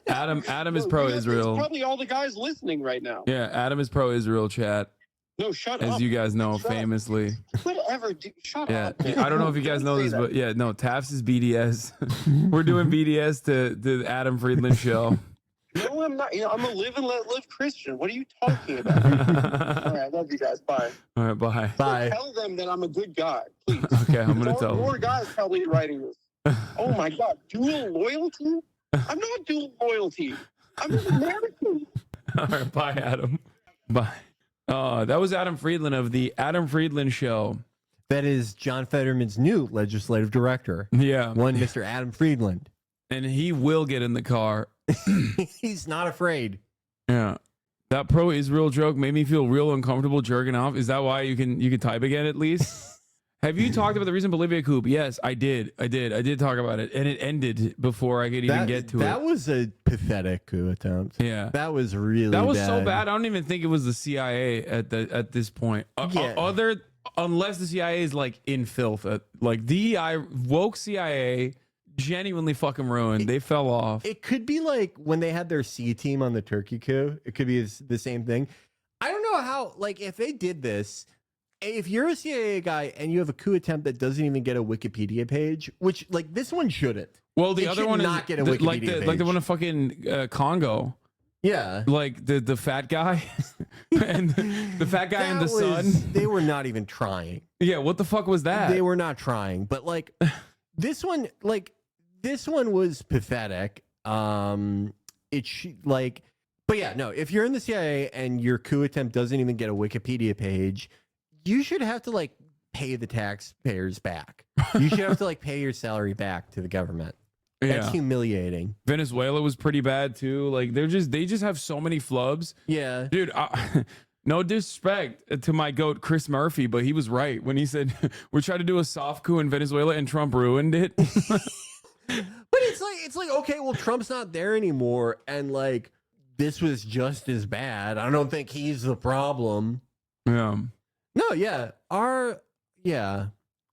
Speaker 4: Adam is
Speaker 5: It's
Speaker 4: pro-Israel.
Speaker 5: probably all the guys listening right now.
Speaker 4: Yeah, Adam is pro-Israel, chat.
Speaker 5: No, shut up.
Speaker 4: As you guys know,
Speaker 5: Shut up.
Speaker 4: famously.
Speaker 5: Whatever, dude. Shut
Speaker 4: Yeah,
Speaker 5: up. Man.
Speaker 4: I don't know if you guys know
Speaker 5: Don't
Speaker 4: this,
Speaker 5: say
Speaker 4: but yeah, no, Taft's is BDS. We're doing BDS to the Adam Friedland show.
Speaker 5: that. No, I'm not. You know, I'm a live and let live Christian. What are you talking about? All right, I love you guys. Bye.
Speaker 4: All right, bye.
Speaker 5: So tell them that I'm a good guy, please.
Speaker 4: Okay, I'm gonna
Speaker 5: There's
Speaker 4: tell
Speaker 5: more
Speaker 4: them.
Speaker 5: guys probably writing this. Oh my God, dual loyalty? I'm not dual loyalty. I'm an American.
Speaker 4: All right, bye, Adam. Bye. That was Adam Friedland of the Adam Friedland Show.
Speaker 13: That is John Fetterman's new legislative director.
Speaker 4: Yeah.
Speaker 13: One Mr. Adam Friedland.
Speaker 4: And he will get in the car.
Speaker 13: He's not afraid.
Speaker 4: Yeah. That pro-Israel joke made me feel real uncomfortable jerking off. Is that why you can type again at least? Have you talked about the recent Bolivia coup? Yes, I did. I did talk about it. And it ended before I could even get to it.
Speaker 13: That was a pathetic coup attempt.
Speaker 4: Yeah.
Speaker 13: That was really
Speaker 4: That was
Speaker 13: bad.
Speaker 4: so bad. I don't even think it was the CIA at this point.
Speaker 13: Yeah.
Speaker 4: Unless the CIA is like in filth. Like DEI, woke CIA, genuinely fucking ruined. They fell off.
Speaker 13: It could be like when they had their C team on the Turkey coup. It could be the same thing. I don't know how, like, if they did this, if you're a CIA guy and you have a coup attempt that doesn't even get a Wikipedia page, which, like, this one shouldn't.
Speaker 4: Well, the
Speaker 13: It
Speaker 4: other
Speaker 13: should
Speaker 4: one
Speaker 13: not
Speaker 4: is
Speaker 13: get a Wikipedia page.
Speaker 4: like the one in fucking Congo.
Speaker 13: Yeah.
Speaker 4: Like the fat guy and the fat guy and the sun.
Speaker 13: They were not even trying.
Speaker 4: Yeah, what the fuck was that?
Speaker 13: They were not trying. But like this one was pathetic. But yeah, no, if you're in the CIA and your coup attempt doesn't even get a Wikipedia page, you should have to like pay the taxpayers back. You should have to like pay your salary back to the government. That's
Speaker 4: Yeah.
Speaker 13: humiliating.
Speaker 4: Venezuela was pretty bad too. Like they just have so many flubs.
Speaker 13: Yeah,
Speaker 4: dude. No disrespect to my goat Chris Murphy, but he was right when he said we're trying to do a soft coup in Venezuela and Trump ruined it.
Speaker 13: But it's like okay, well, Trump's not there anymore, and like this was just as bad. I don't think he's the problem.
Speaker 4: Yeah.
Speaker 13: No, yeah.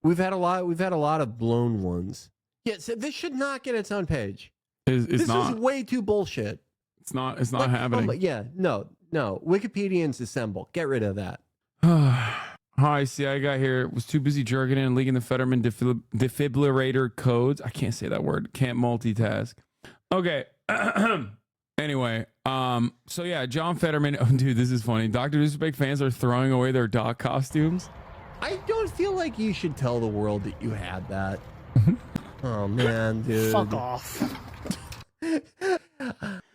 Speaker 13: We've had a lot of blown ones. Yeah, so this should not get its own page.
Speaker 4: This
Speaker 13: is way too bullshit.
Speaker 4: It's not happening.
Speaker 13: No. Wikipedians assemble. Get rid of that.
Speaker 4: Hi, see, I got here. Was too busy jerking in and leaking the Fetterman defibrillator codes. I can't say that word. Can't multitask. Okay. Anyway, so yeah, John Fetterman. Oh, dude, this is funny. Dr. Disrespect fans are throwing away their Doc costumes.
Speaker 13: I don't feel like you should tell the world that you had that. Oh man, dude.
Speaker 1: Fuck off.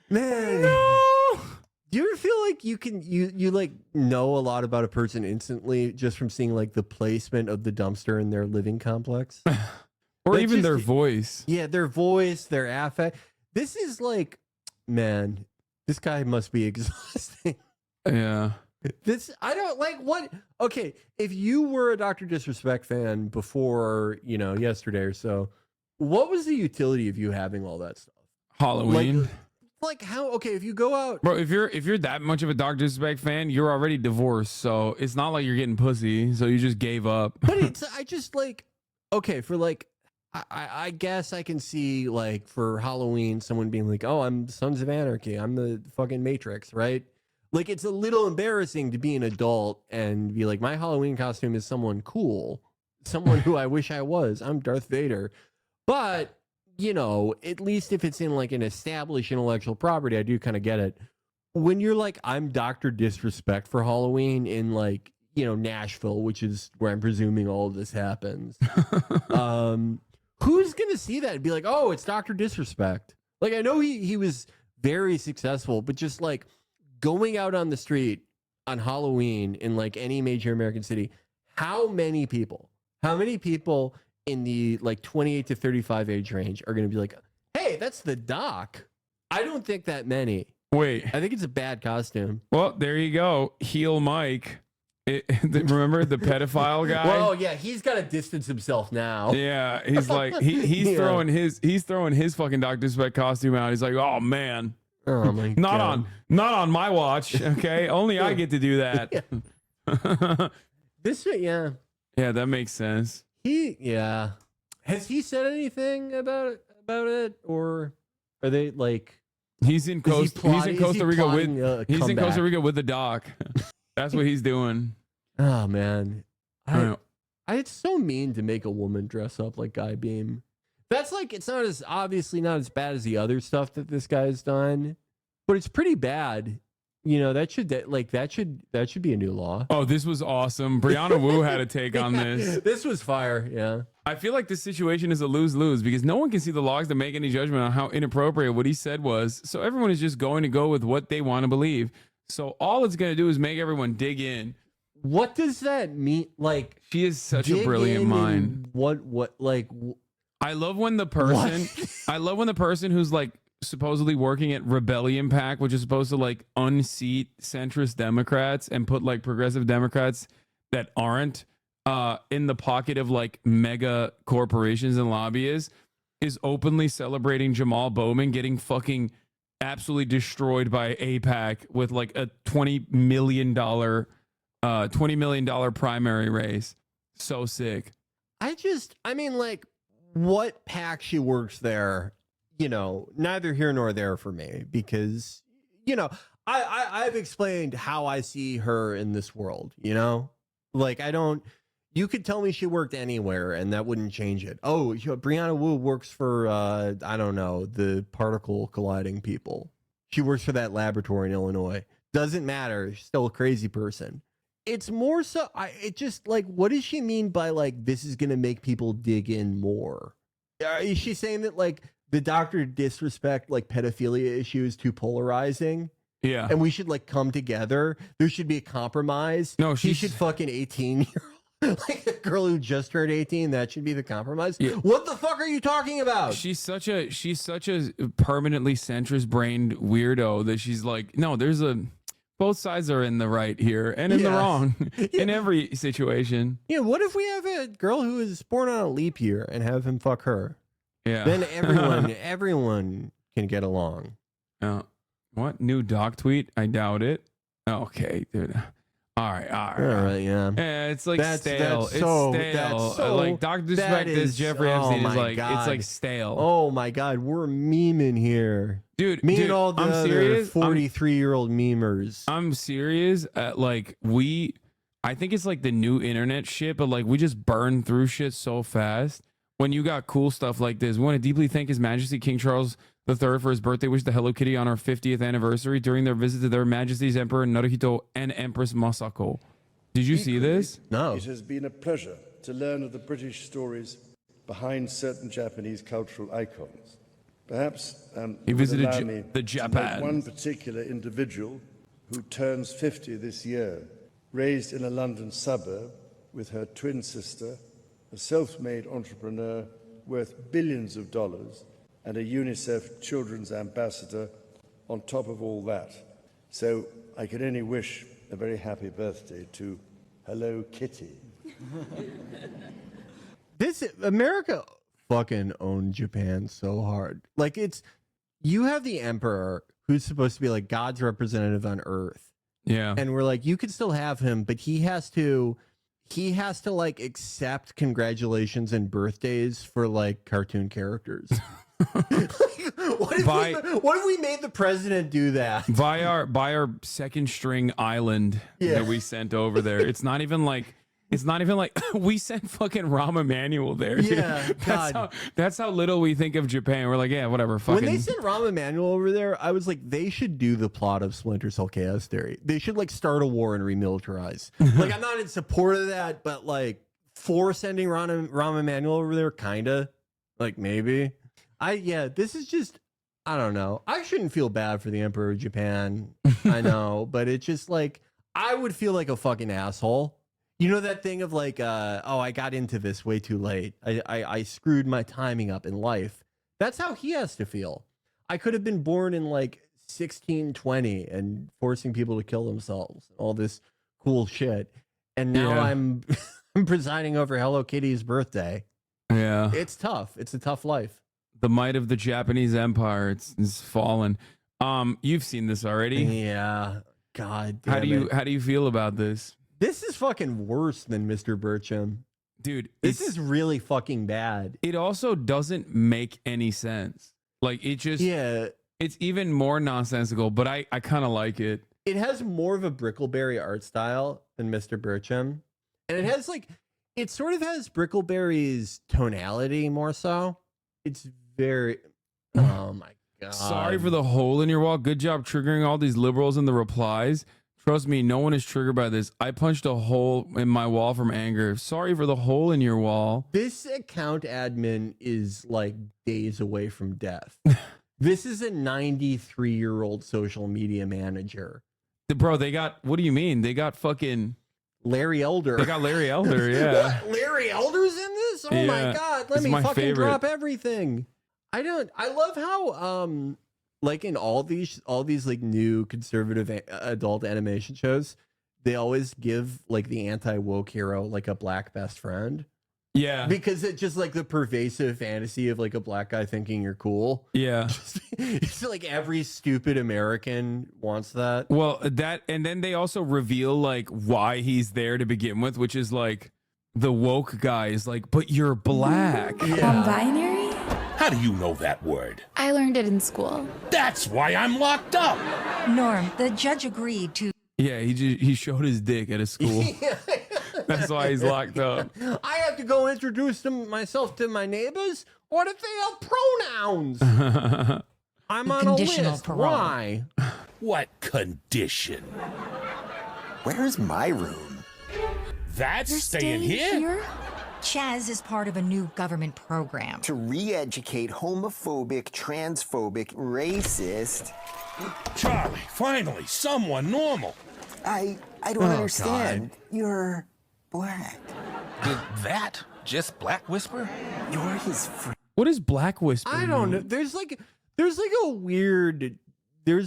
Speaker 13: Man. No. Do you ever feel like you like know a lot about a person instantly just from seeing like the placement of the dumpster in their living complex?
Speaker 4: Or
Speaker 13: Like,
Speaker 4: even
Speaker 13: just-
Speaker 4: their voice.
Speaker 13: Yeah, their voice, their affect. This is like, man, this guy must be exhausting.
Speaker 4: Yeah.
Speaker 13: This, I don't like what. Okay, if you were a Dr. Disrespect fan before, yesterday or so, what was the utility of you having all that stuff?
Speaker 4: Halloween.
Speaker 13: Like how? Okay, if you go out,
Speaker 4: Bro, if you're that much of a Dr. Disrespect fan, you're already divorced, so it's not like you're getting pussy, so you just gave up.
Speaker 13: but it's I just like, okay, for like, I guess I can see like for Halloween someone being like, oh, I'm Sons of Anarchy, I'm the fucking Matrix, right? Like it's a little embarrassing to be an adult and be like, my Halloween costume is someone cool, someone who I wish I was. I'm Darth Vader, but. At least if it's in like an established intellectual property, I do kind of get it. When you're like, I'm Dr. Disrespect for Halloween in like, Nashville, which is where I'm presuming all of this happens. Who's going to see that and be like, oh, it's Dr. Disrespect? Like, I know he was very successful, but just like going out on the street on Halloween in like any major American city, how many people in the like 28 to 35 age range are going to be like, hey, that's the Doc? I don't think that many.
Speaker 4: Wait.
Speaker 13: I think it's a bad costume.
Speaker 4: Well, there you go. Heel Mike. Remember the pedophile guy?
Speaker 13: Well, yeah, he's got to distance himself now.
Speaker 4: Yeah, he's like he's
Speaker 13: Yeah.
Speaker 4: throwing his fucking Dr. Disrespect costume out. He's like, oh man.
Speaker 13: Oh my
Speaker 4: not
Speaker 13: God.
Speaker 4: on my watch. Okay. Only I get to do that.
Speaker 13: Yeah,
Speaker 4: that makes sense.
Speaker 13: Has he said anything about about it, or are they like?
Speaker 4: He's in Costa Rica with he's in Costa Rica with the doc. That's what he's doing.
Speaker 13: Oh man, it's so mean to make a woman dress up like Guy Beam. That's like, it's not as obviously not as bad as the other stuff that this guy's done, but it's pretty bad. You know, that should be a new law.
Speaker 4: Oh, this was awesome. Brianna Wu had a take on this.
Speaker 13: This was fire. Yeah.
Speaker 4: I feel like this situation is a lose-lose because no one can see the logs to make any judgment on how inappropriate what he said was. So everyone is just going to go with what they want to believe. So all it's going to do is make everyone dig in.
Speaker 13: What does that mean? Like,
Speaker 4: she is such a brilliant mind.
Speaker 13: I
Speaker 4: love when the person who's like supposedly working at Rebellion PAC, which is supposed to like unseat centrist Democrats and put like progressive Democrats that aren't in the pocket of like mega corporations and lobbyists, is openly celebrating Jamal Bowman getting fucking absolutely destroyed by AIPAC with like a $20 million primary race. So sick.
Speaker 13: I mean, like, what PAC she works there, you know, neither here nor there for me, because, you know, I've explained how I see her in this world, you know, like, you could tell me she worked anywhere and that wouldn't change it. Oh, Brianna Wu works for, I don't know, the particle colliding people. She works for that laboratory in Illinois. Doesn't matter. She's still a crazy person. It's more so, it just like, what does she mean by like, this is going to make people dig in more? Is she saying that like the doctor disrespect like pedophilia issue is too polarizing?
Speaker 4: Yeah.
Speaker 13: And we should like come together. There should be a compromise.
Speaker 4: No,
Speaker 13: she should fucking 18-year-old. Like the girl who just turned 18, that should be the compromise. Yeah. What the fuck are you talking about?
Speaker 4: She's such a permanently centrist brained weirdo that she's like, no, both sides are in the right here and in the wrong in every situation.
Speaker 13: Yeah, what if we have a girl who is born on a leap year and have him fuck her?
Speaker 4: Yeah.
Speaker 13: Then everyone can get along.
Speaker 4: What? New doc tweet? I doubt it. Okay, dude. All right,
Speaker 13: yeah.
Speaker 4: It's like stale. It's stale. Like Dr. Disrespect is Jeffrey Epstein is like, it's like stale.
Speaker 13: Oh my God, we're memeing here.
Speaker 4: Dude,
Speaker 13: Me and all the
Speaker 4: I'm serious.
Speaker 13: 43-year-old memers.
Speaker 4: I'm serious. Like I think it's like the new internet shit, but like we just burn through shit so fast. When you got cool stuff like this, we want to deeply thank His Majesty King Charles III for his birthday wish to Hello Kitty on our 50th anniversary during their visit to their Majesties Emperor Naruhito and Empress Masako. Did you see this?
Speaker 13: No.
Speaker 16: It has been a pleasure to learn of the British stories behind certain Japanese cultural icons. Perhaps
Speaker 4: he visited
Speaker 16: the
Speaker 4: Japan.
Speaker 16: One particular individual who turns 50 this year, raised in a London suburb with her twin sister, a self-made entrepreneur worth billions of dollars, and a UNICEF children's ambassador on top of all that. So I can only wish a very happy birthday to Hello Kitty.
Speaker 13: America fucking owned Japan so hard. Like, you have the emperor who's supposed to be like God's representative on Earth.
Speaker 4: Yeah.
Speaker 13: And we're like, you could still have him, but he has to like accept congratulations and birthdays for like cartoon characters. What if we made the president do that?
Speaker 4: By our second string island that we sent over there. It's not even like we sent fucking Rahm Emanuel there. Dude.
Speaker 13: Yeah,
Speaker 4: that's how little we think of Japan. We're like, yeah, whatever. Fucking.
Speaker 13: When they sent Rahm Emanuel over there, I was like, they should do the plot of Splinter Cell Chaos Theory. They should like start a war and remilitarize. Like, I'm not in support of that, but like for sending Rahm Emanuel over there, kinda like maybe. This is just, I don't know. I shouldn't feel bad for the Emperor of Japan. I know, but it's just like, I would feel like a fucking asshole. You know that thing of like, I got into this way too late. I screwed my timing up in life. That's how he has to feel. I could have been born in like 1620 and forcing people to kill themselves. All this cool shit. And now I'm presiding over Hello Kitty's birthday.
Speaker 4: Yeah.
Speaker 13: It's tough. It's a tough life.
Speaker 4: The might of the Japanese Empire, it's fallen. You've seen this already.
Speaker 13: Yeah. God damn
Speaker 4: How do you feel about this?
Speaker 13: This is fucking worse than Mr. Burcham.
Speaker 4: dude,
Speaker 13: This is really fucking bad.
Speaker 4: It also doesn't make any sense. Like it just it's even more nonsensical, but I kind of like it.
Speaker 13: It has more of a Brickleberry art style than Mr. Bircham. And it has like, it sort of has Brickleberry's tonality more so. It's very, oh my God.
Speaker 4: Sorry for the hole in your wall. Good job triggering all these liberals in the replies. Trust me, no one is triggered by this. I punched a hole in my wall from anger. Sorry for the hole in your wall.
Speaker 13: This account admin is like days away from death. This is a 93-year-old social media manager.
Speaker 4: Bro, they got, what do you mean? They got fucking
Speaker 13: Larry Elder.
Speaker 4: They got Larry Elder, yeah.
Speaker 13: What? Larry Elder's in this? Oh my God. Let me fucking drop everything. I love how, like in all these like new conservative adult animation shows, they always give like the anti-woke hero like a black best friend.
Speaker 4: Yeah.
Speaker 13: Because it's just like the pervasive fantasy of like a black guy thinking you're cool.
Speaker 4: Yeah.
Speaker 13: It's like every stupid American wants that.
Speaker 4: Well, that, and then they also reveal like why he's there to begin with, which is like the woke guy is like, but you're black.
Speaker 10: Non-binary?
Speaker 18: How do you know that word?
Speaker 10: I learned it in school.
Speaker 18: That's why I'm locked up.
Speaker 10: Norm, the judge agreed to...
Speaker 4: Yeah, he showed his dick at a school. That's why he's locked up.
Speaker 13: I have to go introduce myself to my neighbors. What if they have pronouns? I'm on a list. Why?
Speaker 18: What condition?
Speaker 19: Where's my room?
Speaker 18: That's
Speaker 10: You're
Speaker 18: staying here?
Speaker 10: Chaz is part of a new government program.
Speaker 19: To re-educate homophobic, transphobic, racist...
Speaker 18: Charlie, finally, someone normal.
Speaker 19: I don't understand.
Speaker 18: God.
Speaker 19: You're black.
Speaker 18: Did that just Black Whisper?
Speaker 19: You're his friend.
Speaker 4: What is Black Whisper?
Speaker 13: I don't know. There's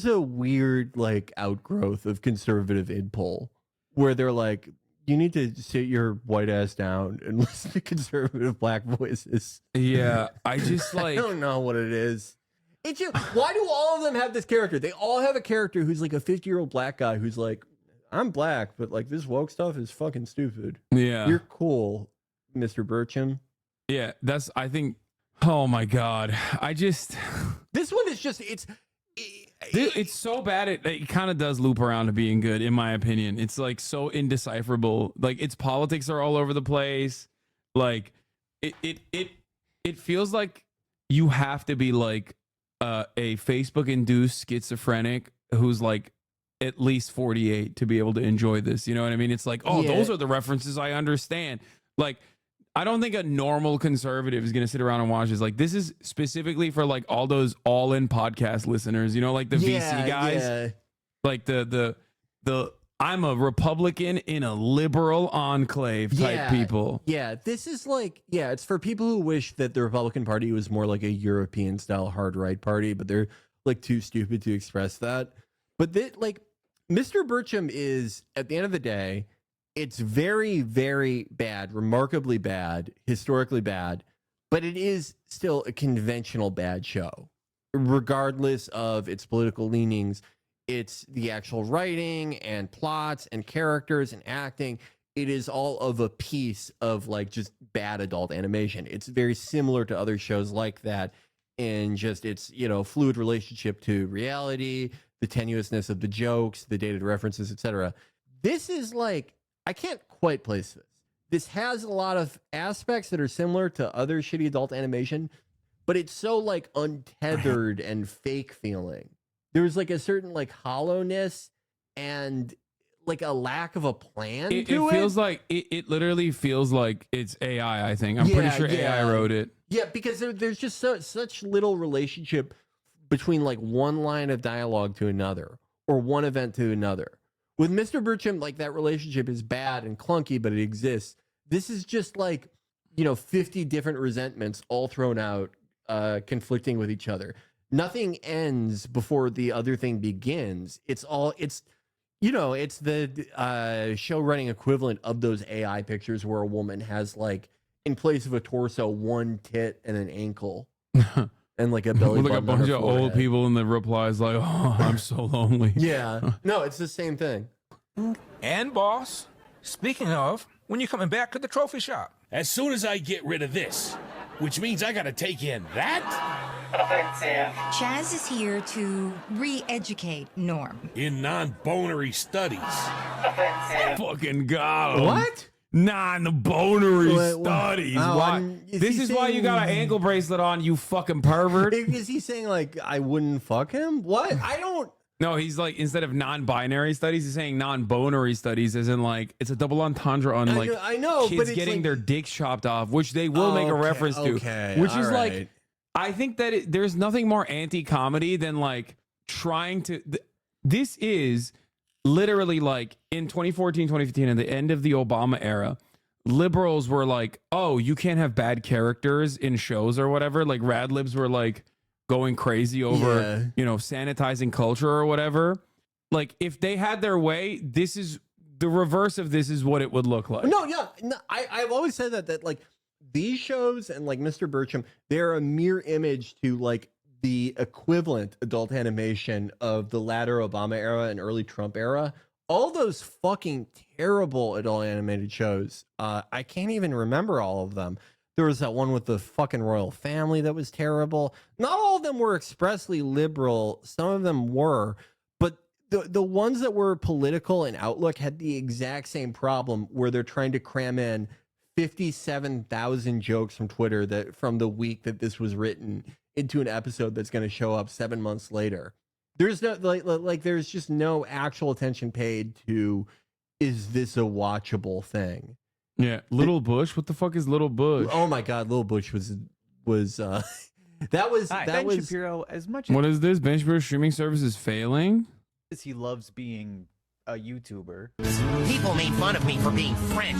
Speaker 13: a weird like outgrowth of conservative idpol where they're like, you need to sit your white ass down and listen to conservative black voices.
Speaker 4: Yeah, I just like
Speaker 13: I don't know what it is. It's just, why do all of them have this character? They all have a character who's like a 50-year-old black guy who's like, I'm black, but like this woke stuff is fucking stupid.
Speaker 4: Yeah.
Speaker 13: You're cool, Mr. Bircham.
Speaker 4: Yeah, that's, I think, oh my God.
Speaker 13: This one is just,
Speaker 4: it's so bad. It kind of does loop around to being good, in my opinion. It's like so indecipherable. Like its politics are all over the place. Like it feels like you have to be like a Facebook induced schizophrenic who's like at least 48 to be able to enjoy this. You know what I mean? It's like, oh, those are the references I understand. Like, I don't think a normal conservative is going to sit around and watch this. Like, this is specifically for like all those all-in podcast listeners, you know, like the VC guys, like the I'm a Republican in a liberal enclave type people.
Speaker 13: Yeah, this is like, it's for people who wish that the Republican Party was more like a European style hard right party, but they're like too stupid to express that. But like Mr. Bircham is, at the end of the day, it's very, very bad, remarkably bad, historically bad, but it is still a conventional bad show, regardless of its political leanings. It's the actual writing and plots and characters and acting. It is all of a piece of like just bad adult animation. It's very similar to other shows like that in just its, you know, fluid relationship to reality, the tenuousness of the jokes, the dated references, etc. This is like, I can't quite place this. This has a lot of aspects that are similar to other shitty adult animation, but it's so like untethered and fake feeling. There's like a certain like hollowness and like a lack of a plan
Speaker 4: It
Speaker 13: to
Speaker 4: feels like it literally feels like it's AI. I think I'm pretty sure AI wrote it.
Speaker 13: Yeah, because there's just such little relationship between like one line of dialogue to another or one event to another. With Mr. Bircham, like that relationship is bad and clunky, but it exists. This is just like, you know, 50 different resentments all thrown out, conflicting with each other. Nothing ends before the other thing begins. It's you know, it's the show running equivalent of those AI pictures where a woman has like, in place of a torso, one tit and an ankle. And like a belly
Speaker 4: Like a bunch of old people in the replies like, oh, I'm so lonely.
Speaker 13: Yeah. No, it's the same thing.
Speaker 20: And boss, speaking of, when you coming back to the trophy shop?
Speaker 18: as soon as I get rid of this, which means I gotta take in that?
Speaker 10: Chaz is here to re-educate Norm.
Speaker 18: In non-bonery studies.
Speaker 4: Fucking God.
Speaker 13: What?
Speaker 4: Non-bonery studies.
Speaker 13: Oh,
Speaker 4: Why? This is why you got an ankle bracelet on, you fucking pervert.
Speaker 13: Is he saying like I wouldn't fuck him? What? I don't.
Speaker 4: No, he's like, instead of non-binary studies, he's saying non-bonery studies, as in like it's a double entendre on like
Speaker 13: I know,
Speaker 4: kids
Speaker 13: but it's
Speaker 4: getting
Speaker 13: like,
Speaker 4: their dicks chopped off, which they will make a reference to. Which is like, I think that there's nothing more anti-comedy than like trying to. This is literally like in 2014, 2015, at the end of the Obama era, liberals were like, oh, you can't have bad characters in shows or whatever. Like rad libs were like going crazy over, you know, sanitizing culture or whatever. Like if they had their way, this is the reverse of this is what it would look like.
Speaker 13: No, I've always said that like these shows and like Mr. Bircham, they're a mere image to like the equivalent adult animation of the latter Obama era and early Trump era. All those fucking terrible adult animated shows. I can't even remember all of them. There was that one with the fucking royal family that was terrible. Not all of them were expressly liberal. Some of them were, but the ones that were political in outlook had the exact same problem where they're trying to cram in 57,000 jokes from Twitter that from the week that this was written into an episode that's going to show up 7 months later. There's no like there's just no actual attention paid to, is this a watchable thing?
Speaker 4: Yeah, Little Bush. What the fuck is Little Bush?
Speaker 13: Oh my God, Little Bush was that was
Speaker 3: Ben
Speaker 13: was
Speaker 3: Shapiro. As much as
Speaker 4: What is this? Ben Shapiro streaming service is failing?
Speaker 3: he loves being a YouTuber,
Speaker 8: People made fun of me for being French.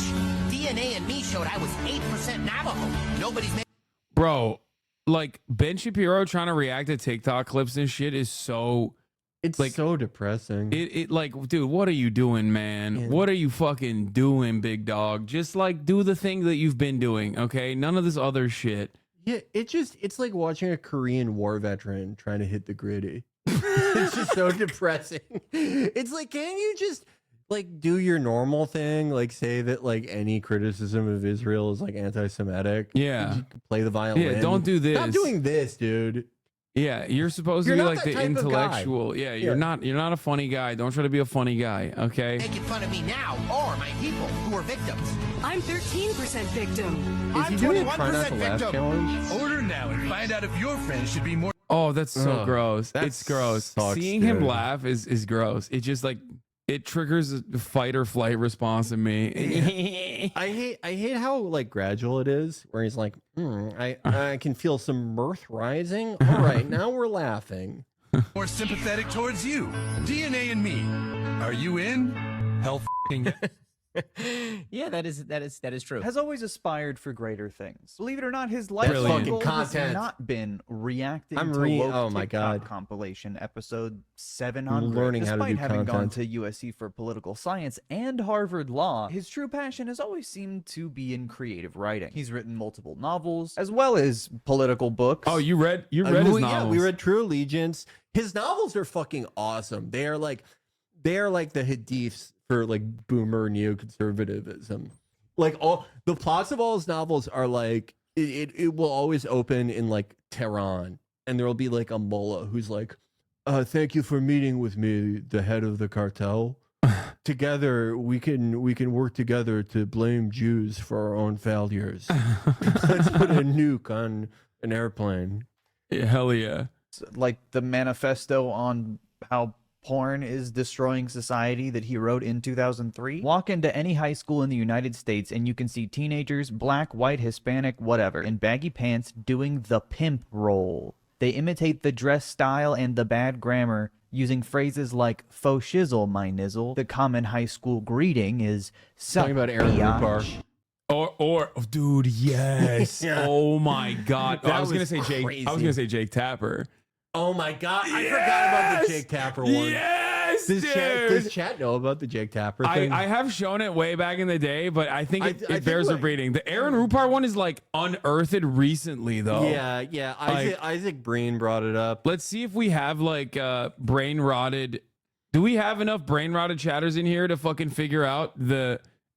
Speaker 8: DNA and me showed I was 8% Navajo. Nobody's made.
Speaker 4: Bro, like Ben Shapiro trying to react to TikTok clips and shit is so.
Speaker 13: It's
Speaker 4: like
Speaker 13: so depressing.
Speaker 4: It like, dude, what are you doing, man? Yeah. What are you fucking doing, big dog? Just like do the thing that you've been doing, okay? None of this other shit.
Speaker 13: Yeah, it's like watching a Korean War veteran trying to hit the gritty. It's just so depressing. It's like, can you just like do your normal thing? Like say that like any criticism of Israel is like anti-Semitic.
Speaker 4: Yeah.
Speaker 13: Play the violin.
Speaker 4: Yeah, don't do this.
Speaker 13: Stop doing this, dude.
Speaker 4: Yeah, you're supposed to be like the intellectual. Yeah, you're not a funny guy. Don't try to be a funny guy, okay?
Speaker 8: Making fun of me now or my people who are victims.
Speaker 9: I'm 13% victim.
Speaker 13: Is he doing a try not to laugh challenge?
Speaker 18: Order now and find out if your friends should be more.
Speaker 4: Oh, that's so gross. It's gross.
Speaker 13: Sucks,
Speaker 4: Seeing him
Speaker 13: dude.
Speaker 4: laugh is gross. It just like it triggers a fight or flight response in me.
Speaker 13: I hate how like gradual it is, where he's like, I can feel some mirth rising. All right, now we're laughing.
Speaker 18: More sympathetic towards you. DNA and me. Are you in? Hell f***ing.
Speaker 3: yeah, that is true. Has always aspired for greater things. Believe it or not, his life
Speaker 13: Brilliant.
Speaker 3: goal has
Speaker 13: Content.
Speaker 3: not been reacting
Speaker 13: I'm
Speaker 3: to woke
Speaker 13: oh my
Speaker 3: TikTok
Speaker 13: God.
Speaker 3: compilation episode 700.
Speaker 13: Learning how to
Speaker 3: Despite
Speaker 13: do
Speaker 3: having gone
Speaker 13: content.
Speaker 3: to USC for political science and Harvard Law, his true passion has always seemed to be in creative writing. He's written multiple novels as well as political books.
Speaker 4: Oh, you read his
Speaker 13: Yeah,
Speaker 4: novels?
Speaker 13: we read True Allegiance. His novels are fucking awesome. They are like the hadiths for like boomer neoconservatism. Like all the plots of all his novels are like it will always open in like Tehran, and there will be like a mullah who's like, thank you for meeting with me, the head of the cartel. Together we can work together to blame Jews for our own failures. Let's put a nuke on an airplane.
Speaker 4: Yeah, hell yeah.
Speaker 3: Like the manifesto on how porn is destroying society that he wrote in 2003. Walk into any high school in the United States and you can see teenagers, black, white, Hispanic, whatever, in baggy pants doing the pimp role. They imitate the dress style and the bad grammar, using phrases like faux shizzle, my nizzle. The common high school greeting is suck
Speaker 13: Talking about Aaron
Speaker 3: biatch.
Speaker 13: Rupar.
Speaker 4: Or dude, yes.
Speaker 13: Yeah.
Speaker 4: Oh my God.
Speaker 13: That
Speaker 4: I was gonna say
Speaker 13: crazy.
Speaker 4: Jake Tapper.
Speaker 13: Oh my God, I forgot about the Jake Tapper one.
Speaker 4: Yes,
Speaker 13: Does chat know about the Jake Tapper thing?
Speaker 4: I have shown it way back in the day, but I think it
Speaker 13: think
Speaker 4: bears
Speaker 13: like-
Speaker 4: repeating. The Aaron Rupar one is like unearthed recently, though.
Speaker 13: Yeah.
Speaker 4: Like-
Speaker 13: Isaac Breen brought it up.
Speaker 4: Let's see if we have like brain rotted. Do we have enough brain rotted chatters in here to fucking figure out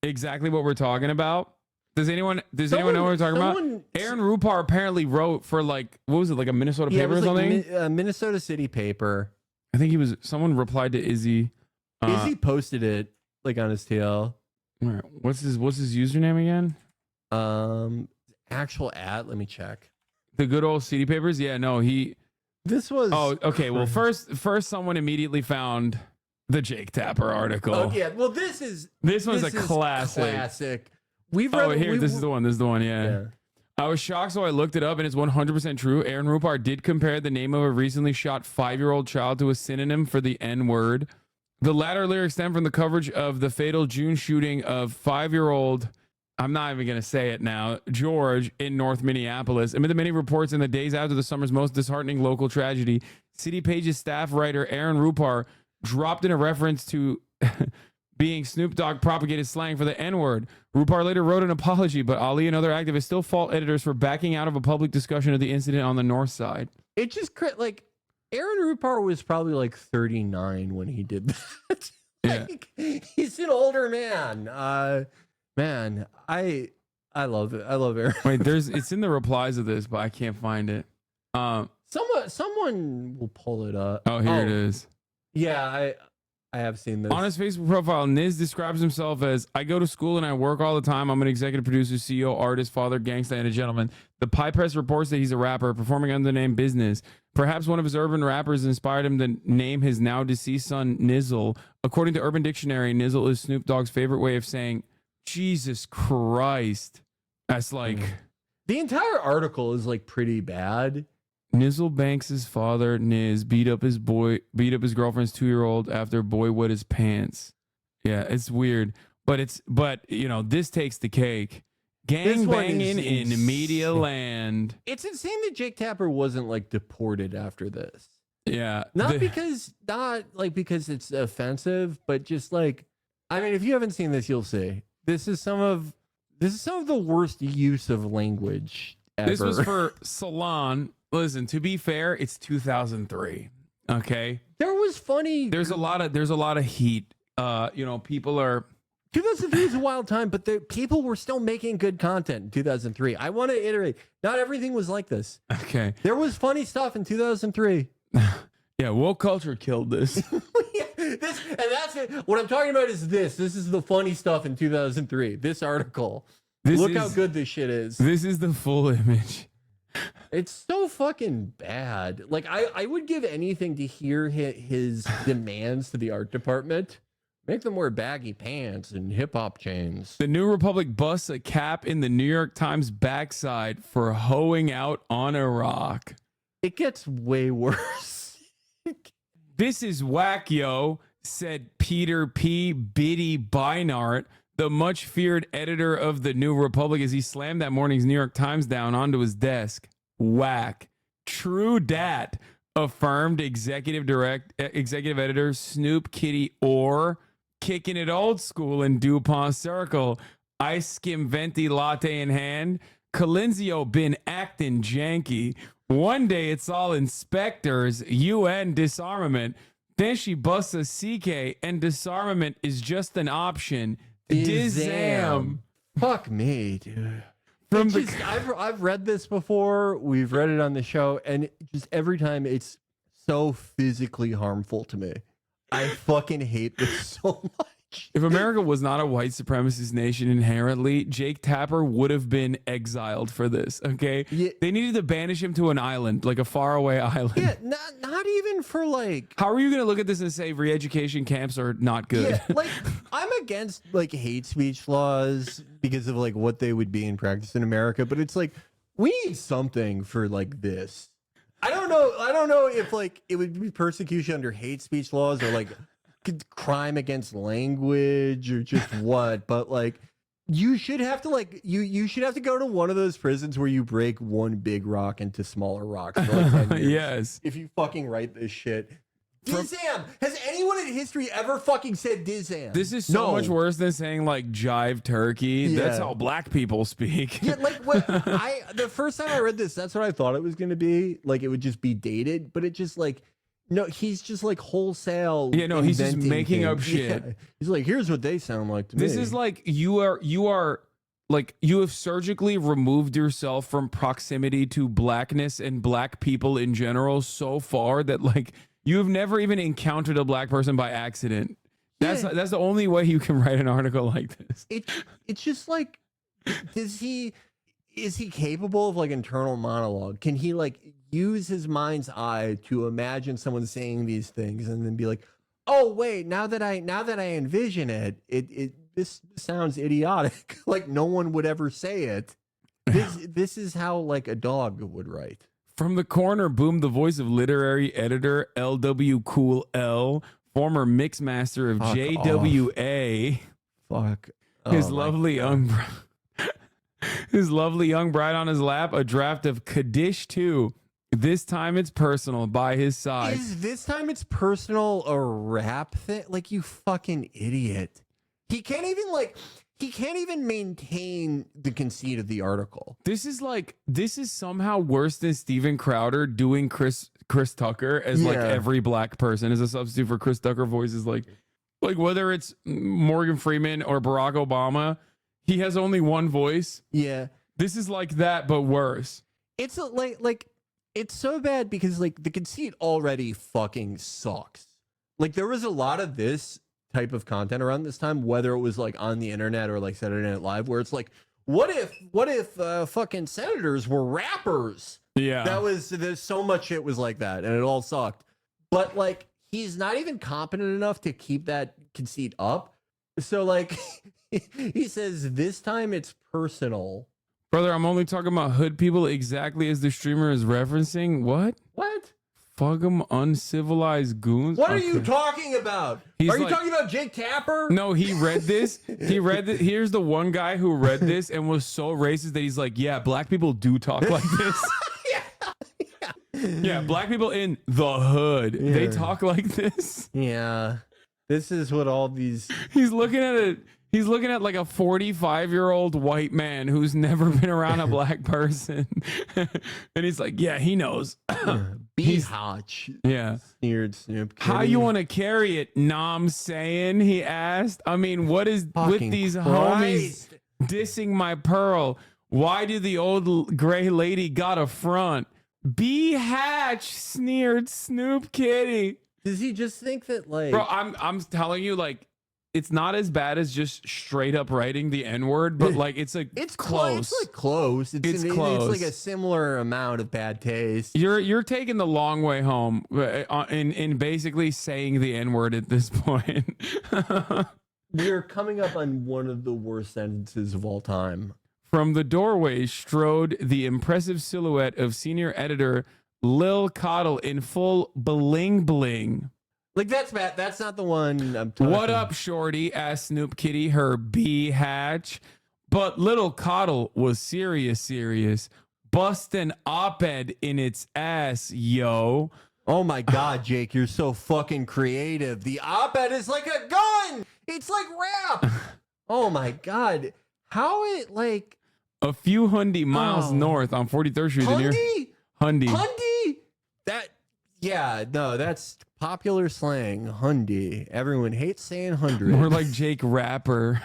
Speaker 4: exactly what we're talking about? Does anyone know what we're talking about? Aaron Rupar apparently wrote for like, what was it, like a Minnesota paper or something?
Speaker 13: Minnesota City paper.
Speaker 4: I think someone replied to Izzy.
Speaker 13: Izzy posted it like on his TL.
Speaker 4: What's his username again?
Speaker 13: Actual at, let me check.
Speaker 4: The good old City Papers? Yeah, no,
Speaker 13: this was
Speaker 4: okay. Well, first someone immediately found the Jake Tapper article.
Speaker 13: Oh yeah. Well, this
Speaker 4: one's a classic.
Speaker 13: We've read
Speaker 4: this is the one. Yeah. I was shocked, so I looked it up, and it's 100% true. Aaron Rupar did compare the name of a recently shot 5-year-old child to a synonym for the N-word. The latter lyrics stem from the coverage of the fatal June shooting of 5-year-old, I'm not even going to say it now, George in North Minneapolis. Amid the many reports in the days after the summer's most disheartening local tragedy, City Page's staff writer Aaron Rupar dropped in a reference to being Snoop Dogg propagated slang for the N-word. Rupar later wrote an apology, but Ali and other activists still fault editors for backing out of a public discussion of the incident on the north side.
Speaker 13: It just like Aaron Rupar was probably like 39 when he did that. Like, he's an older man. Man, I love it. I love Aaron.
Speaker 4: Wait, it's in the replies of this, but I can't find it.
Speaker 13: Someone will pull it up.
Speaker 4: Oh, here it is.
Speaker 13: Yeah, I have seen this.
Speaker 4: On his Facebook profile, Niz describes himself as, I go to school and I work all the time. I'm an executive producer, CEO, artist, father, gangsta, and a gentleman. The Pie Press reports that he's a rapper performing under the name Business. Perhaps one of his urban rappers inspired him to name his now deceased son Nizzle. According to Urban Dictionary, Nizzle is Snoop Dogg's favorite way of saying, Jesus Christ. That's like...
Speaker 13: The entire article is like pretty bad.
Speaker 4: Nizzle Banks' father, Niz, beat up his girlfriend's 2-year-old after boy wet his pants. Yeah, it's weird. But you know, this takes the cake. Gang banging in media land.
Speaker 13: It's insane that Jake Tapper wasn't like deported after this.
Speaker 4: Yeah.
Speaker 13: Not because it's offensive, but just like, I mean, if you haven't seen this, you'll see. This is some of the worst use of language ever.
Speaker 4: This was for Salon. Listen, to be fair, it's 2003. Okay.
Speaker 13: There's
Speaker 4: a lot of heat. People are
Speaker 13: 2003 is a wild time, but people were still making good content in 2003. I want to iterate. Not everything was like this.
Speaker 4: Okay.
Speaker 13: There was funny stuff in 2003.
Speaker 4: Yeah, woke culture killed this.
Speaker 13: And that's it. What I'm talking about is this. This is the funny stuff in 2003. This article. Look how good this shit is.
Speaker 4: This is the full image.
Speaker 13: It's so fucking bad. Like, I would give anything to hear his demands to the art department. Make them wear baggy pants and hip-hop chains.
Speaker 4: The New Republic busts a cap in the New York Times backside for hoeing out on Iraq.
Speaker 13: It gets way worse.
Speaker 4: This is whack, yo, said Peter P. Biddy Beinart, the much-feared editor of the New Republic, as he slammed that morning's New York Times down onto his desk. Whack. True dat, affirmed executive editor Snoop Kitty Orr, kicking it old school in DuPont Circle. Ice skim venti latte in hand. Colinzio been acting janky. One day it's all inspectors, UN disarmament. Then she busts a CK and disarmament is just an option. Dizam.
Speaker 13: Fuck me, dude. I've read this before. We've read it on the show, and just every time it's so physically harmful to me. I fucking hate this so much.
Speaker 4: If America was not a white supremacist nation inherently, Jake Tapper would have been exiled for this, okay?
Speaker 13: Yeah.
Speaker 4: They needed to banish him to an island, like a faraway island.
Speaker 13: Yeah, not even for like...
Speaker 4: How are you going to look at this and say re-education camps are not good?
Speaker 13: Yeah, like, I'm against like hate speech laws because of like what they would be in practice in America, but it's like, we need something for like this. I don't know if like it would be persecution under hate speech laws or like crime against language or just what, but like you should have to like you should have to go to one of those prisons where you break one big rock into smaller rocks for like 10 years.
Speaker 4: Yes.
Speaker 13: If you fucking write this shit. Dizam! Has anyone in history ever fucking said Dizam?
Speaker 4: This is so much worse than saying like jive turkey.
Speaker 13: Yeah.
Speaker 4: That's how black people speak.
Speaker 13: Yeah, like the first time I read this, that's what I thought it was going to be. Like it would just be dated, but it just like, no, he's just like wholesale.
Speaker 4: Yeah, no, he's just making up shit.
Speaker 13: Yeah. He's like, here's what they sound like to me.
Speaker 4: This is like you are like you have surgically removed yourself from proximity to blackness and black people in general so far that like you have never even encountered a black person by accident. That's the only way you can write an article like this.
Speaker 13: It's just like, is he capable of like internal monologue? Can he like use his mind's eye to imagine someone saying these things and then be like, oh wait, now that I envision it, this sounds idiotic. Like no one would ever say it. This is how like a dog would write.
Speaker 4: From the corner boomed the voice of literary editor LW Cool L, former mixmaster of JWA.
Speaker 13: Fuck.
Speaker 4: His lovely young bride on his lap, a draft of Kaddish 2. This time it's personal by his side.
Speaker 13: Is this time it's personal a rap thing? Like you fucking idiot. He can't even maintain the conceit of the article.
Speaker 4: This is somehow worse than Steven Crowder doing Chris Tucker as like every black person as a substitute for Chris Tucker voices. Like whether it's Morgan Freeman or Barack Obama, he has only one voice.
Speaker 13: Yeah.
Speaker 4: This is like that, but worse.
Speaker 13: It's like it's so bad because like the conceit already fucking sucks. Like there was a lot of this type of content around this time, whether it was like on the internet or like Saturday Night Live, where it's like, what if fucking senators were rappers?
Speaker 4: Yeah.
Speaker 13: There's so much shit was like that and it all sucked. But like he's not even competent enough to keep that conceit up. So like he says this time it's personal.
Speaker 4: Brother, I'm only talking about hood people exactly as the streamer is referencing. What? Fuck 'em uncivilized goons.
Speaker 13: What are you talking about? Are you talking about Jake Tapper?
Speaker 4: No, he read this. Here's the one guy who read this and was so racist that he's like, yeah, black people do talk like this. Yeah, black people in the hood, they talk like this.
Speaker 13: Yeah. This is what all these...
Speaker 4: He's looking at like a 45-year-old white man who's never been around a black person. And he's like, yeah, he knows.
Speaker 13: Hotch.
Speaker 4: Yeah.
Speaker 13: Sneered Snoop.
Speaker 4: How you want to carry it, Nom saying? He asked. I mean, what is with these homies dissing my pearl? Why did the old gray lady got a front? B Hatch sneered Snoop Kitty.
Speaker 13: Does he just think that like...
Speaker 4: Bro, I'm telling you, like, it's not as bad as just straight up writing the N-word, but like it's like
Speaker 13: it's
Speaker 4: close.
Speaker 13: It's like close. It's
Speaker 4: close.
Speaker 13: It's like a similar amount of bad taste.
Speaker 4: You're taking the long way home in basically saying the N-word at this point.
Speaker 13: We're coming up on one of the worst sentences of all time.
Speaker 4: From the doorway strode the impressive silhouette of senior editor Lil Coddle in full bling bling.
Speaker 13: Like that's bad. That's not the one I'm talking.
Speaker 4: What up, shorty? Asked Snoop Kitty, her B Hatch. But little Coddle was serious. Bust an op-ed in its ass, yo.
Speaker 13: Oh my God, Jake, you're so fucking creative. The op-ed is like a gun. It's like rap. Oh my God. How it like...
Speaker 4: A few hundy miles north on 43rd Street.
Speaker 13: Hundy? That... Yeah, no, that's popular slang. Hundy. Everyone hates saying 100.
Speaker 4: More like Jake Rapper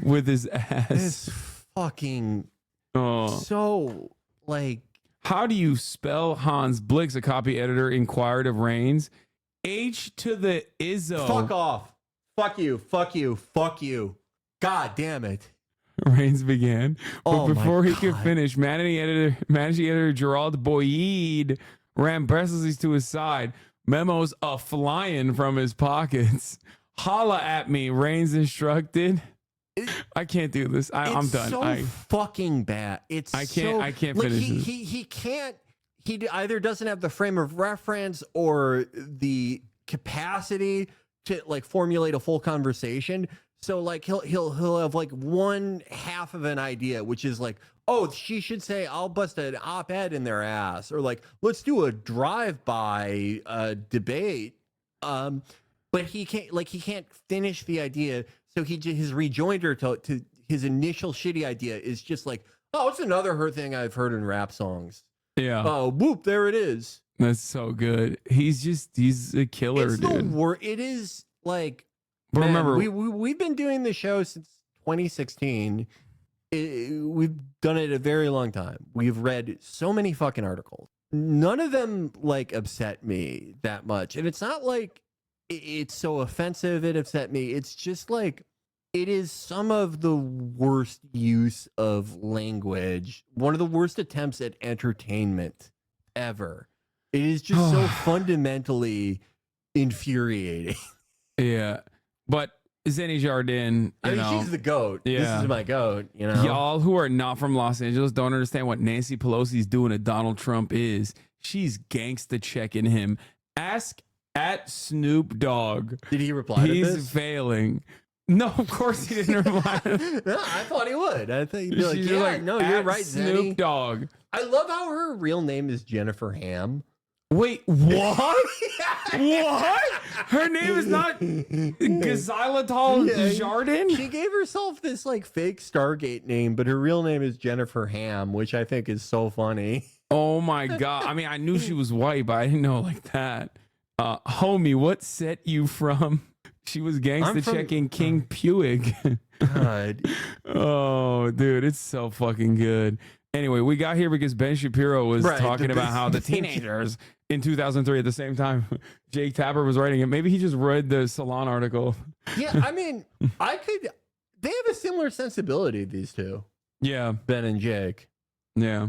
Speaker 4: with his ass.
Speaker 13: It's fucking so like.
Speaker 4: How do you spell Hans Blix? A copy editor inquired of Reigns. H to the Izzo.
Speaker 13: Fuck off. Fuck you. God damn it.
Speaker 4: Reigns began. But before he could finish, managing editor Gerald Boyd ran breathlessly to his side, memos a-flying from his pockets. Holla at me, Reigns instructed. I can't do this. I'm done.
Speaker 13: So fucking bad.
Speaker 4: I can't
Speaker 13: like
Speaker 4: finish this.
Speaker 13: He can't. He either doesn't have the frame of reference or the capacity to like formulate a full conversation. So like he'll have like one half of an idea, which is like, oh, she should say, I'll bust an op-ed in their ass, or like, let's do a drive-by debate. But he can't finish the idea. So his rejoinder to his initial shitty idea is just like, oh, it's another thing I've heard in rap songs.
Speaker 4: Yeah.
Speaker 13: Oh, whoop, there it is.
Speaker 4: That's so good. He's a killer, dude.
Speaker 13: It is like,
Speaker 4: but
Speaker 13: man,
Speaker 4: remember,
Speaker 13: we've been doing the show since 2016. We've done it a very long time. We've read so many fucking articles. None of them like upset me that much. And it's not like it's so offensive it upset me. It's just like it is some of the worst use of language, one of the worst attempts at entertainment ever. It is just so fundamentally infuriating.
Speaker 4: Yeah. But Zenny Jardin,
Speaker 13: I mean, she's the GOAT.
Speaker 4: Yeah.
Speaker 13: This is my GOAT, you know?
Speaker 4: Y'all who are not from Los Angeles don't understand what Nancy Pelosi's doing to Donald Trump is. She's gangsta checking him. Ask at Snoop Dogg.
Speaker 13: Did he reply to this?
Speaker 4: He's failing. No, of course he didn't reply.
Speaker 13: No, I thought he would. I thought he'd be like,
Speaker 4: She's
Speaker 13: yeah,
Speaker 4: like,
Speaker 13: no, you're
Speaker 4: at
Speaker 13: right,
Speaker 4: Snoop
Speaker 13: Zenny.
Speaker 4: Dogg.
Speaker 13: I love how her real name is Jennifer Ham.
Speaker 4: Wait, what? What? Her name is not Xylitol Jardin?
Speaker 13: She gave herself this like fake Stargate name, but her real name is Jennifer Ham, which I think is so funny.
Speaker 4: Oh my God. I mean, I knew she was white, but I didn't know like that. Homie, what set you from? She was gangsta checking King Puig.
Speaker 13: God.
Speaker 4: Oh, dude, it's so fucking good. Anyway, we got here because Ben Shapiro was talking about how the teenagers in 2003 at the same time Jake Tapper was writing it. Maybe he just read the Salon article.
Speaker 13: Yeah, I mean, they have a similar sensibility, these two.
Speaker 4: Yeah.
Speaker 13: Ben and Jake.
Speaker 4: Yeah.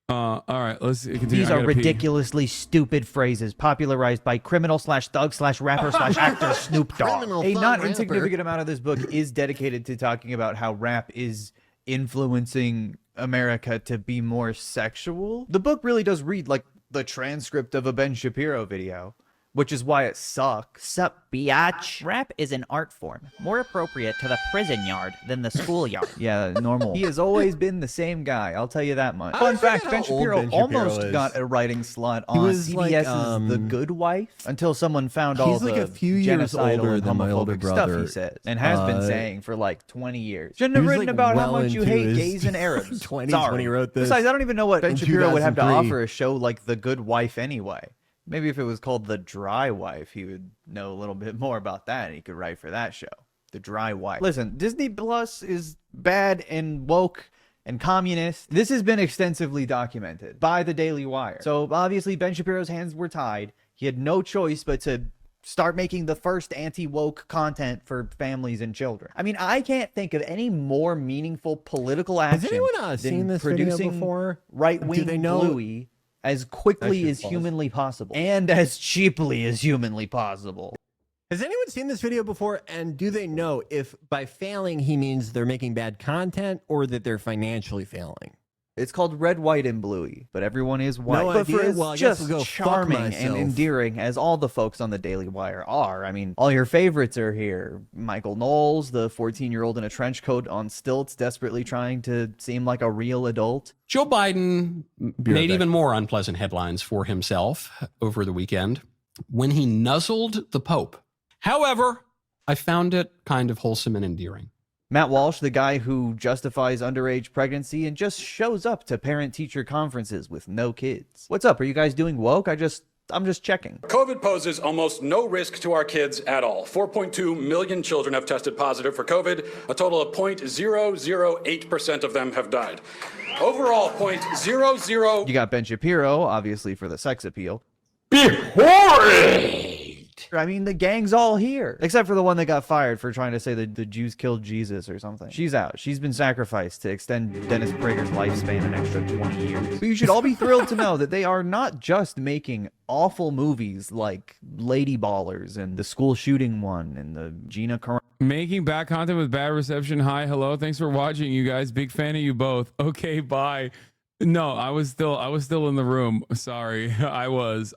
Speaker 4: All right, let's continue.
Speaker 3: These are ridiculously stupid phrases popularized by criminal/thug/rapper/actor Snoop Dogg. A not insignificant amount of this book is dedicated to talking about how rap is influencing America to be more sexual. The book really does read like the transcript of a Ben Shapiro video, which is why it sucks.
Speaker 7: Sup, biatch? Rap is an art form, more appropriate to the prison yard than the schoolyard.
Speaker 3: Yeah, normal. He has always been the same guy, I'll tell you that much. Fun fact, Ben Shapiro almost got a writing slot on CBS's The Good Wife until someone found all the
Speaker 13: like a few years older
Speaker 3: and
Speaker 13: than my older
Speaker 3: homophobic stuff
Speaker 13: brother.
Speaker 3: he says, and has been saying for like 20 years. Shouldn't have written about how much you hate gays and Arabs.
Speaker 13: 20s when he wrote this.
Speaker 3: Besides, I don't even know what Ben Shapiro would have to
Speaker 13: 2003.
Speaker 3: offer a show like The Good Wife anyway. Maybe if it was called The Dry Wife, he would know a little bit more about that, and he could write for that show. The Dry Wife. Listen, Disney Plus is bad and woke and communist. This has been extensively documented by the Daily Wire. So obviously Ben Shapiro's hands were tied. He had no choice but to start making the first anti-woke content for families and children. I mean, I can't think of any more meaningful political action
Speaker 13: Has anyone seen
Speaker 3: than
Speaker 13: this video
Speaker 3: producing
Speaker 13: before?
Speaker 3: right-wing
Speaker 13: Do they know-
Speaker 3: Bluey as quickly as humanly possible and as cheaply as humanly possible.
Speaker 13: Has anyone seen this video before? And do they know if by failing he means they're making bad content or that they're financially failing?
Speaker 3: It's called Red, White, and Bluey, but everyone is white.
Speaker 13: No
Speaker 3: but for
Speaker 13: idea?
Speaker 3: as
Speaker 13: Well, I guess
Speaker 3: just
Speaker 13: we'll go fuck
Speaker 3: charming and
Speaker 13: myself.
Speaker 3: endearing as all the folks on the Daily Wire are. I mean, all your favorites are here. Michael Knowles, the 14-year-old in a trench coat on stilts, desperately trying to seem like a real adult.
Speaker 20: Joe Biden made even more unpleasant headlines for himself over the weekend when he nuzzled the Pope. However, I found it kind of wholesome and endearing.
Speaker 3: Matt Walsh, the guy who justifies underage pregnancy and just shows up to parent-teacher conferences with no kids. What's up? Are you guys doing woke? I'm just checking.
Speaker 22: COVID poses almost no risk to our kids at all. 4.2 million children have tested positive for COVID. A total of 0.008% of them have died. Overall, 0.00...
Speaker 3: You got Ben Shapiro, obviously for the sex appeal.
Speaker 22: Be horrid!
Speaker 3: I mean, the gang's all here. Except for the one that got fired for trying to say that the Jews killed Jesus or something. She's out. She's been sacrificed to extend Dennis Prager's lifespan an extra 20 years. But you should all be thrilled to know that they are not just making awful movies like Lady Ballers and the school shooting one and the Gina Carano.
Speaker 4: Making bad content with bad reception. Hi, hello. Thanks for watching, you guys. Big fan of you both. Okay, bye. No, I was still in the room. Sorry. I was.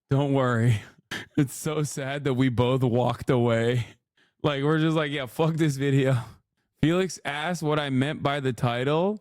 Speaker 4: Don't worry. It's so sad that we both walked away. Like, we're just like, yeah, fuck this video. Felix asked what I meant by the title.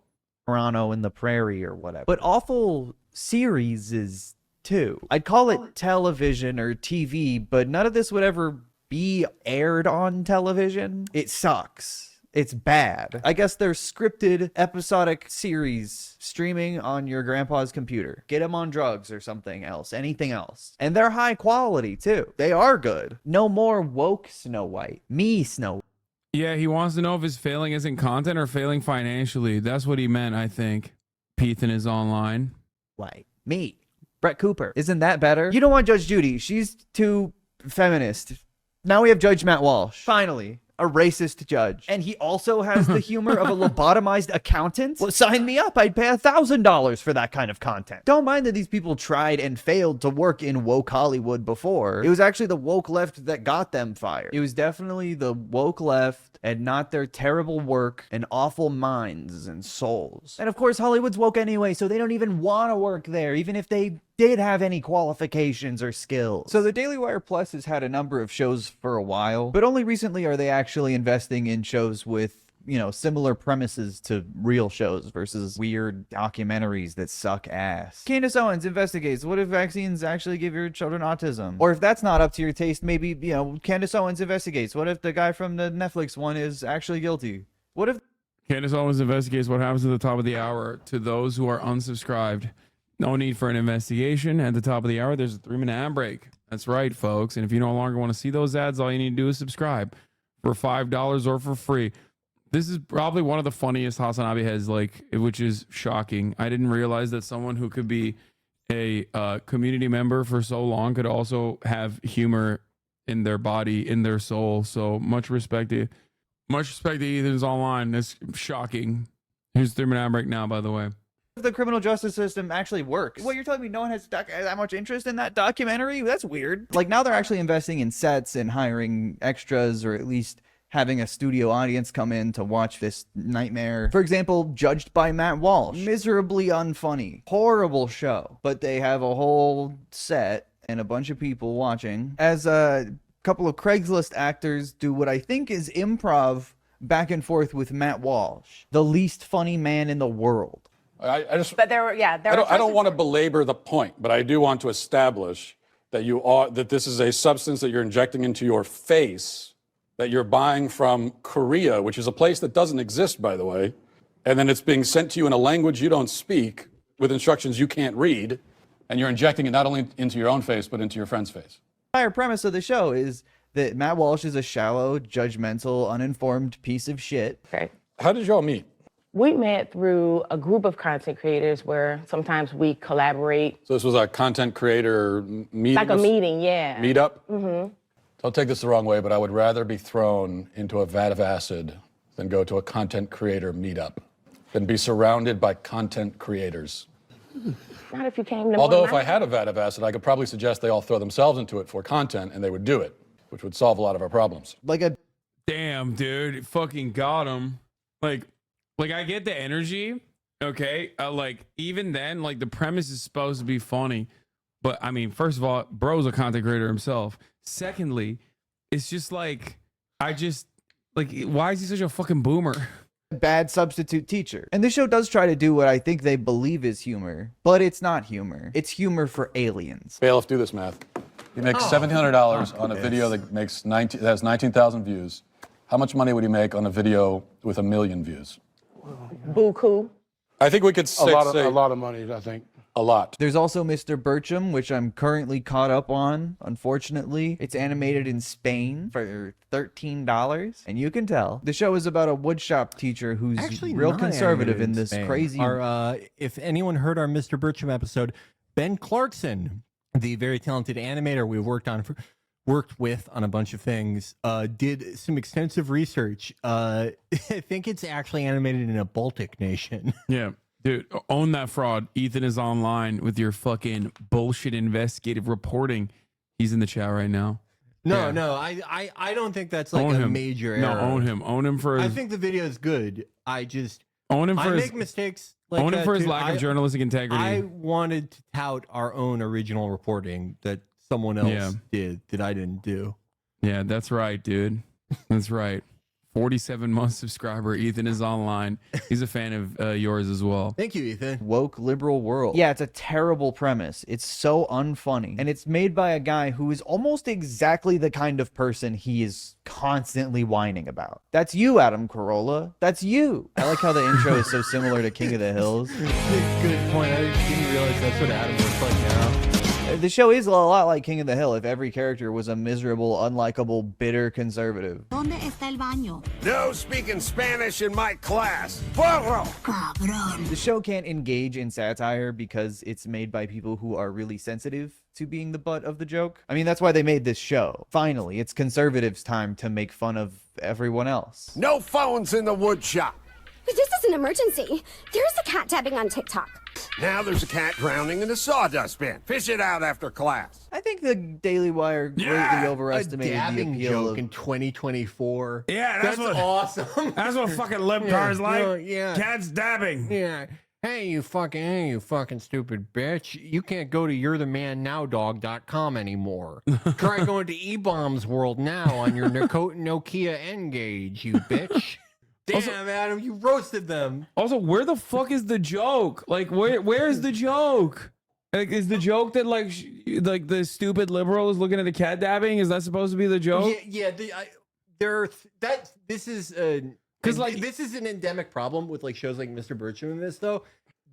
Speaker 3: Carano in the Prairie or whatever. But awful series is too. I'd call it television or TV, but none of this would ever be aired on television. It sucks. It's bad. I guess they're scripted episodic series streaming on your grandpa's computer. Get them on drugs or something else, anything else. And they're high quality too. They are good. No more woke Snow White. Me Snow White.
Speaker 4: Yeah, he wants to know if his failing isn't content or failing financially. That's what he meant, I think. Ethan is online.
Speaker 3: Why? Me. Brett Cooper. Isn't that better? You don't want Judge Judy. She's too feminist. Now we have Judge Matt Walsh. Finally. A racist judge. And he also has the humor of a lobotomized accountant? Well, sign me up. I'd pay $1,000 for that kind of content. Don't mind that these people tried and failed to work in woke Hollywood before. It was actually the woke left that got them fired. It was definitely the woke left and not their terrible work and awful minds and souls. And of course, Hollywood's woke anyway, so they don't even want to work there, even if they did have any qualifications or skills. So the Daily Wire Plus has had a number of shows for a while, but only recently are they actually investing in shows with, you know, similar premises to real shows versus weird documentaries that suck ass. Candace Owens investigates, what if vaccines actually give your children autism? Or if that's not up to your taste, maybe, you know, Candace Owens investigates, what if the guy from the Netflix one is actually guilty? What if...
Speaker 4: Candace Owens investigates what happens at the top of the hour to those who are unsubscribed. No need for an investigation. At the top of the hour, there's a 3-minute ad break. That's right, folks. And if you no longer want to see those ads, all you need to do is subscribe for $5 or for free. This is probably one of the funniest HasanAbi has, like, which is shocking. I didn't realize that someone who could be a community member for so long could also have humor in their body, in their soul. So much respect to Ethan's online. It's shocking. Here's the 3-minute ad break now, by the way.
Speaker 3: The criminal justice system actually works. What, you're telling me no one has that much interest in that documentary? That's weird. Like, now they're actually investing in sets and hiring extras, or at least having a studio audience come in to watch this nightmare. For example, Judged by Matt Walsh. Miserably unfunny. Horrible show. But they have a whole set and a bunch of people watching as a couple of Craigslist actors do what I think is improv back and forth with Matt Walsh, the least funny man in the world.
Speaker 22: I just,
Speaker 9: But there were, yeah, there
Speaker 22: I don't want to belabor the point, but I do want to establish that that this is a substance that you're injecting into your face, that you're buying from Korea, which is a place that doesn't exist, by the way, and then it's being sent to you in a language you don't speak with instructions you can't read, and you're injecting it not only into your own face, but into your friend's face.
Speaker 3: The entire premise of the show is that Matt Walsh is a shallow, judgmental, uninformed piece of shit.
Speaker 22: Okay. How did y'all meet?
Speaker 6: We met through a group of content creators where sometimes we collaborate.
Speaker 22: So this was a content creator meeting?
Speaker 6: Like a meeting, yeah.
Speaker 22: Meetup?
Speaker 6: Mm-hmm.
Speaker 22: Don't take this the wrong way, but I would rather be thrown into a vat of acid than go to a content creator meetup, than be surrounded by content creators.
Speaker 6: Not if you came to
Speaker 22: Although if I had a vat of acid, I could probably suggest they all throw themselves into it for content and they would do it, which would solve a lot of our problems.
Speaker 3: Like a...
Speaker 4: Damn, dude. Fucking got him. Like I get the energy, okay? Like, even then, like, the premise is supposed to be funny. But, I mean, first of all, bro's a content creator himself. Secondly, it's just like, why is he such a fucking boomer?
Speaker 3: Bad substitute teacher. And this show does try to do what I think they believe is humor, but it's not humor. It's humor for aliens.
Speaker 22: Bailiff, do this math. He makes $1,700 on a video that has 19,000 views. How much money would he make on a video with 1 million views?
Speaker 6: Buku.
Speaker 22: I think we could say
Speaker 21: a lot of money, I think.
Speaker 22: A lot.
Speaker 3: There's also Mr. Bircham, which I'm currently caught up on, unfortunately. It's animated in Spain for $13, and you can tell. The show is about a woodshop teacher who's
Speaker 13: Actually
Speaker 3: real
Speaker 13: not
Speaker 3: conservative in
Speaker 13: animated
Speaker 3: this
Speaker 13: Spain.
Speaker 3: crazy...
Speaker 13: If anyone heard our Mr. Bircham episode, Ben Clarkson, the very talented animator we worked with on a bunch of things, did some extensive research. I think it's actually animated in a Baltic nation.
Speaker 4: Yeah. Dude, own that fraud. Ethan is online with your fucking bullshit investigative reporting. He's in the chat right now.
Speaker 13: No, I don't think that's like a major error.
Speaker 4: No, own him. Own him for his...
Speaker 13: I think the video is good. I just...
Speaker 4: Own him for
Speaker 13: I
Speaker 4: his...
Speaker 13: make mistakes like
Speaker 4: own him
Speaker 13: that
Speaker 4: for his
Speaker 13: too.
Speaker 4: lack of journalistic integrity.
Speaker 13: I wanted to tout our own original reporting that someone else did that I didn't do.
Speaker 4: Yeah, that's right, dude. That's right. 47-month subscriber. Ethan is online. He's a fan of yours as well.
Speaker 13: Thank you, Ethan.
Speaker 3: Woke liberal world. Yeah, it's a terrible premise. It's so unfunny. And it's made by a guy who is almost exactly the kind of person he is constantly whining about. That's you, Adam Carolla. That's you. I like how the intro is so similar to King of the Hills.
Speaker 13: Good point. I didn't realize that's what Adam looks like now.
Speaker 3: The show is a lot like King of the Hill if every character was a miserable, unlikable, bitter conservative.
Speaker 11: ¿Dónde está el baño?
Speaker 21: No speaking Spanish in my class. Burro!
Speaker 3: The show can't engage in satire because it's made by people who are really sensitive to being the butt of the joke. I mean, that's why they made this show. Finally, it's conservatives' time to make fun of everyone else.
Speaker 21: No phones in the wood shop.
Speaker 11: This is an emergency. There's a cat dabbing on TikTok.
Speaker 21: Now there's a cat drowning in a sawdust bin. Fish it out after class.
Speaker 3: I think the Daily Wire greatly overestimated
Speaker 13: a
Speaker 3: the
Speaker 13: dabbing
Speaker 3: appeal
Speaker 13: joke
Speaker 3: of...
Speaker 13: in 2024.
Speaker 4: Yeah, that's what,
Speaker 13: awesome.
Speaker 4: That's what fucking libtards like.
Speaker 13: Yeah.
Speaker 4: Cats dabbing.
Speaker 13: Yeah. Hey, you fucking stupid bitch. You can't go to you'rethemannowdog.com anymore. Try going to eBombs World now on your Nokia N-Gage, you bitch. Damn,
Speaker 4: Also-
Speaker 13: Adam, you roasted them.
Speaker 4: Also, where the fuck is the joke? Like, where's the joke? Like, is the joke that like the stupid liberal is looking at the cat dabbing? Is that supposed to be the joke?
Speaker 13: Yeah. This is this is an endemic problem with like shows like Mr. Bircham and this though.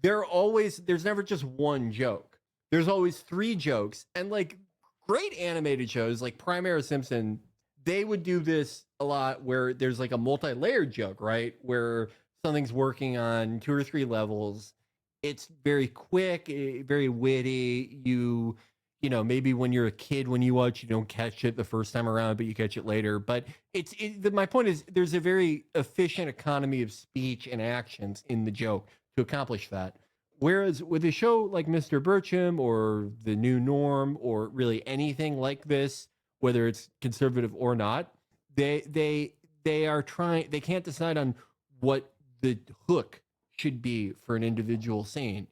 Speaker 13: There's never just one joke. There's always three jokes, and like great animated shows like Primera Simpson, they would do this a lot where there's like a multi-layered joke, right? Where something's working on 2 or 3 levels. It's very quick, very witty. You know, maybe when you're a kid, when you watch, you don't catch it the first time around, but you catch it later. But my point is there's a very efficient economy of speech and actions in the joke to accomplish that. Whereas with a show like Mr. Bircham or The New Norm or really anything like this, whether it's conservative or not, they can't decide on what the hook should be for an individual scene.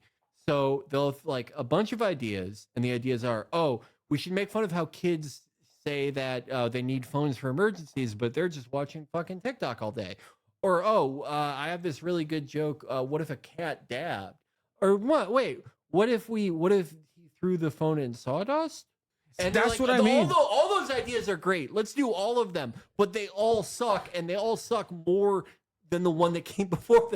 Speaker 13: So they'll have like a bunch of ideas, and the ideas are, oh, we should make fun of how kids say that they need phones for emergencies, but they're just watching fucking TikTok all day. Or, I have this really good joke. What if a cat dabbed? Or what? Wait, what if he threw the phone in sawdust? And
Speaker 4: that's what I mean.
Speaker 13: All those ideas are great. Let's do all of them, but they all suck, and they all suck more than the one that came before.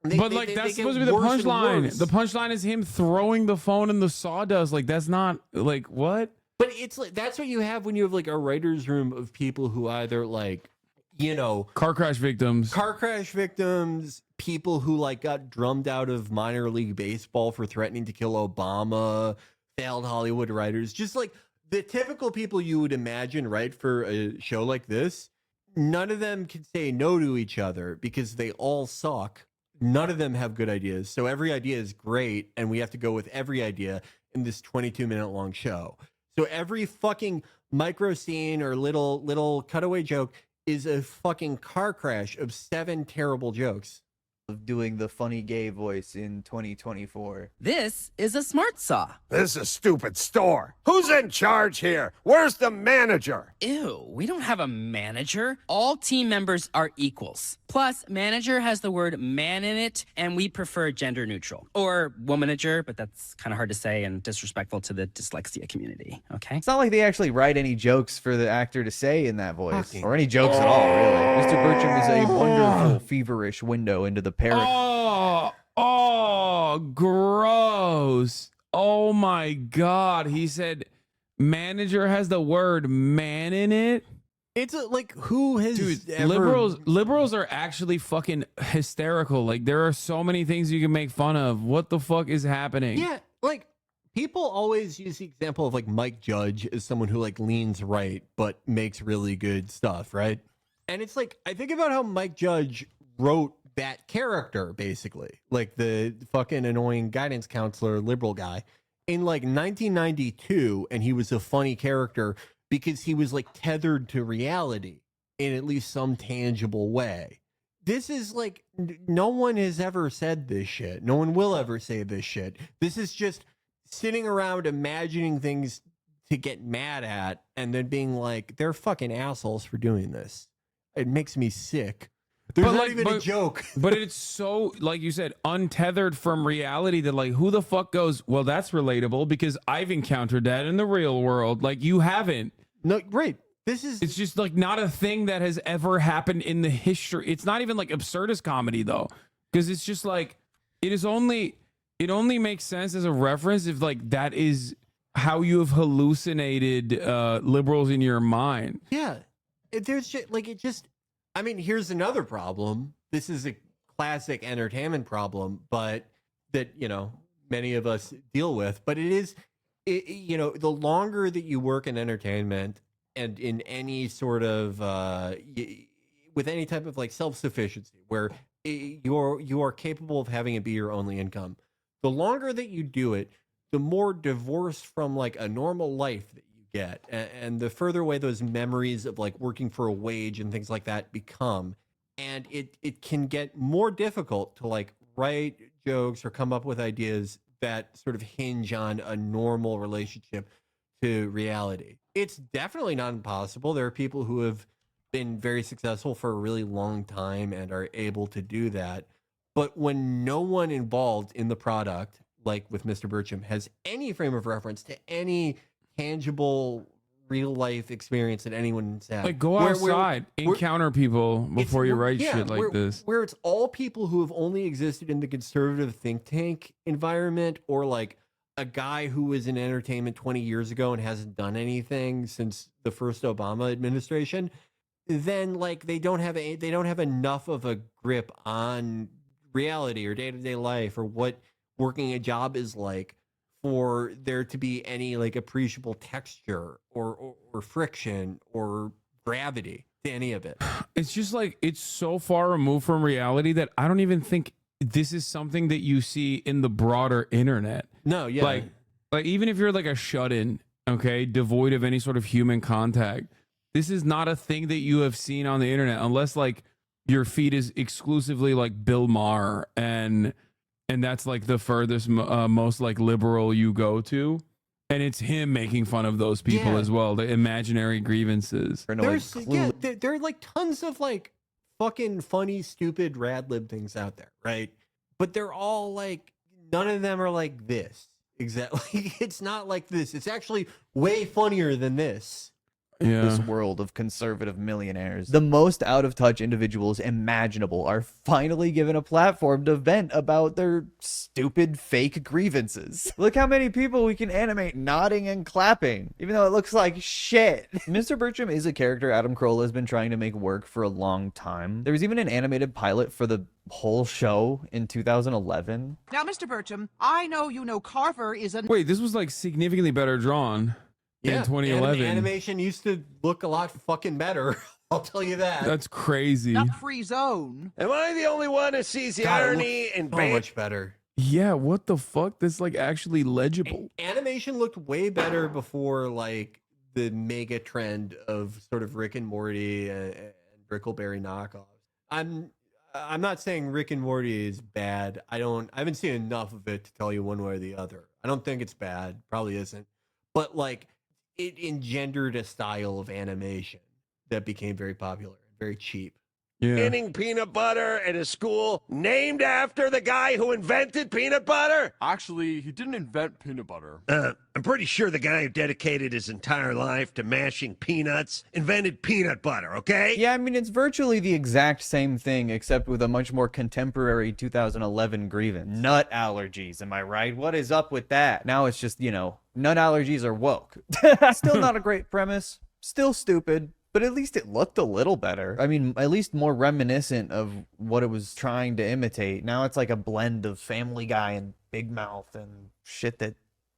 Speaker 4: That's supposed to be the punchline. The punchline is him throwing the phone in the sawdust. Like, that's not like what?
Speaker 13: But it's like that's what you have when you have like a writer's room of people who either like, you know,
Speaker 4: car crash victims,
Speaker 13: people who like got drummed out of minor league baseball for threatening to kill Obama, failed Hollywood writers, just like the typical people you would imagine, right, for a show like this. None of them can say no to each other because they all suck. None of them have good ideas. So every idea is great, and we have to go with every idea in this 22-minute long show. So every fucking micro scene or little cutaway joke is a fucking car crash of 7 terrible jokes.
Speaker 3: Of doing the funny gay voice in 2024.
Speaker 23: This is a smart saw.
Speaker 21: This is a stupid store. Who's in charge here? Where's the manager?
Speaker 23: Ew, we don't have a manager. All team members are equals. Plus, manager has the word man in it, and we prefer gender neutral. Or womanager, but that's kind of hard to say and disrespectful to the dyslexia community, okay?
Speaker 3: It's not like they actually write any jokes for the actor to say in that voice. Or any jokes at all, really. Mr. Bircham is a wonderful, feverish window into the
Speaker 4: Oh, gross. Oh my God. He said manager has the word man in it.
Speaker 13: It's like who has
Speaker 4: liberals are actually fucking hysterical. Like there are so many things you can make fun of. What the fuck is happening?
Speaker 13: Yeah, like people always use the example of like Mike Judge as someone who like leans right but makes really good stuff, right? And it's like I think about how Mike Judge wrote that character, basically, like the fucking annoying guidance counselor liberal guy in like 1992, and he was a funny character because he was like tethered to reality in at least some tangible way. This is like no one has ever said this shit. No one will ever say this shit. This is just sitting around imagining things to get mad at and then being like, they're fucking assholes for doing this. It makes me sick. There's not even a joke.
Speaker 4: But it's so, like you said, untethered from reality that like, who the fuck goes, well, that's relatable because I've encountered that in the real world. Like you haven't.
Speaker 13: No, right.
Speaker 4: It's just like not a thing that has ever happened in the history. It's not even like absurdist comedy though. Because it's just like, it only makes sense as a reference if like that is how you have hallucinated liberals in your mind.
Speaker 13: Yeah. There's just, like, it just, I mean, here's another problem. This is a classic entertainment problem, but that, you know, many of us deal with. But it is, you know, the longer that you work in entertainment and in any sort of, with any type of like self-sufficiency where you are capable of having it be your only income, the longer that you do it, the more divorced from like a normal life that you get, and the further away those memories of like working for a wage and things like that become. And it can get more difficult to like write jokes or come up with ideas that sort of hinge on a normal relationship to reality. It's definitely not impossible. There are people who have been very successful for a really long time and are able to do that. But when no one involved in the product, like with Mr. Bircham, has any frame of reference to any tangible real life experience that anyone's had,
Speaker 4: Like, go outside, encounter people before you write shit like this.
Speaker 13: Where it's all people who have only existed in the conservative think tank environment, or like a guy who was in entertainment 20 years ago and hasn't done anything since the first Obama administration, then like they don't have enough of a grip on reality or day-to-day life or what working a job is like for there to be any like appreciable texture or friction or gravity to any of it.
Speaker 4: It's just like, it's so far removed from reality that I don't even think this is something that you see in the broader internet.
Speaker 13: No, yeah.
Speaker 4: Like even if you're like a shut-in, okay, devoid of any sort of human contact, this is not a thing that you have seen on the internet unless like your feed is exclusively like Bill Maher and that's like the furthest most like liberal you go to, and it's him making fun of those people as well, the imaginary grievances.
Speaker 13: There are like tons of like fucking funny, stupid, rad lib things out there, right? But they're all like, none of them are like this. Exactly. It's not like this. It's actually way funnier than this.
Speaker 3: This world of conservative millionaires. The most out of touch individuals imaginable are finally given a platform to vent about their stupid fake grievances. Look how many people we can animate nodding and clapping, even though it looks like shit. Mr. Bircham is a character Adam Carolla has been trying to make work for a long time. There was even an animated pilot for the whole show in 2011.
Speaker 12: Now, Mr. Bircham, I know you know Carver is a...
Speaker 4: Wait, this was like significantly better drawn. In 2011.
Speaker 13: Animation used to look a lot fucking better. I'll tell you that.
Speaker 4: That's crazy.
Speaker 12: Not free zone.
Speaker 21: Am I the only one who sees the irony and
Speaker 13: so much better?
Speaker 4: Yeah, what the fuck? That's like actually legible.
Speaker 13: Animation looked way better before like the mega trend of sort of Rick and Morty and Brickleberry knockoffs. I'm not saying Rick and Morty is bad. I haven't seen enough of it to tell you one way or the other. I don't think it's bad. Probably isn't. But like, it engendered a style of animation that became very popular, very cheap.
Speaker 21: Eating peanut butter at a school named after the guy who invented peanut butter?
Speaker 14: Actually, he didn't invent peanut butter.
Speaker 21: I'm pretty sure the guy who dedicated his entire life to mashing peanuts invented peanut butter, okay?
Speaker 3: Yeah, I mean, it's virtually the exact same thing, except with a much more contemporary 2011 grievance. Nut allergies, am I right? What is up with that? Now it's just, you know, nut allergies are woke. Still not a great premise. Still stupid. But at least it looked a little better. I mean, at least more reminiscent of what it was trying to imitate. Now it's like a blend of Family Guy and Big Mouth and shit that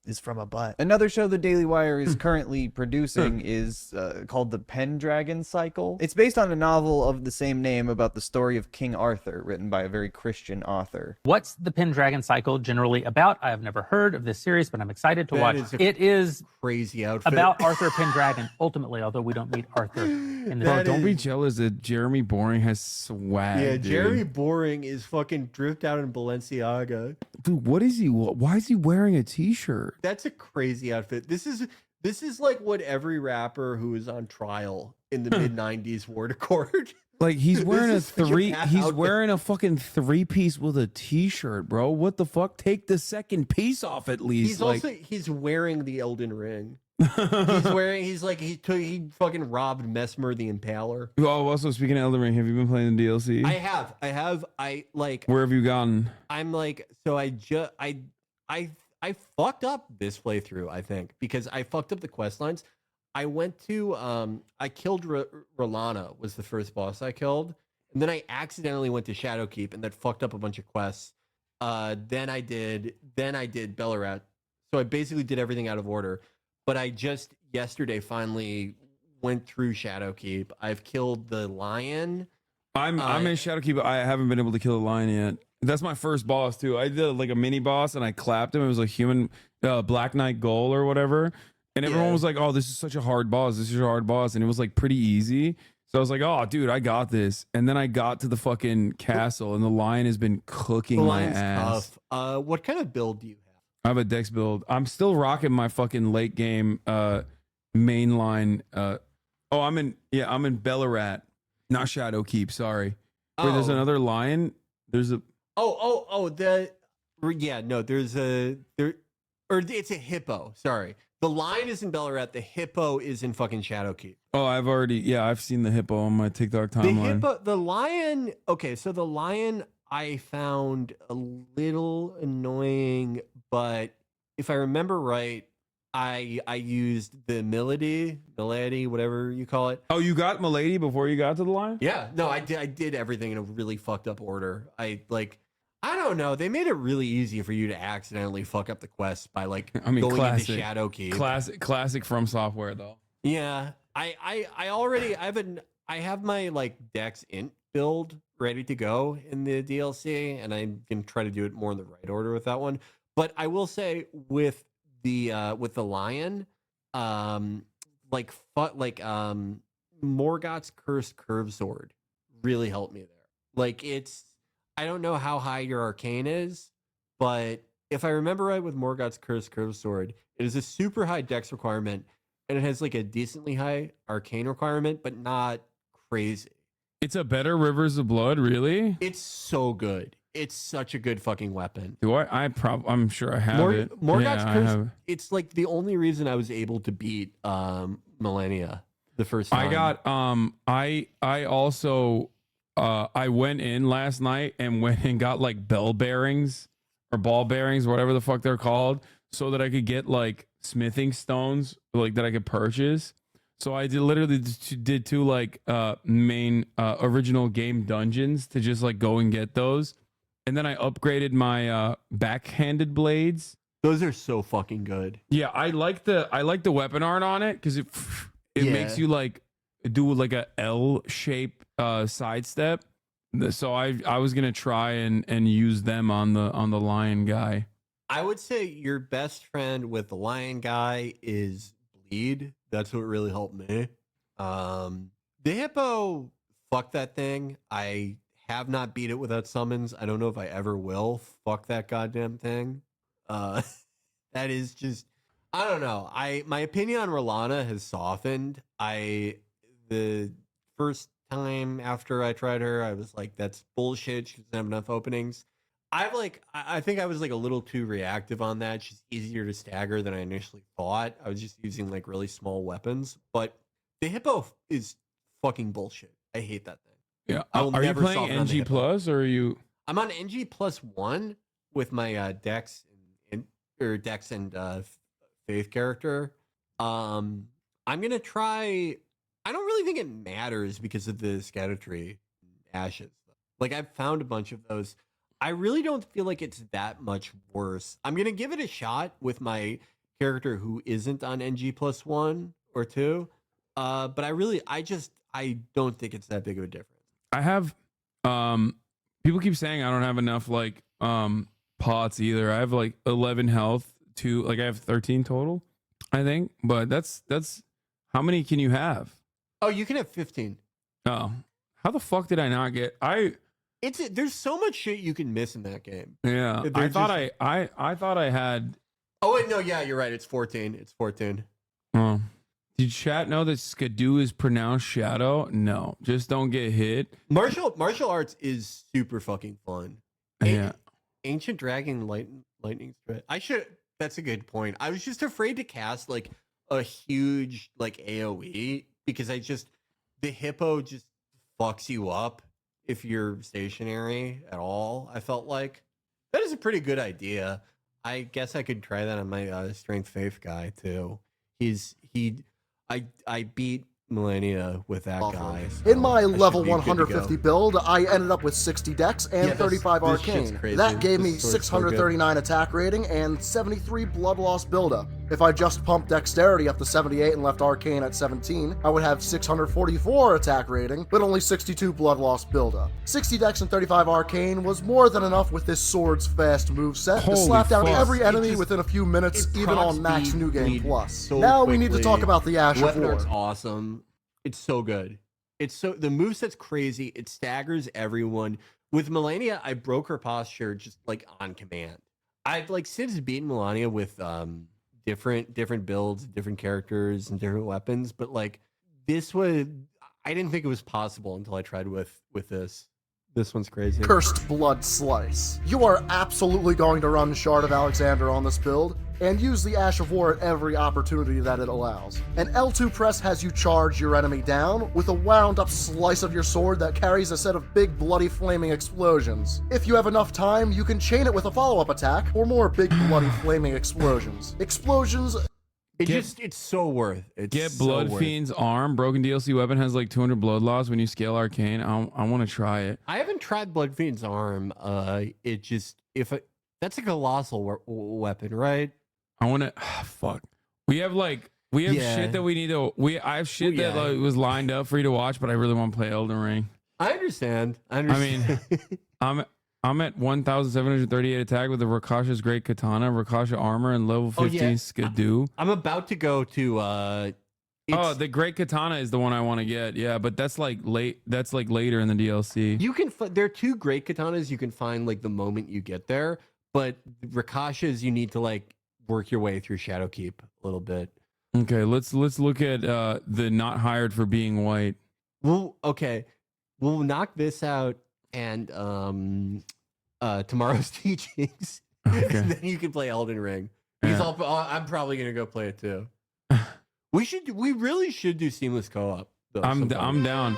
Speaker 3: is from a butt. Another show the Daily Wire is currently producing is called The Pendragon Cycle. It's based on a novel of the same name about the story of King Arthur, written by a very Christian author.
Speaker 15: What's The Pendragon Cycle generally about? I have never heard of this series, but I'm excited to watch. It is
Speaker 13: crazy outfit
Speaker 15: about Arthur Pendragon, ultimately, although we don't meet Arthur in this.
Speaker 4: Bro, don't be jealous that Jeremy Boring has swag.
Speaker 13: Yeah,
Speaker 4: dude.
Speaker 13: Jeremy Boring is fucking dripped out in Balenciaga.
Speaker 4: Dude, what is he? Why is he wearing a t-shirt?
Speaker 13: That's a crazy outfit. This is like what every rapper who was on trial in the mid 90s wore to court.
Speaker 4: Like he's wearing he's wearing a fucking 3-piece with a t-shirt, bro. What the fuck? Take the second piece off at least.
Speaker 13: He's wearing the Elden Ring. He fucking robbed Mesmer the Impaler.
Speaker 4: Oh, also speaking of Elden Ring, have you been playing the DLC?
Speaker 13: I have. Where
Speaker 4: have you gotten?
Speaker 13: I'm like, so I fucked up this playthrough, I think, because I fucked up the quest lines. I went to I killed Rolana was the first boss I killed, and then I accidentally went to Shadowkeep and that fucked up a bunch of quests. Then I did Bellarat. So I basically did everything out of order. But I just yesterday finally went through Shadowkeep. I've killed the lion.
Speaker 4: I'm in Shadowkeep. I haven't been able to kill the lion yet. That's my first boss too. I did like a mini boss and I clapped him. It was a human Black Knight Goal or whatever. And everyone was like, "Oh, this is such a hard boss. This is a hard boss." And it was like pretty easy. So I was like, "Oh, dude, I got this." And then I got to the fucking castle and the lion has been cooking my ass.
Speaker 13: Tough. What kind of build do you have?
Speaker 4: I have a Dex build. I'm still rocking my fucking late game mainline. I'm in Bellarat, not Shadowkeep. Sorry. Wait, there's another lion. There's a.
Speaker 13: It's a hippo. Sorry, the lion is in Bellarat. The hippo is in fucking Shadowkeep.
Speaker 4: Oh, I've seen the hippo on my TikTok timeline.
Speaker 13: The lion. Okay, so the lion I found a little annoying, but if I remember right, I used the Milady, whatever you call it.
Speaker 4: Oh, you got Milady before you got to the lion?
Speaker 13: Yeah, no, I did everything in a really fucked up order. I don't know. They made it really easy for you to accidentally fuck up the quest by going into Shadowkeep.
Speaker 4: Classic from software though.
Speaker 13: Yeah, I have my Dex int build ready to go in the DLC, and I'm gonna try to do it more in the right order with that one. But I will say with the lion, Morgoth's Cursed Curve Sword really helped me there. I don't know how high your arcane is, but if I remember right with Morgoth's Cursed Curve Sword, it is a super high dex requirement, and it has a decently high arcane requirement, but not crazy.
Speaker 4: It's a better Rivers of Blood, really?
Speaker 13: It's so good. It's such a good fucking weapon.
Speaker 4: Do I? I'm sure I have it.
Speaker 13: Morgoth's Curse. It's the only reason I was able to beat Millennia the first time.
Speaker 4: I got I also I went in last night and went and got bell bearings or ball bearings, whatever the fuck they're called, so that I could get smithing stones that I could purchase. So I did two main original game dungeons to just go and get those. And then I upgraded my backhanded blades.
Speaker 13: Those are so fucking good.
Speaker 4: Yeah, I like the weapon art on it because it makes you do a L shape sidestep. So I was gonna try and use them on the lion guy.
Speaker 13: I would say your best friend with the lion guy is bleed. That's what really helped me. The hippo, fuck that thing. I have not beat it without summons. I don't know if I ever will. Fuck that goddamn thing. That is just, I don't know. My opinion on Rolana has softened. The first time after I tried her, I was like, that's bullshit. She doesn't have enough openings. I think I was a little too reactive on that. She's easier to stagger than I initially thought. I was just using really small weapons, but the hippo is fucking bullshit. I hate that thing.
Speaker 4: Yeah. Are you playing NG Plus or are you?
Speaker 13: I'm on NG +1 with my Dex and Faith character. I'm gonna try. I don't really think it matters because of the Scadutree ashes. I've found a bunch of those. I really don't feel like it's that much worse. I'm gonna give it a shot with my character who isn't on NG +1 or 2. But I don't think it's that big of a difference.
Speaker 4: I have people keep saying I don't have enough pots either. I have 11 health to I have 13 total, I think. But that's how many can you have?
Speaker 13: Oh, you can have 15.
Speaker 4: Oh. How the fuck did I not get
Speaker 13: there's so much shit you can miss in that game.
Speaker 4: Yeah. I thought I had.
Speaker 13: Oh wait, no, yeah, you're right. It's 14. It's 14.
Speaker 4: Oh. Did chat know that Skidoo is pronounced shadow? No, just don't get hit.
Speaker 13: Martial arts is super fucking fun.
Speaker 4: Yeah.
Speaker 13: Ancient Dragon Lightning Thread. That's a good point. I was just afraid to cast a huge AoE because the hippo just fucks you up if you're stationary at all. I felt like that is a pretty good idea. I guess I could try that on my strength faith guy too. I beat Millennia with that guy. So
Speaker 2: in my level
Speaker 13: be good to
Speaker 2: 150
Speaker 13: go.
Speaker 2: build, I ended up with 60 dex and
Speaker 13: Yeah,
Speaker 2: 35
Speaker 13: this shit's
Speaker 2: arcane.
Speaker 13: crazy.
Speaker 2: That gave me
Speaker 13: This sword's so good.
Speaker 2: 639 attack rating and 73 blood loss buildup. If I just pumped dexterity up to 78 and left arcane at 17, I would have 644 attack rating, but only 62 blood loss buildup. 60 dex and 35 arcane was more than enough with this sword's fast moveset to
Speaker 13: Holy
Speaker 2: slap down
Speaker 13: fuck.
Speaker 2: every
Speaker 13: It
Speaker 2: enemy
Speaker 13: just-
Speaker 2: within a few minutes,
Speaker 13: it
Speaker 2: even
Speaker 13: procs
Speaker 2: on max
Speaker 13: speed
Speaker 2: new game
Speaker 13: bleed
Speaker 2: plus.
Speaker 13: so
Speaker 2: Now we need to
Speaker 13: quickly.
Speaker 2: talk about the Ash of
Speaker 13: Weapon
Speaker 2: War.
Speaker 13: art's awesome. It's so good. It's so the moveset's crazy. It staggers everyone. With Melania, I broke her posture just like on command. I've like since beaten Melania with different builds, different characters, and different weapons, but like this was I didn't think it was possible until I tried with this. This one's crazy.
Speaker 2: Cursed Blood Slice. You are absolutely going to run Shard of Alexander on this build, and use the Ash of War at every opportunity that it allows. An L2 press has you charge your enemy down with a wound up slice of your sword that carries a set of big bloody flaming explosions. If you have enough time, you can chain it with a follow-up attack or more big bloody flaming explosions. Explosions...
Speaker 13: It's so worth it.
Speaker 4: Get Blood Fiend's arm. Broken DLC weapon has like 200 blood loss when you scale arcane. I want to try it.
Speaker 13: I haven't tried Blood Fiend's arm. That's a colossal weapon, right?
Speaker 4: I want to. Fuck. We have shit that we need to. I have shit that like, was lined up for you to watch, but I really want to play Elden Ring.
Speaker 13: I understand.
Speaker 4: I mean, I'm at 1,738 attack with the Rakasha's Great Katana, Rakasha armor, and level 15 Skidoo.
Speaker 13: I'm about to go to.
Speaker 4: The Great Katana is the one I want to get. Yeah, but that's like late. That's like later in the DLC.
Speaker 13: You can. There are two Great Katanas you can find like the moment you get there, but Rakasha's you need to like work your way through Shadowkeep a little bit.
Speaker 4: Okay, let's look at the not hired for being white.
Speaker 13: We'll knock this out and tomorrow's teachings.
Speaker 4: Okay.
Speaker 13: And then you can play Elden Ring. Because I'm probably gonna go play it too. We really should do seamless co-op.
Speaker 4: I'm down.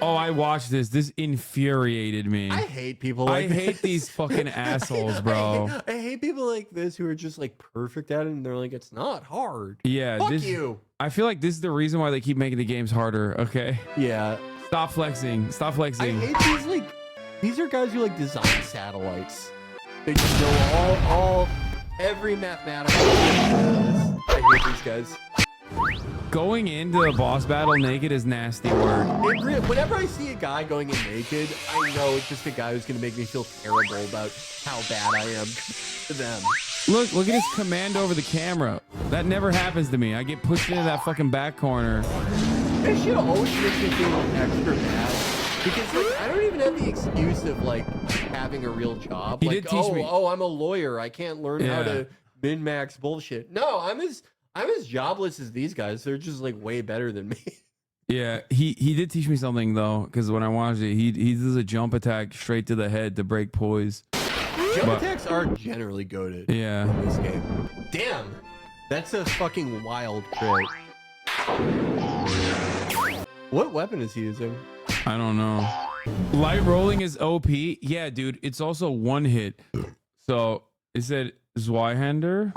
Speaker 4: I watched this. This infuriated me.
Speaker 13: I hate people like this.
Speaker 4: I hate these fucking assholes, bro.
Speaker 13: I hate people like this who are just like perfect at it and they're like, it's not hard.
Speaker 4: Yeah.
Speaker 13: Fuck you.
Speaker 4: I feel like this is the reason why they keep making the games harder, okay?
Speaker 13: Yeah.
Speaker 4: Stop flexing. Stop flexing.
Speaker 13: I hate these are guys who like design satellites. They just know every mathematical thing. I hate these guys.
Speaker 4: Going into a boss battle naked is nasty work.
Speaker 13: Whenever I see a guy going in naked, I know it's just a guy who's gonna make me feel terrible about how bad I am to them.
Speaker 4: Look at his command over the camera. That never happens to me. I get pushed into that fucking back corner.
Speaker 13: This shit always makes me feel extra bad because like I don't even have the excuse of like having a real job.
Speaker 4: He did teach me.
Speaker 13: I'm a lawyer. I can't learn how to min-max bullshit. No, I'm as jobless as these guys. They're just like way better than me.
Speaker 4: Yeah, he did teach me something though, because when I watched it, he does a jump attack straight to the head to break poise.
Speaker 13: Jump attacks are generally goated.
Speaker 4: Yeah.
Speaker 13: In this game. Damn, that's a fucking wild crit. What weapon is he using?
Speaker 4: I don't know. Light rolling is OP. Yeah, dude. It's also one hit. So it said Zweihander.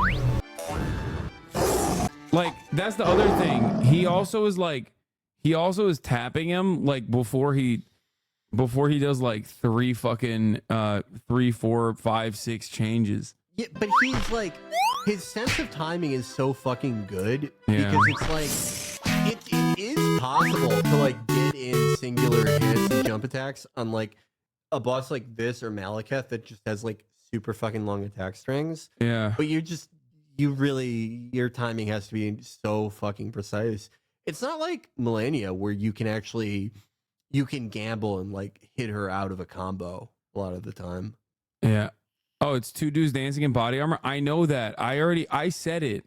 Speaker 4: Like that's the other thing. He also is tapping him like before he does like 3, 4, 5, 6 changes.
Speaker 13: Yeah, but he's like his sense of timing is so fucking good
Speaker 4: Yeah.
Speaker 13: because it's like it is possible to like get in singular hits and jump attacks on like a boss like this or Malekith that just has like super fucking long attack strings.
Speaker 4: Yeah.
Speaker 13: But your timing has to be so fucking precise. It's not like Millennia where you can gamble and like hit her out of a combo a lot of the time.
Speaker 4: Yeah. Oh, it's 2 dudes dancing in body armor. I know that. I said it.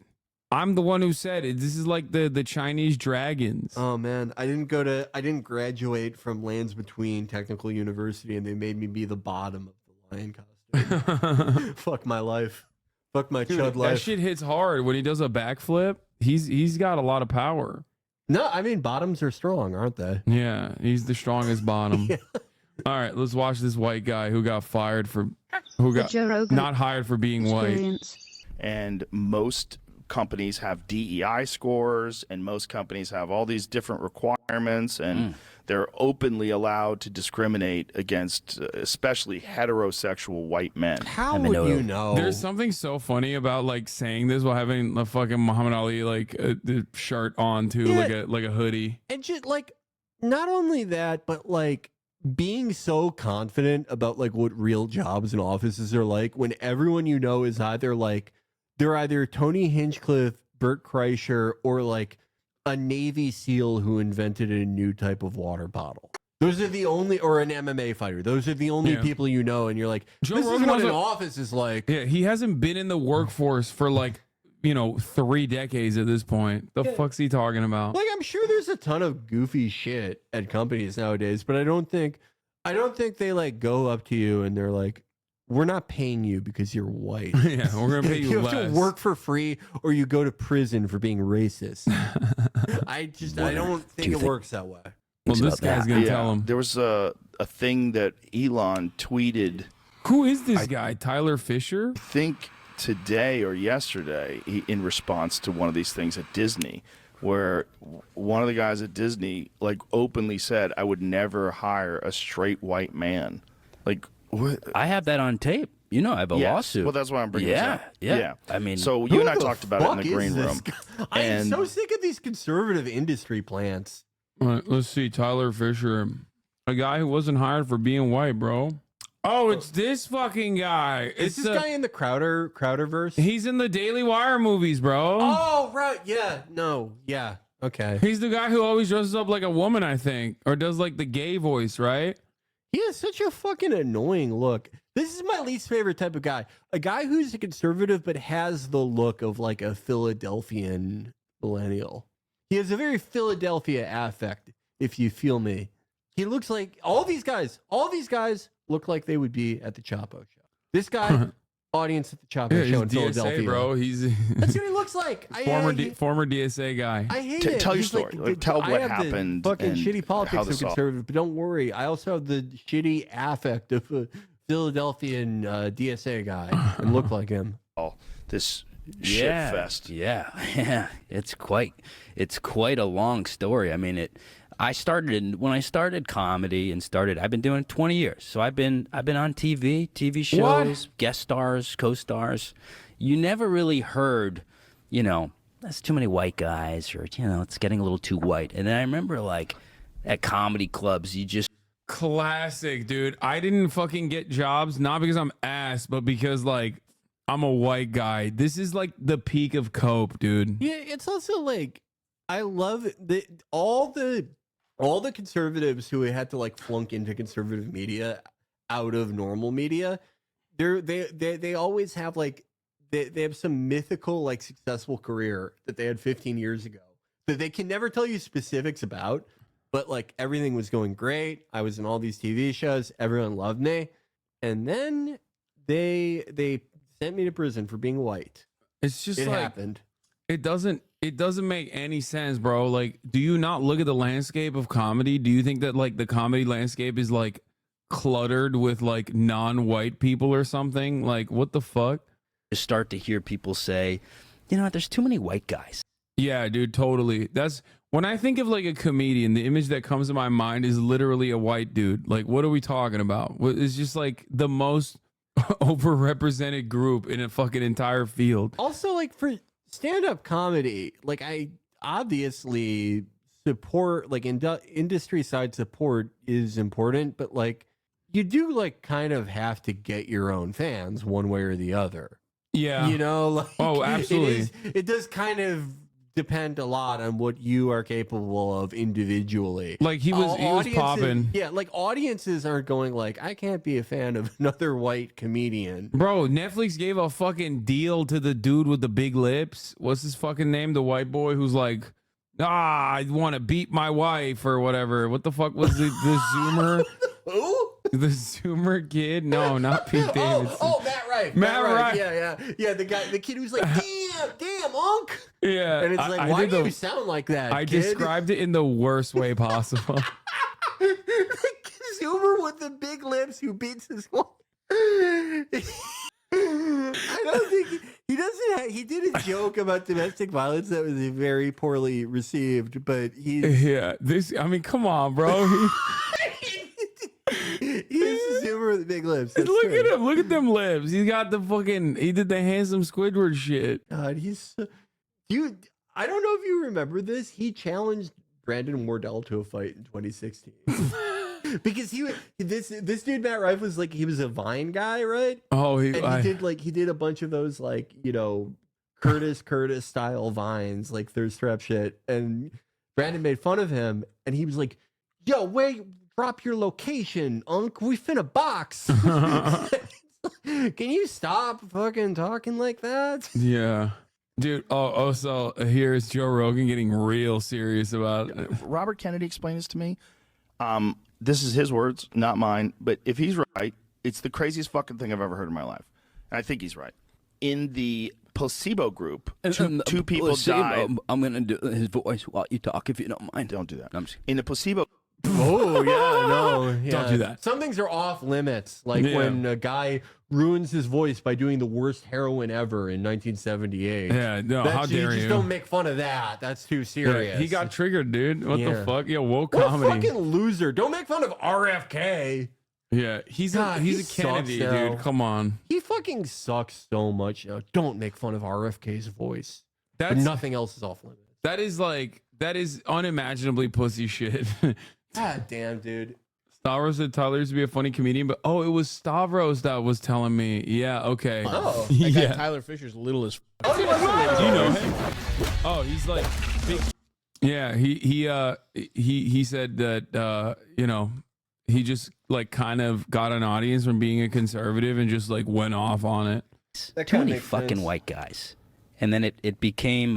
Speaker 4: I'm the one who said it. This is like the Chinese dragons.
Speaker 13: Oh man, I didn't graduate from Lands Between Technical University and they made me be the bottom of the lion costume. Fuck my life. Fuck my
Speaker 4: Dude,
Speaker 13: chud life.
Speaker 4: That shit hits hard when he does a backflip. He's got a lot of power.
Speaker 13: No, I mean bottoms are strong, aren't they?
Speaker 4: Yeah, he's the strongest bottom. Yeah. All right, let's watch this white guy who got fired for who got not hired for being white.
Speaker 1: And most companies have DEI scores, and most companies have all these different requirements, and they're openly allowed to discriminate against especially heterosexual white men.
Speaker 13: How would you know?
Speaker 4: There's something so funny about like saying this while having the fucking Muhammad Ali like the shirt on too,
Speaker 13: Yeah.
Speaker 4: like a hoodie.
Speaker 13: And just like, not only that, but like being so confident about like what real jobs and offices are like when everyone you know is they're either Tony Hinchcliffe, Bert Kreischer, or like a Navy SEAL who invented a new type of water bottle. Those are the only, or an MMA fighter. Those are the only people you know, and you're like, this is what an office is like.
Speaker 4: Yeah, he hasn't been in the workforce for like 3 decades at this point. The fuck's he talking about?
Speaker 13: Like, I'm sure there's a ton of goofy shit at companies nowadays, but I don't think they like go up to you and they're like, we're not paying you because you're white.
Speaker 4: Yeah, we're gonna pay you
Speaker 13: have
Speaker 4: less.
Speaker 13: to work for free or you go to prison for being racist. I don't think it works that way.
Speaker 4: Well, this guy's gonna tell him.
Speaker 1: There was a thing that Elon tweeted.
Speaker 4: Who is this guy? Tyler Fisher?
Speaker 1: I think today or yesterday, in response to one of these things at Disney, where one of the guys at Disney like openly said, "I would never hire a straight white man." Like, what?
Speaker 5: I have that on tape. I have a lawsuit.
Speaker 1: Well, that's why I'm bringing this up.
Speaker 5: Yeah. I mean,
Speaker 1: so you and I talked about it in the green room.
Speaker 13: I am so sick of these conservative industry plants.
Speaker 4: All right, let's see. Tyler Fisher, a guy who wasn't hired for being white, bro. Oh, it's this fucking guy.
Speaker 13: Is this guy in the Crowderverse?
Speaker 4: He's in the Daily Wire movies, bro.
Speaker 13: Oh, right. Yeah. No. Yeah. Okay.
Speaker 4: He's the guy who always dresses up like a woman, I think, or does like the gay voice, right?
Speaker 13: He has such a fucking annoying look. This is my least favorite type of guy. A guy who's a conservative but has the look of like a Philadelphian millennial. He has a very Philadelphia affect, if you feel me. He looks like all these guys look like they would be at the Chapo show. This guy, audience at the Chapo show in
Speaker 4: DSA,
Speaker 13: Philadelphia.
Speaker 4: Bro. That's
Speaker 13: what he looks like.
Speaker 4: Former DSA guy.
Speaker 13: I hate it.
Speaker 1: Tell your
Speaker 13: He's
Speaker 1: story.
Speaker 13: Like,
Speaker 1: tell
Speaker 13: I
Speaker 1: what
Speaker 13: have
Speaker 1: happened.
Speaker 13: The fucking
Speaker 1: and
Speaker 13: shitty
Speaker 1: how
Speaker 13: politics
Speaker 1: this
Speaker 13: of conservative, but don't worry. I also have the shitty affect of a Philadelphian DSA guy and look like him.
Speaker 1: Oh, this shit fest.
Speaker 5: Yeah. It's quite a long story. I mean, when I started comedy I've been doing it 20 years. So I've been on TV shows, guest stars, co-stars. You never really heard, that's too many white guys, or it's getting a little too white. And then I remember like at comedy clubs, you just
Speaker 4: classic, dude. I didn't fucking get jobs not because I'm ass, but because like I'm a white guy. This is like the peak of cope, dude.
Speaker 13: Yeah, it's also like I love all the conservatives who had to like flunk into conservative media out of normal media. They always have like they have some mythical like successful career that they had 15 years ago that they can never tell you specifics about. But like everything was going great. I was in all these TV shows. Everyone loved me, and then they sent me to prison for being white.
Speaker 4: It's just
Speaker 13: it
Speaker 4: like,
Speaker 13: happened.
Speaker 4: It doesn't make any sense, bro. Like, do you not look at the landscape of comedy? Do you think that like the comedy landscape is like cluttered with like non-white people or something? Like, what the fuck?
Speaker 5: just start to hear people say, there's too many white guys.
Speaker 4: Yeah, dude, totally. That's when I think of like a comedian, the image that comes to my mind is literally a white dude. Like, what are we talking about? It's just like the most overrepresented group in a fucking entire field.
Speaker 13: Also, like for stand-up comedy, like I obviously support, like industry side support is important, but like you do like kind of have to get your own fans one way or the other.
Speaker 4: Yeah.
Speaker 13: Like,
Speaker 4: oh, absolutely.
Speaker 13: It does kind of depend a lot on what you are capable of individually.
Speaker 4: Like he was popping.
Speaker 13: Yeah, like audiences aren't going like, I can't be a fan of another white comedian.
Speaker 4: Bro, Netflix gave a fucking deal to the dude with the big lips. What's his fucking name? The white boy who's like, I want to beat my wife or whatever. What the fuck was the Zoomer?
Speaker 13: Who?
Speaker 4: The Zoomer kid? No, not Pete Davidson.
Speaker 13: Oh, Matt Rife.
Speaker 4: Matt Rife.
Speaker 13: Yeah. The kid who's like, damn, Unc.
Speaker 4: Yeah.
Speaker 13: And it's like, why do you sound like that?
Speaker 4: I
Speaker 13: kid?
Speaker 4: described it in the worst way possible.
Speaker 13: The Zoomer with the big lips who beats his wife. I don't think he doesn't. He did a joke about domestic violence that was very poorly received, but he's
Speaker 4: I mean, come on, bro.
Speaker 13: He's a super with big lips. That's
Speaker 4: Look
Speaker 13: true.
Speaker 4: at him. Look at them lips. He got the fucking. He did the handsome Squidward shit.
Speaker 13: God, dude. I don't know if you remember this. He challenged Brandon Wardell to a fight in 2016 because this dude Matt Rife was like he was a Vine guy, right?
Speaker 4: Oh,
Speaker 13: he did a bunch of those like Curtis style vines, like thirst trap shit, and Brandon made fun of him, and he was like, "Yo, wait." Drop your location, Unc. We finna box. Can you stop fucking talking like that?
Speaker 4: Yeah. Dude, so here's Joe Rogan getting real serious about it.
Speaker 1: Robert Kennedy explained this to me. This is his words, not mine. But if he's right, it's the craziest fucking thing I've ever heard in my life. And I think he's right. In the placebo group, two people died.
Speaker 5: I'm going to do his voice while you talk, if you don't mind.
Speaker 1: Don't do that. In the placebo.
Speaker 13: Oh yeah, no, yeah.
Speaker 4: Don't do that.
Speaker 13: Some things are off limits, like when a guy ruins his voice by doing the worst heroin ever in 1978.
Speaker 4: Yeah, no, how dare you?
Speaker 13: Just don't make fun of that. That's too serious.
Speaker 4: Yeah, he got triggered, dude. What the fuck? Yeah, woke
Speaker 13: what
Speaker 4: comedy.
Speaker 13: A fucking loser. Don't make fun of RFK.
Speaker 4: Yeah, he's a Kennedy, dude. Come on.
Speaker 13: He fucking sucks so much now. Don't make fun of RFK's voice. But nothing else is off limits.
Speaker 4: That is unimaginably pussy shit.
Speaker 13: God damn, dude.
Speaker 4: Stavros said Tyler used to be a funny comedian, but it was Stavros that was telling me. Yeah, okay.
Speaker 16: Oh, that guy Tyler Fisher's little as
Speaker 4: Do you know him? Oh, he's like big. Yeah, he said that he just like kind of got an audience from being a conservative and just like went off on it.
Speaker 5: Too many fucking white guys, and then it became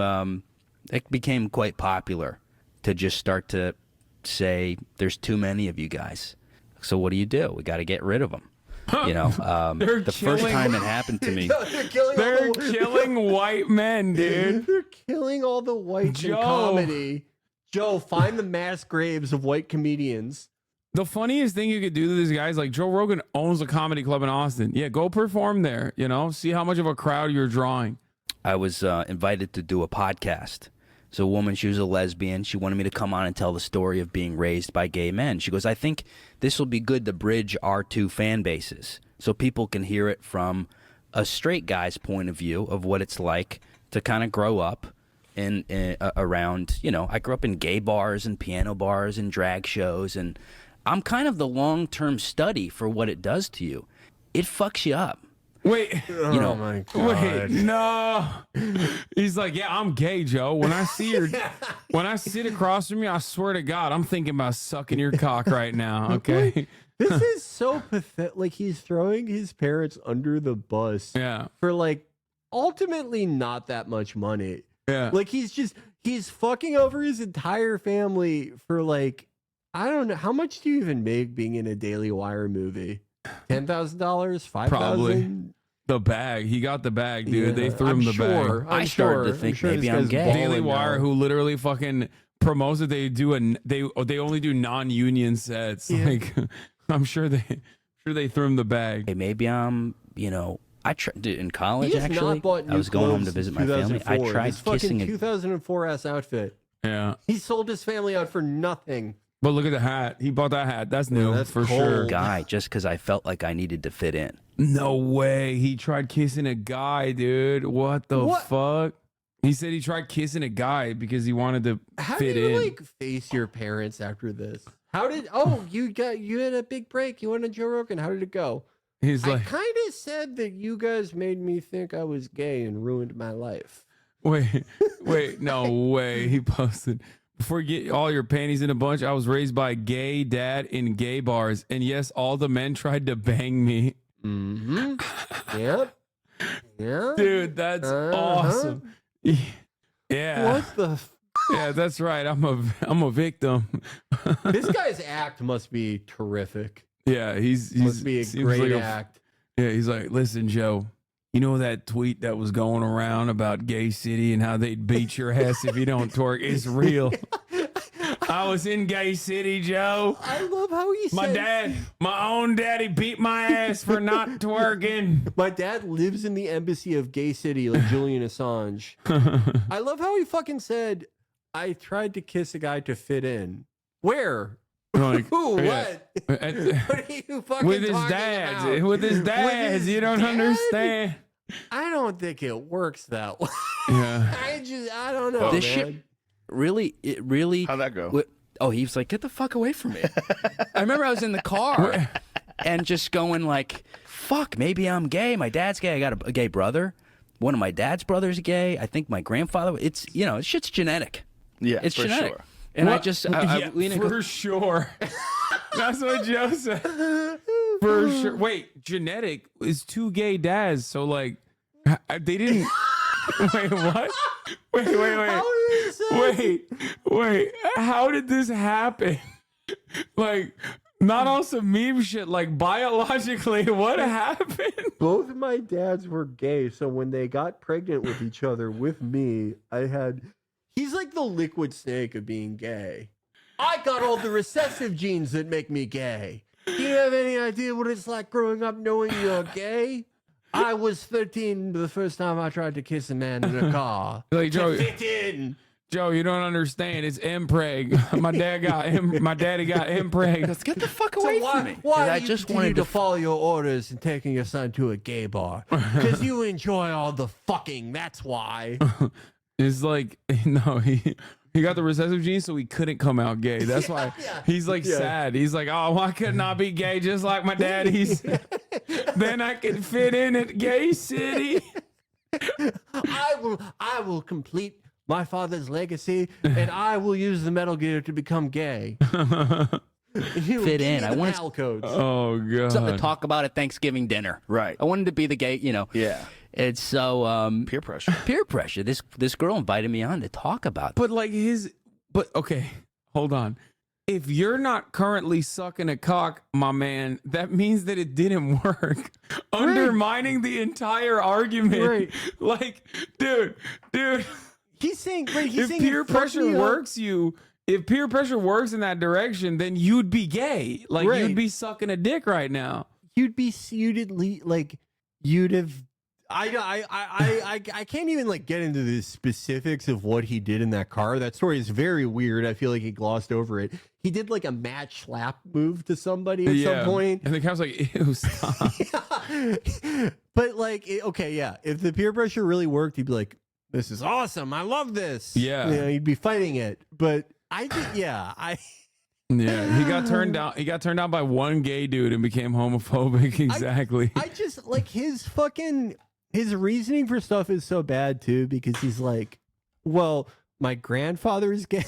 Speaker 5: quite popular to just start to say there's too many of you guys. So what do? We got to get rid of them. The first time it happened to me,
Speaker 4: they're killing white men, dude.
Speaker 13: They're killing all the whites in comedy. Joe, find the mass graves of white comedians.
Speaker 4: The funniest thing you could do to these guys, like Joe Rogan owns a comedy club in Austin. Yeah, go perform there. See how much of a crowd you're drawing.
Speaker 5: I was invited to do a podcast. So a woman, she was a lesbian. She wanted me to come on and tell the story of being raised by gay men. She goes, I think this will be good to bridge our two fan bases so people can hear it from a straight guy's point of view of what it's like to kind of grow up around, I grew up in gay bars and piano bars and drag shows, and I'm kind of the long-term study for what it does to you. It fucks you up.
Speaker 4: Wait,
Speaker 13: oh my God.
Speaker 4: Wait, no. He's like, yeah, I'm gay, Joe. When I sit across from you, I swear to God, I'm thinking about sucking your cock right now. Okay.
Speaker 13: This is so pathetic. Like he's throwing his parents under the bus.
Speaker 4: Yeah.
Speaker 13: For like ultimately not that much money.
Speaker 4: Yeah.
Speaker 13: Like he's fucking over his entire family for like, I don't know. How much do you even make being in a Daily Wire movie? $10,000, $5,000.
Speaker 4: Probably the bag. He got the bag, dude.
Speaker 13: Yeah,
Speaker 4: they threw him the bag.
Speaker 5: I started to think maybe I'm gay.
Speaker 4: Daily Wire, who literally fucking promotes that they only do non-union sets.
Speaker 13: Yeah.
Speaker 4: Like, I'm sure they threw him the bag.
Speaker 5: Hey, maybe I'm, I tried in college.
Speaker 13: He has
Speaker 5: Actually,
Speaker 13: not bought new
Speaker 5: I was going home to
Speaker 13: clothes
Speaker 5: visit
Speaker 13: since
Speaker 5: my family. I
Speaker 13: 2004.
Speaker 5: tried
Speaker 13: His fucking
Speaker 5: kissing
Speaker 13: 2004 ass outfit.
Speaker 4: Yeah.
Speaker 13: He sold his family out for nothing.
Speaker 4: But look at the hat. He bought that hat. That's new.
Speaker 13: That's
Speaker 4: for
Speaker 13: cold.
Speaker 4: sure.
Speaker 5: Guy, just because I felt like I needed to fit in.
Speaker 4: No way. He tried kissing a guy, dude. What the fuck? He said he tried kissing a guy because he wanted to fit in.
Speaker 13: How do you like face your parents after this? You had a big break. You went on Joe Rogan. How did it go?
Speaker 4: He's like,
Speaker 13: I kind of said that you guys made me think I was gay and ruined my life.
Speaker 4: Wait, no way. He posted, before you get all your panties in a bunch, I was raised by a gay dad in gay bars. And yes, all the men tried to bang me.
Speaker 13: Mm-hmm. Yep. Yeah.
Speaker 4: Dude, that's awesome. Yeah.
Speaker 13: What the?
Speaker 4: Yeah, that's right. I'm a victim.
Speaker 13: This guy's act must be terrific.
Speaker 4: Yeah, he's
Speaker 13: must be a great act.
Speaker 4: Yeah, he's like, listen, Joe, you know that tweet that was going around about Gay City and how they'd beat your ass if you don't twerk? It's real. I was in Gay City, Joe.
Speaker 13: I love how he said,
Speaker 4: my own daddy beat my ass for not twerking.
Speaker 13: My dad lives in the embassy of Gay City, like Julian Assange. I love how he fucking said, I tried to kiss a guy to fit in. Where?
Speaker 4: Like,
Speaker 13: Who?
Speaker 4: yeah.
Speaker 13: What? What are you fucking
Speaker 4: With his
Speaker 13: talking
Speaker 4: dads.
Speaker 13: about?
Speaker 4: With his dads. You don't understand.
Speaker 13: I don't think it works that way.
Speaker 4: Yeah.
Speaker 13: I don't know,
Speaker 5: This
Speaker 13: man.
Speaker 5: shit really, it really.
Speaker 1: How'd that go?
Speaker 5: Oh, he was like, get the fuck away from me. I remember I was in the car and just going like, fuck, maybe I'm gay. My dad's gay. I got a gay brother. One of my dad's brothers is gay. I think my grandfather, it's shit's genetic.
Speaker 1: Yeah,
Speaker 5: it's
Speaker 1: for
Speaker 5: genetic.
Speaker 1: sure.
Speaker 5: And
Speaker 4: What?
Speaker 5: I just,
Speaker 4: for sure. That's what Joe said. For sure. Wait, genetic is 2 gay dads. So like, they didn't. Wait, what? Wait. How did this happen? Like, not on some meme shit. Like, biologically, what happened?
Speaker 13: Both of my dads were gay, so when they got pregnant with each other with me, he's like the liquid snake of being gay. I got all the recessive genes that make me gay. Do you have any idea what it's like growing up knowing you're gay? I was 13 the first time I tried to kiss a man in a car.
Speaker 4: Like, Joe,
Speaker 13: to fit in.
Speaker 4: Joe, you don't understand. It's impreg. My daddy got impreg.
Speaker 5: Let's get the fuck away from me.
Speaker 13: Why
Speaker 5: I
Speaker 13: do you
Speaker 5: just
Speaker 13: continue
Speaker 5: wanted
Speaker 13: to follow your orders and taking your son to a gay bar? Because you enjoy all the fucking, that's why.
Speaker 4: It's like, no, he got the recessive gene, so he couldn't come out gay. That's why he's like sad. He's like, oh, why couldn't I be gay just like my daddy's? Then I can fit in at Gay City.
Speaker 13: I will complete my father's legacy, and I will use the Metal Gear to become gay.
Speaker 5: Fit in. I want
Speaker 13: codes.
Speaker 4: Oh god.
Speaker 5: Something to talk about at Thanksgiving dinner.
Speaker 1: Right.
Speaker 5: I wanted to be the gay,
Speaker 1: Yeah.
Speaker 5: It's so
Speaker 1: Peer pressure.
Speaker 5: peer pressure. This girl invited me on to talk about
Speaker 4: But like okay, hold on. If you're not currently sucking a cock, my man, that means that it didn't work. Undermining the entire argument.
Speaker 13: Right.
Speaker 4: Like, dude.
Speaker 13: He's saying,
Speaker 4: If peer pressure works if peer pressure works in that direction, then you'd be gay. Like you'd be sucking a dick right now.
Speaker 13: You'd have. I can't even like get into the specifics of what he did in that car. That story is very weird. I feel like he glossed over it. He did like a match slap move to somebody at some point.
Speaker 4: And the cop's like, ew, stop.
Speaker 13: But like, if the peer pressure really worked, he'd be like, this is awesome. I love this.
Speaker 4: Yeah.
Speaker 13: He'd be fighting it. But he
Speaker 4: got turned down. He got turned down by one gay dude and became homophobic. Exactly.
Speaker 13: I just like his reasoning for stuff is so bad too, because he's like, well, my grandfather's gay.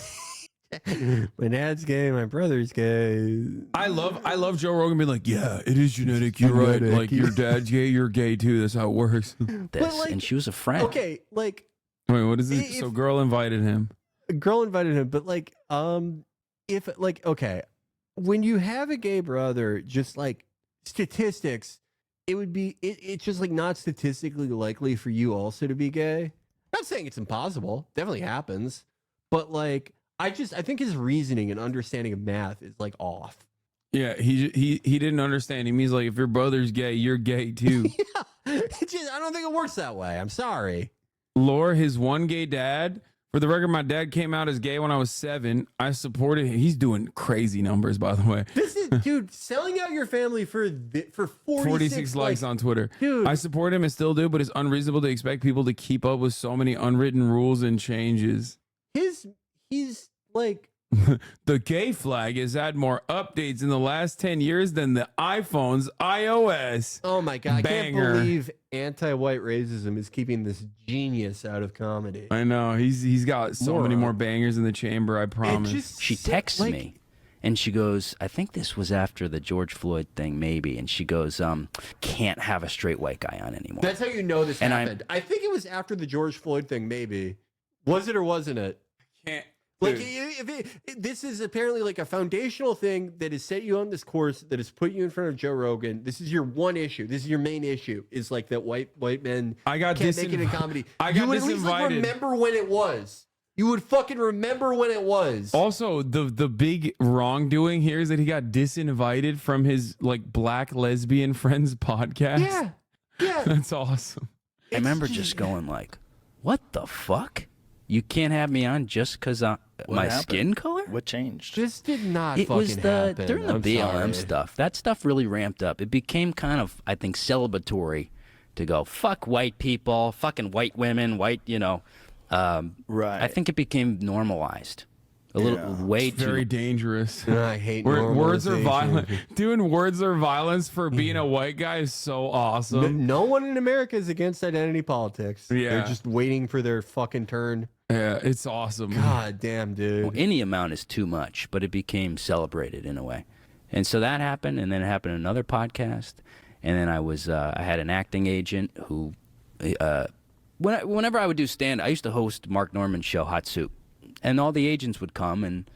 Speaker 13: My dad's gay, my brother's gay.
Speaker 4: I love Joe Rogan being like, yeah, it is genetic. You're right. Like your dad's gay, you're gay too. That's how it works.
Speaker 5: and she was a friend.
Speaker 13: Okay, like
Speaker 4: wait, what is it? So girl invited him.
Speaker 13: A girl invited him, but like, if like, okay, when you have a gay brother, just like statistics, it would be it's just like not statistically likely for you also to be gay. Not saying it's impossible, definitely happens, but like I think his reasoning and understanding of math is like off.
Speaker 4: Yeah, he didn't understand. He means like if your brother's gay, you're gay too.
Speaker 13: I don't think it works that way. I'm sorry.
Speaker 4: Lore, his one gay dad. For the record, my dad came out as gay when I was 7. I supported him. He's doing crazy numbers, by the way.
Speaker 13: This is, dude, selling out your family for 46
Speaker 4: likes on Twitter.
Speaker 13: Dude.
Speaker 4: I support him and still do, but it's unreasonable to expect people to keep up with so many unwritten rules and changes.
Speaker 13: He's like...
Speaker 4: The gay flag has had more updates in the last 10 years than the iPhone's iOS.
Speaker 13: Oh my God,
Speaker 4: Banger.
Speaker 13: I can't believe anti-white racism is keeping this genius out of comedy.
Speaker 4: I know. He's got so many more bangers in the chamber, I promise.
Speaker 5: She texts me and she goes, I think this was after the George Floyd thing, maybe. And she goes, can't have a straight white guy on anymore.
Speaker 13: That's how you know this happened. I think it was after the George Floyd thing, maybe. Was it or wasn't it?
Speaker 4: Can't.
Speaker 13: Like, this is apparently like a foundational thing that has set you on this course, that has put you in front of Joe Rogan. This is your one issue. This is your main issue. Is like that white men can't make it in comedy.
Speaker 4: I got
Speaker 13: you would at least like, remember when it was. You would fucking remember when it was.
Speaker 4: Also, the big wrongdoing here is that he got disinvited from his like black lesbian friends podcast.
Speaker 13: Yeah.
Speaker 4: That's awesome.
Speaker 5: I remember just going like, what the fuck? You can't have me on just because my skin color?
Speaker 1: What changed?
Speaker 13: Just did not
Speaker 5: It
Speaker 13: fucking
Speaker 5: was
Speaker 13: happen.
Speaker 5: during the
Speaker 13: I'm
Speaker 5: BLM
Speaker 13: sorry.
Speaker 5: stuff. That stuff really ramped up. It became kind of, I think, celebratory to go, fuck white people, fucking white women, white,
Speaker 1: right.
Speaker 5: I think it became normalized. A little way
Speaker 4: It's
Speaker 5: too
Speaker 4: very dangerous.
Speaker 13: I hate
Speaker 4: Words are
Speaker 13: normalization.
Speaker 4: violent. Doing words are violence for being a white guy is so awesome.
Speaker 13: No one in America is against identity politics.
Speaker 4: Yeah.
Speaker 13: They're just waiting for their fucking turn.
Speaker 4: Yeah, it's awesome.
Speaker 13: God damn, dude.
Speaker 5: Well, any amount is too much, but it became celebrated in a way. And so that happened, and then it happened in another podcast. And then I had an acting agent who, whenever I would do stand, I used to host Mark Norman's show, Hot Soup. And all the agents would come, and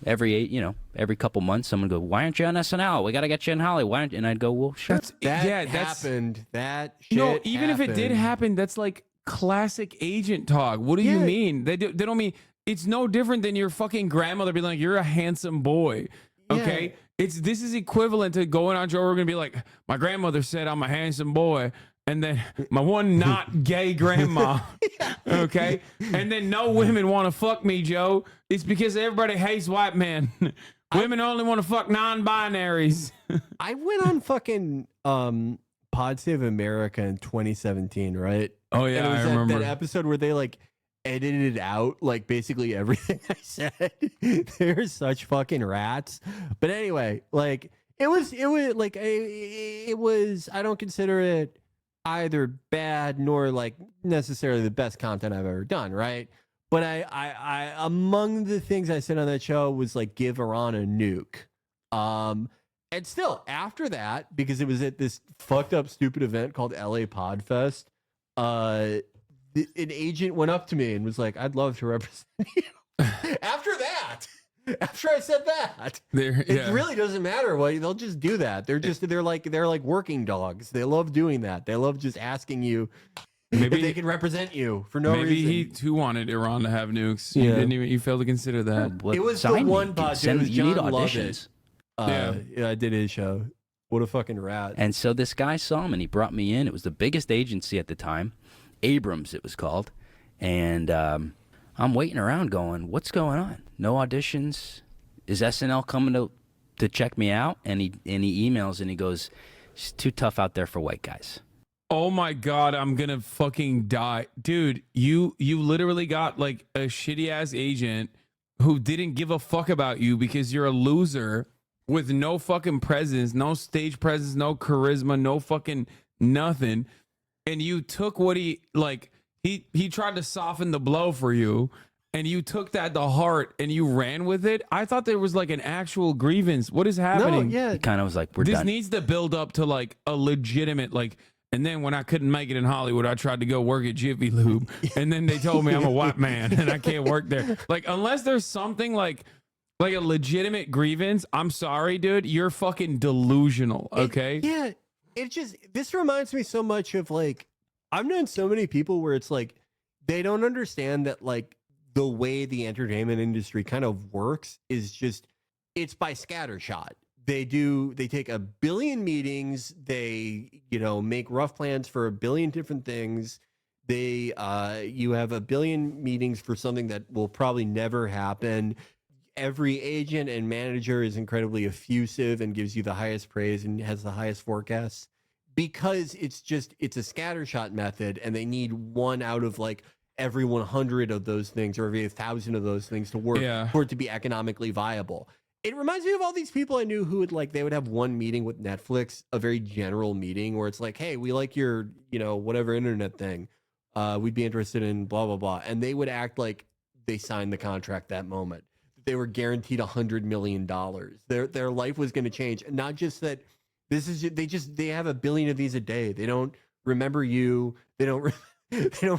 Speaker 5: every couple months, someone would go, "Why aren't you on SNL? We got to get you in Hollywood." Why aren't you? And I'd go, "Well, sure."
Speaker 13: That happened. That shit
Speaker 4: No, even if it did
Speaker 13: happened.
Speaker 4: happen, that's like classic agent talk. What do you mean? They don't mean it's no different than your fucking grandmother being like, "You're a handsome boy." Okay, this is equivalent to going on Joe Rogan and be like, "My grandmother said I'm a handsome boy." And then my one not gay grandma, okay? And then no women want to fuck me, Joe. It's because everybody hates white men. Women only want to fuck non-binaries.
Speaker 13: I went on fucking Pod Save America in 2017, right?
Speaker 4: Oh, yeah,
Speaker 13: And it was
Speaker 4: I remember.
Speaker 13: that episode where they like edited out like basically everything I said. They're such fucking rats. But anyway, like it was like it was. I don't consider it either bad nor like necessarily the best content I've ever done, right? But I among the things I said on that show was like give Iran a nuke. And still after that, because it was at this fucked up stupid event called LA Podfest, an agent went up to me and was like, "I'd love to represent you." After I said that, it really doesn't matter what they'll just do that. They're like working dogs. They love doing that. They love just asking you if they can represent you for no reason.
Speaker 4: Maybe he too wanted Iran to have nukes.
Speaker 13: Yeah.
Speaker 4: You failed to consider that.
Speaker 13: It was the one podcast. It was
Speaker 5: You need
Speaker 13: John
Speaker 5: auditions.
Speaker 13: Lovett. Yeah, I did his show. What a fucking rat.
Speaker 5: And so this guy saw him and he brought me in. It was the biggest agency at the time, Abrams it was called. And I'm waiting around going, what's going on? No auditions. Is SNL coming to check me out? And he emails and he goes, it's too tough out there for white guys.
Speaker 4: Oh my God, I'm gonna fucking die. Dude, you literally got like a shitty ass agent who didn't give a fuck about you because you're a loser with no fucking presence, no stage presence, no charisma, no fucking nothing. And you took what he tried to soften the blow for you, and you took that to heart and you ran with it. I thought there was like an actual grievance. What is happening?
Speaker 5: He kind of was like, we're
Speaker 4: this
Speaker 5: done.
Speaker 4: needs to build up to like a legitimate and then when I couldn't make it in Hollywood, I tried to go work at Jiffy Lube. And then they told me I'm a white man and I can't work there. Like, unless there's something like a legitimate grievance, I'm sorry, dude, you're fucking delusional, okay?
Speaker 13: This reminds me so much of like, I've known so many people where it's like, they don't understand that like the way the entertainment industry kind of works is just, it's by scattershot. They take a billion meetings. They, make rough plans for a billion different things. You have a billion meetings for something that will probably never happen. Every agent and manager is incredibly effusive and gives you the highest praise and has the highest forecasts because it's a scattershot method, and they need one out of like every 100 of those things or every 1,000 of those things to work for it to be economically viable. It reminds me of all these people I knew who would they would have one meeting with Netflix, a very general meeting where it's like, hey, we like your, whatever internet thing. We'd be interested in blah, blah, blah. And they would act like they signed the contract that moment. They were guaranteed $100 million. Their life was going to change. Not just that they have a billion of these a day. They don't remember you. They don't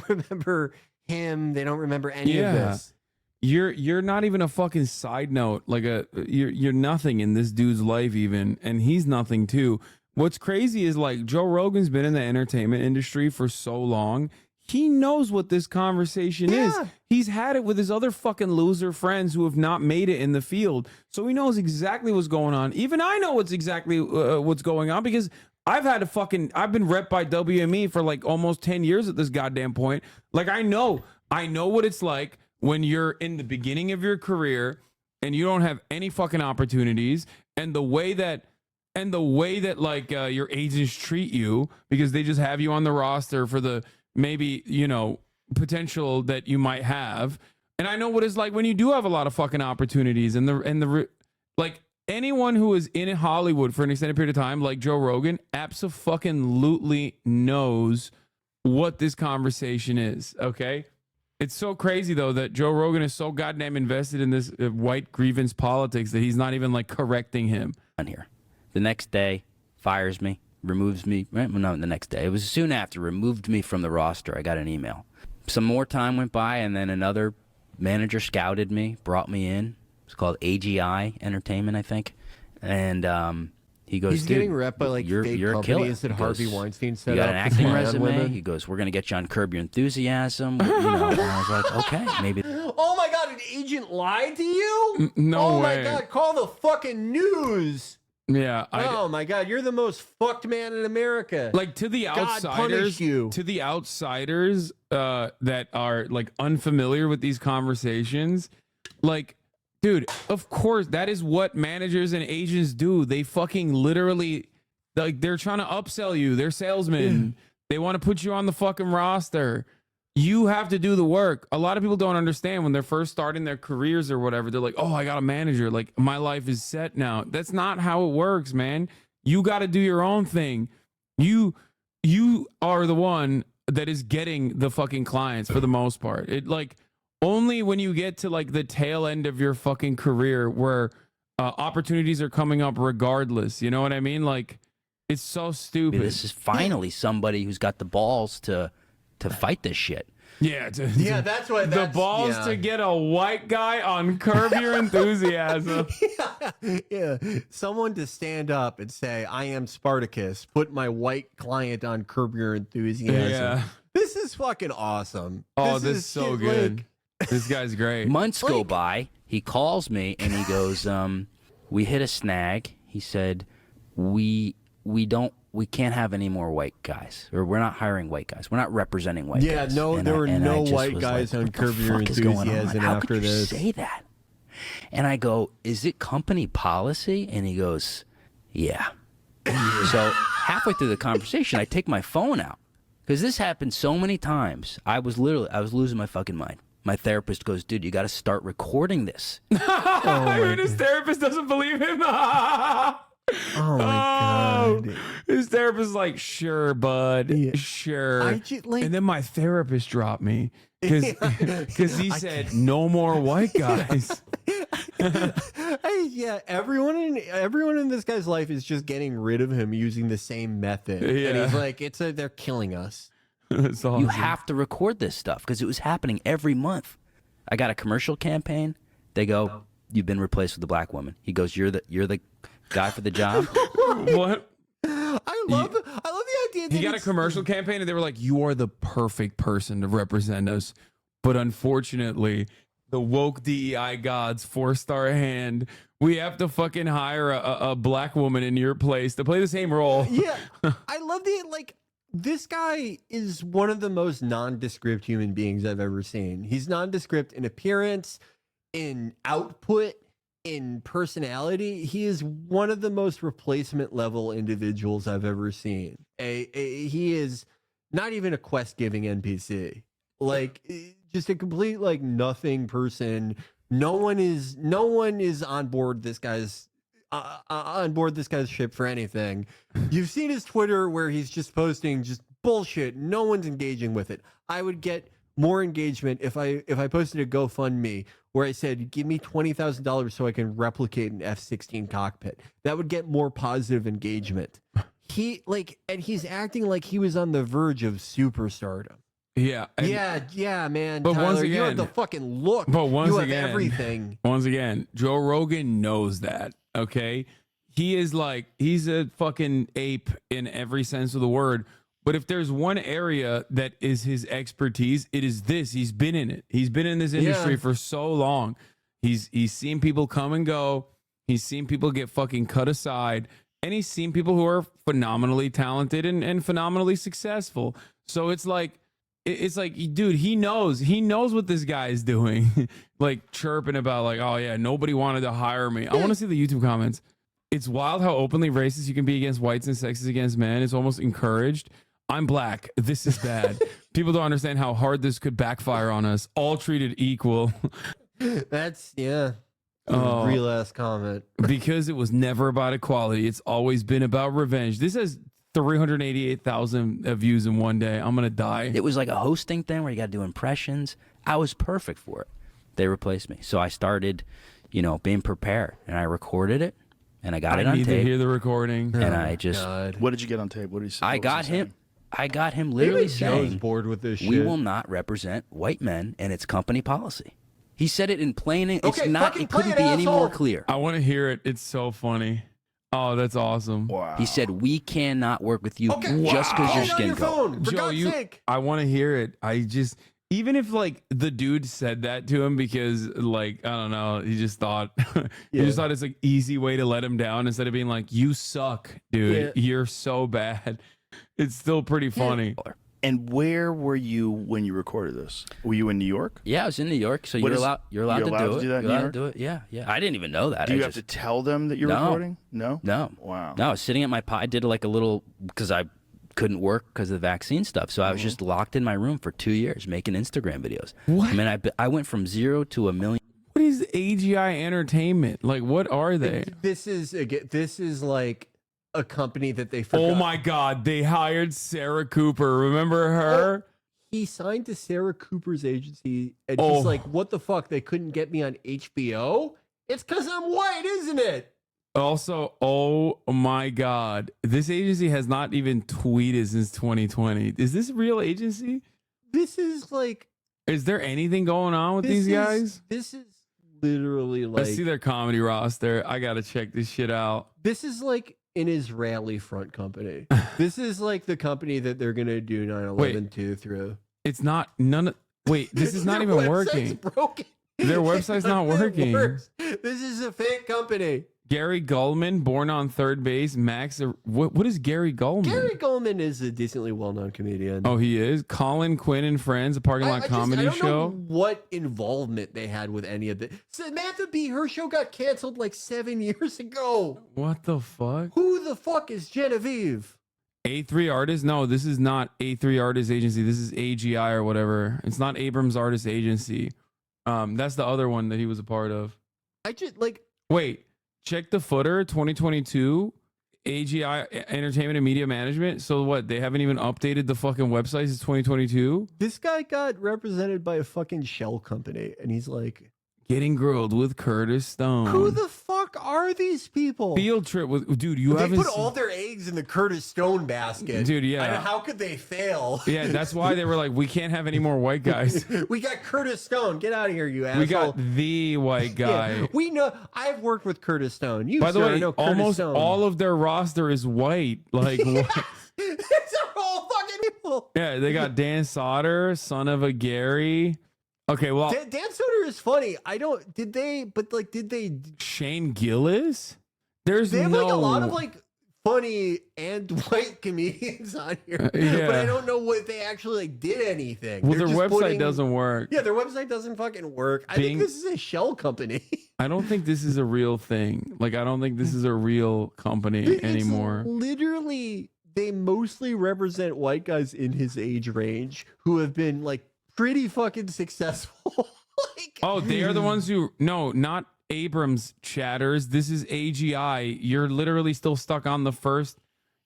Speaker 13: remember him. They don't remember any of this.
Speaker 4: You're not even a fucking side note. Like you're nothing in this dude's life even, and he's nothing too. What's crazy is like Joe Rogan's been in the entertainment industry for so long. he knows what this conversation is. He's had it with his other fucking loser friends who have not made it in the field. So he knows exactly what's going on. Even I know what's going on because I've been rep by WME for like almost 10 years at this goddamn point. Like I know what it's like when you're in the beginning of your career and you don't have any fucking opportunities, and the way that like your agents treat you because they just have you on the roster for the maybe, potential that you might have. And I know what it's like when you do have a lot of fucking opportunities and like anyone who is in Hollywood for an extended period of time, like Joe Rogan, abso-fucking-lutely knows what this conversation is. Okay. It's so crazy though that Joe Rogan is so goddamn invested in this white grievance politics that he's not even like correcting him.
Speaker 5: On here. The next day, fires me, removes me. Right? Well, no, the next day. It was soon after, removed me from the roster. I got an email. Some more time went by, and then another manager scouted me, brought me in. It's called AGI Entertainment, I think. And he goes,
Speaker 13: he's getting rep by like
Speaker 5: you're
Speaker 13: fake
Speaker 5: a killer.
Speaker 13: companies that Harvey Weinstein set up.
Speaker 5: You got an acting
Speaker 13: to
Speaker 5: resume.
Speaker 13: women.
Speaker 5: He goes, we're going to get you on Curb Your Enthusiasm. And I was like, okay, maybe.
Speaker 13: Oh my God, an agent lied to you?
Speaker 4: No
Speaker 13: way.
Speaker 4: way.
Speaker 13: Oh my God, call the fucking news.
Speaker 4: Yeah.
Speaker 13: Oh my God, you're the most fucked man in America.
Speaker 4: Like to the outsiders, that are like unfamiliar with these conversations, like, dude, of course that is what managers and agents do. They fucking literally, like, they're trying to upsell you. They're salesmen. They want to put you on the fucking roster. You have to do the work. A lot of people don't understand when they're first starting their careers or whatever. They're like, oh, I got a manager. Like, my life is set now. That's not how it works, man. You got to do your own thing. You are the one that is getting the fucking clients for the most part. It like only when you get to like the tail end of your fucking career where opportunities are coming up regardless. You know what I mean? Like, it's so stupid.
Speaker 5: This is finally somebody who's got the balls to fight this shit.
Speaker 4: Yeah,
Speaker 13: that's what
Speaker 4: the balls to get a white guy on Curb Your Enthusiasm.
Speaker 13: Yeah, someone to stand up and say, "I am Spartacus. Put my white client on Curb Your Enthusiasm."
Speaker 4: Yeah.
Speaker 13: This is fucking awesome.
Speaker 4: Oh, this is so good. This guy's great.
Speaker 5: Months go by. He calls me and he goes, "We hit a snag." He said, "We can't have any more white guys, or we're not hiring white guys. We're not representing white guys."
Speaker 13: Yeah, no, there were no white guys on Curb Your Enthusiasm after this.
Speaker 5: How could you say that? And I go, "Is it company policy?" And he goes, "Yeah." So halfway through the conversation, I take my phone out because this happened so many times. I was losing my fucking mind. My therapist goes, "Dude, you got to start recording this."
Speaker 4: His therapist doesn't believe him.
Speaker 13: Oh my God.
Speaker 4: His therapist is like, "Sure, bud, sure." And then my therapist dropped me because he said no more white guys.
Speaker 13: Yeah, everyone in this guy's life is just getting rid of him using the same method.
Speaker 4: Yeah.
Speaker 13: And he's like, they're killing us.
Speaker 4: That's awesome.
Speaker 5: You have to record this stuff because it was happening every month. I got a commercial campaign. They go, "You've been replaced with a black woman." He goes, "You're the guy for the job."
Speaker 4: What?
Speaker 13: I love the idea that
Speaker 4: He got a commercial campaign and they were like, "You are the perfect person to represent us." But unfortunately, the woke DEI gods forced our hand. We have to fucking hire a black woman in your place to play the same role.
Speaker 13: Yeah. I love this guy is one of the most nondescript human beings I've ever seen. He's nondescript in appearance, in output, in personality. He is one of the most replacement level individuals I've ever seen. He is not even a quest giving NPC. Like, just a complete like nothing person. No one is on board this guy's ship for anything. You've seen his Twitter where he's just posting just bullshit. No one's engaging with it. I would get more engagement if I posted a GoFundMe where I said, "Give me $20,000 so I can replicate an F-16 cockpit." That would get more positive engagement. He's acting like he was on the verge of superstardom.
Speaker 4: Yeah.
Speaker 13: Yeah, man.
Speaker 4: But
Speaker 13: Tyler,
Speaker 4: once again,
Speaker 13: you have the fucking look.
Speaker 4: But once
Speaker 13: you have
Speaker 4: again,
Speaker 13: everything.
Speaker 4: Once again, Joe Rogan knows that. Okay, he is like, he's a fucking ape in every sense of the word. But if there's one area that is his expertise, it is this. He's been in it. He's been in this industry for so long. He's seen people come and go. He's seen people get fucking cut aside. And he's seen people who are phenomenally talented and phenomenally successful. So it's like, dude, he knows what this guy is doing. Like chirping about like, oh yeah, nobody wanted to hire me. I want to see the YouTube comments. It's wild how openly racist you can be against whites and sexist against men. It's almost encouraged. I'm black. This is bad. People don't understand how hard this could backfire on us. All treated equal.
Speaker 13: That's real ass comment.
Speaker 4: Because it was never about equality. It's always been about revenge. This has 388,000 views in one day. I'm gonna die.
Speaker 5: It was like a hosting thing where you got to do impressions. I was perfect for it. They replaced me, so I started, being prepared, and I recorded it, and I got it on tape.
Speaker 4: I need to hear the recording.
Speaker 5: And I just,
Speaker 1: what did you get on tape? What did you say?
Speaker 5: I got him literally saying,
Speaker 13: bored with this shit.
Speaker 5: "We will not represent white men, and it's company policy." He said it in plain English. It couldn't be any more clear.
Speaker 4: I want to hear it. It's so funny. Oh, that's awesome.
Speaker 1: Wow.
Speaker 5: He said, "We cannot work with you just because your skin color."
Speaker 4: Joe, I want to hear it. Even if like the dude said that to him because like, I don't know, he just thought it's like easy way to let him down instead of being like, you suck, dude. You're so bad. It's still pretty funny.
Speaker 1: And where were you when you recorded this? Were you in New York?
Speaker 5: Yeah, I was in New York. So you're allowed to do it. You're allowed to do it. Yeah. I didn't even know that.
Speaker 1: Do you have to tell them that you're recording? No. Wow.
Speaker 5: No, I was sitting at my I did like a little because I couldn't work because of the vaccine stuff. So I was just locked in my room for 2 years making Instagram videos.
Speaker 4: What?
Speaker 5: I mean, I went from 0 to 1 million.
Speaker 4: What is AGI Entertainment? Like, what are they?
Speaker 13: This is like a company that they forgot.
Speaker 4: Oh my God, they hired Sarah Cooper. Remember her?
Speaker 13: He signed to Sarah Cooper's agency, and he's like, what the fuck? They couldn't get me on HBO? It's because I'm white, isn't it?
Speaker 4: Also, oh my God, this agency has not even tweeted since 2020. Is this a real agency?
Speaker 13: This is like...
Speaker 4: Is there anything going on with these guys?
Speaker 13: This is literally like...
Speaker 4: Let's see their comedy roster. I got to check this shit out.
Speaker 13: This is like an Israeli front company. This is like the company that they're going to do 9/11 2 through.
Speaker 4: It's not... Wait, this is not even working.
Speaker 13: Broken.
Speaker 4: Their website's not working.
Speaker 13: This is a fake company.
Speaker 4: Gary Gulman, born on third base. Max, what is Gary Gulman?
Speaker 13: Gary Gulman is a decently well-known comedian.
Speaker 4: Oh, he is? Colin Quinn and Friends, a parking lot comedy
Speaker 13: I don't
Speaker 4: show.
Speaker 13: know what involvement they had with any of it. Samantha Bee, her show got canceled like 7 years ago.
Speaker 4: What the fuck?
Speaker 13: Who the fuck is Genevieve?
Speaker 4: A3 Artists? No, this is not A3 Artists Agency. This is AGI or whatever. It's not Abrams Artists Agency. That's the other one that he was a part of.
Speaker 13: Wait.
Speaker 4: Check the footer, 2022, AGI, Entertainment and Media Management. So what, they haven't even updated the fucking website since 2022?
Speaker 13: This guy got represented by a fucking shell company, and he's like...
Speaker 4: Getting Grilled with Curtis Stone.
Speaker 13: Who the fuck are these people?
Speaker 4: Field Trip with... Dude,
Speaker 13: They put all their eggs in the Curtis Stone basket.
Speaker 4: Dude, yeah.
Speaker 13: How could they fail?
Speaker 4: Yeah, that's why they were like, we can't have any more white guys.
Speaker 13: We got Curtis Stone. Get out of here, you asshole.
Speaker 4: We got the white guy.
Speaker 13: Yeah, we know. I've worked with Curtis Stone. You,
Speaker 4: by the way,
Speaker 13: know Curtis
Speaker 4: almost
Speaker 13: Stone.
Speaker 4: all of their roster is white. Like, what?
Speaker 13: These are all fucking people.
Speaker 4: Yeah, they got Dan Soder, son of a Gary. Okay, well,
Speaker 13: Dan Soder is funny. Did they?
Speaker 4: Shane Gillis? They have
Speaker 13: like a lot of like funny and white comedians on here,
Speaker 4: yeah.
Speaker 13: But I don't know what they actually like did anything.
Speaker 4: Well, their website doesn't work.
Speaker 13: Yeah, their website doesn't fucking work. I think this is a shell company.
Speaker 4: I don't think this is a real thing. Like, I don't think this is a real company anymore.
Speaker 13: Literally, they mostly represent white guys in his age range who have been like pretty fucking successful.
Speaker 4: They are the ones who... No, not Abrams chatters. This is AGI. You're literally still stuck on the first...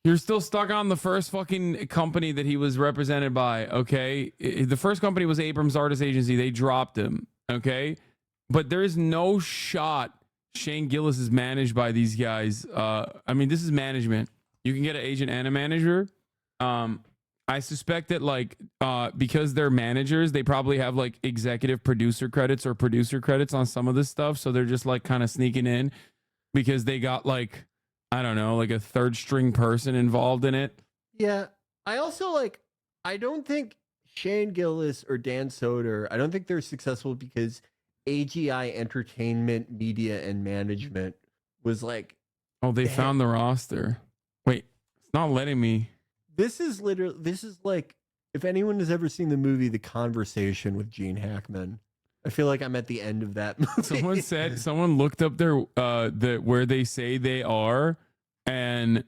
Speaker 4: You're still stuck on the first fucking company that he was represented by, okay? The first company was Abrams Artist Agency. They dropped him, okay? But there is no shot Shane Gillis is managed by these guys. I mean, this is management. You can get an agent and a manager. I suspect that like because they're managers, they probably have like executive producer credits or producer credits on some of this stuff. So they're just like kind of sneaking in because they got like, I don't know, like a third string person involved in it.
Speaker 13: Yeah. I also like, I don't think Shane Gillis or Dan Soder, I don't think they're successful because AGI Entertainment, Media, and Management was like,
Speaker 4: oh, they found the roster. Wait, it's not letting me.
Speaker 13: This is like, if anyone has ever seen the movie The Conversation with Gene Hackman, I feel like I'm at the end of that movie.
Speaker 4: Someone looked up their where they say they are, and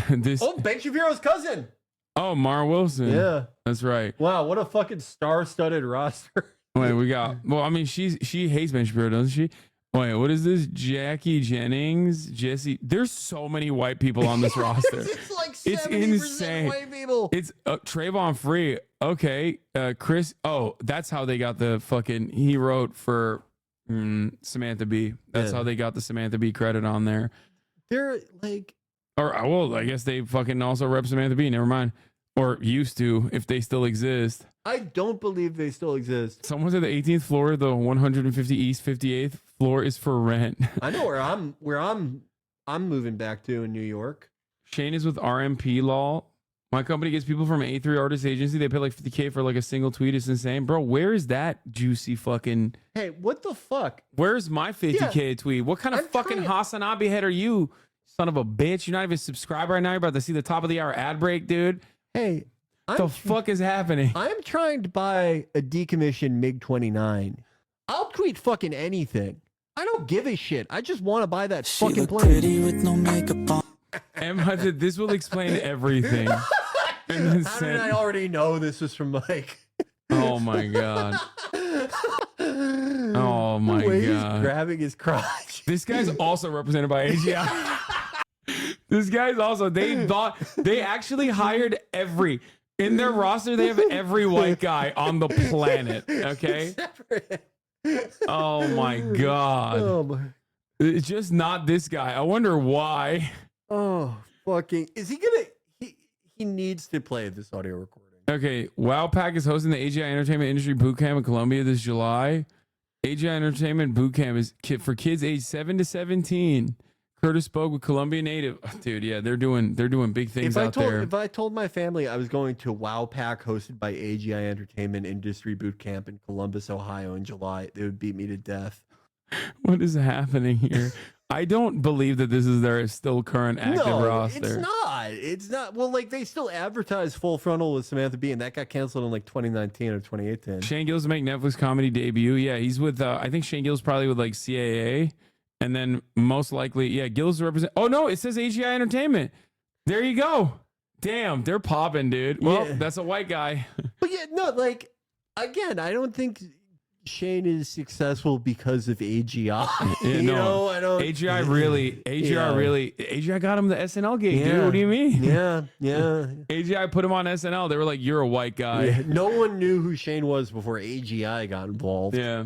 Speaker 4: this.
Speaker 13: Oh, Ben Shapiro's cousin.
Speaker 4: Oh, Mara Wilson.
Speaker 13: Yeah,
Speaker 4: that's right.
Speaker 13: Wow, what a fucking star-studded roster.
Speaker 4: Wait, we got. Well, I mean, she hates Ben Shapiro, doesn't she? Wait, what is this? Jackie Jennings, Jesse. There's so many white people on this roster.
Speaker 13: It's like 70%
Speaker 4: It's insane.
Speaker 13: white people.
Speaker 4: It's Trayvon Free. Okay, Chris. Oh, that's how they got the fucking. He wrote for Samantha Bee. That's how they got the Samantha Bee credit on there.
Speaker 13: They're like,
Speaker 4: or well, I guess they fucking also rep Samantha Bee. Never mind. Or used to, if they still exist.
Speaker 13: I don't believe they still exist.
Speaker 4: Someone said the 18th floor, the 150 East 58th floor is for rent.
Speaker 13: I know where I'm moving back to in New York.
Speaker 4: Shane is with RMP Law. My company gets people from A3 Artist Agency. They pay like $50K for like a single tweet. It's insane. Bro, where is that juicy fucking...
Speaker 13: Hey, what the fuck?
Speaker 4: Where's my 50K tweet? What kind of fucking HasanAbi head are you, son of a bitch? You're not even subscribed right now. You're about to see the top of the hour ad break, dude.
Speaker 13: Hey,
Speaker 4: the fuck is happening?
Speaker 13: I'm trying to buy a decommissioned MiG-29. I'll tweet fucking anything. I don't give a shit. I just want to buy that fucking plane. Pretty with no makeup on.
Speaker 4: Emma, this will explain everything.
Speaker 13: How did I already know this was from Mike?
Speaker 4: Oh my god. Oh my
Speaker 13: The way
Speaker 4: god.
Speaker 13: He's grabbing his crotch.
Speaker 4: This guy's also represented by AGI. This guy's also, they actually hired in their roster, they have every white guy on the planet. Okay. Oh my god.
Speaker 13: Oh my.
Speaker 4: It's just not this guy. I wonder why.
Speaker 13: Oh, fucking. Is he gonna, he needs to play this audio recording.
Speaker 4: Okay. WowPack is hosting the AGI Entertainment Industry Bootcamp in Columbia this July. AGI Entertainment Bootcamp is for kids aged 7 to 17. Curtis spoke with Columbia native. Dude, yeah, they're doing big things out there.
Speaker 13: If I told my family I was going to WowPack hosted by AGI Entertainment Industry Bootcamp in Columbus, Ohio in July, they would beat me to death.
Speaker 4: What is happening here? I don't believe that this is their still current active roster.
Speaker 13: It's not. It's not. Well, like they still advertise Full Frontal with Samantha Bee, and that got canceled in like 2019 or 2018.
Speaker 4: Shane Gill's make Netflix comedy debut. Yeah, he's with. I think Shane Gill's probably with like CAA. And then most likely, yeah, Gil's represent. Oh no, it says AGI Entertainment. There you go. Damn, they're popping, dude. Well, that's a white guy.
Speaker 13: But yeah, no, like again, I don't think Shane is successful because of AGI.
Speaker 4: Yeah, no,
Speaker 13: I don't.
Speaker 4: AGI got him the SNL gig, dude. What do you mean?
Speaker 13: Yeah.
Speaker 4: AGI put him on SNL. They were like, "You're a white guy."
Speaker 13: Yeah, no one knew who Shane was before AGI got involved.
Speaker 4: Yeah.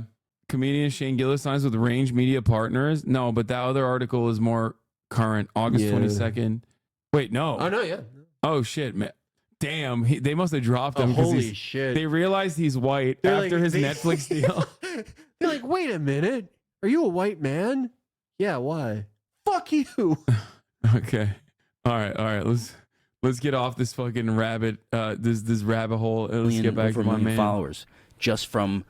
Speaker 4: Comedian Shane Gillis signs with Range Media Partners. No, but that other article is more current. August 22nd. Wait, no.
Speaker 13: Oh, no, yeah.
Speaker 4: Oh, shit, man. Damn, they must have dropped him.
Speaker 13: Holy shit.
Speaker 4: They realized he's white after his Netflix deal.
Speaker 13: They're like, wait a minute. Are you a white man? Yeah, why? Fuck you.
Speaker 4: Okay. All right. Let's get off this fucking rabbit hole. Let's get back to my man.
Speaker 5: Followers just from...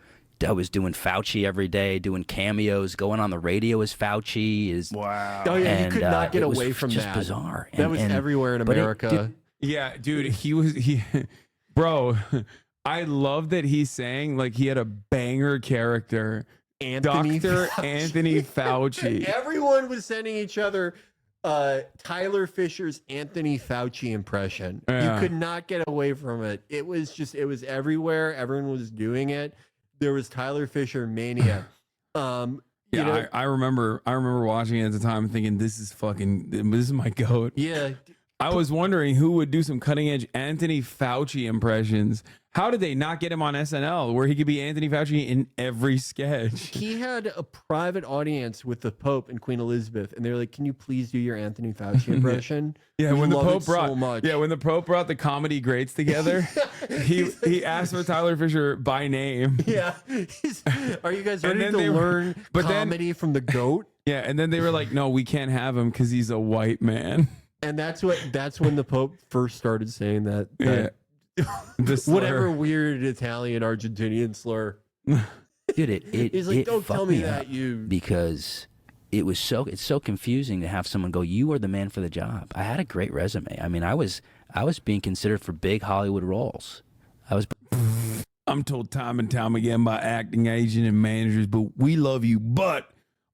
Speaker 5: I was doing Fauci every day, doing cameos, going on the radio as Fauci.
Speaker 13: Wow. Oh yeah, you could not get away from
Speaker 5: just
Speaker 13: that.
Speaker 5: Bizarre.
Speaker 13: That was everywhere in America.
Speaker 4: Yeah, dude, bro, I love that he's saying like he had a banger character. Dr. Anthony Fauci.
Speaker 13: Everyone was sending each other Tyler Fisher's Anthony Fauci impression.
Speaker 4: Yeah.
Speaker 13: You could not get away from it. It was everywhere. Everyone was doing it. There was Tyler Fisher mania.
Speaker 4: I remember watching it at the time thinking this is my goat.
Speaker 13: Yeah.
Speaker 4: I was wondering who would do some cutting edge Anthony Fauci impressions. How did they not get him on SNL where he could be Anthony Fauci in every sketch?
Speaker 13: He had a private audience with the Pope and Queen Elizabeth, and they're like, "Can you please do your Anthony Fauci impression?"
Speaker 4: Yeah, when the Pope
Speaker 13: brought
Speaker 4: the comedy greats together, he asked for Tyler Fisher by name.
Speaker 13: Yeah, are you guys ready to learn comedy from the goat?
Speaker 4: Yeah, and then they were like, "No, we can't have him because he's a white man."
Speaker 13: And that's when the Pope first started saying that whatever weird Italian Argentinian slur.
Speaker 5: Dude,
Speaker 13: He's like, don't
Speaker 5: fucked
Speaker 13: tell me
Speaker 5: me
Speaker 13: that
Speaker 5: up
Speaker 13: you
Speaker 5: because it's so confusing to have someone go, you are the man for the job. I had a great resume. I mean, I was being considered for big Hollywood roles.
Speaker 4: I'm told time and time again by acting agent and managers, but we love you, but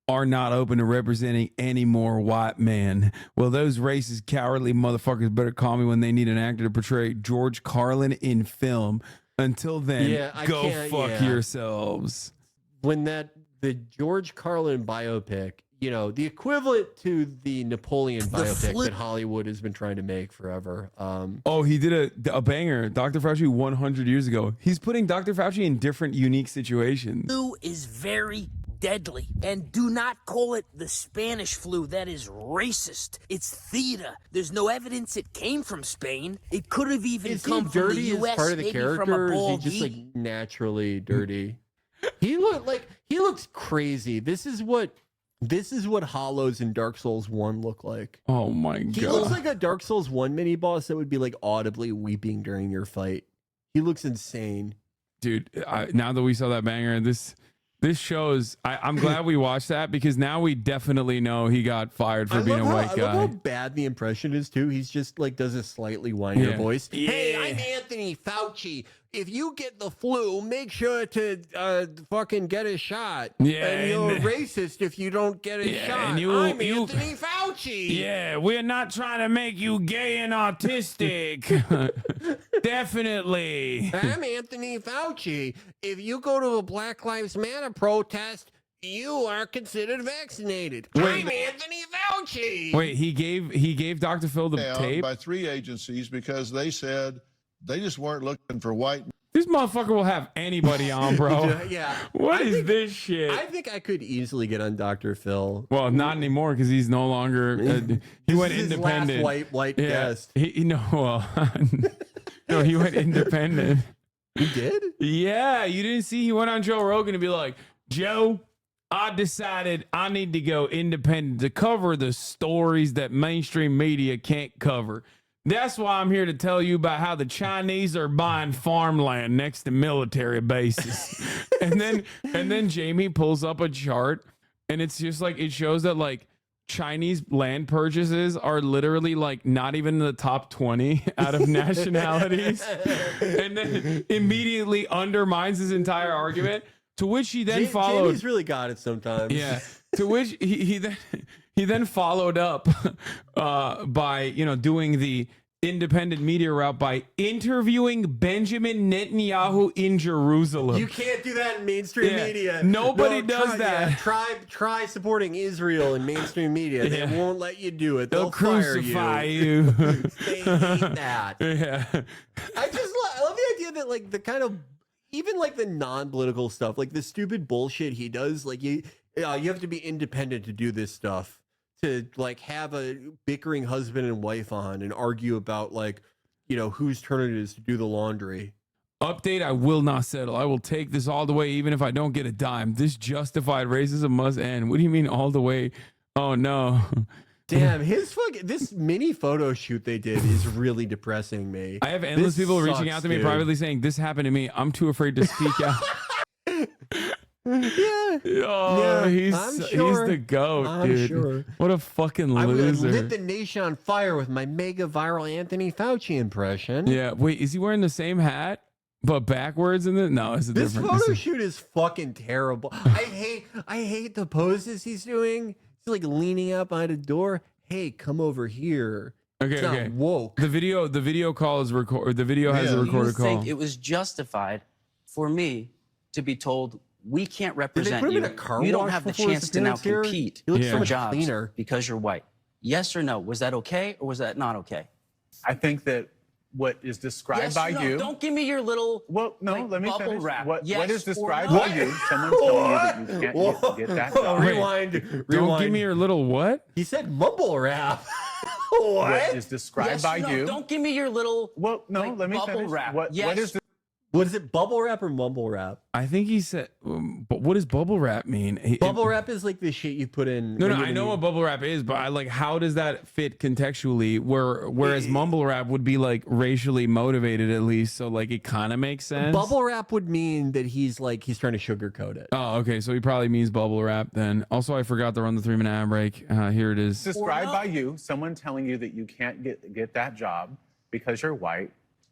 Speaker 4: are not open to representing any more white men. Well, those racist, cowardly motherfuckers better call me when they need an actor to portray George Carlin in film. Until then, go fuck yourselves.
Speaker 13: When the George Carlin biopic, you know, the equivalent to the Napoleon biopic that Hollywood has been trying to make forever.
Speaker 4: He did a banger. Dr. Fauci 100 years ago. He's putting Dr. Fauci in different, unique situations.
Speaker 10: Flu is very deadly, and do not call it the Spanish flu. That is racist. It's theta. There's no evidence it came from Spain. It could have even come from the U.S.
Speaker 13: As part of the
Speaker 10: maybe
Speaker 13: character,
Speaker 10: from a
Speaker 13: or is
Speaker 10: bald
Speaker 13: he just
Speaker 10: eagle.
Speaker 13: like naturally dirty? He looks crazy. This is what Hollows in Dark Souls 1 look like.
Speaker 4: Oh my god.
Speaker 13: He looks like a Dark Souls 1 mini boss that would be like audibly weeping during your fight. He looks insane.
Speaker 4: Dude, now that we saw that banger, this shows. I'm glad we watched that because now we definitely know he got fired for being a white guy.
Speaker 13: I love how bad the impression is too. He's just like does a slightly whinier voice.
Speaker 4: Yeah.
Speaker 13: Hey, I'm Anthony Fauci. If you get the flu, make sure to fucking get a shot.
Speaker 4: Yeah,
Speaker 13: and you're racist if you don't get a shot.
Speaker 4: And
Speaker 13: I'm Anthony Fauci.
Speaker 4: Yeah, we're not trying to make you gay and autistic. Definitely.
Speaker 13: I'm Anthony Fauci. If you go to a Black Lives Matter protest, you are considered vaccinated. I'm Anthony Fauci.
Speaker 4: Wait, he gave Dr. Phil the tape
Speaker 17: by 3 agencies because they said they just weren't looking for white.
Speaker 4: This motherfucker will have anybody on, bro.
Speaker 13: Yeah.
Speaker 4: What is this shit?
Speaker 13: I think I could easily get on Dr. Phil.
Speaker 4: Well, not anymore because he's no longer. He went
Speaker 13: His
Speaker 4: independent.
Speaker 13: last white guest.
Speaker 4: No, he went independent.
Speaker 13: He did?
Speaker 4: Yeah, you didn't see he went on Joe Rogan to be like, Joe, I decided I need to go independent to cover the stories that mainstream media can't cover. That's why I'm here to tell you about how the Chinese are buying farmland next to military bases. and then Jamie pulls up a chart and it's just like it shows that like Chinese land purchases are literally like not even in the top 20 out of nationalities. And then immediately undermines his entire argument, to which he then followed.
Speaker 13: Jamie's really got it sometimes.
Speaker 4: Yeah. To which he then followed up by doing the independent media route by interviewing Benjamin Netanyahu in Jerusalem.
Speaker 13: You can't do that in mainstream media.
Speaker 4: Nobody does that.
Speaker 13: Yeah, try supporting Israel in mainstream media. They won't let you do it. They'll
Speaker 4: crucify
Speaker 13: you. They hate that.
Speaker 4: Yeah.
Speaker 13: I love the idea that like the kind of even like the non-political stuff, like the stupid bullshit he does, like you have to be independent to do this stuff. To like have a bickering husband and wife on and argue about like, whose turn it is to do the laundry.
Speaker 4: Update, I will not settle. I will take this all the way even if I don't get a dime. This justified racism must end. What do you mean all the way? Oh no.
Speaker 13: Damn, this mini photo shoot they did is really depressing me.
Speaker 4: I have endless people reaching out to me privately saying, this happened to me. I'm too afraid to speak out. He's the goat, dude.
Speaker 13: Sure.
Speaker 4: What a fucking loser.
Speaker 13: I would lit the nation on fire with my mega viral Anthony Fauci impression.
Speaker 4: Yeah, wait, is he wearing the same hat but backwards in the? No, it's a
Speaker 13: this
Speaker 4: different.
Speaker 13: Photo shoot is fucking terrible. I hate the poses he's doing. He's like leaning up on a door. Hey, come over here.
Speaker 4: Okay.
Speaker 13: Woke.
Speaker 4: The video call is record. The video has a recorded call.
Speaker 19: Do you think it was justified for me to be told we can't represent you? You don't have the chance to now compete for jobs because you're white. Yes or no? Was that okay or was that not okay?
Speaker 24: I think that what is described by you.
Speaker 19: Don't give me your little
Speaker 24: let me
Speaker 19: bubble
Speaker 24: finish.
Speaker 19: wrap.
Speaker 24: What
Speaker 19: yes
Speaker 24: is described
Speaker 19: no?
Speaker 24: by you? Someone's telling you that you get that job.
Speaker 13: Rewind.
Speaker 4: Don't give me your little what?
Speaker 13: He said mumble rap.
Speaker 24: What is described by you?
Speaker 19: Don't give me your little
Speaker 24: let me
Speaker 19: bubble
Speaker 24: finish.
Speaker 19: wrap.
Speaker 24: What is
Speaker 13: Was it bubble wrap or mumble wrap?
Speaker 4: I think he said, but what does bubble wrap mean?
Speaker 13: Bubble wrap is like the shit you put in.
Speaker 4: No, I know what bubble wrap is, but I like, how does that fit contextually? Whereas mumble wrap would be like racially motivated at least, so like it kind of makes sense.
Speaker 13: Bubble wrap would mean that he's trying to sugarcoat it.
Speaker 4: Oh, okay, so he probably means bubble wrap then. Also, I forgot to run the 3-minute ad break. Here it is.
Speaker 24: Described by you, someone telling you that you can't get that job because you're white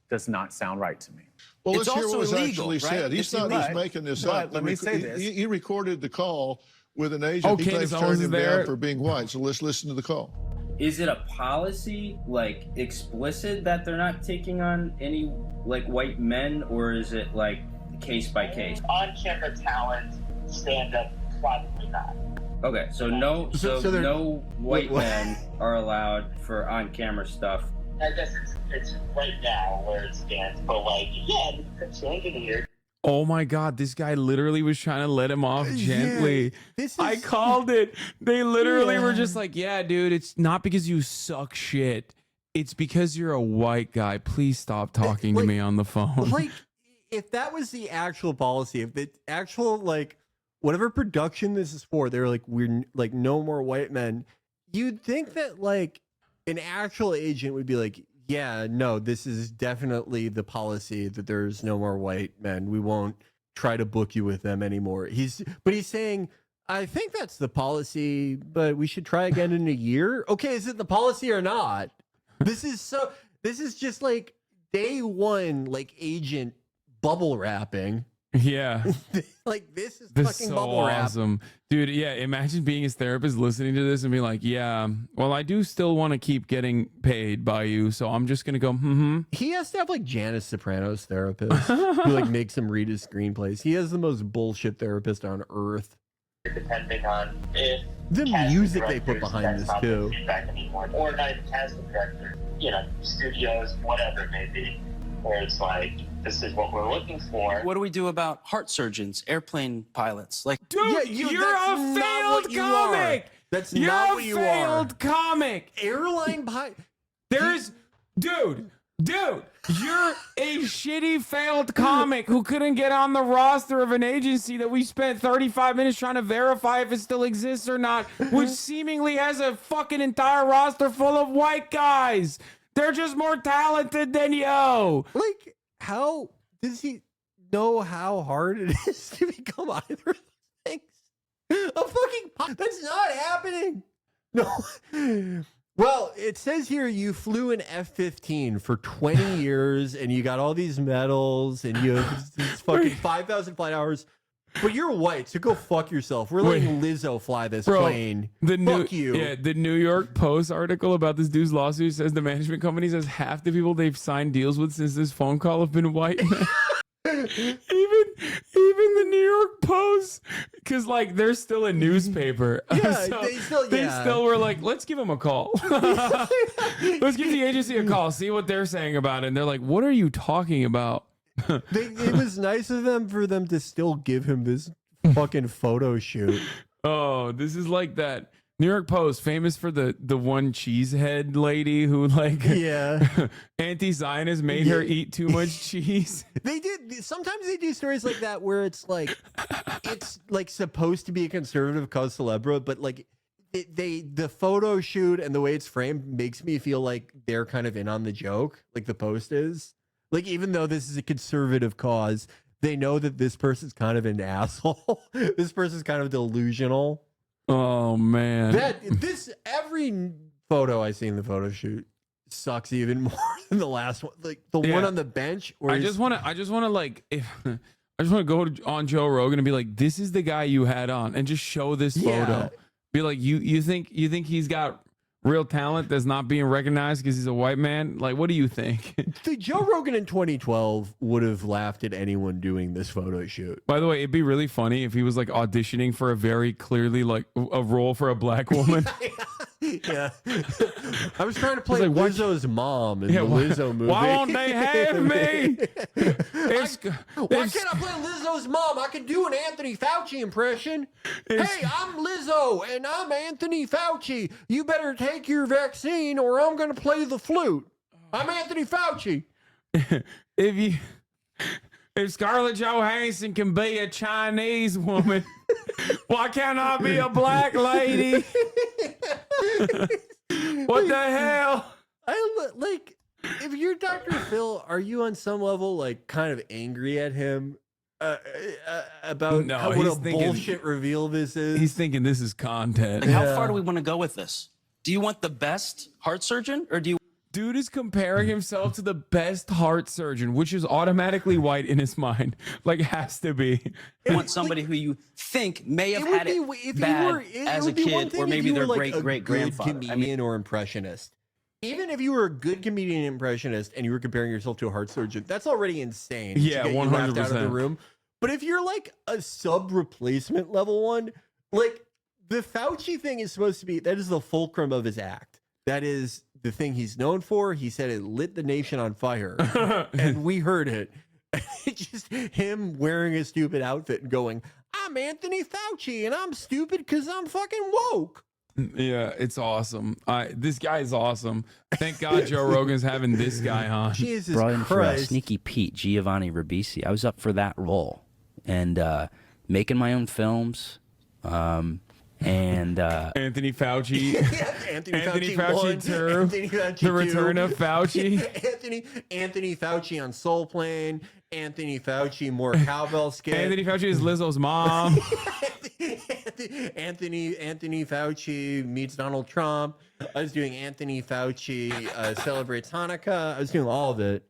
Speaker 24: does not sound right to me.
Speaker 17: Well,
Speaker 24: It's
Speaker 17: let's hear
Speaker 24: also
Speaker 17: what was
Speaker 24: illegal,
Speaker 17: actually
Speaker 24: right?
Speaker 17: said. He's not just making this up.
Speaker 24: Let me say this.
Speaker 17: He recorded the call with an agent.
Speaker 4: Oh,
Speaker 17: He
Speaker 4: Candace
Speaker 17: claims
Speaker 4: Owens
Speaker 17: turned
Speaker 4: is
Speaker 17: him
Speaker 4: there?
Speaker 17: down for being white. So let's listen to the call.
Speaker 7: Is it a policy, like, explicit that they're not taking on any, like, white men, or is it, like, case by case?
Speaker 8: On-camera talent, stand-up, probably not.
Speaker 7: Okay, so no no white
Speaker 8: Wait,
Speaker 7: men are allowed for on-camera stuff.
Speaker 8: I guess it's right now where it stands, but, like, yeah, you could change it here.
Speaker 4: Oh my God, this guy literally was trying to let him off gently. I called it. They literally were just like, yeah, dude, it's not because you suck shit. It's because you're a white guy. Please stop talking to me on the phone.
Speaker 13: Like, if that was the actual policy, if the actual, like, whatever production this is for, they're like, we're like, no more white men. You'd think that, like, an actual agent would be like, yeah, no, this is definitely the policy that there's no more white men. We won't try to book you with them anymore. But he's saying, I think that's the policy, but we should try again in a year. Okay, is it the policy or not? This is just like day one, like agent bubble wrapping.
Speaker 4: Yeah.
Speaker 13: Like, this is
Speaker 4: This
Speaker 13: fucking
Speaker 4: so
Speaker 13: bubble wrap.
Speaker 4: awesome. Dude, yeah, imagine being his therapist listening to this and being like, yeah, well, I do still want to keep getting paid by you, so I'm just going to go,
Speaker 13: He has to have like Janice Soprano's therapist who like makes him read his screenplays. He has the most bullshit therapist on earth.
Speaker 8: Depending on if
Speaker 13: The
Speaker 8: casting
Speaker 13: music they put
Speaker 8: directors,
Speaker 13: behind
Speaker 8: that's
Speaker 13: this
Speaker 8: not
Speaker 13: too.
Speaker 8: the feedback anymore, or not even casting directors, you know, studios, whatever it may be, where it's like, this is what we're looking for.
Speaker 19: What do we do about heart surgeons, airplane pilots? Like,
Speaker 4: Dude, you're a failed comic.
Speaker 13: That's
Speaker 4: You're
Speaker 13: not
Speaker 4: a
Speaker 13: what you
Speaker 4: failed
Speaker 13: are.
Speaker 4: comic.
Speaker 13: Airline pilot.
Speaker 4: There's, dude, you're a shitty failed comic who couldn't get on the roster of an agency that we spent 35 minutes trying to verify if it still exists or not, which seemingly has a fucking entire roster full of white guys. They're just more talented than you.
Speaker 13: Like, how does he know how hard it is to become either of those things? That's not happening. No. Well, it says here you flew an F-15 for 20 years and you got all these medals and you have this fucking 5,000 flight hours. But you're white, so go fuck yourself. We're letting Lizzo fly this plane. Fuck you.
Speaker 4: Yeah, the New York Post article about this dude's lawsuit says the management company says half the people they've signed deals with since this phone call have been white. even the New York Post, because like they're still a newspaper.
Speaker 13: Yeah,
Speaker 4: So
Speaker 13: they
Speaker 4: still were like, let's give them a call. Let's give the agency a call, see what they're saying about it. And they're like, what are you talking about?
Speaker 13: It was nice of them for them to still give him this fucking photo shoot.
Speaker 4: Oh, this is like that New York Post, famous for the one cheesehead lady who like anti-Zionist made her eat too much cheese.
Speaker 13: They did. Sometimes they do stories like that where it's like supposed to be a conservative cause célèbre, but like the photo shoot and the way it's framed makes me feel like they're kind of in on the joke, like the Post is. Like, even though this is a conservative cause, they know that this person's kind of an asshole. This person's kind of delusional.
Speaker 4: Oh man.
Speaker 13: Every photo I see in the photo shoot sucks even more than the last one. Like the one on the bench.
Speaker 4: I just want to like, go on Joe Rogan and be like, this is the guy you had on, and just show this photo. Be like, you think he's got real talent that's not being recognized because he's a white man? Like, what do you think?
Speaker 13: The Joe Rogan in 2012 would have laughed at anyone doing this photo shoot.
Speaker 4: By the way, it'd be really funny if he was like auditioning for a very clearly like a role for a black woman.
Speaker 13: Yeah. I was trying to play
Speaker 4: like,
Speaker 13: Lizzo's mom in the Lizzo movie.
Speaker 4: Why won't they have me?
Speaker 13: Why can't I play Lizzo's mom? I can do an Anthony Fauci impression. Hey, I'm Lizzo and I'm Anthony Fauci. You better take your vaccine or I'm going to play the flute. I'm Anthony Fauci.
Speaker 4: If Scarlett Johansson can be a Chinese woman, why can't I be a black lady? What the hell?
Speaker 13: Like, if you're Dr. Phil, are you on some level like kind of angry at him about what a bullshit reveal this is?
Speaker 4: He's thinking this is content.
Speaker 19: Like, how far do we want to go with this? Do you want the best heart surgeon, or do you?
Speaker 4: Dude is comparing himself to the best heart surgeon, which is automatically white in his mind. Like, has to be.
Speaker 19: You want somebody who you think may have had it bad as a kid, or maybe their great-great-grandfather.
Speaker 13: Comedian or impressionist. Even if you were a good comedian and impressionist and you were comparing yourself to a heart surgeon, that's already insane.
Speaker 4: Yeah, 100%.
Speaker 13: Out of the room. But if you're like a sub-replacement level one, like the Fauci thing is supposed to be, that is the fulcrum of his act. That is the thing he's known for. He said it lit the nation on fire, and we heard it. It's just him wearing a stupid outfit and going, "I'm Anthony Fauci, and I'm stupid because I'm fucking woke."
Speaker 4: Yeah, it's awesome. This guy is awesome. Thank God Joe Rogan's having this guy on.
Speaker 13: Jesus
Speaker 5: Brought in for
Speaker 13: Christ.
Speaker 5: Sneaky Pete, Giovanni Ribisi. I was up for that role, and making my own films. And
Speaker 4: Anthony Fauci,
Speaker 13: Anthony
Speaker 4: Fauci 2,
Speaker 13: Anthony Fauci
Speaker 4: The Return of Fauci,
Speaker 13: Anthony Fauci on Soul Plane, Anthony Fauci more cowbell skit,
Speaker 4: Anthony Fauci is Lizzo's mom,
Speaker 13: Anthony Fauci meets Donald Trump. I was doing Anthony Fauci celebrates Hanukkah. I was doing all of it.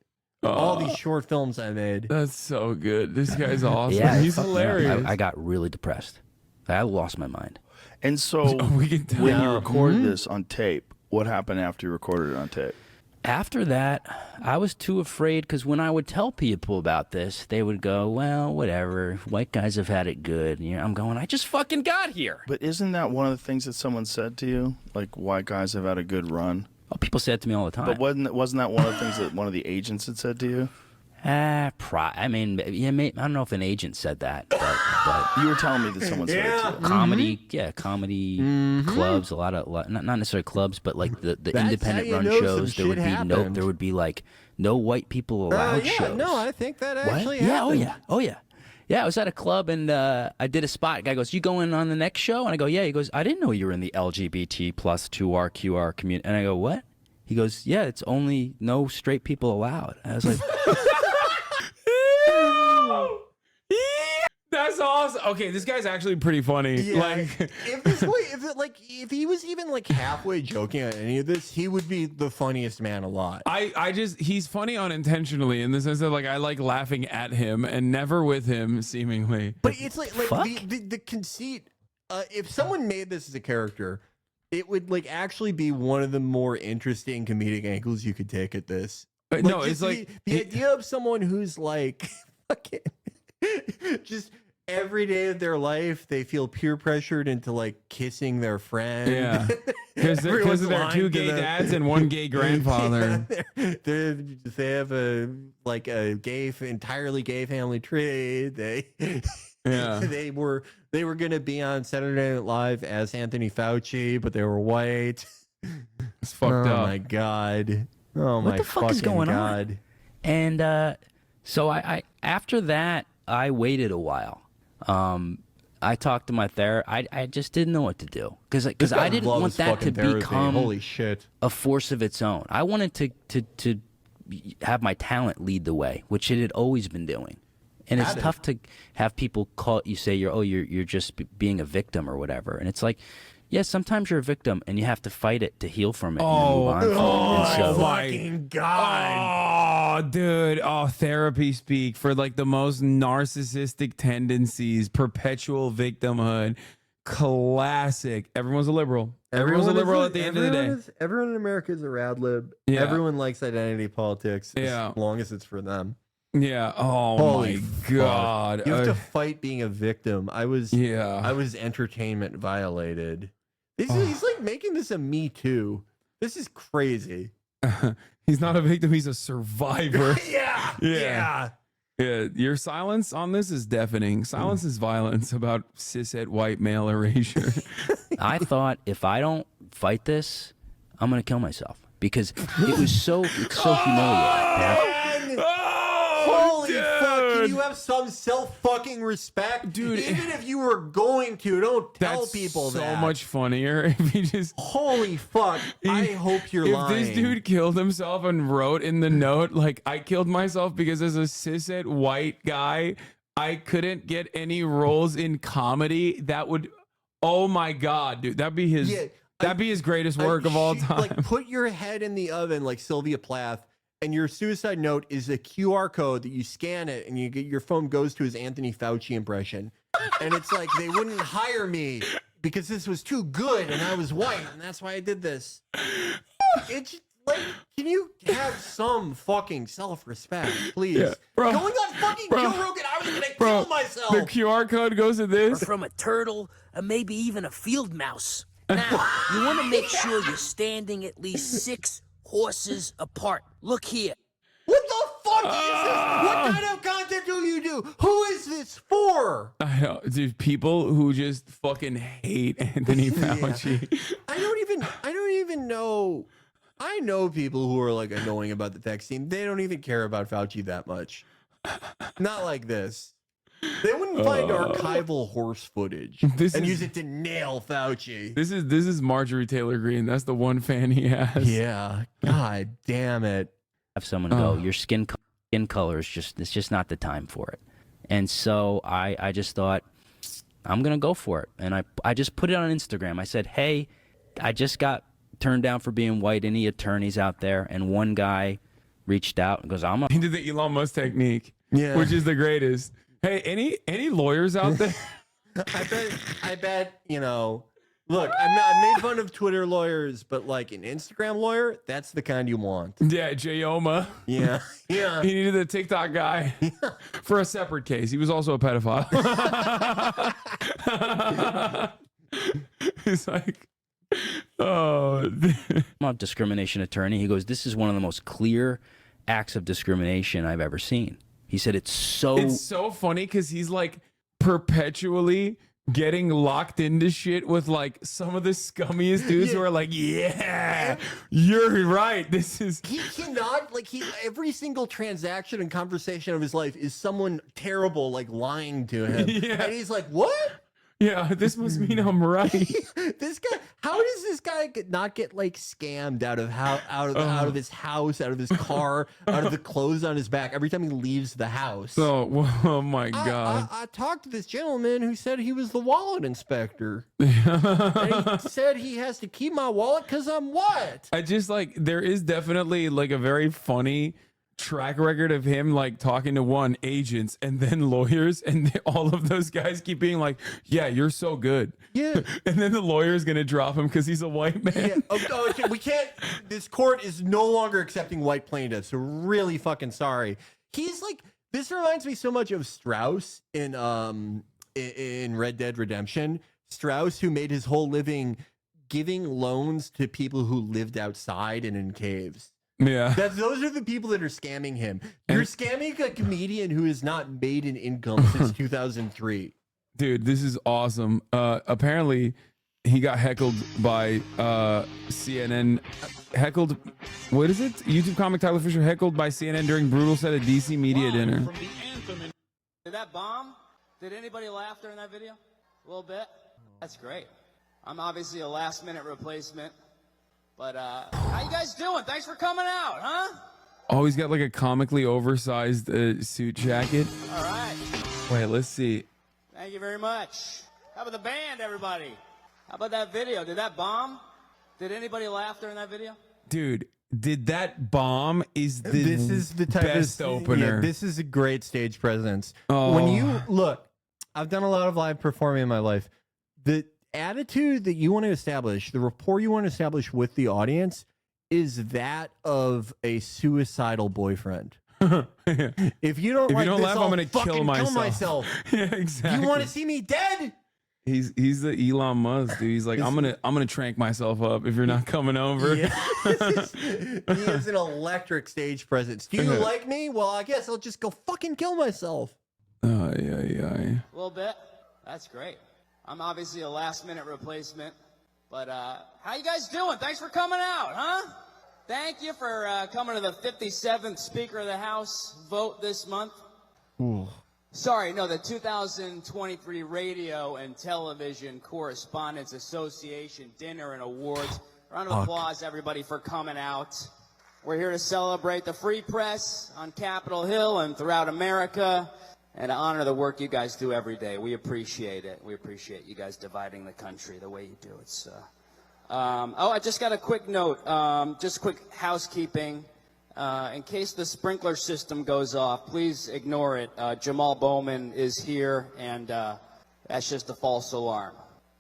Speaker 13: All these short films I made.
Speaker 4: That's so good. This guy's awesome.
Speaker 5: Yeah,
Speaker 4: He's hilarious.
Speaker 5: I got really depressed. I lost my mind.
Speaker 1: And so when you recorded this on tape, what happened after you recorded it on tape?
Speaker 5: After that, I was too afraid because when I would tell people about this, they would go, well, whatever. White guys have had it good. You know, I'm going, I just fucking got here.
Speaker 1: But isn't that one of the things that someone said to you? Like, white guys have had a good run?
Speaker 5: Oh, people say it to me all the time.
Speaker 1: But wasn't that one of the things that one of the agents had said to you?
Speaker 5: I mean, yeah, I don't know if an agent said that, but
Speaker 1: you were telling me that someone said it to you.
Speaker 5: Comedy clubs, a lot of not necessarily clubs, but like the independent run shows. There would be there would be like no white people allowed shows.
Speaker 13: No, I think that actually
Speaker 5: happened.
Speaker 13: happened.
Speaker 5: Oh yeah. Yeah, I was at a club and I did a spot. Guy goes, "You going on the next show?" And I go, "Yeah." He goes, "I didn't know you were in the LGBT plus 2RQR community." And I go, "What?" He goes, "Yeah, it's only no straight people allowed." And I was like.
Speaker 4: That's awesome. Okay, this guy's actually pretty funny.
Speaker 13: Yeah.
Speaker 4: Like,
Speaker 13: if he was even like halfway joking on any of this, he would be the funniest man alive.
Speaker 4: He's funny unintentionally in the sense that like I like laughing at him and never with him seemingly.
Speaker 13: But it's like the conceit. If someone made this as a character, it would like actually be one of the more interesting comedic angles you could take at this.
Speaker 4: No, it's like
Speaker 13: the idea of someone who's like fucking just every day of their life they feel peer pressured into like kissing their friend.
Speaker 4: Yeah, because of their two gay dads and one gay grandfather.
Speaker 13: Yeah, they have a entirely gay family tree. They were gonna be on Saturday Night Live as Anthony Fauci, but they were white.
Speaker 4: It's fucked up.
Speaker 13: Oh my god. Oh my
Speaker 5: what the fuck is going on? And so I after that I waited a while. I talked to my therapist. I just didn't know what to do because I didn't want that to become
Speaker 13: holy shit
Speaker 5: a force of its own. I wanted to have my talent lead the way, which it had always been doing. And it's tough to have people call you say you're just being a victim or whatever. And it's like, yeah, sometimes you're a victim and you have to fight it to heal from it.
Speaker 13: Fucking god!
Speaker 4: Oh, dude! Oh, therapy speak for like the most narcissistic tendencies, perpetual victimhood, classic. Everyone's a liberal. Everyone's a liberal at the end of the day.
Speaker 13: Everyone in America is a rad lib.
Speaker 4: Yeah.
Speaker 13: Everyone likes identity politics.
Speaker 4: Yeah.
Speaker 13: As long as it's for them.
Speaker 4: Yeah. Oh
Speaker 13: Holy
Speaker 4: my god!
Speaker 13: You have to fight being a victim. I was entertainment violated. He's like making this a Me Too. This is crazy.
Speaker 4: He's not a victim. He's a survivor.
Speaker 13: Yeah.
Speaker 4: Your silence on this is deafening. Silence is violence about cishet white male erasure.
Speaker 5: I thought if I don't fight this, I'm gonna kill myself because it's so humiliating.
Speaker 13: Holy fucking Can you have some self-fucking respect?
Speaker 4: Dude,
Speaker 13: even if you were going to, don't tell
Speaker 4: That's
Speaker 13: people
Speaker 4: so
Speaker 13: that.
Speaker 4: much funnier if you just.
Speaker 13: Holy fuck! I hope you're
Speaker 4: if
Speaker 13: lying.
Speaker 4: If this dude killed himself and wrote in the note like, I killed myself because as a cishet white guy, I couldn't get any roles in comedy, that would. Oh my god, dude, that'd be his. Yeah, that'd be his greatest work of all time.
Speaker 13: Like, put your head in the oven like Sylvia Plath, and your suicide note is a QR code that you scan it, and you get your phone goes to his Anthony Fauci impression, and it's like they wouldn't hire me because this was too good, and I was white, and that's why I did this. It's like, can you have some fucking self-respect, please?
Speaker 4: Yeah, bro,
Speaker 13: going on fucking Joe Rogan, I was gonna kill myself.
Speaker 4: The QR code goes to this.
Speaker 10: Or from a turtle, or maybe even a field mouse. Now, you want to make sure you're standing at least 6 horses apart. Look here.
Speaker 13: What the fuck is this? What kind of content do you do? Who is this for?
Speaker 4: I know, dude. People who just fucking hate Anthony Fauci.
Speaker 13: I don't even know. I know people who are like annoying about the vaccine. They don't even care about Fauci that much. Not like this. They wouldn't find archival horse footage and use it to nail Fauci.
Speaker 4: This is Marjorie Taylor Greene. That's the one fan he has.
Speaker 13: Yeah. God damn it.
Speaker 5: Have someone go, your skin color is it's just not the time for it. And so I just thought, I'm gonna go for it. And I just put it on Instagram. I said, hey, I just got turned down for being white. Any attorneys out there? And one guy reached out and goes,
Speaker 4: He did the Elon Musk technique,
Speaker 13: yeah,
Speaker 4: which is the greatest. Hey, any lawyers out there?
Speaker 13: I bet, you know, look, I made fun of Twitter lawyers, but like an Instagram lawyer, that's the kind you want.
Speaker 4: Yeah, Jayoma.
Speaker 13: Yeah. Yeah.
Speaker 4: He needed a TikTok guy for a separate case. He was also a pedophile. He's like, oh.
Speaker 5: I'm a discrimination attorney. He goes, this is one of the most clear acts of discrimination I've ever seen. He said it's so
Speaker 4: funny because he's like perpetually getting locked into shit with like some of the scummiest dudes who are like, yeah, you're right. This is
Speaker 13: he cannot every single transaction and conversation of his life is someone terrible like lying to him.
Speaker 4: Yeah.
Speaker 13: And he's like, what?
Speaker 4: Yeah, this must mean I'm right.
Speaker 13: This guy, how does this guy not get like scammed out of his house, out of his car, out of the clothes on his back every time he leaves the house?
Speaker 4: Oh my god!
Speaker 13: I talked to this gentleman who said he was the wallet inspector. And he said he has to keep my wallet because I'm what?
Speaker 4: I just like there is definitely like a very funny track record of him like talking to agents and then lawyers, and all of those guys keep being like, yeah, you're so good.
Speaker 13: Yeah.
Speaker 4: And then the lawyer's gonna drop him because he's a white man.
Speaker 13: Yeah. We can't, this court is no longer accepting white plaintiffs. So really fucking sorry. He's like, this reminds me so much of Strauss in Red Dead Redemption. Strauss, who made his whole living giving loans to people who lived outside and in caves.
Speaker 4: Yeah,
Speaker 13: those are the people that are scamming him. You're scamming a comedian who has not made an income since 2003.
Speaker 4: Dude, this is awesome. Apparently, he got heckled by CNN. Heckled, what is it? YouTube comic Tyler Fisher heckled by CNN during brutal set of DC media dinner.
Speaker 6: Did that bomb? Did anybody laugh during that video? A little bit? That's great. I'm obviously a last-minute replacement. But how you guys doing? Thanks for coming out, huh?
Speaker 4: Oh, he's got like a comically oversized suit jacket.
Speaker 6: All right.
Speaker 4: Wait, let's see.
Speaker 6: Thank you very much. How about the band, everybody? How about that video? Did that bomb? Did anybody laugh during that video?
Speaker 4: Dude, did that bomb? This
Speaker 13: is the type
Speaker 4: best
Speaker 13: of
Speaker 4: opener.
Speaker 13: Yeah, this is a great stage presence.
Speaker 4: Oh.
Speaker 13: When you look, I've done a lot of live performing in my life. The attitude that you want to establish, the rapport you want to establish with the audience is that of a suicidal boyfriend. If you don't
Speaker 4: laugh, I'm gonna kill myself. Yeah, exactly.
Speaker 13: You want to see me dead?
Speaker 4: He's the Elon Musk, dude. He's like, I'm gonna trank myself up if you're not coming over.
Speaker 13: Yeah. He is an electric stage presence. Do you like me? Well, I guess I'll just go fucking kill myself.
Speaker 4: Yeah.
Speaker 6: A little bit. That's great. I'm obviously a last-minute replacement, but how you guys doing? Thanks for coming out, huh? Thank you for coming to the 57th Speaker of the House vote this month.
Speaker 13: Ooh.
Speaker 6: Sorry, no, the 2023 Radio and Television Correspondents Association Dinner and Awards. Round of applause, everybody, for coming out. We're here to celebrate the free press on Capitol Hill and throughout America and to honor the work you guys do every day. We appreciate it. We appreciate you guys dividing the country the way you do. It's I just got a quick note, just quick housekeeping. In case the sprinkler system goes off, please ignore it. Jamal Bowman is here, and that's just a false alarm.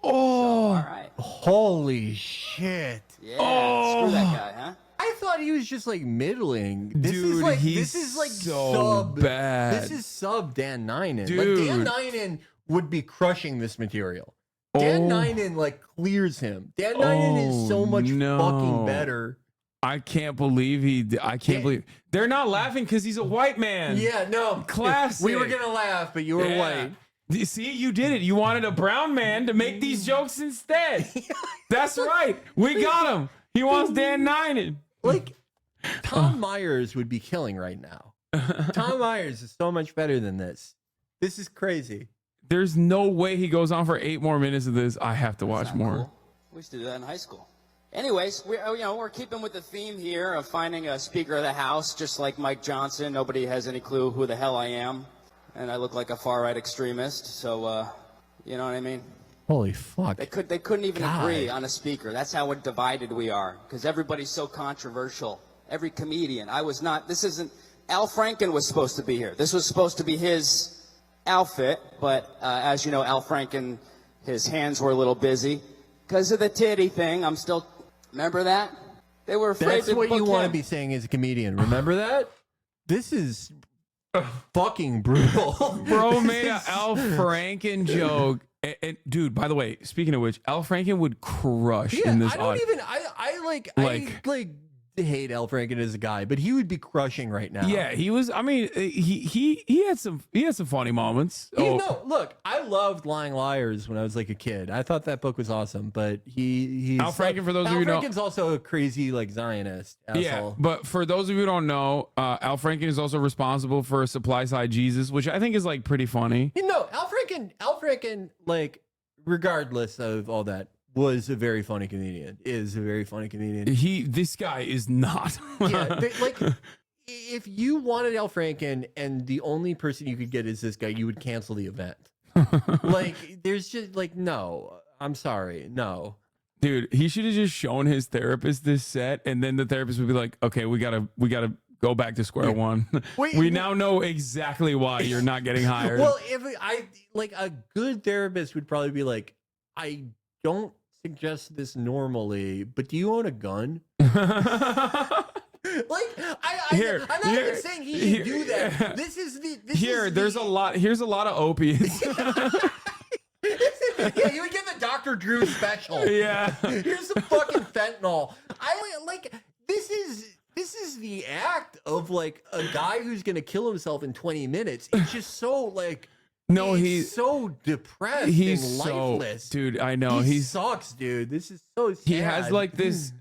Speaker 13: Oh,
Speaker 6: so, all right.
Speaker 13: Holy shit.
Speaker 6: Yeah, screw that guy, huh?
Speaker 13: I thought he was just like middling. This
Speaker 4: Dude,
Speaker 13: is like
Speaker 4: he's
Speaker 13: this is like
Speaker 4: so
Speaker 13: sub
Speaker 4: bad.
Speaker 13: This is sub Dan Ninen.
Speaker 4: Dude.
Speaker 13: Like Dan Ninen would be crushing this material. Dan Ninen like clears him. Dan Ninen is so much fucking better.
Speaker 4: I can't believe I can't believe they're not laughing because he's a white man.
Speaker 13: Yeah, no.
Speaker 4: Classic.
Speaker 13: We were gonna laugh, but you were white.
Speaker 4: See, you did it. You wanted a brown man to make these jokes instead. That's right. We got him. He wants Dan Ninen.
Speaker 13: Like, Tom Myers would be killing right now. Tom Myers is so much better than this. This is crazy.
Speaker 4: There's no way he goes on for 8 more minutes of this. I have to watch more.
Speaker 6: Cool. We used to do that in high school. Anyways, we're keeping with the theme here of finding a Speaker of the House, just like Mike Johnson. Nobody has any clue who the hell I am, and I look like a far-right extremist. So, you know what I mean?
Speaker 13: Holy fuck!
Speaker 6: They couldn't even agree on a speaker. That's how divided we are, because everybody's so controversial. Every comedian. I was not. This isn't. Al Franken was supposed to be here. This was supposed to be his outfit, but as you know, Al Franken, his hands were a little busy because of the titty thing. I'm still. Remember that? They were afraid.
Speaker 13: That's
Speaker 6: to
Speaker 13: what
Speaker 6: book
Speaker 13: you want to
Speaker 6: him.
Speaker 13: be saying as a comedian. Remember that? This is fucking brutal.
Speaker 4: Bro made an Al Franken joke. And dude, by the way, speaking of which, Al Franken would crush in this.
Speaker 13: I don't even. I hate Al Franken as a guy, but he would be crushing right now.
Speaker 4: Yeah, he was. I mean, he had some funny moments.
Speaker 13: No, look, I loved Lying Liars when I was like a kid. I thought that book was awesome, but he's
Speaker 4: Al Franken, for those of you who
Speaker 13: Al
Speaker 4: don't,
Speaker 13: Franken's also a crazy like Zionist asshole.
Speaker 4: Yeah, but for those of you who don't know, Al Franken is also responsible for Supply Side Jesus, which I think is like pretty funny.
Speaker 13: You know, Al Franken, like, regardless of all that, was a very funny comedian. Is a very funny comedian.
Speaker 4: This guy is not.
Speaker 13: Yeah, like, if you wanted Al Franken and the only person you could get is this guy, you would cancel the event. Like, there's just like, no, I'm sorry, no.
Speaker 4: Dude, he should have just shown his therapist this set, and then the therapist would be like, "Okay, we gotta go back to square one. We now know exactly why you're not getting hired."
Speaker 13: Well, if I like a good therapist would probably be like, I don't suggest this normally, but do you own a gun? Like, I'm not even saying he can do that. This is
Speaker 4: Here's a lot of opiates.
Speaker 13: Yeah, you would get the Dr. Drew special.
Speaker 4: Yeah.
Speaker 13: Here's some fucking fentanyl. This is the act of like a guy who's gonna kill himself in 20 minutes. It's just so like,
Speaker 4: no,
Speaker 13: he's so depressed
Speaker 4: he's
Speaker 13: and lifeless.
Speaker 4: dude, I know
Speaker 13: he sucks, dude. This is so sad.
Speaker 4: He has like this,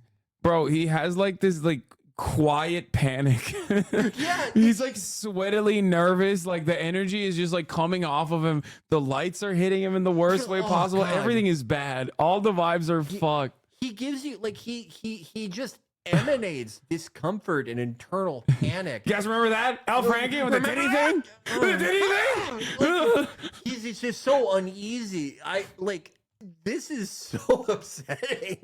Speaker 4: bro. He has like this like quiet panic.
Speaker 13: Yeah,
Speaker 4: he's like sweatily nervous. Like the energy is just like coming off of him. The lights are hitting him in the worst way possible.
Speaker 13: God.
Speaker 4: Everything is bad. All the vibes are fucked.
Speaker 13: He gives you like he just emanates discomfort and internal panic.
Speaker 4: You guys remember that? Al Franken with the titty thing? With the titty thing?
Speaker 13: He's just so uneasy. This is so upsetting.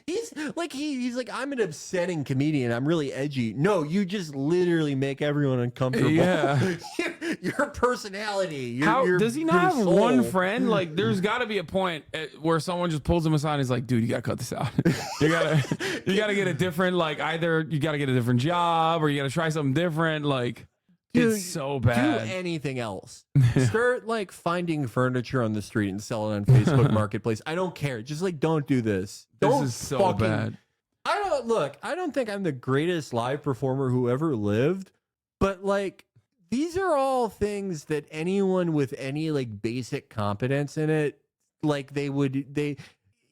Speaker 13: He's like, I'm an upsetting comedian. I'm really edgy. No, you just literally make everyone uncomfortable.
Speaker 4: Yeah.
Speaker 13: Your personality.
Speaker 4: Does he not have
Speaker 13: soul.
Speaker 4: one friend? Like, there's got to be a point where someone just pulls him aside and is like, dude, you got to cut this out. You gotta get a different, like, either you got to get a different job or you got to try something different. Like,
Speaker 13: Dude,
Speaker 4: it's so bad.
Speaker 13: Do anything else. Start like finding furniture on the street and sell it on Facebook Marketplace. I don't care. Just like, don't do this.
Speaker 4: This is so bad.
Speaker 13: I don't think I'm the greatest live performer who ever lived, but like, these are all things that anyone with any like basic competence in it, like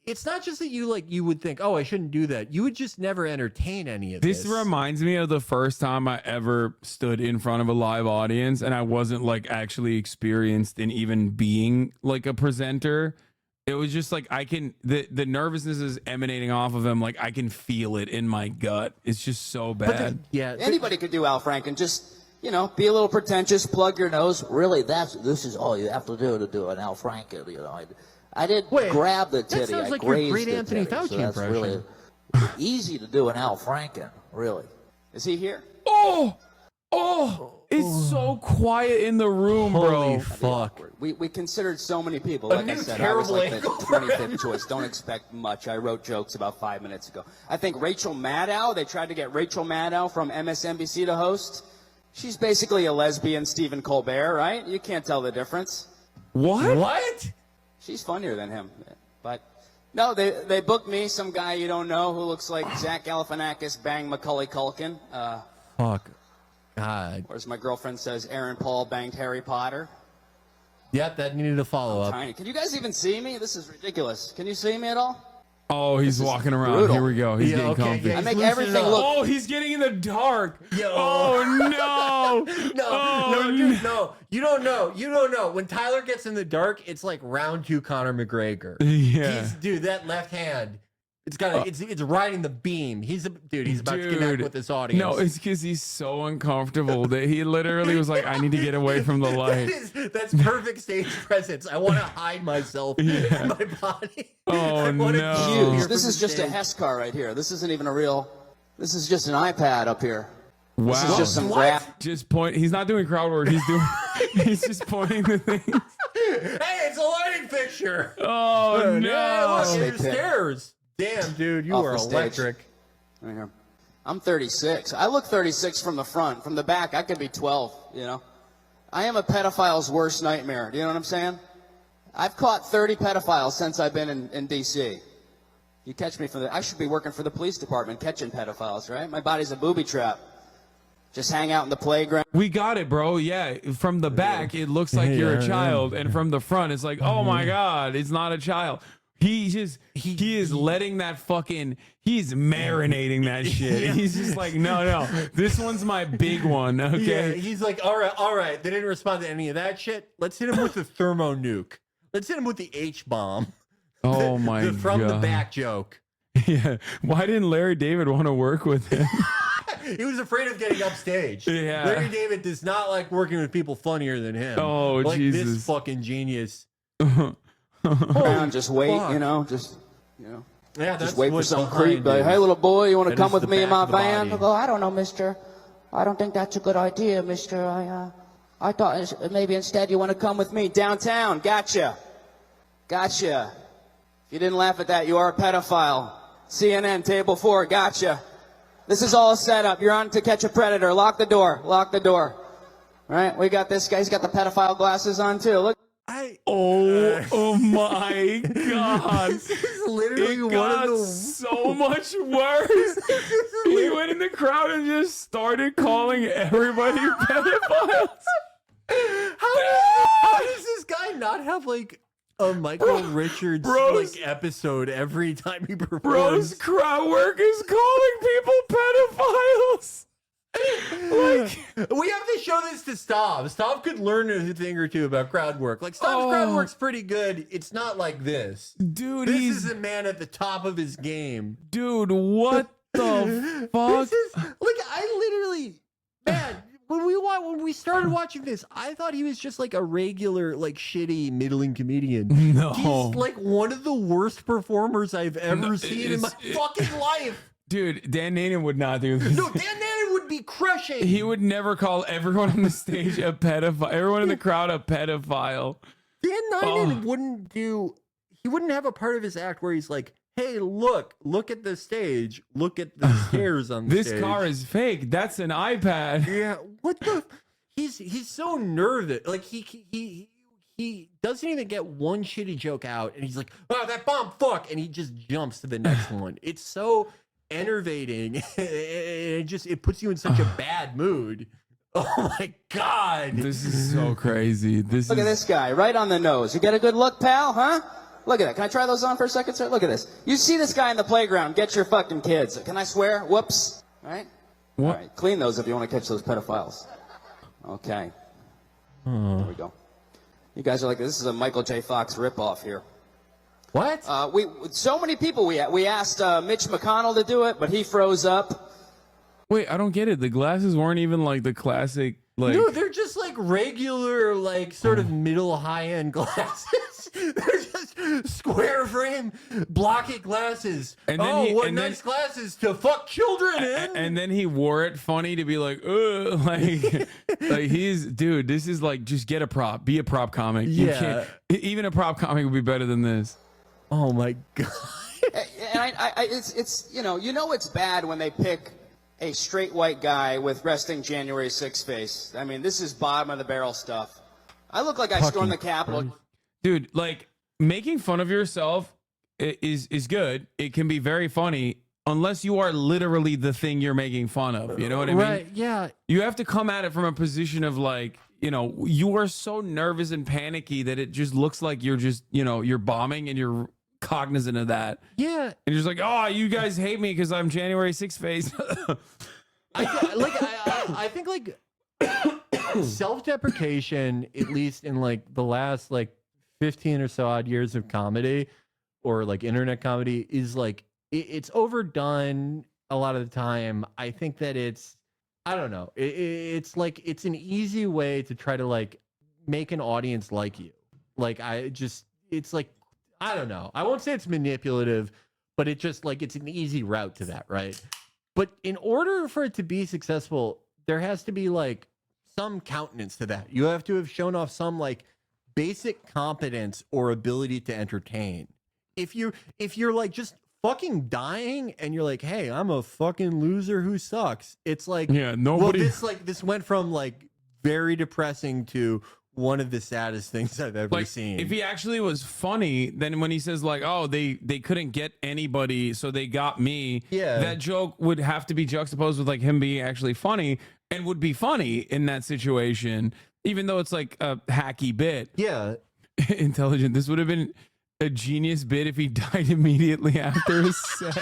Speaker 13: it's not just that you would think, oh, I shouldn't do that. You would just never entertain any of this.
Speaker 4: This reminds me of the first time I ever stood in front of a live audience and I wasn't like actually experienced in even being like a presenter. It was just like the nervousness is emanating off of him. Like I can feel it in my gut. It's just so bad.
Speaker 6: Anybody could do Al Franken. Just, be a little pretentious, plug your nose.
Speaker 10: Really, this is all you have to do an Al Franken. I didn't grab the titty.
Speaker 13: That sounds
Speaker 10: I
Speaker 13: like your
Speaker 10: grazed
Speaker 13: great
Speaker 10: the
Speaker 13: Anthony
Speaker 10: titty,
Speaker 13: Fauci
Speaker 10: so that's
Speaker 13: impression.
Speaker 10: really easy to do an Al Franken. Really.
Speaker 6: Is he here?
Speaker 4: It's so quiet in the room, bro.
Speaker 13: Holy fuck.
Speaker 6: We considered so many people. Like I said, I was like the 25th choice. Don't expect much. I wrote jokes about 5 minutes ago. I think Rachel Maddow, they tried to get Rachel Maddow from MSNBC to host. She's basically a lesbian Stephen Colbert, right? You can't tell the difference.
Speaker 4: What?
Speaker 6: She's funnier than him. But no, they booked me, some guy you don't know who looks like Zach Galifianakis banged Macaulay Culkin.
Speaker 13: Fuck. God.
Speaker 6: Or as my girlfriend says, Aaron Paul banged Harry Potter.
Speaker 13: Yep, that needed a follow-up.
Speaker 6: Tiny. Can you guys even see me? This is ridiculous. Can you see me at all?
Speaker 4: Oh, he's walking around.
Speaker 6: brutal.
Speaker 4: Here we go. He's getting comfy.
Speaker 6: I make everything look.
Speaker 4: Oh, he's getting in the dark.
Speaker 13: Yo.
Speaker 4: Oh no.
Speaker 13: No, dude, no. You don't know. When Tyler gets in the dark, it's like round 2 Conor McGregor.
Speaker 4: Yeah.
Speaker 13: Dude, that left hand. It's riding the beam. He's about to connect with this audience.
Speaker 4: No, it's because he's so uncomfortable that he literally was like, I need to get away from the light.
Speaker 13: That's perfect stage presence. I want to hide myself in my body.
Speaker 4: Oh, no.
Speaker 6: This is just a Hess car right here. This isn't even a real. This is just an iPad up here.
Speaker 4: Wow.
Speaker 6: This is just some graph.
Speaker 4: Just point. He's not doing crowd work. He's just pointing the things.
Speaker 13: Hey, it's a lighting fixture.
Speaker 4: Oh, no.
Speaker 13: Yeah, look, there's stairs. Damn, dude, you
Speaker 6: Off
Speaker 13: are
Speaker 6: the stage.
Speaker 13: electric.
Speaker 6: Right here. I'm 36. I look 36 from the front. From the back, I could be 12, I am a pedophile's worst nightmare. Do you know what I'm saying? I've caught 30 pedophiles since I've been in D.C. You catch me I should be working for the police department catching pedophiles, right? My body's a booby trap. Just hang out in the playground.
Speaker 4: We got it, bro. Yeah. From the back, it looks like you're a child. And from the front, it's like, oh my God, it's not a child. He is letting that he's marinating that shit.
Speaker 13: Yeah.
Speaker 4: He's just like, no, this one's my big one. Okay.
Speaker 13: Yeah, he's like, all right. They didn't respond to any of that shit. Let's hit him with the thermo nuke. Let's hit him with the H-bomb.
Speaker 4: Oh my God.
Speaker 13: From the back joke.
Speaker 4: Yeah. Why didn't Larry David want to work with him?
Speaker 13: He was afraid of getting upstage.
Speaker 4: Yeah.
Speaker 13: Larry David does not like working with people funnier than him.
Speaker 4: Oh,
Speaker 13: like
Speaker 4: Jesus.
Speaker 13: This fucking genius.
Speaker 6: Just wait,
Speaker 13: fuck.
Speaker 6: Just wait for some creep. Like, hey, little boy, you want to come with me in my van?
Speaker 10: I go, I don't know, mister. I don't think that's a good idea, mister.
Speaker 6: I thought maybe instead you want to come with me downtown. Gotcha. If you didn't laugh at that, you are a pedophile. CNN, table 4, gotcha. This is all set up. You're on to catch a predator. Lock the door. All right, we got this guy. He's got the pedophile glasses on, too. Look.
Speaker 4: Oh my God.
Speaker 13: This is literally
Speaker 4: it
Speaker 13: one
Speaker 4: got
Speaker 13: of the
Speaker 4: so much worse. He went in the crowd and just started calling everybody pedophiles.
Speaker 13: How does this guy not have like a Michael Richards like episode every time he performs?
Speaker 4: Bro's crowd work is calling people pedophiles.
Speaker 13: Like, we have to show this to Stav. Stav could learn a thing or two about crowd work. Like, Stav's crowd work's pretty good. It's not like this.
Speaker 4: Dude,
Speaker 13: this is a man at the top of his game.
Speaker 4: Dude, what the fuck?
Speaker 13: This is, like, I literally, man, when we started watching this, I thought he was just like a regular, like, shitty, middling comedian.
Speaker 4: No.
Speaker 13: He's like one of the worst performers I've ever seen in my fucking life.
Speaker 4: Dude, Dan Nanon would not do this.
Speaker 13: No, Dan Nanon would be crushing.
Speaker 4: He would never call everyone on the stage a pedophile. Everyone in the crowd a pedophile.
Speaker 13: Dan Nanon he wouldn't have a part of his act where he's like, hey, look at the stage. Look at the stairs on the stage.
Speaker 4: This car is fake. That's an iPad.
Speaker 13: Yeah, what the? He's so nervous. Like, he doesn't even get one shitty joke out. And he's like, oh, that bomb, fuck. And he just jumps to the next one. It's so enervating. It puts you in such a bad mood. Oh my God.
Speaker 4: This is so crazy.
Speaker 6: Look at this guy, right on the nose. You get a good look, pal, huh? Look at that. Can I try those on for a second, sir? Look at this. You see this guy in the playground. Get your fucking kids. Can I swear? Whoops. All right?
Speaker 4: What?
Speaker 6: All right. Clean those if you want to catch those pedophiles. Okay. There we go. You guys are like, this is a Michael J. Fox ripoff here.
Speaker 13: What?
Speaker 6: So many people we asked Mitch McConnell to do it, but he froze up.
Speaker 4: Wait, I don't get it. The glasses weren't even like the classic, like.
Speaker 13: No, they're just like regular, like sort of middle high-end glasses. They're just square frame, blocky glasses.
Speaker 4: And then
Speaker 13: what nice glasses to fuck children in.
Speaker 4: And then he wore it funny to be like, ugh, like he's, dude, this is like, just get a prop, be a prop comic. You
Speaker 13: Yeah.
Speaker 4: can't, even a prop comic would be better than this.
Speaker 13: Oh my God.
Speaker 6: And it's you know it's bad when they pick a straight white guy with resting January 6th face. I mean, this is bottom of the barrel stuff. I look like I stormed the Capitol.
Speaker 4: Dude, like making fun of yourself is good. It can be very funny unless you are literally the thing you're making fun of. You know what I mean?
Speaker 13: Right, yeah.
Speaker 4: You have to come at it from a position of like, you know, you are so nervous and panicky that it just looks like you're just, you know, you're bombing and you're cognizant of that.
Speaker 13: Yeah.
Speaker 4: And you're just like, oh, you guys hate me because I'm January 6th face.
Speaker 13: I think like self-deprecation, at least in like the last like 15 or so odd years of comedy or like internet comedy, is like it's overdone a lot of the time. I think that I don't know. It's like it's an easy way to try to like make an audience like you. Like it's like, I don't know. I won't say it's manipulative, but it just like it's an easy route to that, right? But in order for it to be successful, there has to be like some countenance to that. You have to have shown off some like basic competence or ability to entertain. If you're like just fucking dying and you're like, hey, I'm a fucking loser who sucks. It's like,
Speaker 4: yeah, nobody.
Speaker 13: Well, this went from like very depressing to one of the saddest things I've ever seen.
Speaker 4: If he actually was funny, then when he says like, oh, they couldn't get anybody, so they got me.
Speaker 13: Yeah.
Speaker 4: That joke would have to be juxtaposed with like him being actually funny and would be funny in that situation, even though it's like a hacky bit.
Speaker 13: Yeah.
Speaker 4: Intelligent. This would have been a genius bit if he died immediately after his set.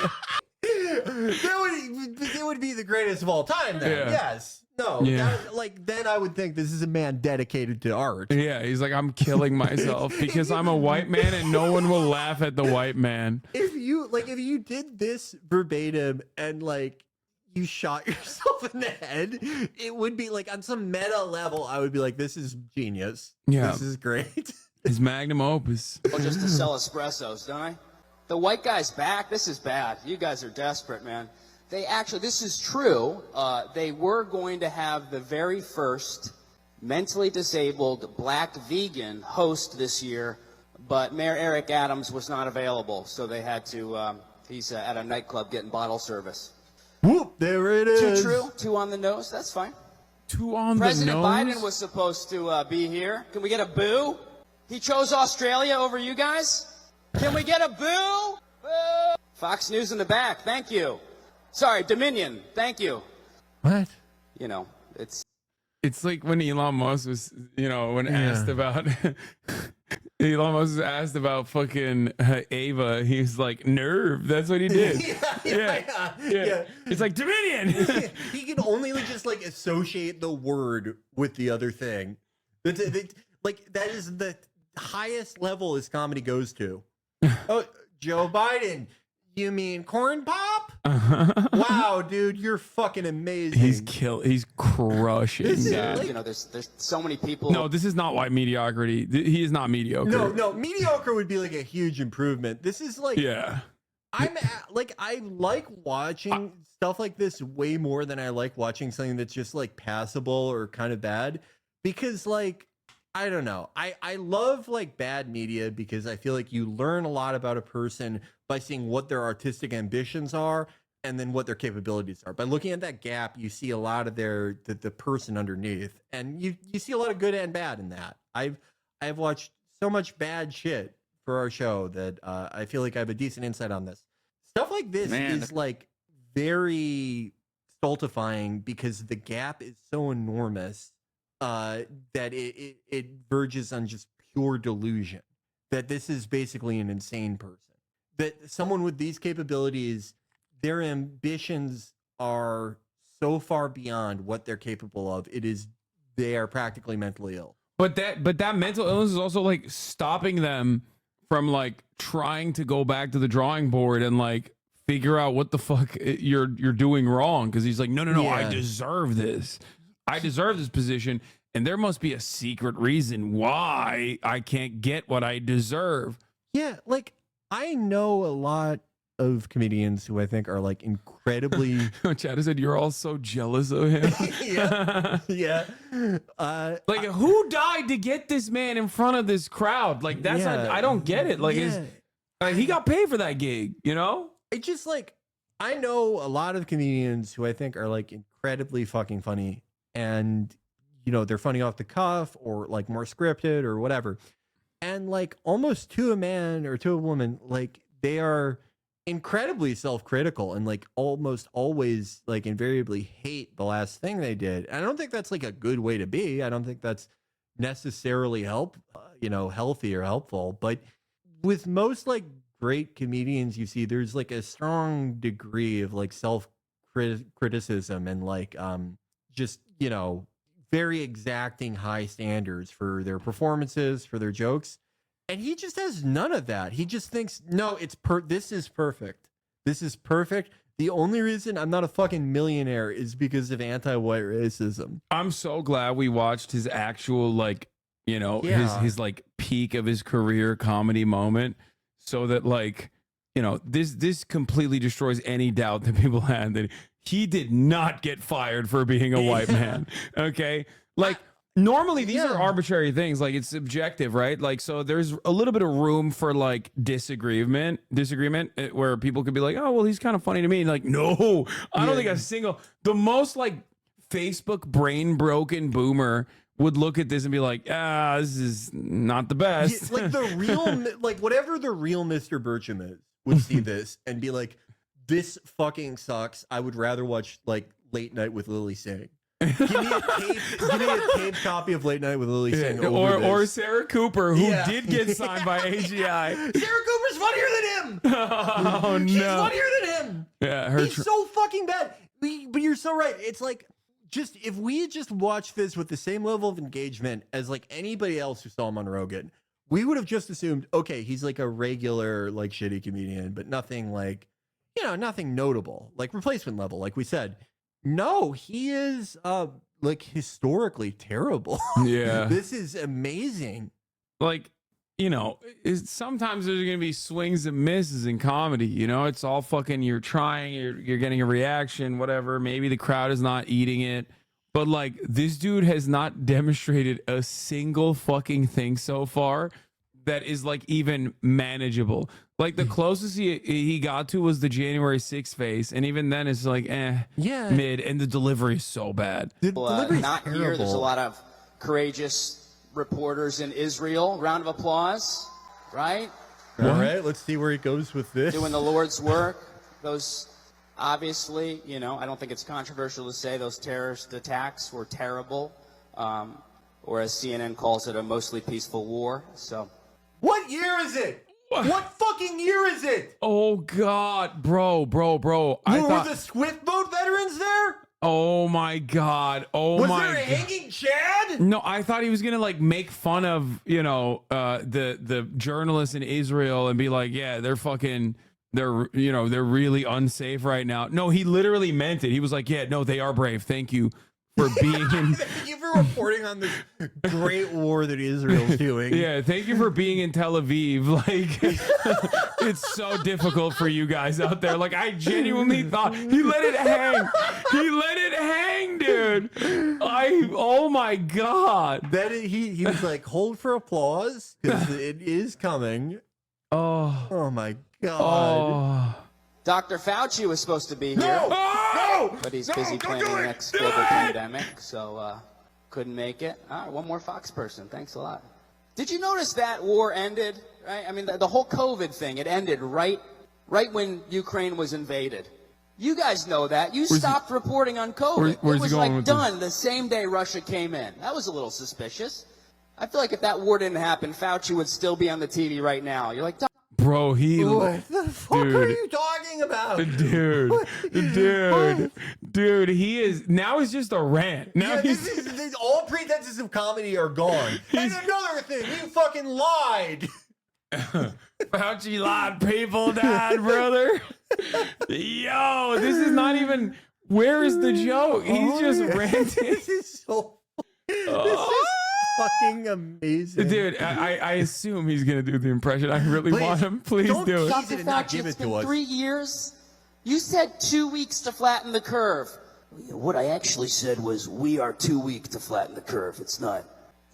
Speaker 13: That would be the greatest of all time then.
Speaker 4: Yeah.
Speaker 13: Yes. No.
Speaker 4: Yeah.
Speaker 13: Then I would think this is a man dedicated to art.
Speaker 4: Yeah, he's like, I'm killing myself because I'm a white man and no one will laugh at the white man.
Speaker 13: If you did this verbatim and like you shot yourself in the head, it would be like on some meta level, I would be like, this is genius.
Speaker 4: Yeah.
Speaker 13: This is great.
Speaker 4: His magnum opus.
Speaker 6: Well, just to sell espressos, don't I? The white guy's back. This is bad. You guys are desperate, man. This is true. They were going to have the very first mentally disabled black vegan host this year, but Mayor Eric Adams was not available, so they had to, he's at a nightclub getting bottle service.
Speaker 13: Whoop, there it is.
Speaker 6: 2 true, 2 on the nose, that's fine.
Speaker 4: 2 on
Speaker 6: President
Speaker 4: the nose?
Speaker 6: Biden was supposed to be here. Can we get a boo? He chose Australia over you guys? Can we get a boo? Boo! Fox News in the back, thank you. Sorry, Dominion, thank you.
Speaker 13: What?
Speaker 6: You know,
Speaker 4: It's like when Elon Musk was, you know, when asked about Elon Musk was asked about fucking Ava, he's like, nerve. That's what he did. Yeah. It's like Dominion.
Speaker 13: He can only just like associate the word with the other thing. Like that is the highest level his comedy goes to. Oh, Joe Biden. You mean corn pop? Wow, dude, you're fucking amazing.
Speaker 4: He's crushing.
Speaker 6: you know, there's so many people.
Speaker 4: No, this is not white mediocrity. He is not mediocre.
Speaker 13: No, mediocre would be like a huge improvement. This is like,
Speaker 4: yeah.
Speaker 13: I like watching stuff like this way more than I like watching something that's just like passable or kind of bad, because like, I don't know. I love like bad media because I feel like you learn a lot about a person by seeing what their artistic ambitions are and then what their capabilities are. By looking at that gap, you see a lot of the person underneath, and you see a lot of good and bad in that. I've watched so much bad shit for our show that I feel like I have a decent insight on this. Stuff like this is like very stultifying because the gap is so enormous that it verges on just pure delusion. that this is basically an insane person. That someone with these capabilities, their ambitions are so far beyond what they're capable of. They are practically mentally ill.
Speaker 4: But that mental illness is also like stopping them from like trying to go back to the drawing board and like figure out what the fuck you're doing wrong. Because he's like, no, I deserve this. I deserve this position, and there must be a secret reason why I can't get what I deserve.
Speaker 13: Yeah, like I know a lot of comedians who I think are like incredibly.
Speaker 4: Chad said you're all so jealous of him.
Speaker 13: yeah.
Speaker 4: Like who died to get this man in front of this crowd? Like that's not, I don't get it. Like he got paid for that gig, you know?
Speaker 13: It just like I know a lot of comedians who I think are like incredibly fucking funny, and you know they're funny off the cuff or like more scripted or whatever, and like almost to a man or to a woman, like they are incredibly self-critical and like almost always like invariably hate the last thing they did. And I don't think that's like a good way to be. I don't think that's necessarily healthy or helpful. But with most like great comedians you see, there's like a strong degree of like self-criticism and like just, you know, very exacting high standards for their performances, for their jokes. And he just has none of that. He just thinks, no, this is perfect. This is perfect. The only reason I'm not a fucking millionaire is because of anti-white racism.
Speaker 4: I'm so glad we watched his actual, like, you know, his like peak of his career comedy moment, so that like, you know, this completely destroys any doubt that people had that he did not get fired for being a white man. Okay. Like, normally these are arbitrary things, like it's subjective, right? Like, so there's a little bit of room for like disagreement where people could be like, oh, well, he's kind of funny to me. Like, no, I don't think the most like Facebook brain broken boomer would look at this and be like, this is not the best.
Speaker 13: Like the real, like whatever the real Mr. Burcham is would see this and be like, this fucking sucks. I would rather watch like Late Night with Lily Singh. Give me a taped copy of Late Night with Lily Singh.
Speaker 4: Or Sarah Cooper, who did get signed by AGI.
Speaker 13: Sarah Cooper's funnier than him.
Speaker 4: Oh, no.
Speaker 13: She's funnier than him.
Speaker 4: Yeah,
Speaker 13: he's so fucking bad. But you're so right. It's like, just if we had just watched this with the same level of engagement as like anybody else who saw him on Rogan, we would have just assumed, okay, he's like a regular like shitty comedian, but nothing like, you know, nothing notable, like replacement level, like we said. No, he is like historically terrible.
Speaker 4: Yeah.
Speaker 13: This is amazing.
Speaker 4: Like, you know, sometimes there's going to be swings and misses in comedy. You know, it's all fucking, you're trying, you're getting a reaction, whatever. Maybe the crowd is not eating it. But like, this dude has not demonstrated a single fucking thing so far that is like even manageable. Like the closest he got to was the January 6th face, and even then it's like mid, and the delivery is so bad.
Speaker 6: Not here. There's a lot of courageous reporters in Israel. Round of applause, right?
Speaker 13: All right, let's see where he goes with this.
Speaker 6: Doing the Lord's work. Those, obviously, you know, I don't think it's controversial to say those terrorist attacks were terrible, or as CNN calls it, a mostly peaceful war. So,
Speaker 13: what year is it? What fucking year is it?
Speaker 4: Oh God, bro.
Speaker 13: Were the Swift boat veterans there?
Speaker 4: Oh my God.
Speaker 13: Was there a hanging Chad?
Speaker 4: No, I thought he was gonna like make fun of, you know, the journalists in Israel and be like, yeah, they're really unsafe right now. No, he literally meant it. He was like, yeah, no, they are brave. Thank you for being in.
Speaker 13: Thank you for reporting on this great war that Israel's doing.
Speaker 4: Yeah, thank you for being in Tel Aviv. Like, it's so difficult for you guys out there. Like, I genuinely thought he let it hang. He let it hang, dude. Oh my God.
Speaker 13: He was like, hold for applause because it is coming. Oh my God.
Speaker 6: Dr. Fauci was supposed to be here. But he's busy planning the next global pandemic, so couldn't make it. All right, one more Fox person. Thanks a lot. Did you notice that war ended? Right? I mean, the whole COVID thing, it ended right when Ukraine was invaded. You guys know that. You stopped reporting on COVID.
Speaker 4: Where's
Speaker 6: it was
Speaker 4: he going
Speaker 6: like
Speaker 4: with
Speaker 6: done the same day Russia came in. That was a little suspicious. I feel like if that war didn't happen, Fauci would still be on the TV right now. You're like,
Speaker 4: Bro,
Speaker 13: what the fuck are you talking about?
Speaker 4: Dude, he is, now it's just a rant. Now
Speaker 13: This all pretenses of comedy are gone. And another thing, you fucking lied.
Speaker 4: Fauci lied, people died, brother. Yo, this is not even, where is the joke? He's just ranting.
Speaker 13: This is so fucking amazing.
Speaker 4: Dude, I assume he's going to do the impression. I really want him. Please do it.
Speaker 6: Dr. Fauci, it's been 3 years. You said 2 weeks to flatten the curve.
Speaker 10: What I actually said was, we are too weak to flatten the curve. It's not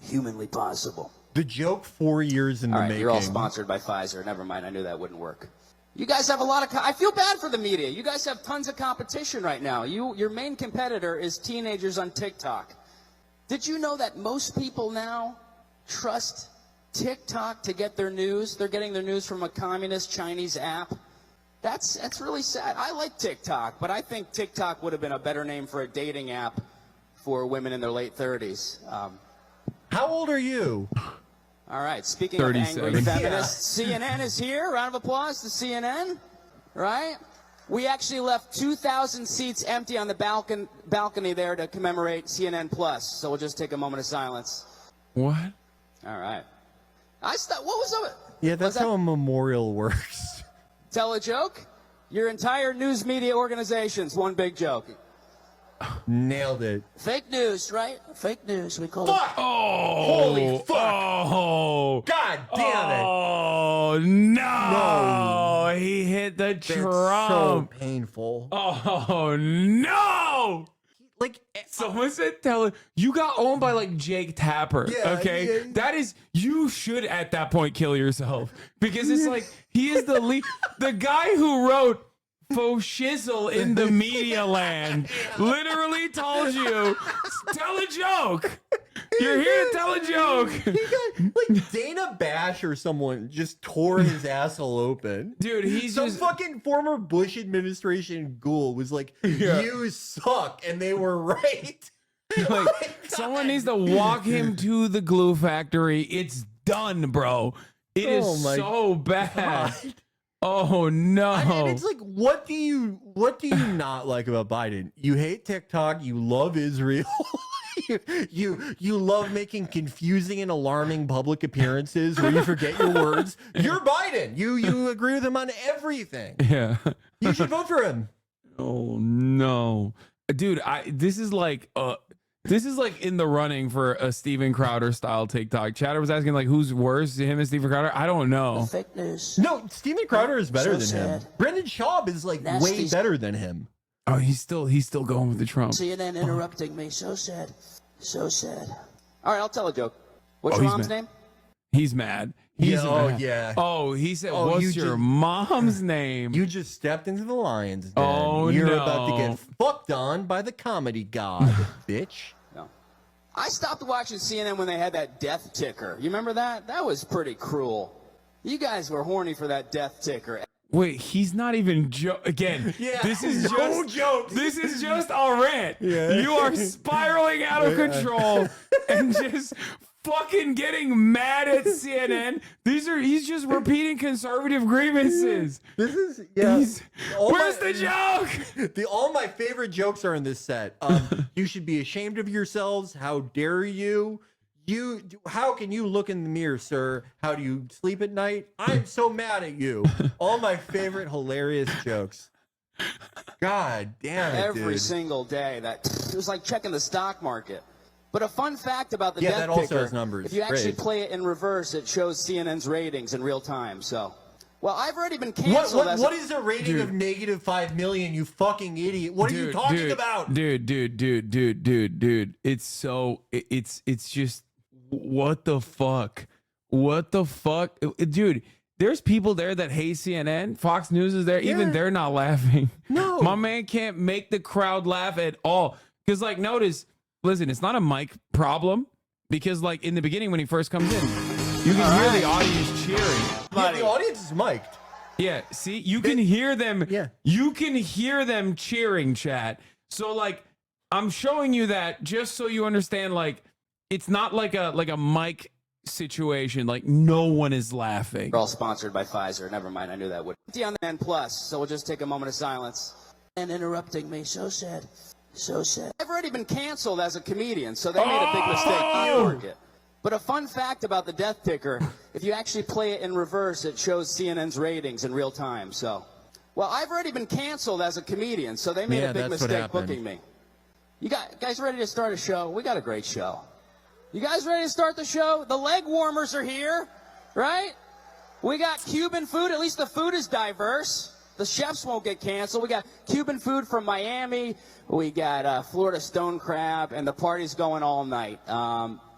Speaker 10: humanly possible.
Speaker 13: The joke 4 years in the making.
Speaker 6: You're all sponsored by Pfizer. Never mind. I knew that wouldn't work. You guys have a lot of... I feel bad for the media. You guys have tons of competition right now. Your main competitor is teenagers on TikTok. Did you know that most people now trust TikTok to get their news? They're getting their news from a communist Chinese app. That's really sad. I like TikTok, but I think TikTok would have been a better name for a dating app for women in their late 30s.
Speaker 13: How old are you?
Speaker 6: All right, speaking of
Speaker 4: 37.
Speaker 6: angry feminists, CNN is here. Round of applause to CNN, right? We actually left 2,000 seats empty on the balcony there to commemorate CNN Plus. So we'll just take a moment of silence.
Speaker 4: What?
Speaker 6: All right. What was it?
Speaker 13: Yeah, that's how a memorial works.
Speaker 6: Tell a joke? Your entire news media organization's one big joke.
Speaker 13: Nailed it.
Speaker 10: Fake news, right? Fake news, we call
Speaker 13: Fuck!
Speaker 10: it.
Speaker 4: Oh!
Speaker 13: Holy fuck!
Speaker 4: Oh!
Speaker 13: God damn it!
Speaker 4: Oh, no! He hit the Trump.
Speaker 13: So painful.
Speaker 4: Oh, no!
Speaker 13: Like,
Speaker 4: someone said, tell him, you got owned by like Jake Tapper.
Speaker 13: Yeah,
Speaker 4: okay?
Speaker 13: yeah.
Speaker 4: That is, you should at that point kill yourself. Because it's like, he is the lead. The guy who wrote faux shizzle in the media land literally told you, tell a joke. You're here to tell a joke.
Speaker 13: He got, like, Dana Bash or someone just tore his asshole open.
Speaker 4: Dude, he's
Speaker 13: some
Speaker 4: just
Speaker 13: fucking former Bush administration ghoul was like, you suck, and they were right.
Speaker 4: Like, someone needs to walk him to the glue factory. It's done, bro. It is so bad. God. Oh no!
Speaker 13: I mean, it's like, what do you not like about Biden? You hate TikTok. You love Israel. you love making confusing and alarming public appearances where you forget your words. You're Biden. You agree with him on everything.
Speaker 4: Yeah.
Speaker 13: You should vote for him.
Speaker 4: Oh no, dude! This is like in the running for a Steven Crowder style TikTok. Chatter was asking like, who's worse, him and Steven Crowder? I don't know.
Speaker 10: Fake news.
Speaker 13: No, Steven Crowder is better
Speaker 10: So
Speaker 13: than him.
Speaker 10: sad.
Speaker 13: Brendan Schaub is like way better than him.
Speaker 4: Oh, he's still going with the Trump.
Speaker 10: CNN interrupting me. So sad. So sad.
Speaker 6: All right, I'll tell a joke. What's
Speaker 4: Oh,
Speaker 6: your
Speaker 4: he's
Speaker 6: mom's
Speaker 4: mad.
Speaker 6: name?
Speaker 4: He's mad. He's mad.
Speaker 13: Yeah.
Speaker 4: Oh, he said,
Speaker 13: Oh,
Speaker 4: what's
Speaker 13: you
Speaker 4: your
Speaker 13: just-
Speaker 4: mom's name?
Speaker 13: You just stepped into the lion's den.
Speaker 4: Oh,
Speaker 13: You're about to
Speaker 4: no.
Speaker 13: get fucked on by the comedy god, bitch.
Speaker 6: No. I stopped watching CNN when they had that death ticker. You remember that? That was pretty cruel. You guys were horny for that death ticker.
Speaker 4: Wait, he's not even again.
Speaker 13: Yeah,
Speaker 4: this is
Speaker 13: no
Speaker 4: just
Speaker 13: jokes.
Speaker 4: This is just a rant.
Speaker 13: Yeah.
Speaker 4: You are spiraling out of control and just fucking getting mad at CNN. He's just repeating conservative grievances.
Speaker 13: This is
Speaker 4: Where's the joke?
Speaker 13: All my favorite jokes are in this set. You should be ashamed of yourselves. How dare you? How can you look in the mirror, sir? How do you sleep at night? I'm so mad at you. All my favorite hilarious jokes. God damn it,
Speaker 6: Every
Speaker 13: dude.
Speaker 6: single day. It was like checking the stock market. But a fun fact about the
Speaker 13: Yeah,
Speaker 6: death
Speaker 13: that also
Speaker 6: ticker,
Speaker 13: has numbers.
Speaker 6: if you actually
Speaker 13: Great.
Speaker 6: play it in reverse, it shows CNN's ratings in real time. So, well, I've already been canceled.
Speaker 13: What is a rating of -5 million, you fucking idiot? What are you talking about?
Speaker 4: Dude. It's so it's just what the fuck? What the fuck? Dude, there's people there that hate CNN. Fox News is there. Even they're not laughing.
Speaker 13: No.
Speaker 4: My man can't make the crowd laugh at all. Because like listen, it's not a mic problem. Because like in the beginning when he first comes in, you can hear the audience cheering.
Speaker 13: Yeah, the audience is mic'd.
Speaker 4: Yeah, see, you can hear them. Yeah, you can hear them cheering, chat. So like, I'm showing you that just so you understand. Like, it's not like a mic situation. Like, no one is laughing.
Speaker 6: We're all sponsored by Pfizer. Never mind, I knew that would. On the N plus, so we'll just take a moment of silence. And interrupting me, so sad, so sad. I've already been canceled as a comedian, so they made a big mistake. But a fun fact about the death ticker, if you actually play it in reverse, it shows CNN's ratings in real time. So, well, I've already been canceled as a comedian, so they made a big mistake booking me. You guys ready to start a show? We got a great show. You guys ready to start the show? The leg warmers are here, right? We got Cuban food. At least the food is diverse. The chefs won't get canceled. We got Cuban food from Miami. We got Florida stone crab, and the party's going all night.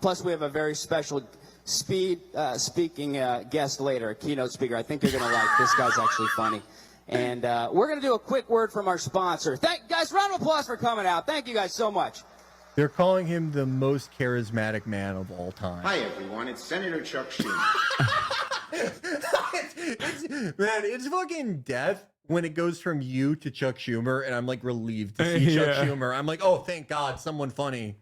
Speaker 6: Plus, we have a very special speaking guest later, a keynote speaker. I think you're going to like. This guy's actually funny. And we're going to do a quick word from our sponsor. Guys, round of applause for coming out. Thank you guys so much.
Speaker 13: They're calling him the most charismatic man of all time.
Speaker 9: Hi, everyone. It's Senator Chuck Schumer.
Speaker 13: Man, it's fucking death when it goes from you to Chuck Schumer, and I'm like relieved to see Chuck Schumer. I'm like, oh, thank God, someone funny.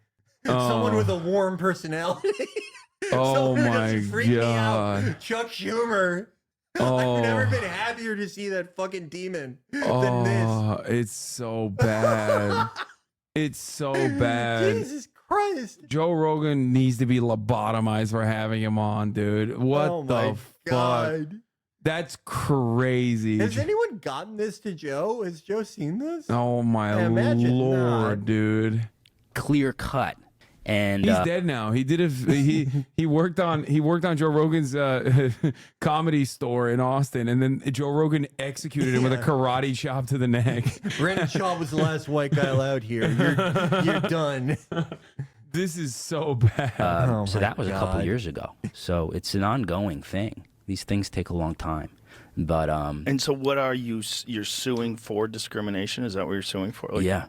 Speaker 13: Someone with a warm personality.
Speaker 4: Oh my
Speaker 13: God. Chuck Schumer. I've never been happier to see that fucking demon than this.
Speaker 4: It's so bad. It's so bad.
Speaker 13: Jesus Christ.
Speaker 4: Joe Rogan needs to be lobotomized for having him on, dude. What the fuck? That's crazy.
Speaker 13: Has anyone gotten this to Joe? Has Joe seen this?
Speaker 4: Oh my Lord, dude.
Speaker 5: Clear cut. And
Speaker 4: he's dead now. He did he worked on Joe Rogan's comedy store in Austin, and then Joe Rogan executed him with a karate chop to the neck.
Speaker 13: Brandon Shaw was the last white guy allowed here. You're done.
Speaker 4: This is so bad.
Speaker 5: So that was a couple years ago. So it's an ongoing thing. These things take a long time. But
Speaker 1: and so what are you're suing for discrimination? Is that what you're suing for? Like,
Speaker 5: yeah.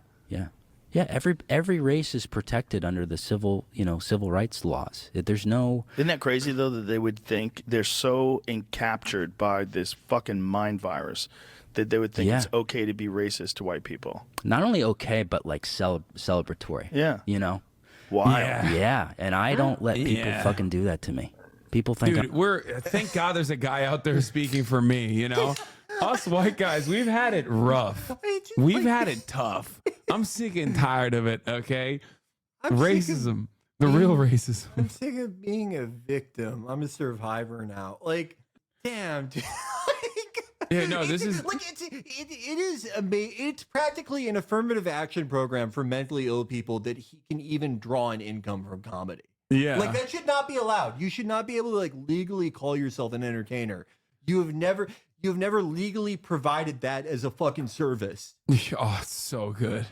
Speaker 5: Yeah, every race is protected under the civil rights laws. There's no.
Speaker 1: Isn't that crazy though that they would think they're so encaptured by this fucking mind virus that they would think it's okay to be racist to white people?
Speaker 5: Not only okay, but like celebratory.
Speaker 1: Yeah.
Speaker 5: You know.
Speaker 1: Why?
Speaker 5: Yeah, and I don't let people fucking do that to me. People think,
Speaker 4: dude, thank God there's a guy out there speaking for me. You know. Us white guys, we've had it rough. We've had it tough. I'm sick and tired of it, okay? Racism. The real racism.
Speaker 13: I'm sick of being a victim. I'm a survivor now. Like, damn, dude.
Speaker 4: Yeah, no, this is...
Speaker 13: Like, it's practically an affirmative action program for mentally ill people that he can even draw an income from comedy.
Speaker 4: Yeah.
Speaker 13: Like, that should not be allowed. You should not be able to, like, legally call yourself an entertainer. You have never legally provided that as a fucking service.
Speaker 4: Oh, it's so good.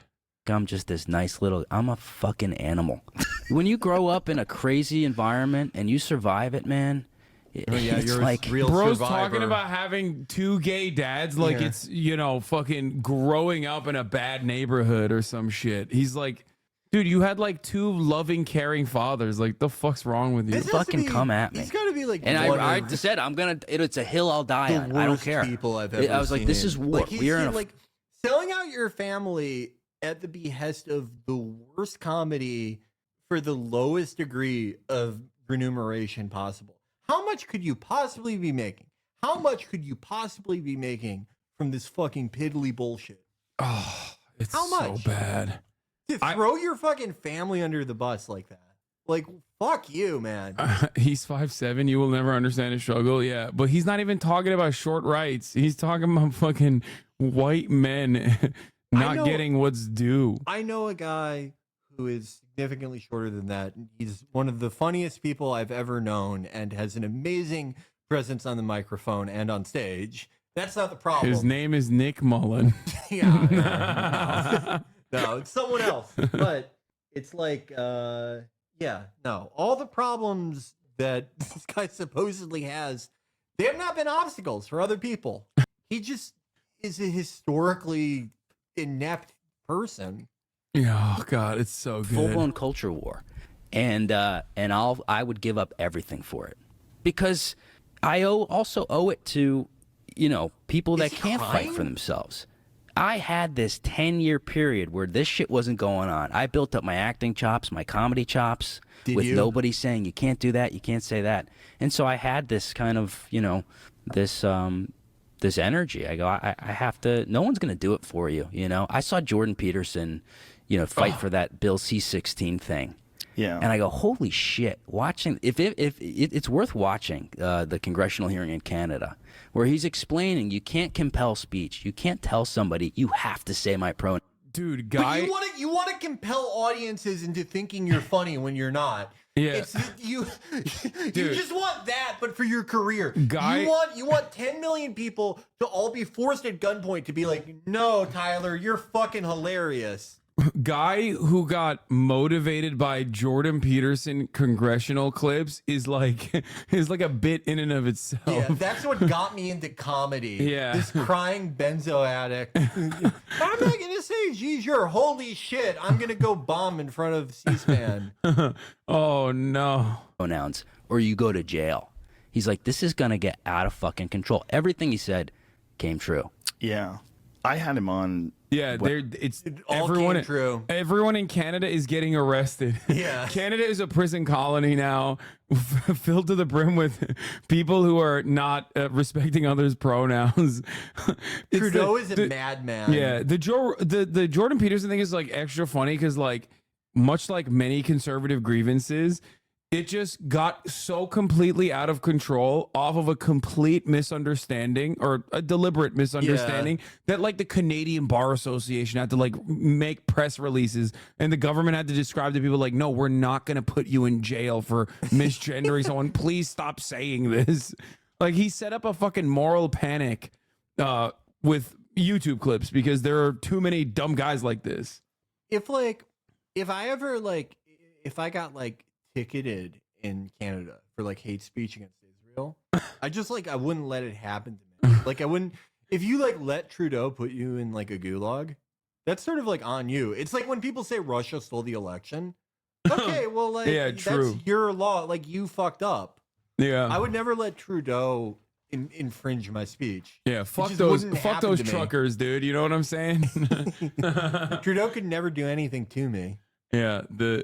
Speaker 5: I'm just this nice little, I'm a fucking animal. When you grow up in a crazy environment and you survive it, man, it's
Speaker 13: you're
Speaker 5: like
Speaker 13: a real
Speaker 4: bro's
Speaker 13: survivor.
Speaker 4: talking about having 2 gay dads like it's, fucking growing up in a bad neighborhood or some shit. He's like, dude, you had like 2 loving, caring fathers. Like, the fuck's wrong with you?
Speaker 5: Fucking come at me.
Speaker 13: He's got to be like,
Speaker 5: and I said, it's a hill I'll die on. I don't care.
Speaker 13: People I've ever
Speaker 5: I was like, this is war.
Speaker 13: Like, like selling out your family at the behest of the worst comedy for the lowest degree of remuneration possible. How much could you possibly be making? How much could you possibly be making from this fucking piddly bullshit?
Speaker 4: Oh, it's
Speaker 13: How much?
Speaker 4: so bad.
Speaker 13: To throw your fucking family under the bus like that. Like, fuck you, man.
Speaker 4: He's 5'7". You will never understand his struggle. Yeah, but he's not even talking about short rights. He's talking about fucking white men not getting what's due.
Speaker 13: I know a guy who is significantly shorter than that. He's one of the funniest people I've ever known and has an amazing presence on the microphone and on stage. That's not the problem.
Speaker 4: His name is Nick Mullen.
Speaker 13: No, it's someone else. But it's like, all the problems that this guy supposedly has, they have not been obstacles for other people. He just is a historically inept person.
Speaker 4: Yeah, oh God, it's so good.
Speaker 5: Full-blown culture war. And I would give up everything for it. Because I also owe it to, people that can't fight for themselves. I had this 10-year period where this shit wasn't going on. I built up my acting chops, my comedy chops, with nobody saying you can't do that, you can't say that. And so I had this kind of, you know, this this energy. I go, I have to, no one's going to do it for you, you know. I saw Jordan Peterson, you know, fight for that Bill C-16 thing.
Speaker 1: Yeah.
Speaker 5: And I go, holy shit, watching, if it's worth watching the congressional hearing in Canada, where he's explaining you can't compel speech. You can't tell somebody you have to say my pronoun.
Speaker 4: Dude,
Speaker 13: But you want to compel audiences into thinking you're funny when you're not.
Speaker 4: Yeah.
Speaker 13: It's, you
Speaker 4: Dude.
Speaker 13: just want that, but for your career.
Speaker 4: Guy-
Speaker 13: You want 10 million people to all be forced at gunpoint to be like, no, Tyler, you're fucking hilarious.
Speaker 4: Guy who got motivated by Jordan Peterson congressional clips is like a bit in and of itself.
Speaker 13: Yeah, that's what got me into comedy.
Speaker 4: Yeah.
Speaker 13: This crying benzo addict. I'm not going to say, geez, you're holy shit. I'm going to go bomb in front of C-SPAN.
Speaker 4: Oh, no.
Speaker 5: Pronouns, or you go to jail. He's like, this is going to get out of fucking control. Everything he said came true.
Speaker 1: Yeah. I had him on.
Speaker 4: Yeah, it's
Speaker 13: all
Speaker 4: everyone.
Speaker 13: came true.
Speaker 4: Everyone in Canada is getting arrested.
Speaker 13: Yeah,
Speaker 4: Canada is a prison colony now, filled to the brim with people who are not respecting others' pronouns.
Speaker 13: Trudeau is a madman.
Speaker 4: Yeah, the Jordan Peterson thing is like extra funny because like much like many conservative grievances, it just got so completely out of control off of a complete misunderstanding or a deliberate misunderstanding that like the Canadian Bar Association had to like make press releases and the government had to describe to people like, no, we're not going to put you in jail for misgendering someone. Please stop saying this. Like he set up a fucking moral panic with YouTube clips because there are too many dumb guys like this.
Speaker 13: If I got like ticketed in Canada for like hate speech against Israel, I wouldn't let it happen to me. Like I wouldn't, if you like let Trudeau put you in like a gulag, that's sort of like on you. It's like when people say Russia stole the election. Okay, well, like
Speaker 4: Yeah, true.
Speaker 13: that's your law. Like you fucked up.
Speaker 4: Yeah.
Speaker 13: I would never let Trudeau infringe my speech.
Speaker 4: Yeah,
Speaker 13: It
Speaker 4: fuck
Speaker 13: just
Speaker 4: those
Speaker 13: wouldn't happen to me.
Speaker 4: truckers, dude. You know what I'm saying?
Speaker 13: Trudeau could never do anything to me.
Speaker 4: Yeah, the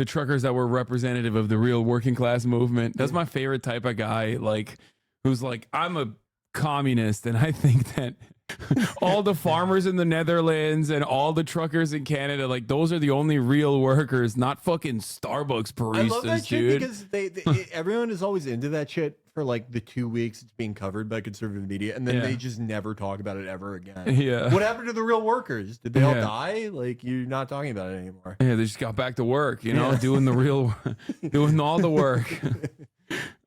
Speaker 4: truckers that were representative of the real working class movement. That's my favorite type of guy, like who's like, I'm a communist and I think that all the farmers in the Netherlands and all the truckers in Canada, like those are the only real workers, not fucking Starbucks baristas,
Speaker 13: I love that shit
Speaker 4: dude.
Speaker 13: because they everyone is always into that shit for like the 2 weeks it's being covered by conservative media, and then
Speaker 4: Yeah.
Speaker 13: they just never talk about it ever again.
Speaker 4: Yeah.
Speaker 13: What happened to the real workers? Did they all
Speaker 4: Yeah.
Speaker 13: die? Like you're not talking about it anymore.
Speaker 4: Yeah, they just got back to work, you know, doing the real, doing all the work.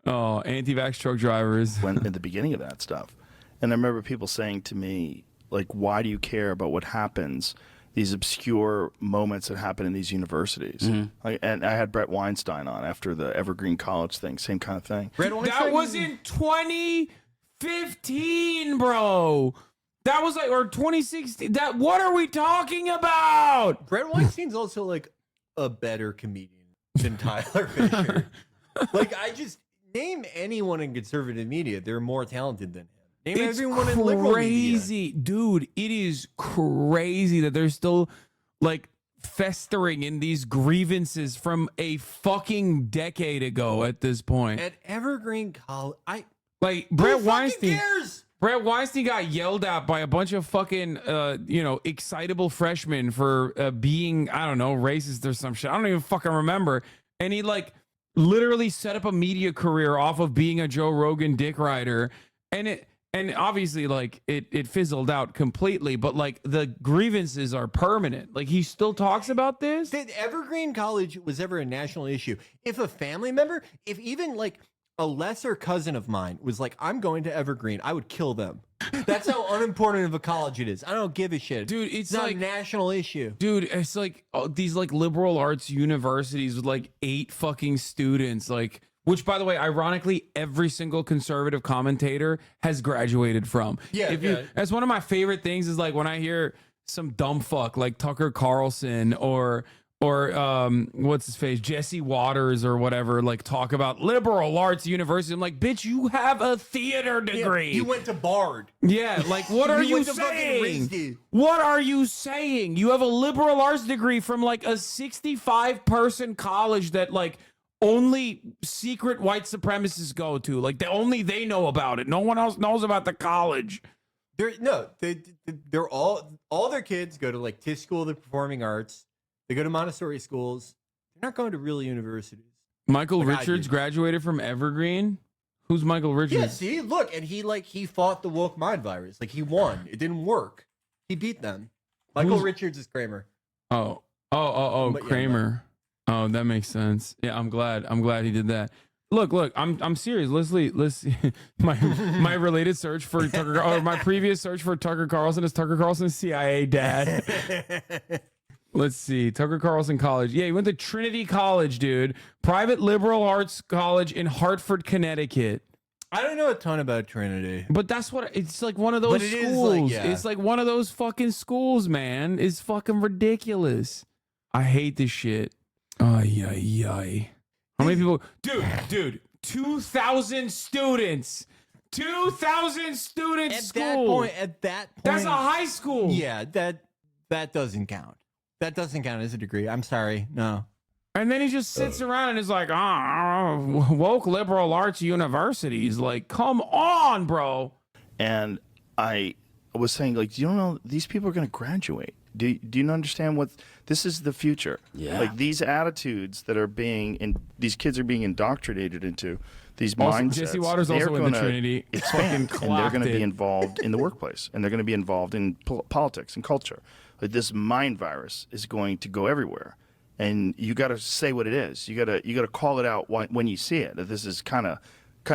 Speaker 4: Oh, anti-vax truck drivers.
Speaker 1: When in the beginning of that stuff, and I remember people saying to me, like, why do you care about what happens, these obscure moments that happen in these universities? Like, and I had Brett Weinstein on after the Evergreen College thing, same kind of thing.
Speaker 4: That was in 2015, bro. That was like, or 2016. What are we talking about?
Speaker 13: Brett Weinstein's also like a better comedian than Tyler Fisher. Like I just name anyone in conservative media, they're more talented than him. Name
Speaker 4: It's
Speaker 13: everyone in liberal media.
Speaker 4: crazy, dude. It is crazy that they're still like festering in these grievances from a fucking decade ago at this point.
Speaker 13: At Evergreen College,
Speaker 4: Brett
Speaker 13: who
Speaker 4: Weinstein.
Speaker 13: fucking cares?
Speaker 4: Brett Weinstein got yelled at by a bunch of fucking, excitable freshmen for being, I don't know, racist or some shit. I don't even fucking remember. And he like literally set up a media career off of being a Joe Rogan dick rider. And obviously, like, it fizzled out completely, but, like, the grievances are permanent. Like, he still talks about this.
Speaker 13: That Evergreen College was ever a national issue. If a family member, if even, like, a lesser cousin of mine was like, I'm going to Evergreen, I would kill them. That's how unimportant of a college it is. I don't give a shit.
Speaker 4: Dude, it's
Speaker 13: not
Speaker 4: like
Speaker 13: a national issue.
Speaker 4: Dude, it's like these, like, liberal arts universities with, like, 8 fucking students, like... Which, by the way, ironically, every single conservative commentator has graduated from.
Speaker 13: Yeah,
Speaker 4: That's one of my favorite things is like when I hear some dumb fuck like Tucker Carlson or what's his face, Jesse Waters or whatever, like talk about liberal arts university. I'm like, bitch, you have a theater degree.
Speaker 13: You went to Bard.
Speaker 4: Yeah, like what are you
Speaker 13: went to fucking
Speaker 4: saying?
Speaker 13: RISD.
Speaker 4: What are you saying? You have a liberal arts degree from like a 65-person college that like only secret white supremacists go to. Like only they know about it. No one else knows about the college.
Speaker 13: They're all their kids go to like Tisch School of the Performing Arts. They go to Montessori schools. They're not going to real universities.
Speaker 4: Michael Richards graduated from Evergreen. Who's Michael Richards?
Speaker 13: Yeah, see, look, and he fought the woke mind virus. Like he won. It didn't work. He beat them. Michael Richards is Kramer.
Speaker 4: Oh,
Speaker 13: But,
Speaker 4: Kramer. Oh, that makes sense. Yeah, I'm glad he did that. Look, I'm serious. Let's see. My related search for Tucker, or my previous search for Tucker Carlson is Tucker Carlson's CIA dad. Let's see. Tucker Carlson College. Yeah, he went to Trinity College, dude. Private liberal arts college in Hartford, Connecticut.
Speaker 13: I don't know a ton about Trinity.
Speaker 4: But that's what it's like, one of those schools. It's like one of those fucking schools, man. It's fucking ridiculous. I hate this shit. Ay, ay, ay. How many people? Dude, 2,000 students. 2,000 students school.
Speaker 13: At that point.
Speaker 4: That's a high school.
Speaker 13: Yeah, that doesn't count. That doesn't count as a degree. I'm sorry. No.
Speaker 4: And then he just sits around and is like, woke liberal arts universities. Like, come on, bro.
Speaker 1: And I was saying, like, you don't know, these people are going to graduate. Do you understand what this is the future?
Speaker 5: Yeah.
Speaker 1: Like these attitudes that are these kids are being indoctrinated into, these
Speaker 4: Also,
Speaker 1: mindsets.
Speaker 4: Jesse Waters also went to Trinity.
Speaker 1: Expand,
Speaker 4: Fucking
Speaker 1: and they're going to
Speaker 4: clocked
Speaker 1: be
Speaker 4: it.
Speaker 1: involved in the workplace, and they're going to be involved in politics and culture. Like this mind virus is going to go everywhere, and you got to say what it is. You got to call it out when you see it. That this is kind of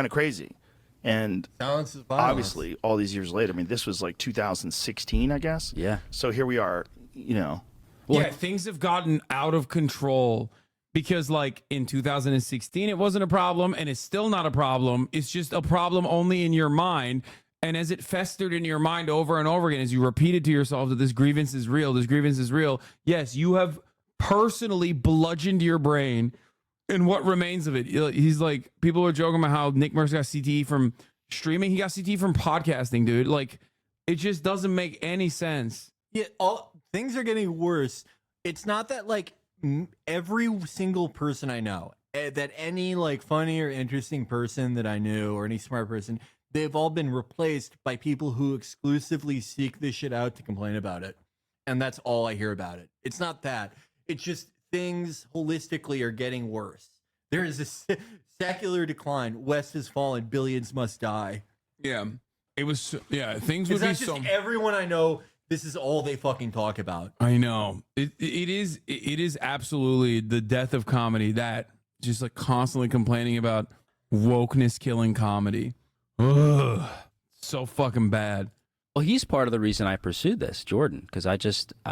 Speaker 1: crazy. And obviously, all these years later, I mean, this was like 2016, I guess.
Speaker 5: Yeah.
Speaker 1: So here we are,
Speaker 4: Yeah, things have gotten out of control because, like, in 2016, it wasn't a problem, and it's still not a problem. It's just a problem only in your mind. And as it festered in your mind over and over again, as you repeated to yourself that this grievance is real, yes, you have personally bludgeoned your brain. And what remains of it? He's like, people are joking about how Nick Merckx got CTE from streaming. He got CTE from podcasting, dude. Like, it just doesn't make any sense.
Speaker 13: Yeah, things are getting worse. It's not that like every single person I know, that any like funny or interesting person that I knew or any smart person, they've all been replaced by people who exclusively seek this shit out to complain about it. And that's all I hear about it. It's not that. It's just things holistically are getting worse. There is a secular decline. West has fallen. Billions must die.
Speaker 4: Yeah. It was, things would
Speaker 13: It's
Speaker 4: be
Speaker 13: not
Speaker 4: so.
Speaker 13: just everyone I know, this is all they fucking talk about.
Speaker 4: I know. It is absolutely the death of comedy, that just like constantly complaining about wokeness killing comedy. Ugh. So fucking bad.
Speaker 5: Well, he's part of the reason I pursued this, Jordan, because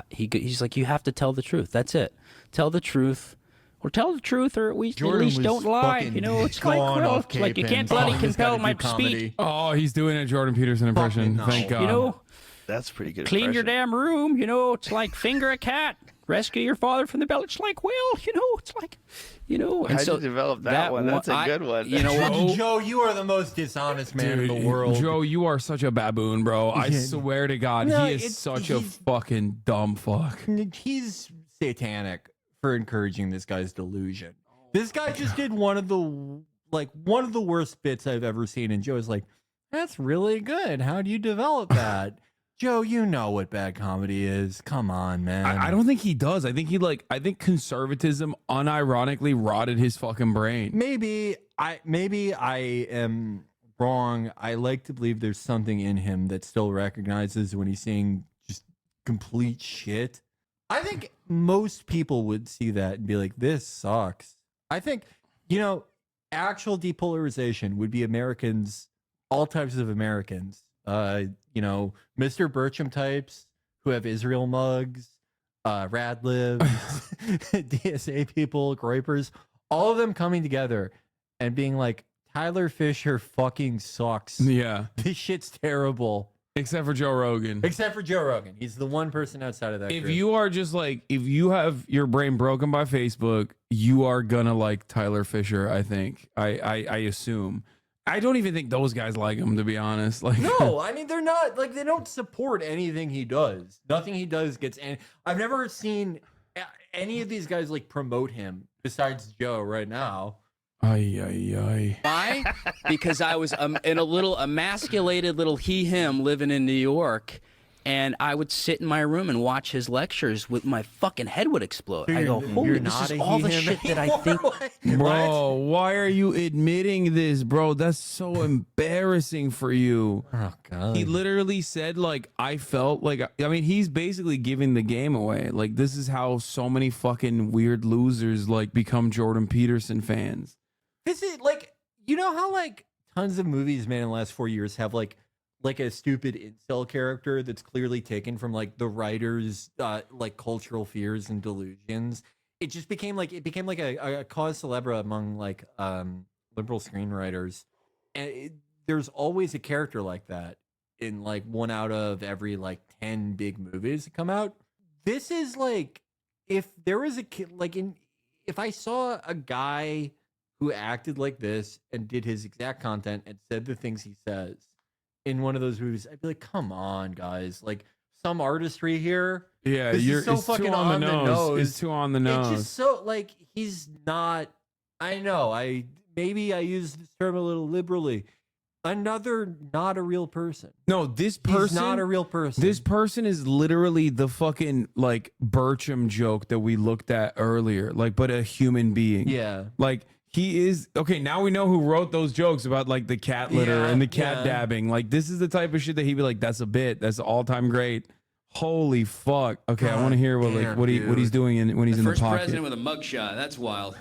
Speaker 5: he's like, you have to tell the truth. That's it. Tell the truth, or tell the truth, or at least don't lie. You know, it's like, well, it's like you can't bloody compel my speech.
Speaker 4: Oh, he's doing a Jordan Peterson impression. Thank God.
Speaker 5: You know,
Speaker 1: that's pretty good.
Speaker 5: Clean your
Speaker 1: impression.
Speaker 5: damn room. You know, it's like finger a cat, rescue your father from the bell. It's like, well, you know, it's like, you know. And
Speaker 1: How'd you develop that one? That's a good one.
Speaker 5: You know,
Speaker 13: Joe, you are the most dishonest man in the world.
Speaker 4: Joe, you are such a baboon, bro. I swear to God,
Speaker 13: No,
Speaker 4: he is such a fucking dumb fuck.
Speaker 13: He's satanic for encouraging this guy's delusion. This guy just did one of the worst bits I've ever seen, and Joe's like, that's really good. How do you develop that? Joe, you know what bad comedy is. Come on, man.
Speaker 4: I don't think he does. I think conservatism unironically rotted his fucking brain.
Speaker 13: Maybe I am wrong. I like to believe there's something in him that still recognizes when he's seeing just complete shit. I think most people would see that and be like, this sucks. I think, actual depolarization would be Americans, all types of Americans, Mr. Bircham types who have Israel mugs, rad libs, DSA people, groypers, all of them coming together and being like, Tyler Fisher fucking sucks.
Speaker 4: Yeah.
Speaker 13: This shit's terrible.
Speaker 4: Except for Joe Rogan.
Speaker 13: Except for Joe Rogan. He's the one person outside of that
Speaker 4: If
Speaker 13: group.
Speaker 4: you are just like, if you have your brain broken by Facebook, you are gonna like Tyler Fisher, I think. I assume. I don't even think those guys like him, to be honest. Like,
Speaker 13: No, I mean, they're not, like, they don't support anything he does. Nothing he does gets any. I've never seen any of these guys, like, promote him besides Joe right now.
Speaker 5: Why? Because I was in a little emasculated little he-him living in New York, and I would sit in my room and watch his lectures with my fucking head would explode. I go, holy, this is all the shit that I think.
Speaker 4: bro, why are you admitting this, bro? That's so embarrassing for you.
Speaker 13: Oh, God.
Speaker 4: He literally said, like, I felt like, I mean, he's basically giving the game away. Like, this is how so many fucking weird losers, like, become Jordan Peterson fans.
Speaker 13: This is, like, you know how, like, tons of movies made in the last 4 years have, like a stupid incel character that's clearly taken from, like, the writer's, like, cultural fears and delusions. It just became, like, a cause célèbre among, like, liberal screenwriters. And there's always a character like that in, like, 1 out of every, like, 10 big movies that come out. This is, like, if there was a kid, like, if I saw a guy who acted like this and did his exact content and said the things he says in one of those movies, I'd be like, come on, guys. Like, some artistry here.
Speaker 4: Yeah,
Speaker 13: this is so
Speaker 4: it's
Speaker 13: fucking
Speaker 4: too on the nose.
Speaker 13: nose.
Speaker 4: It's too on the nose.
Speaker 13: It's just so, like, he's not, I know, maybe I use this term a little liberally. Another not a real person.
Speaker 4: No, this person,
Speaker 13: he's not a real person.
Speaker 4: This person is literally the fucking, like, Bircham joke that we looked at earlier, like, but a human being.
Speaker 13: Yeah.
Speaker 4: Like, he is, okay, now we know who wrote those jokes about, like, the cat litter and the cat dabbing. Like, this is the type of shit that he'd be like, that's a bit. That's all-time great. Holy fuck. Okay, I want to hear what he's doing when he's in the
Speaker 11: First
Speaker 4: pocket.
Speaker 11: president with a mugshot. That's wild.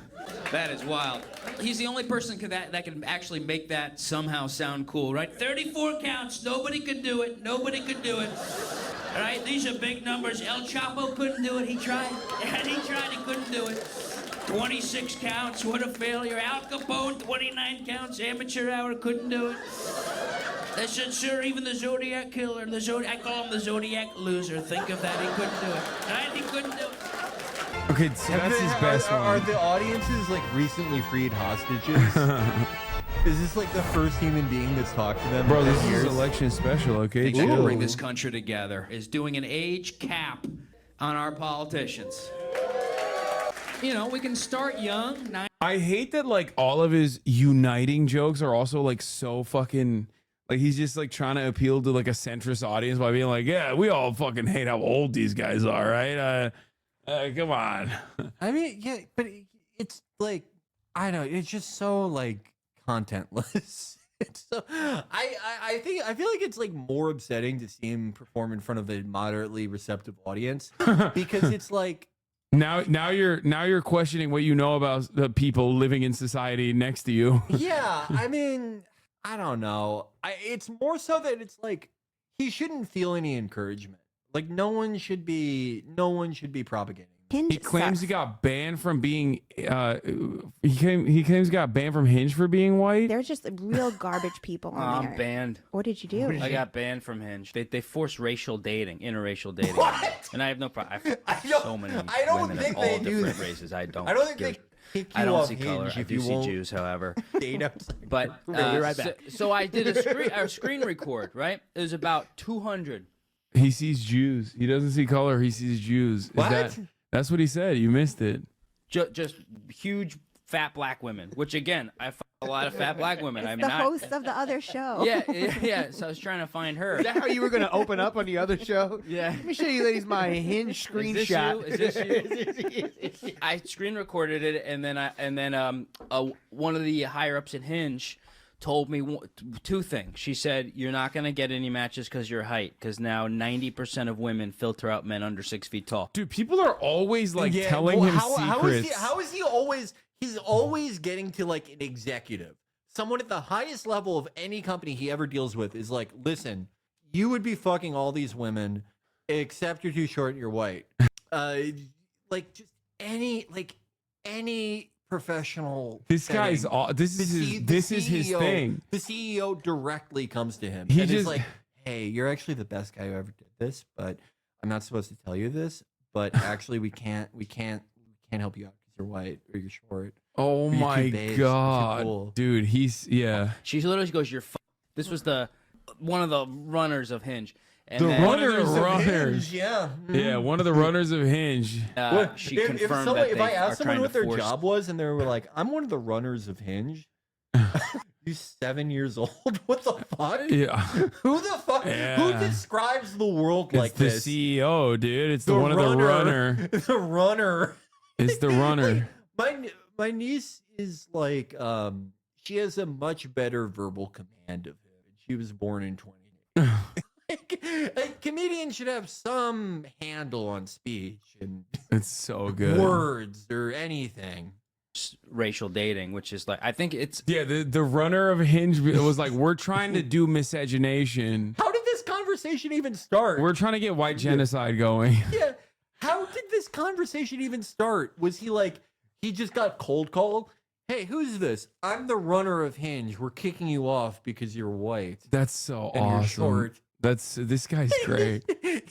Speaker 11: That is wild. He's the only person that can actually make that somehow sound cool, right? 34 counts. Nobody could do it. Nobody could do it. All right? These are big numbers. El Chapo couldn't do it. He tried. And he tried. He couldn't do it. 26 counts. What a failure. Al Capone, 29 counts. Amateur hour couldn't do it. They said, sure, even the Zodiac killer, I call him the Zodiac loser. Think of that. He couldn't do it. Right? He couldn't do it.
Speaker 4: Okay, so that's his best one.
Speaker 13: Are the audiences, like, recently freed hostages? Is this, like, the first human being that's talked to them?
Speaker 4: Bro, this is election special, okay?
Speaker 11: Things that
Speaker 4: Chill.
Speaker 11: will bring this country together is doing an age cap on our politicians. You know, we can start young.
Speaker 4: I hate that, like, all of his uniting jokes are also, like, so fucking, like, he's just, like, trying to appeal to, like, a centrist audience by being like, yeah, we all fucking hate how old these guys are, right? Come on.
Speaker 13: I mean, yeah, but it's, like, I don't know, it's just so, like, contentless. It's so, I feel like it's, like, more upsetting to see him perform in front of a moderately receptive audience because it's, like,
Speaker 4: Now you're questioning what you know about the people living in society next to you.
Speaker 13: Yeah, I mean, I don't know. It's more so that it's like he shouldn't feel any encouragement. Like no one should be propagating.
Speaker 4: He claims he got banned from being he claims he got banned from Hinge for being white.
Speaker 18: They're just real garbage people on there.
Speaker 5: I'm banned.
Speaker 18: What did you do?
Speaker 5: I got banned from Hinge. They force racial dating, interracial dating.
Speaker 13: What?
Speaker 5: And I have no problem. So many
Speaker 13: I don't
Speaker 5: women
Speaker 13: think
Speaker 5: of
Speaker 13: they
Speaker 5: all
Speaker 13: do
Speaker 5: different
Speaker 13: that.
Speaker 5: races. I don't
Speaker 13: think they kick
Speaker 5: I
Speaker 13: you
Speaker 5: don't
Speaker 13: off
Speaker 5: see color.
Speaker 13: Hinge
Speaker 5: I
Speaker 13: if
Speaker 5: do
Speaker 13: you
Speaker 5: see
Speaker 13: won't
Speaker 5: Jews, however.
Speaker 13: date us.
Speaker 5: But
Speaker 13: We'll be right back.
Speaker 5: So I did a screen record, right? It was about 200.
Speaker 4: He sees Jews. He doesn't see color. He sees Jews.
Speaker 5: What?
Speaker 4: That's what he said. You missed it.
Speaker 5: Just huge fat black women, which again, I fuck a lot of fat black women. I mean,
Speaker 18: The host of the other show.
Speaker 5: yeah. So I was trying to find her.
Speaker 20: Is that how you were going to open up on the other show?
Speaker 5: Yeah.
Speaker 20: Let me show you ladies my Hinge screenshot.
Speaker 5: Is this you? I screen recorded it, and then one of the higher ups at Hinge told me two things. She said, "You're not going to get any matches because your height, because now 90% of women filter out men under 6 feet tall."
Speaker 4: Dude, people are always like telling him secrets.
Speaker 13: How is he always? He's always getting to like an executive, someone at the highest level of any company he ever deals with is like, listen, you would be fucking all these women, except you're too short and you're white. Like just any professional.
Speaker 4: This guy's this is his thing.
Speaker 13: The CEO directly comes to him
Speaker 4: He
Speaker 13: and
Speaker 4: just
Speaker 13: is like, hey, you're actually the best guy who ever did this, but I'm not supposed to tell you this, but actually we can't help you out because you're white or you're short.
Speaker 4: Oh
Speaker 13: or you're
Speaker 4: my
Speaker 13: too beige, or too
Speaker 4: god,
Speaker 13: cool."
Speaker 4: dude,
Speaker 5: She literally goes, "You're." This was one of the runners of Hinge. And
Speaker 4: The
Speaker 5: then,
Speaker 4: runners of Hinge,
Speaker 13: yeah.
Speaker 4: Yeah, one of the runners of Hinge.
Speaker 5: She confirmed that
Speaker 13: if I
Speaker 5: they are
Speaker 13: asked someone
Speaker 5: trying
Speaker 13: what
Speaker 5: to
Speaker 13: their
Speaker 5: force.
Speaker 13: job was and they were like, "I'm one of the runners of Hinge," you 7 years old? What the fuck?
Speaker 4: Yeah.
Speaker 13: Who the fuck?
Speaker 4: Yeah.
Speaker 13: Who describes the world like
Speaker 4: It's the
Speaker 13: this?
Speaker 4: CEO, dude. It's the one of the runner.
Speaker 13: The runner.
Speaker 4: It's the runner.
Speaker 13: My niece is like, she has a much better verbal command of him. She was born in 20. A comedian should have some handle on speech and
Speaker 4: It's so good.
Speaker 13: words or anything.
Speaker 5: Racial dating, which is like, I think it's
Speaker 4: the runner of Hinge was like, we're trying to do miscegenation.
Speaker 13: How did this conversation even start?
Speaker 4: We're trying to get white genocide going.
Speaker 13: Yeah. How did this conversation even start? Was he like, he just got cold called? Hey, who's this? I'm the runner of Hinge. We're kicking you off because you're white.
Speaker 4: That's so
Speaker 13: And you're
Speaker 4: awesome.
Speaker 13: short.
Speaker 4: This guy's great.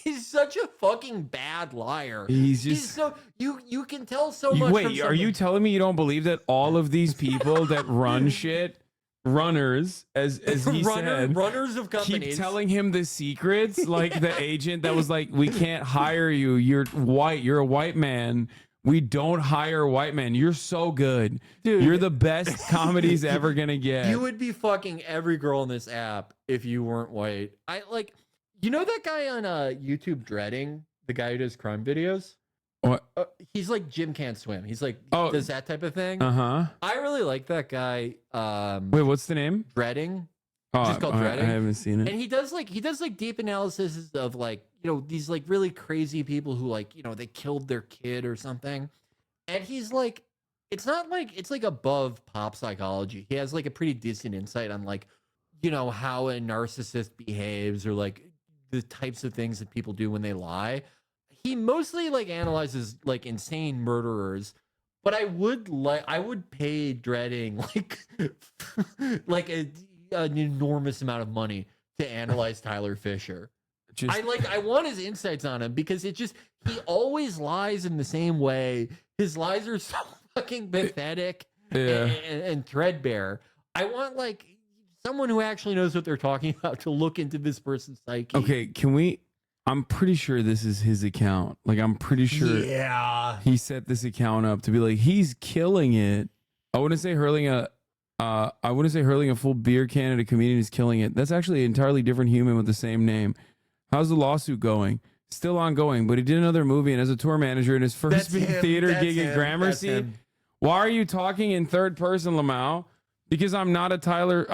Speaker 13: He's such a fucking bad liar.
Speaker 4: He's just
Speaker 13: so you can tell so much.
Speaker 4: Wait, are you telling me you don't believe that all of these people that run shit, runners, as he said,
Speaker 13: runners of companies,
Speaker 4: keep telling him the secrets? Like the agent that was like, we can't hire you. You're white. You're a white man. We don't hire white men. You're so good.
Speaker 13: Dude.
Speaker 4: You're the best comedy's ever gonna get.
Speaker 13: You would be fucking every girl in this app if you weren't white. I like, you know that guy on YouTube Dreading, the guy who does crime videos?
Speaker 4: What?
Speaker 13: He's like Jim Can't Swim. He's like does that type of thing.
Speaker 4: Uh-huh.
Speaker 13: I really like that guy.
Speaker 4: Wait, what's the name?
Speaker 13: Dreading.
Speaker 4: Oh,
Speaker 13: Just called
Speaker 4: I
Speaker 13: Dreading.
Speaker 4: haven't seen it.
Speaker 13: And he does like deep analysis of like, you know, these like really crazy people who like, you know, they killed their kid or something. And he's like, it's not like, it's like above pop psychology. He has like a pretty decent insight on like, you know, how a narcissist behaves or like the types of things that people do when they lie. He mostly like analyzes like insane murderers, but I would pay Dreading like an enormous amount of money to analyze Tyler Fisher. I want his insights on him because he always lies in the same way. His lies are so fucking pathetic and threadbare. I want like someone who actually knows what they're talking about to look into this person's psyche.
Speaker 4: Okay, can we? I'm pretty sure this is his account. Like, I'm pretty sure he set this account up to be like, he's killing it. I wouldn't say hurling a full beer can at a comedian is killing it. That's actually an entirely different human with the same name. How's the lawsuit going? Still ongoing, but he did another movie and as a tour manager in his first big theater gig at Gramercy. Why are you talking in third person, Lamau? Because I'm not Tyler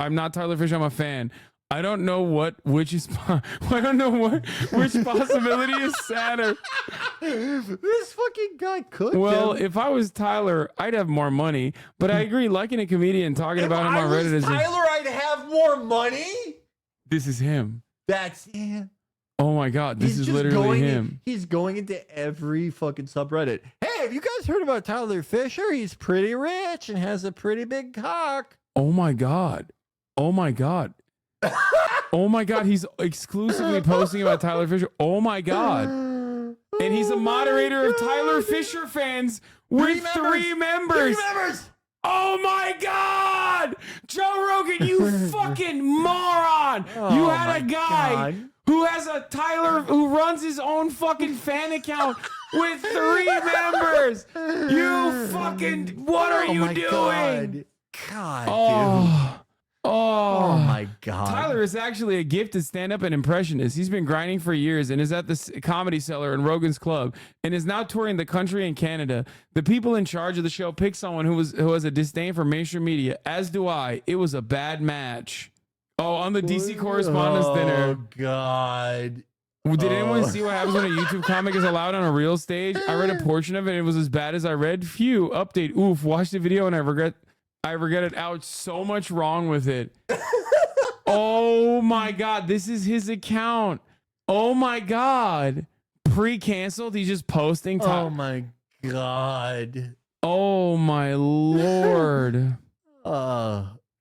Speaker 4: Fisher, I'm a fan. I don't know which possibility is sadder.
Speaker 13: This fucking guy could.
Speaker 4: Well, if I was Tyler, I'd have more money. But I agree, liking a comedian, talking about him on Reddit is
Speaker 13: Tyler, I'd have more money.
Speaker 4: This is him.
Speaker 13: That's him.
Speaker 4: Oh my god, this is
Speaker 13: just
Speaker 4: literally him.
Speaker 13: He's going into every fucking subreddit. Hey, have you guys heard about Tyler Fisher? He's pretty rich and has a pretty big cock.
Speaker 4: Oh my god. Oh my god. Oh my god, he's exclusively posting about Tyler Fisher. Oh my god. And he's a moderator of Tyler Fisher fans with three members. Oh my god! Joe Rogan, you fucking moron! You had a guy who has a who runs his own fucking fan account with 3 members. You fucking, what are you doing?
Speaker 13: God, dude. Oh my god.
Speaker 4: Tyler is actually a gifted stand-up and impressionist. He's been grinding for years and is at the Comedy Cellar in Rogan's Club and is now touring the country and Canada. The people in charge of the show picked someone who has a disdain for mainstream media, as do I. It was a bad match. Oh, on the DC Correspondence Dinner.
Speaker 13: Oh god.
Speaker 4: Did anyone see what happens when a YouTube comic is allowed on a real stage? I read a portion of it and it was as bad as I read. Phew, update. Oof, watch the video and I regret it. Ouch, so much wrong with it. Oh my god, this is his account. Oh my god. Pre-canceled, he's just posting.
Speaker 13: Oh my god.
Speaker 4: Oh my lord.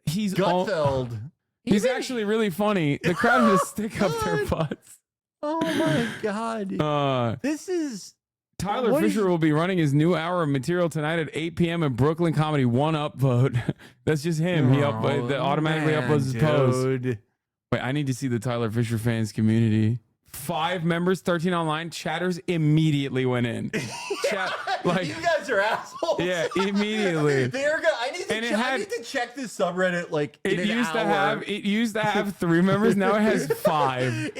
Speaker 13: He's Gutfeld.
Speaker 4: He's actually really funny. The crowd has stick up their butts.
Speaker 13: Oh my god. This is
Speaker 4: Tyler Fisher will be running his new hour of material tonight at 8 p.m. at Brooklyn Comedy One Upvote. That's just him. He automatically uploads his post. Wait, I need to see the Tyler Fisher fans community. 5 members, 13 online. Chatters immediately went in.
Speaker 13: You guys are assholes.
Speaker 4: Yeah, immediately.
Speaker 13: I need to check this subreddit like in an hour.
Speaker 4: It used to have 3 members. Now it has 5.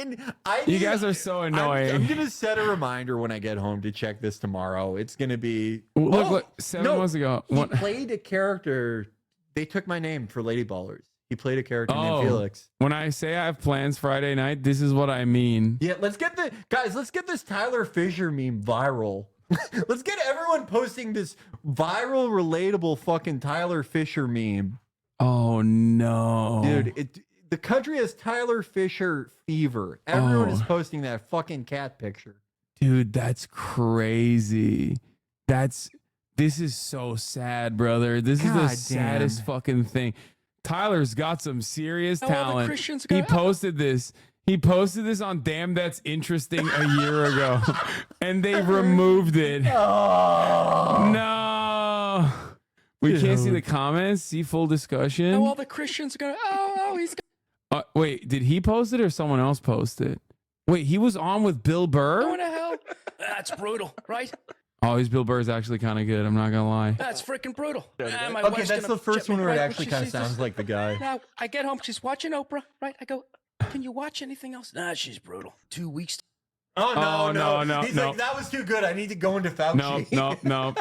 Speaker 4: You guys are so annoying.
Speaker 13: I'm gonna set a reminder when I get home to check this tomorrow. It's gonna be
Speaker 4: look 7 months ago.
Speaker 13: He played a character. They took my name for Lady Ballers. He played a character named Felix.
Speaker 4: When I say I have plans Friday night, this is what I mean.
Speaker 13: Yeah, let's get this Tyler Fisher meme viral. Let's get everyone posting this viral, relatable fucking Tyler Fisher meme.
Speaker 4: Oh no,
Speaker 13: dude! The country has Tyler Fisher fever. Everyone is posting that fucking cat picture.
Speaker 4: Dude, that's crazy. This is so sad, brother. This is the saddest fucking thing. Tyler's got some serious talent. He posted this. He posted this on Damn That's Interesting a year ago, and they removed it.
Speaker 13: Oh.
Speaker 4: No. We can't see the comments. See full discussion.
Speaker 11: All the Christians are going, he's
Speaker 4: wait, did he post it or someone else post it? Wait, he was on with Bill Burr?
Speaker 11: going to hell. That's brutal, right?
Speaker 4: Oh, Bill Burr's actually kind of good. I'm not gonna lie.
Speaker 11: That's freaking brutal.
Speaker 13: Okay, that's the first one where it actually kind of sounds like the guy.
Speaker 11: Now, I get home, she's watching Oprah, right? I go, can you watch anything else? Nah, she's brutal. 2 weeks.
Speaker 13: Oh, no. He's like, that was too good. I need to go into Fauci.
Speaker 4: No.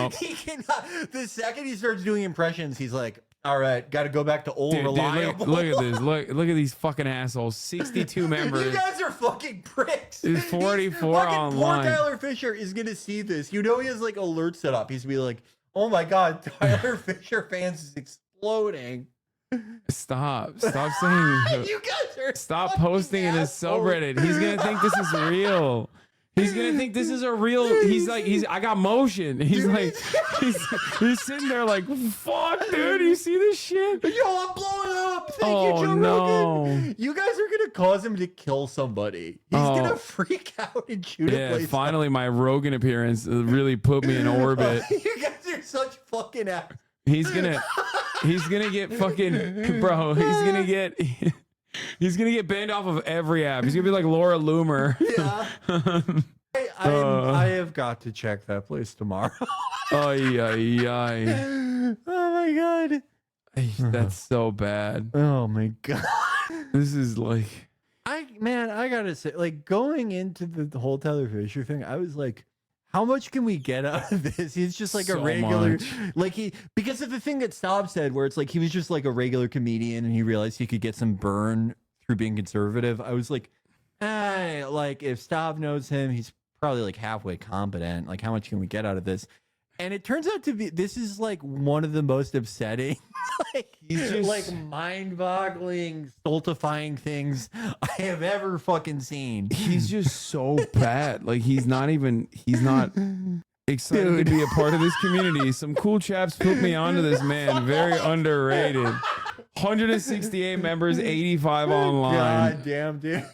Speaker 13: He cannot. The second he starts doing impressions, he's like, all right, got to go back to old reliable.
Speaker 4: Look at this. Look at these fucking assholes. 62 members.
Speaker 13: You guys are fucking pricks.
Speaker 4: There's 44 online.
Speaker 13: Poor Tyler Fisher is going to see this. You know he has like alerts set up. He's going to be like, oh my God, Tyler Fisher fans is exploding.
Speaker 4: Stop saying.
Speaker 13: You guys are
Speaker 4: stop posting in his subreddit. He's going to think this is real. He's gonna think this is a real. I got motion. He's like, he's sitting there like, fuck, dude. You see this shit?
Speaker 13: Yo, I'm blowing up. Thank you, Joe Rogan. You guys are gonna cause him to kill somebody. He's gonna freak out and shoot a place.
Speaker 4: Finally, my Rogan appearance really put me in orbit.
Speaker 13: You guys are such fucking ass.
Speaker 4: He's gonna get fucking bro. He's gonna get banned off of every app. He's gonna be like Laura Loomer.
Speaker 13: Yeah. I have got to check that place tomorrow.
Speaker 4: Oh
Speaker 13: my God.
Speaker 4: That's so bad.
Speaker 13: Oh my God.
Speaker 4: This is like,
Speaker 13: I gotta say, like, going into the whole Tyler Fisher thing, I was like, how much can we get out of this? He's just like a regular, because of the thing that Staub said, where it's like he was just like a regular comedian and he realized he could get some burn through being conservative. I was like, like if Staub knows him, he's probably like halfway competent. Like, how much can we get out of this? And it turns out to be, this is like one of the most upsetting, he's just like mind-boggling, stultifying things I have ever fucking seen.
Speaker 4: He's just so bad. Like he's not excited to be a part of this community. Some cool chaps put me onto this man. Very underrated. 168 members, 85 online.
Speaker 13: God damn, dude.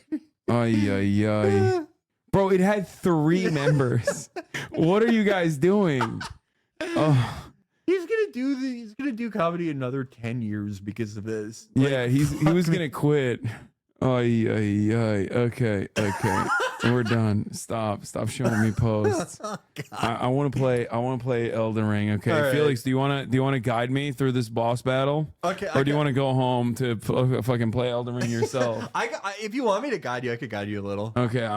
Speaker 4: Bro, it had 3 members. What are you guys doing? Oh.
Speaker 13: He's gonna do comedy another 10 years because of this.
Speaker 4: Yeah, he was gonna quit. Okay. We're done. Stop showing me posts. I want to play Elden Ring. Okay, right. Felix, do you want to guide me through this boss battle?
Speaker 13: Okay.
Speaker 4: Or do you want to go home to fucking play Elden Ring yourself?
Speaker 13: If you want me to guide you, I could guide you a little.
Speaker 4: Okay,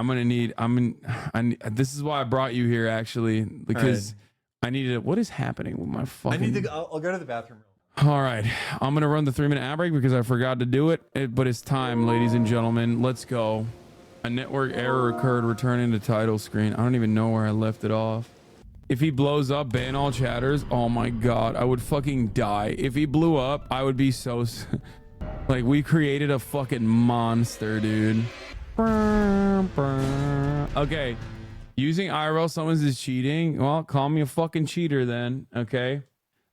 Speaker 4: this is why I brought you here, actually, because I needed. What is happening with my fucking?
Speaker 13: I'll go to the bathroom.
Speaker 4: All right, I'm gonna run the 3-minute ad break because I forgot to do it. But it's time, ladies and gentlemen. Let's go. A network error occurred. Returning to title screen. I don't even know where I left it off. If he blows up, ban all chatters. Oh my God, I would fucking die. If he blew up, I would be so like, we created a fucking monster, dude. Okay, using IRL summons is cheating. Well, call me a fucking cheater then. Okay.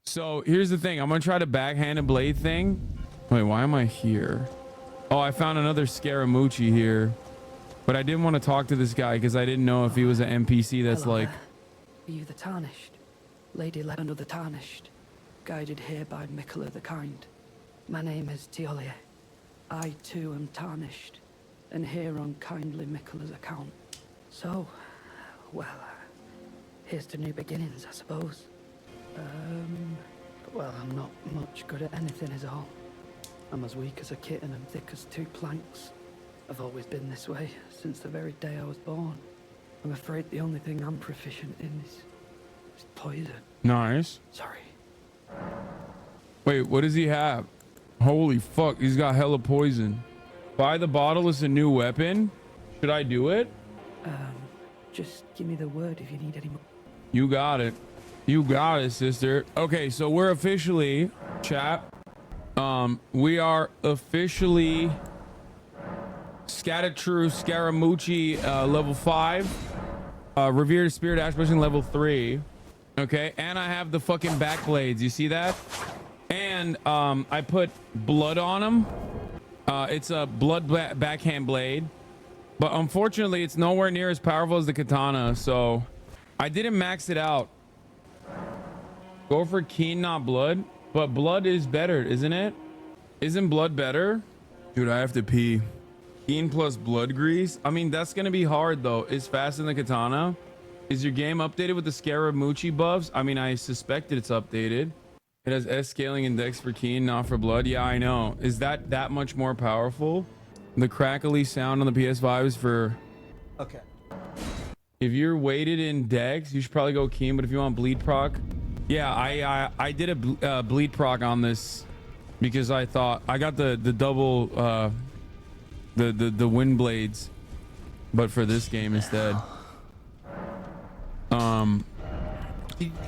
Speaker 4: So here's the thing. I'm gonna try the backhand and blade thing. Wait, why am I here? Oh, I found another Scaramucci here. But I didn't want to talk to this guy because I didn't know if he was an NPC that's
Speaker 12: Hello
Speaker 4: like...
Speaker 12: there. Are you the Tarnished? Lady Lebanon of the Tarnished, guided here by Mikola the Kind. My name is Teolia. I too am tarnished, and here on kindly Mikola's account. So, well, here's to new beginnings, I suppose. Well, I'm not much good at anything is all. I'm as weak as a kitten and thick as 2 planks. I've always been this way, since the very day I was born. I'm afraid the only thing I'm proficient in is poison.
Speaker 4: Nice.
Speaker 12: Sorry.
Speaker 4: Wait, what does he have? Holy fuck, he's got hella poison. Buy the bottle as a new weapon? Should I do it?
Speaker 12: Just give me the word if you need any more.
Speaker 4: You got it. You got it, sister. Okay, so we're officially, chat. We are officially Scattertrue Scaramucci level 5. Revered Spirit Ashbushing level 3. Okay, and I have the fucking back blades. You see that? And I put blood on them. It's a blood backhand blade. But unfortunately, it's nowhere near as powerful as the katana. So I didn't max it out. Go for keen, not blood. But blood is better, isn't it? Isn't blood better? Dude, I have to pee. Keen plus blood grease. I mean, that's going to be hard, though. Is fast in the katana. Is your game updated with the Scaramucci buffs? I mean, I suspected it's updated. It has S scaling index for keen, not for blood. Yeah, I know. Is that much more powerful? The crackly sound on the PS5 is for...
Speaker 20: Okay.
Speaker 4: If you're weighted in dex, you should probably go keen. But if you want bleed proc... Yeah, I did a bleed proc on this because I thought... I got the double... the wind blades. But for this game instead.
Speaker 13: Do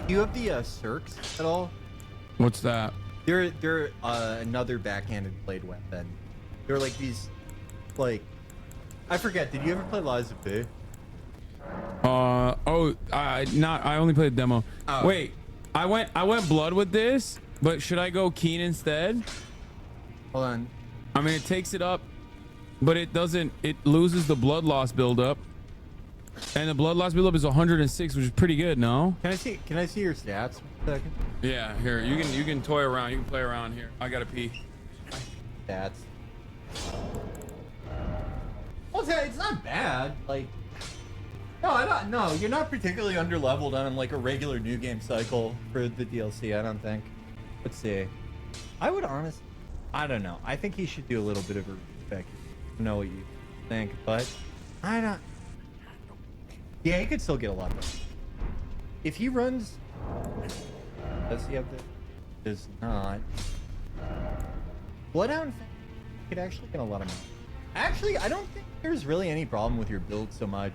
Speaker 13: you have the Cirques at all?
Speaker 4: What's that?
Speaker 13: They're another backhanded blade weapon. They're like these, like, I forget. Did you ever play Lies of P?
Speaker 4: I only played the demo.
Speaker 13: Oh.
Speaker 4: Wait, I went blood with this, but should I go keen instead?
Speaker 13: Hold on.
Speaker 4: I mean, it takes it up, but it doesn't. It loses the blood loss buildup, and the blood loss buildup is 106, which is pretty good. No?
Speaker 13: Can I see your stats for a second?
Speaker 4: Yeah, here you can toy around. You can play around here. I gotta pee.
Speaker 13: Stats. Well, it's not bad. Like, no, you're not particularly underleveled on like a regular new game cycle for the DLC. I don't think. Let's see. I would honestly, I don't know. I think he should do a little bit of a respect. I know what you think, but I don't. Yeah, he could still get a lot better. If he runs, does he have the? Does not. Bloodhound could actually get a lot of money. Actually, I don't think there's really any problem with your build so much.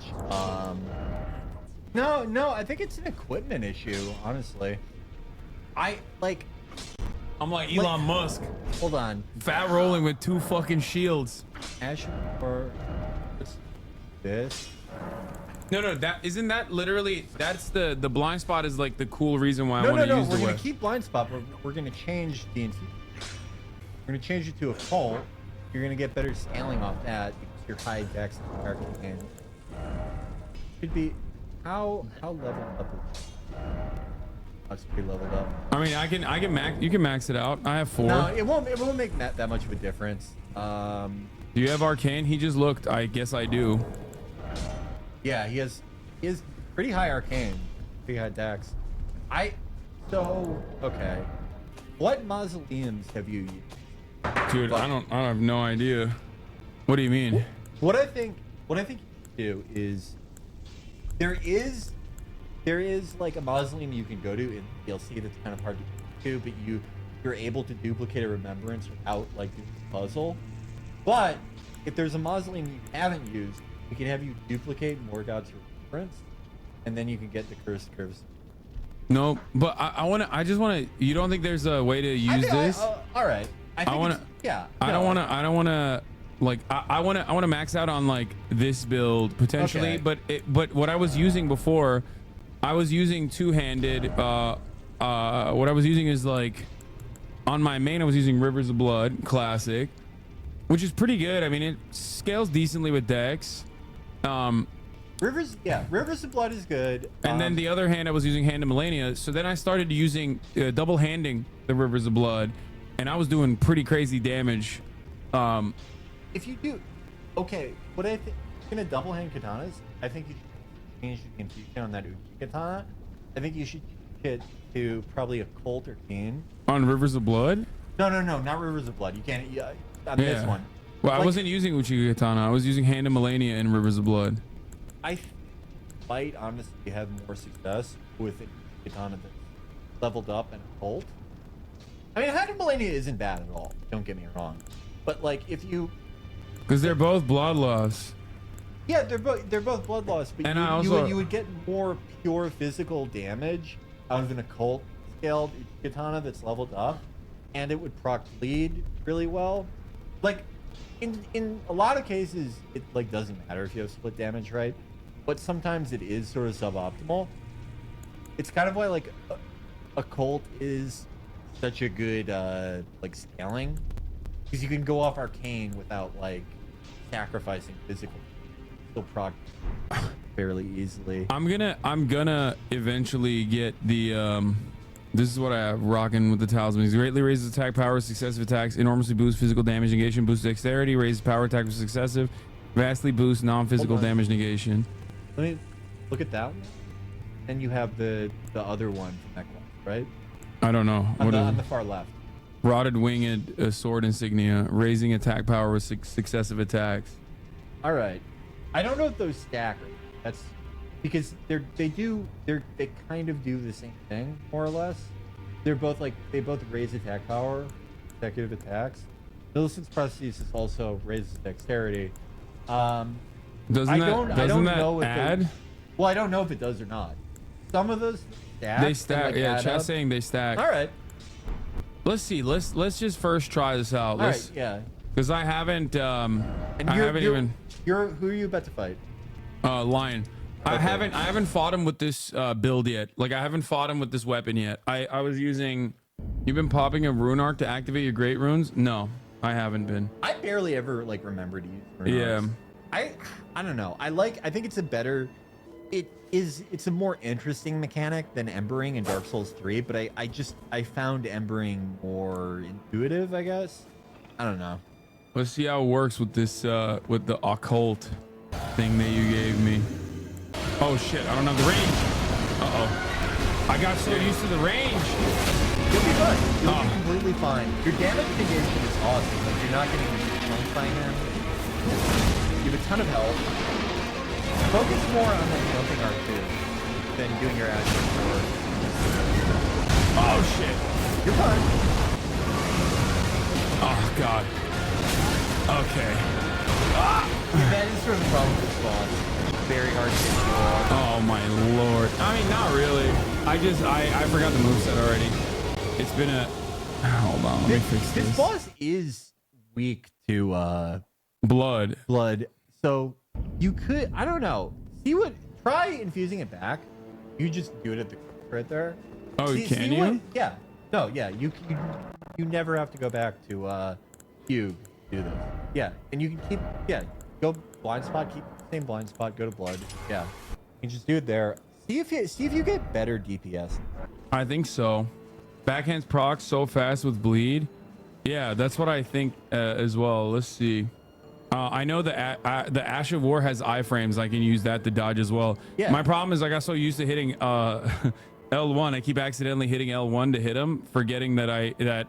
Speaker 13: No, I think it's an equipment issue, honestly. I'm like
Speaker 4: Elon Musk.
Speaker 13: Hold on.
Speaker 4: Fat rolling with 2 fucking shields.
Speaker 13: Ash or what's this?
Speaker 4: No, that isn't that literally. That's the blind spot is like the cool reason why I want to use the
Speaker 13: we're
Speaker 4: weapon.
Speaker 13: gonna keep blind spot, but we're gonna change DNC. We're gonna change it to a cult. You're gonna get better scaling off that because your high dex and should be how leveled up is must be leveled up.
Speaker 4: I mean, I can max. You can max it out. I have 4.
Speaker 13: No, it won't make that much of a difference.
Speaker 4: Do you have arcane? He just looked. I guess I do.
Speaker 13: Yeah, he has pretty high arcane, pretty high dex. Okay. What mausoleums have you used?
Speaker 4: Dude, I have no idea. What do you mean?
Speaker 13: What I think you do is there is like a mausoleum you can go to in DLC that's kind of hard to get to, but you're able to duplicate a remembrance without like doing the puzzle. But if there's a mausoleum you haven't used, we can have you duplicate Morgoth's remembrance, and then you can get the cursed curves.
Speaker 4: No, but I just want to. You don't think there's a way to use this?
Speaker 13: All right. I want to. Yeah.
Speaker 4: I don't want to. Like I want to max out on like this build potentially,
Speaker 13: Okay.
Speaker 4: but what I was using before, I was using two-handed. What I was using is like On my main, I was using Rivers of Blood Classic, which is pretty good. I mean, it scales decently with Dex.
Speaker 13: Rivers of Blood is good.
Speaker 4: And then the other hand, I was using Hand of Millennia. So then I started using double handing the Rivers of Blood, and I was doing pretty crazy damage.
Speaker 13: If you do, okay, what I think, gonna double hand katanas, I think you should change the infusion on that Uchi katana. I think you should get to probably a Colt or Keen.
Speaker 4: On Rivers of Blood?
Speaker 13: No, not Rivers of Blood. You can't, on this one.
Speaker 4: Well, I wasn't using Uchi katana. I was using Hand of Millennia and Rivers of Blood.
Speaker 13: I might honestly have more success with a katana that's leveled up and a Colt. I mean, Hand of Millennia isn't bad at all. Don't get me wrong, but like if you,
Speaker 4: because they're both bloodlust.
Speaker 13: Yeah, they're both bloodlust, but
Speaker 4: and
Speaker 13: you would get more pure physical damage out of an occult scaled katana that's leveled up, and it would proc bleed really well. Like in a lot of cases, it like doesn't matter if you have split damage, right? But sometimes it is sort of suboptimal. It's kind of why like occult is such a good like scaling, because you can go off arcane without like sacrificing physical. Still proc fairly easily.
Speaker 4: I'm gonna eventually get the this is what I have rocking with the talisman. He greatly raises attack power with successive attacks, enormously boosts physical damage negation, boosts dexterity, raises power attack with successive, vastly boosts non-physical damage negation.
Speaker 13: Let me look at that one. And you have the other one from that class, right?
Speaker 4: I don't know.
Speaker 13: On the far left.
Speaker 4: Rotted winged sword insignia, raising attack power with successive attacks.
Speaker 13: All right. I don't know if those stack. That's because they kind of do the same thing more or less. They're both like they both raise attack power, consecutive attacks. Millicent's prosthesis also raises dexterity.
Speaker 4: Doesn't that
Speaker 13: know if
Speaker 4: add?
Speaker 13: Well, I don't know if it does or not. Some of those stack.
Speaker 4: They stack.
Speaker 13: Like
Speaker 4: Yeah, chat's saying they stack.
Speaker 13: All right.
Speaker 4: Let's see. Let's just first try this out.
Speaker 13: All right. Yeah.
Speaker 4: Because I haven't.
Speaker 13: Who are you about to fight?
Speaker 4: Lion.
Speaker 13: Okay.
Speaker 4: I haven't fought him with this build yet. Like I haven't fought him with this weapon yet. I was using. You've been popping a rune arc to activate your great runes? No, I haven't been.
Speaker 13: I barely ever like remember to use rune arcs. I don't know. I think it's a better. It's a more interesting mechanic than Embering in Dark Souls 3, but I found Embering more intuitive, I guess. I don't know.
Speaker 4: Let's see how it works with this with the occult thing that you gave me. Oh shit, I don't have the range. Uh-oh. I got so used to the range.
Speaker 13: You'll be fine. You'll be completely fine. Your damage negation is awesome. Like you're not getting chunk by him. You have a ton of health. Focus more on the jumping R2 than doing your action for.
Speaker 4: Oh shit.
Speaker 13: You're fine.
Speaker 4: Oh god. Okay.
Speaker 13: Yeah, that is sort of the problem with this boss. Very hard to get you off.
Speaker 4: Oh my lord. I mean, not really. I forgot the moveset already. It's been a. Hold on, let me fix this.
Speaker 13: This boss is weak to
Speaker 4: blood.
Speaker 13: So you could, I don't know. Try infusing it back. You just do it at the right there.
Speaker 4: Oh, can you?
Speaker 13: Yeah. No, yeah. You never have to go back to Cube to do this. Yeah, and you can keep go blind spot, keep the same blind spot, go to blood. Yeah, you can just do it there. See if you get better DPS.
Speaker 4: I think so. Backhands proc so fast with bleed. Yeah, that's what I think as well. Let's see. I know the Ash of War has iframes. I can use that to dodge as well.
Speaker 13: Yeah.
Speaker 4: My problem is I got so used to hitting L1. I keep accidentally hitting L1 to hit him, forgetting that that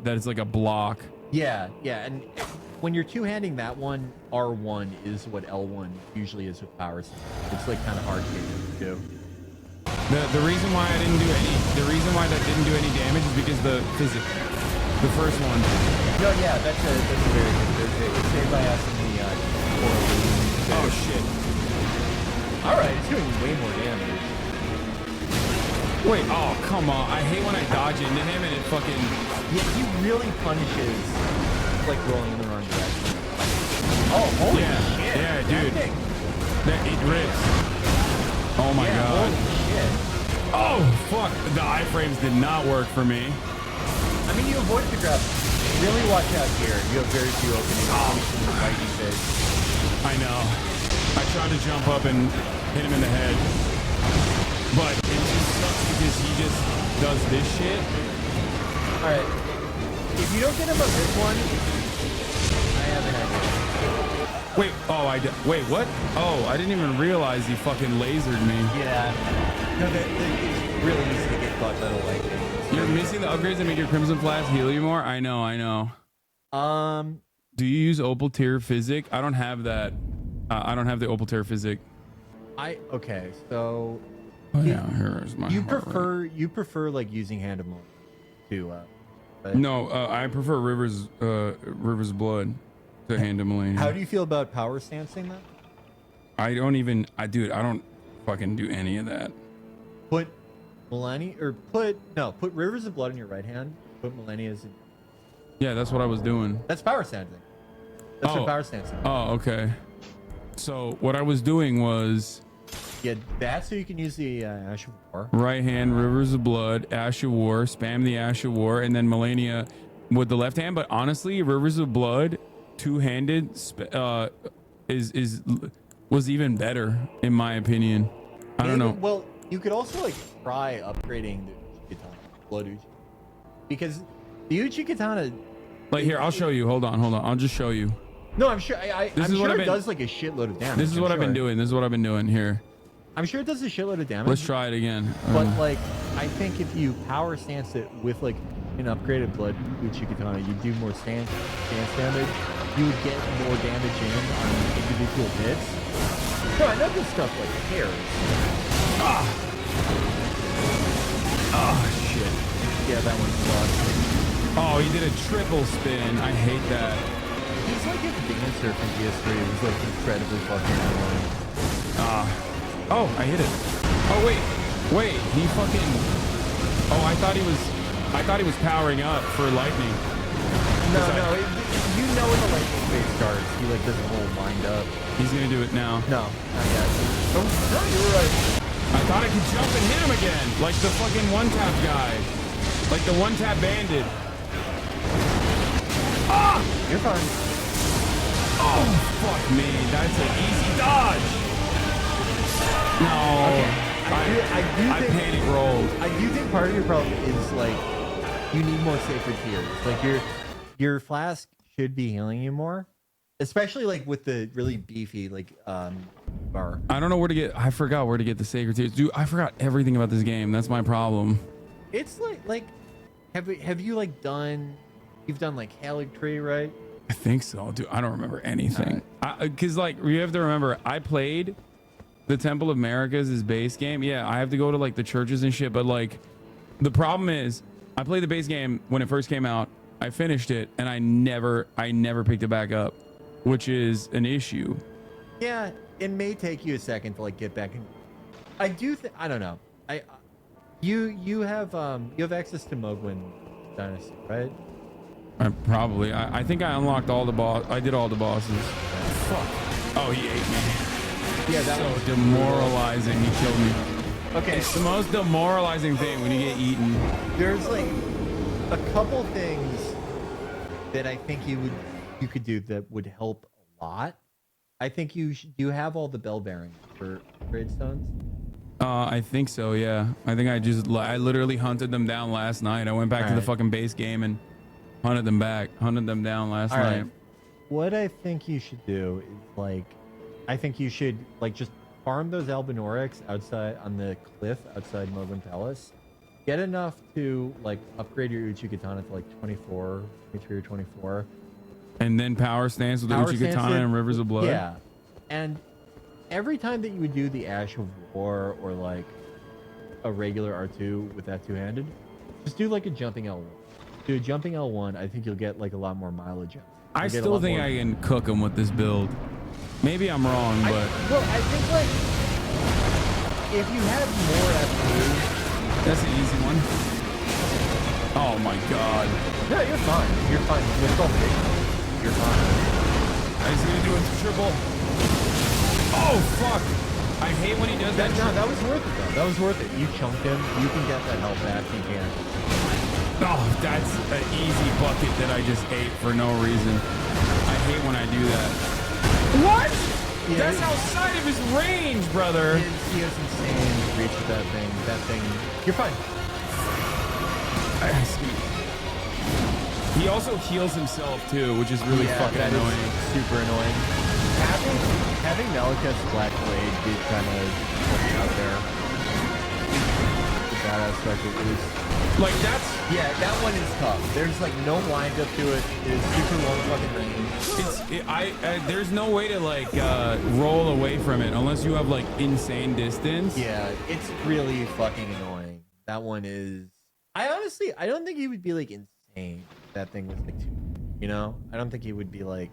Speaker 4: it's like a block.
Speaker 13: Yeah, and when you're two-handing that one, R1 is what L1 usually is with power. It's like kind of hard to get to do.
Speaker 4: The reason why that didn't do any damage is because the first one.
Speaker 13: No, yeah, that's a very good. It's saved by us in the
Speaker 4: oh shit!
Speaker 13: All right, it's doing way more damage.
Speaker 4: Wait, oh come on! I hate when I dodge into him and it fucking.
Speaker 13: Yeah, he really punishes like rolling in the wrong direction. Oh, holy shit!
Speaker 4: Yeah, dude. It rips. Oh my god.
Speaker 13: Holy shit.
Speaker 4: Oh fuck! The iframes did not work for me.
Speaker 13: I mean, you avoid the grab. Really watch out here. You have very few openings.
Speaker 4: I know. I tried to jump up and hit him in the head, but it just sucks because he just does this shit.
Speaker 13: All right. If you don't get him on this one, I have an idea.
Speaker 4: Wait. Oh, wait. What? Oh, I didn't even realize he fucking lasered me.
Speaker 13: Yeah. No, it's really easy to get caught by the lightning.
Speaker 4: You're missing the upgrades that make your Crimson Flask heal you more? I know. Do you use Opal Tier Physic? I don't have that. I don't have the Opal Tier Physic.
Speaker 13: Okay, so
Speaker 4: oh, yeah, here's my
Speaker 13: you prefer like using Hand of Moon to
Speaker 4: no, I prefer Rivers of Blood to Hand of Melania.
Speaker 13: How do you feel about power stancing then?
Speaker 4: I don't fucking do any of that.
Speaker 13: Put Melania or put Rivers of Blood in your right hand. Put Melania's in.
Speaker 4: Yeah, that's what I was doing.
Speaker 13: That's power stancing. That's what power stancing.
Speaker 4: Oh, okay. So what I was doing was,
Speaker 13: yeah, that's so you can use the Ash of War.
Speaker 4: Right hand, Rivers of Blood, Ash of War, spam the Ash of War, and then Melania with the left hand. But honestly, Rivers of Blood, two-handed, was even better in my opinion. I don't know.
Speaker 13: Well, you could also like try upgrading the Uchi Katana, Blood Uchi, because the Uchi Katana.
Speaker 4: Like here, I'll show you. Hold on. I'll just show you.
Speaker 13: No, I'm sure. I'm sure it does like a shitload of damage.
Speaker 4: This is what I've been doing here.
Speaker 13: I'm sure it does a shitload of damage.
Speaker 4: Let's try it again.
Speaker 13: But like, I think if you power stance it with like an upgraded Blood Uchi Katana, you do more stance damage. You would get more damage in on individual hits. So I know this stuff like cares.
Speaker 4: Shit.
Speaker 13: Yeah, that one sucks.
Speaker 4: Oh, he did a triple spin. I hate that.
Speaker 13: He's like a dancer from PS3. He's like incredibly fucking annoying.
Speaker 4: Oh, I hit it. Oh wait, he fucking. Oh, I thought he was powering up for lightning.
Speaker 13: No, you know when the lightning phase starts, he like doesn't roll wind up.
Speaker 4: He's gonna do it now.
Speaker 13: No, not yet. No, you were right.
Speaker 4: I thought I could jump and hit him again, like the fucking one-tap guy, like the one-tap bandit. Ah!
Speaker 13: You're fine.
Speaker 4: Oh, fuck me. That's an easy dodge. No.
Speaker 13: Okay.
Speaker 4: I panic rolled.
Speaker 13: I do think part of your problem is like you need more sacred tears. Like your flask should be healing you more, especially like with the really beefy like bar.
Speaker 4: I don't know where to get. I forgot where to get the sacred tears. Dude, I forgot everything about this game. That's my problem.
Speaker 13: It's like have you like done? You've done like Halig Tree, right?
Speaker 4: I think so, dude. I don't remember anything. Because like you have to remember, I played the Temple of Americas as base game. Yeah, I have to go to like the churches and shit. But like the problem is, I played the base game when it first came out. I finished it and I never picked it back up, which is an issue.
Speaker 13: Yeah, it may take you a second to like get back in. I do think I don't know. You have access to Mogwin Dynasty, right?
Speaker 4: Probably. I think I unlocked all the boss. I did all the bosses. Fuck. Oh, he ate me.
Speaker 13: Yeah, that
Speaker 4: was so demoralizing. He killed me.
Speaker 13: Okay,
Speaker 4: it's the most demoralizing thing when you get eaten.
Speaker 13: There's like a couple things that I think you could do that would help a lot. I think you have all the bell bearings for upgrade stones.
Speaker 4: I think so. Yeah. I think I literally hunted them down last night. I went back to the fucking base game and hunted them down last night.
Speaker 13: What I think you should do is like, I think you should like just farm those Albinorics outside on the cliff outside Mogwin Palace. Get enough to like upgrade your Uchi Katana to like 24, 23 or 24.
Speaker 4: And then power stance with the Uchi Katana and Rivers of Blood.
Speaker 13: Yeah. And every time that you would do the Ash of War or like a regular R2 with that two-handed, just do like a jumping L1. Do a jumping L1. I think you'll get like a lot more mileage.
Speaker 4: I still think I can cook them with this build. Maybe I'm wrong, but
Speaker 13: I think like if you have more FP,
Speaker 4: that's an easy one. Oh my god.
Speaker 13: No, you're fine. You're fine. You're fine.
Speaker 4: I was gonna do a triple. Oh fuck! I hate when he does that.
Speaker 13: No, that was worth it though. That was worth it. You chunked him. You can get that health back. You can.
Speaker 4: Oh, that's an easy bucket that I just ate for no reason. I hate when I do that. What?
Speaker 13: Yeah,
Speaker 4: That's outside of his range, brother.
Speaker 13: He has insane reach with that thing. That thing. You're fine.
Speaker 4: He also heals himself too, which is really fucking annoying.
Speaker 13: Super annoying. Having Malekith's Black Blade did kind of put me out there. That aspect of it.
Speaker 4: Like that's
Speaker 13: that one is tough. There's like no wind up to it. It's super long fucking range.
Speaker 4: There's no way to like roll away from it unless you have like insane distance.
Speaker 13: Yeah, it's really fucking annoying. That one is. I don't think he would be like insane. That thing was like, you know, I don't think he would be like.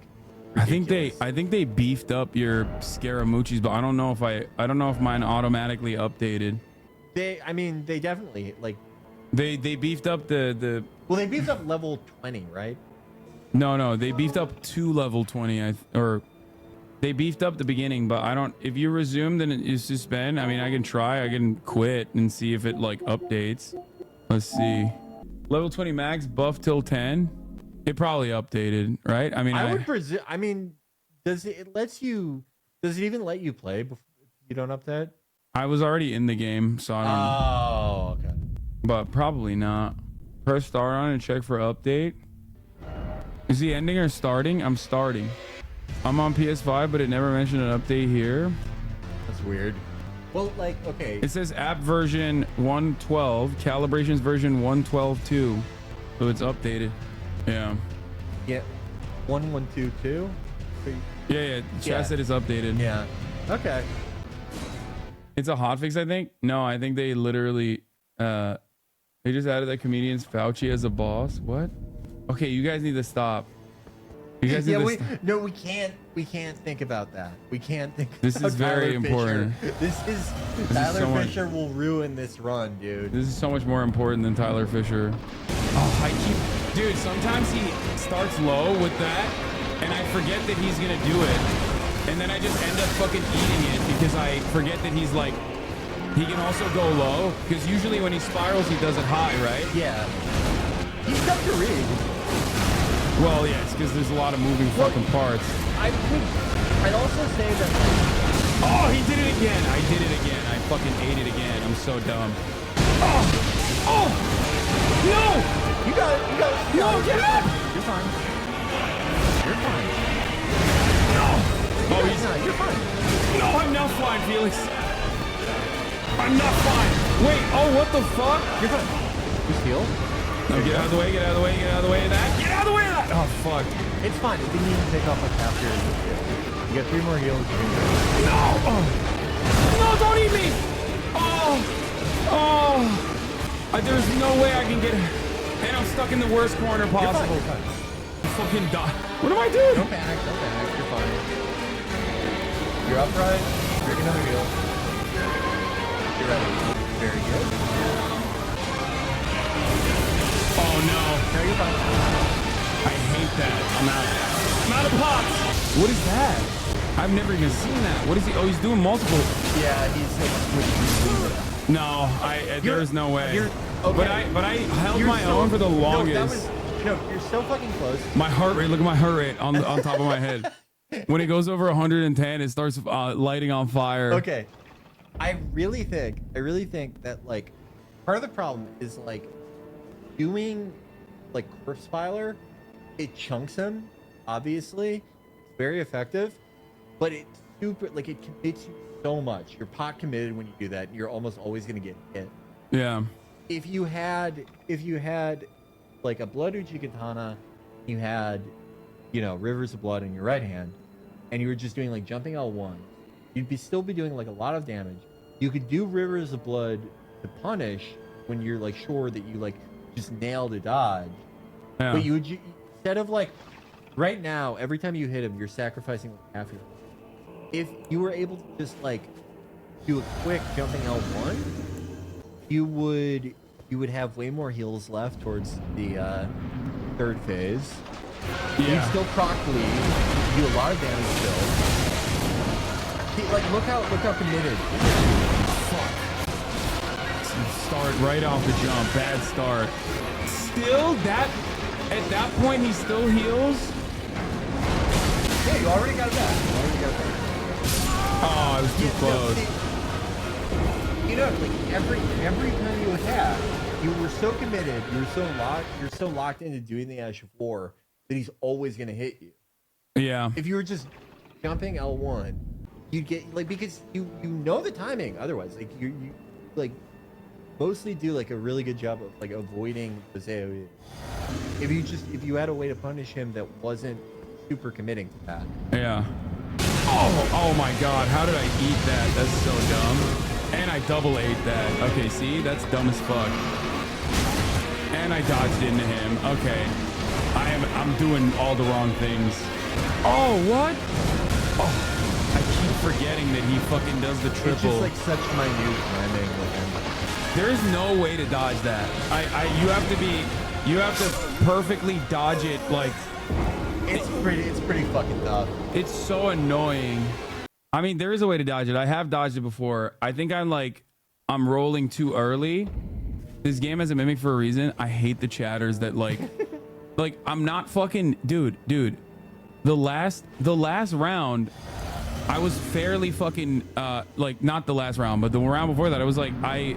Speaker 13: Ridiculous.
Speaker 4: I think they beefed up your Scaramucci's, but I don't know if mine automatically updated.
Speaker 13: They definitely like.
Speaker 4: They beefed up the.
Speaker 13: Well, they beefed up level 20, right?
Speaker 4: No, they beefed up to level 20. Or they beefed up the beginning, but I don't. If you resume, then you suspend. I mean, I can try. I can quit and see if it like updates. Let's see. Level 20 max buff till 10. It probably updated, right? I mean,
Speaker 13: I would presume. I mean, does it even let you play before you don't update?
Speaker 4: I was already in the game, so I don't know.
Speaker 13: Oh, okay.
Speaker 4: But probably not. Press start on and check for update. Is he ending or starting? I'm starting. I'm on PS5, but it never mentioned an update here.
Speaker 13: That's weird. Well, like, okay.
Speaker 4: It says app version 112, calibrations version 112.2. So it's updated. Yeah.
Speaker 13: Yeah. 1122?
Speaker 4: Yeah. Chat said it's updated.
Speaker 13: Yeah. Okay.
Speaker 4: It's a hotfix, I think. No, I think they literally they just added that comedian's Fauci as a boss. What? Okay, you guys need to stop. You guys need to
Speaker 13: no, we can't think about that. We can't think
Speaker 4: This
Speaker 13: about
Speaker 4: is very important.
Speaker 13: Tyler Fisher will ruin this run, dude.
Speaker 4: This is so much more important than Tyler Fisher. Oh, dude, sometimes he starts low with that and I forget that he's gonna do it. And then I just end up fucking eating it because I forget that he's like, he can also go low. Because usually when he spirals, he does it high, right?
Speaker 13: Yeah. He's tough to read.
Speaker 4: Well, yeah, it's because there's a lot of moving fucking parts.
Speaker 13: I'd also say that.
Speaker 4: Oh, he did it again. I did it again. I fucking ate it again. I'm so dumb. Oh! No!
Speaker 13: You got it.
Speaker 4: No, get up!
Speaker 13: You're fine. You're fine.
Speaker 4: No! Oh,
Speaker 13: you're fine.
Speaker 4: No, I'm not fine, Felix. I'm not fine. Wait, oh, what the fuck?
Speaker 13: You're fine. You steal?
Speaker 4: No, get out of the way, get out of the way, get out of the way of that. Get out of the way of that! Oh, fuck.
Speaker 13: It's fine. It didn't even take off like half your heal. You got 3 more heals.
Speaker 4: No! Oh. No, don't eat me! There's no way I can get it. And I'm stuck in the worst corner possible.
Speaker 13: You're fine.
Speaker 4: I fucking die. What am I doing?
Speaker 13: Don't panic. You're fine. You're upright. Drink another heal. You're ready. Very good.
Speaker 4: Oh no.
Speaker 13: No, you're fine.
Speaker 4: I hate that. I'm out of pots. What is that? I've never even seen that. What is he? Oh, he's doing multiple.
Speaker 13: Yeah, he's like switching.
Speaker 4: No, there's no way.
Speaker 13: Okay.
Speaker 4: But I held my own for the longest.
Speaker 13: No, you're so fucking close.
Speaker 4: My heart rate. Look at my heart rate on top of my head. When it goes over 110, it starts lighting on fire.
Speaker 13: Okay. I really think that like part of the problem is like doing like Corpse Filer, it chunks him, obviously. It's very effective, but it's super like it commits you so much. You're pot committed when you do that. You're almost always gonna get hit.
Speaker 4: Yeah.
Speaker 13: If you had like a Blood Uchikatana, you had, you know, Rivers of Blood in your right hand, and you were just doing like jumping L1, you'd still be doing like a lot of damage. You could do Rivers of Blood to punish when you're like sure that you like just nailed a dodge.
Speaker 4: Yeah.
Speaker 13: But you would instead of like right now, every time you hit him, you're sacrificing like half your. If you were able to just like do a quick jumping L1, you would have way more heals left towards the third phase.
Speaker 4: Yeah.
Speaker 13: You'd still proc bleed. You do a lot of damage still. See, like look how committed.
Speaker 4: Fuck. start right off the jump. Bad start. Still, at that point, he still heals.
Speaker 13: Yeah, you already got that.
Speaker 4: Oh, I was too close.
Speaker 13: You know, like every time you attack, you were so committed, you're so locked into doing the Ash of War that he's always gonna hit you.
Speaker 4: Yeah.
Speaker 13: If you were just jumping L1, you'd get like, because you know the timing. Otherwise, like you like mostly do like a really good job of like avoiding the AoE. If you had a way to punish him that wasn't super committing to that.
Speaker 4: Yeah. Oh my God! How did I eat that? That's so dumb. And I double ate that. Okay, see, that's dumb as fuck. And I dodged into him. Okay, I'm doing all the wrong things. Oh, what? Oh, I keep forgetting that he fucking does the triple.
Speaker 13: It's just like such minute timing with him.
Speaker 4: There's no way to dodge that. You have to perfectly dodge it. Like,
Speaker 13: it's pretty fucking tough.
Speaker 4: It's so annoying. I mean, there is a way to dodge it. I have dodged it before. I think I'm rolling too early. This game has a mimic for a reason. I hate the chatters that like I'm not fucking dude. The last round, I was fairly fucking like not the last round, but the round before that, I was like I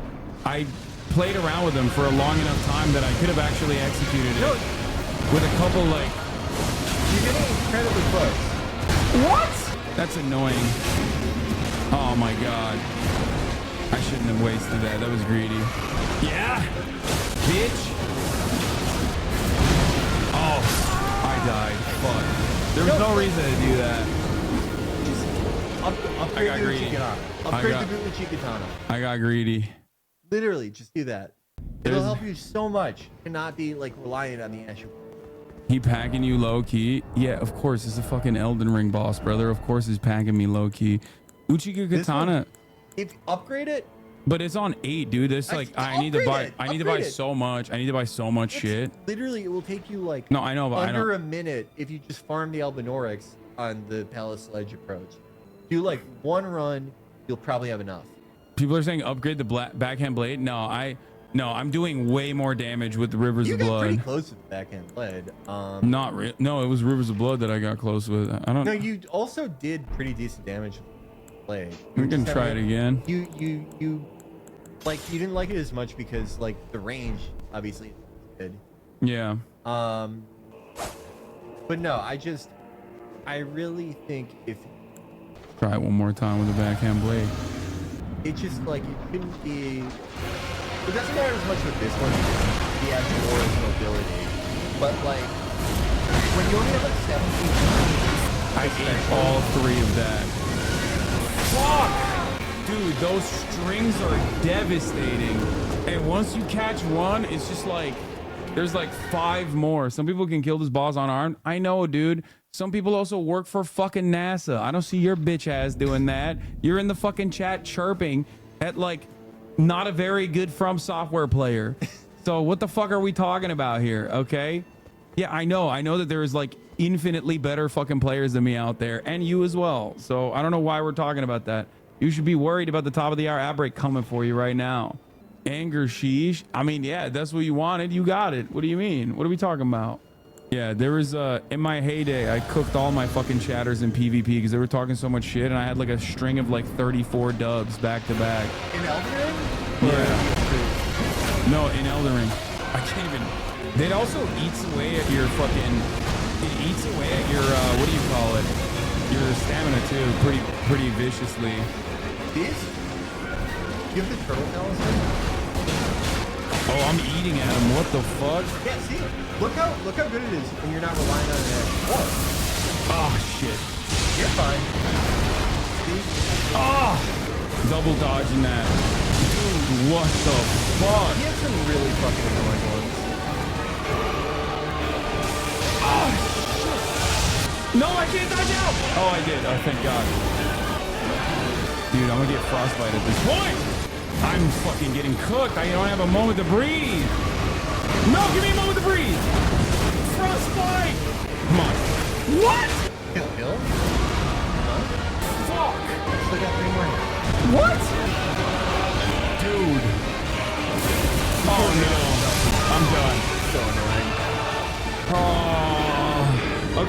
Speaker 4: played around with them for a long enough time that I could have actually executed it with a couple like.
Speaker 13: You're getting incredibly close.
Speaker 4: What? That's annoying. Oh my God. I shouldn't have wasted that. That was greedy. Yeah, bitch. Oh, I died. Fuck. There was no reason to do that.
Speaker 13: Upgrade the Uchikatana. Upgrade the Uchikatana.
Speaker 4: I got greedy.
Speaker 13: Literally, just do that. It'll help you so much to not be like reliant on the Ash.
Speaker 4: He packing you low key? Yeah, of course. It's a fucking Elden Ring boss, brother. Of course he's packing me low key. Uchikatana.
Speaker 13: If you upgrade it.
Speaker 4: But it's on 8, dude. It's like I need to buy so much. I need to buy so much shit.
Speaker 13: Literally, it will take you like
Speaker 4: no, I know, but
Speaker 13: under a minute if you just farm the Albanorex on the Palace Ledge approach. Do like one run, you'll probably have enough.
Speaker 4: People are saying upgrade the backhand blade. No, I'm doing way more damage with the Rivers of Blood.
Speaker 13: You got pretty close with the backhand blade.
Speaker 4: Not real. No, it was Rivers of Blood that I got close with. I don't.
Speaker 13: No, you also did pretty decent damage with the blade.
Speaker 4: We can try it again.
Speaker 13: You didn't like it as much because like the range obviously is good.
Speaker 4: Yeah.
Speaker 13: But no, I really think if
Speaker 4: try it one more time with the backhand blade.
Speaker 13: It's just like it shouldn't be. It doesn't matter as much with this one, the actual Aura's mobility. But like when you only have like 17,
Speaker 4: I ate all 3 of that. Fuck! Dude, those strings are devastating. And once you catch one, it's just like there's like 5 more. Some people can kill this boss unarmed. I know, dude. Some people also work for fucking NASA. I don't see your bitch ass doing that. You're in the fucking chat chirping at like not a very good From Software player. So what the fuck are we talking about here? Okay. Yeah, I know that there's like infinitely better fucking players than me out there, and you as well. So I don't know why we're talking about that. You should be worried about the top of the hour ad break coming for you right now. Anger sheesh. I mean, yeah, that's what you wanted. You got it. What do you mean? What are we talking about? Yeah, there was in my heyday, I cooked all my fucking chatters in PvP because they were talking so much shit, and I had like a string of like 34 dubs back to back.
Speaker 13: In Elden Ring?
Speaker 4: Yeah. No, in Elden Ring. I can't even. It also eats away at your fucking. It eats away at your what do you call it? Your stamina too, pretty viciously.
Speaker 13: These? You have the turtle talisman?
Speaker 4: Oh, I'm eating at him. What the fuck?
Speaker 13: Yeah, see? Look how good it is when you're not relying on it.
Speaker 4: Oh shit.
Speaker 13: You're fine. See?
Speaker 4: Oh! Double dodging that. Dude, what the fuck?
Speaker 13: He has some really fucking annoying ones.
Speaker 4: Oh shit! No, I can't dodge out! Oh, I did. Oh, thank God. Dude, I'm gonna get frostbite at this point. I'm fucking getting cooked. I don't have a moment to breathe. No, give me a moment to breathe. Frostbite. Come on. What?
Speaker 13: Kill?
Speaker 4: Fuck.
Speaker 13: Still got 3 more.
Speaker 4: What? Dude.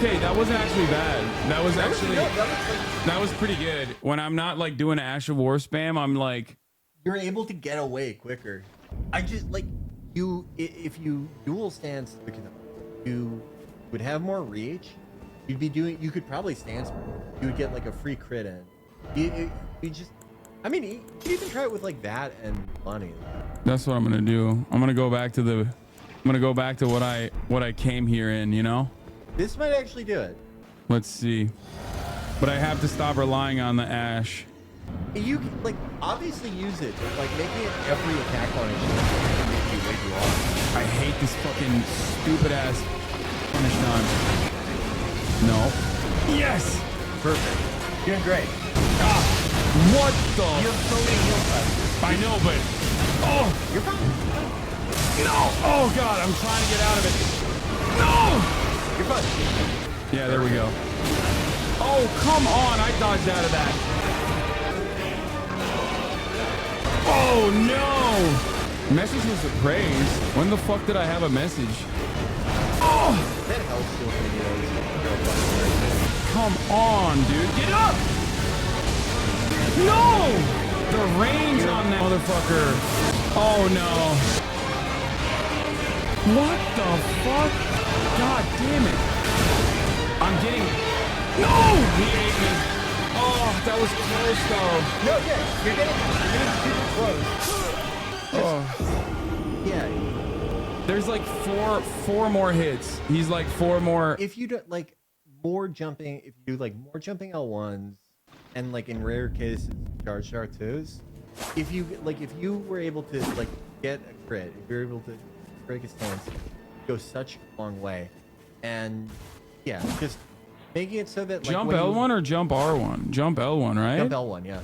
Speaker 4: Okay, that wasn't actually bad. That was actually that was pretty good. When I'm not like doing Ash of War spam, I'm like,
Speaker 13: you're able to get away quicker. I just like you if you dual stance, you would have more reach. You'd be doing. You could probably stance more. You would get like a free crit in. You just. I mean, you can even try it with like that and money.
Speaker 4: that's what I'm gonna do. I'm gonna go back to the. I'm gonna go back to what I came here in. You know.
Speaker 13: This might actually do it.
Speaker 4: Let's see. But I have to stop relying on the Ash.
Speaker 13: You can like obviously use it, but like making it every attack on it can make you way too long.
Speaker 4: I hate this fucking stupid ass punish time. No. Yes.
Speaker 13: Perfect. Doing great.
Speaker 4: What the?
Speaker 13: You have so many heal touches.
Speaker 4: I know, but
Speaker 13: you're fine.
Speaker 4: No. Oh god, I'm trying to get out of it. No.
Speaker 13: You're fine.
Speaker 4: Yeah, there we go. Oh come on! I dodged out of that. Oh no! Message was a praise. When the fuck did I have a message? Oh!
Speaker 13: That helps still videos.
Speaker 4: Come on, dude. Get up! No! The range on that motherfucker. Oh no. What the fuck? God damn it. I'm getting... No! He ate me. Oh, that was close though.
Speaker 13: No, yeah. You're getting super close. Yeah.
Speaker 4: There's like four more hits. He's like four more.
Speaker 13: If you do like more jumping, if you do like more jumping L1s and like in rare cases charge R2s, if you were able to like get a crit, if you're able to break a stance, it goes such a long way. And yeah, just making it so that like,
Speaker 4: jump L1 or jump R1? Jump L1, right?
Speaker 13: Jump L1, yeah.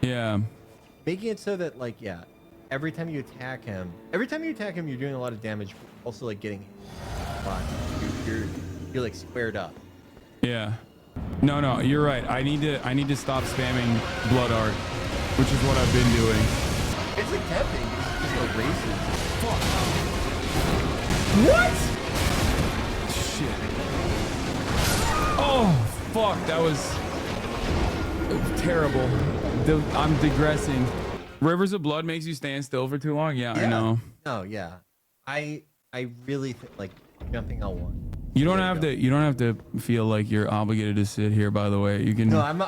Speaker 4: Yeah.
Speaker 13: Making it so that like every time you attack him, you're doing a lot of damage. But also like getting hit a lot. You're like squared up.
Speaker 4: Yeah. No, you're right. I need to stop spamming Blood Art, which is what I've been doing.
Speaker 13: It's like tempting. It's just like races.
Speaker 4: Fuck. What? Shit. Oh, fuck. That was terrible. I'm digressing. Rivers of Blood makes you stand still for too long? Yeah, I know.
Speaker 13: No, yeah. I really think like jumping L1.
Speaker 4: You don't have to feel like you're obligated to sit here, by the way. You can.
Speaker 13: No, I'm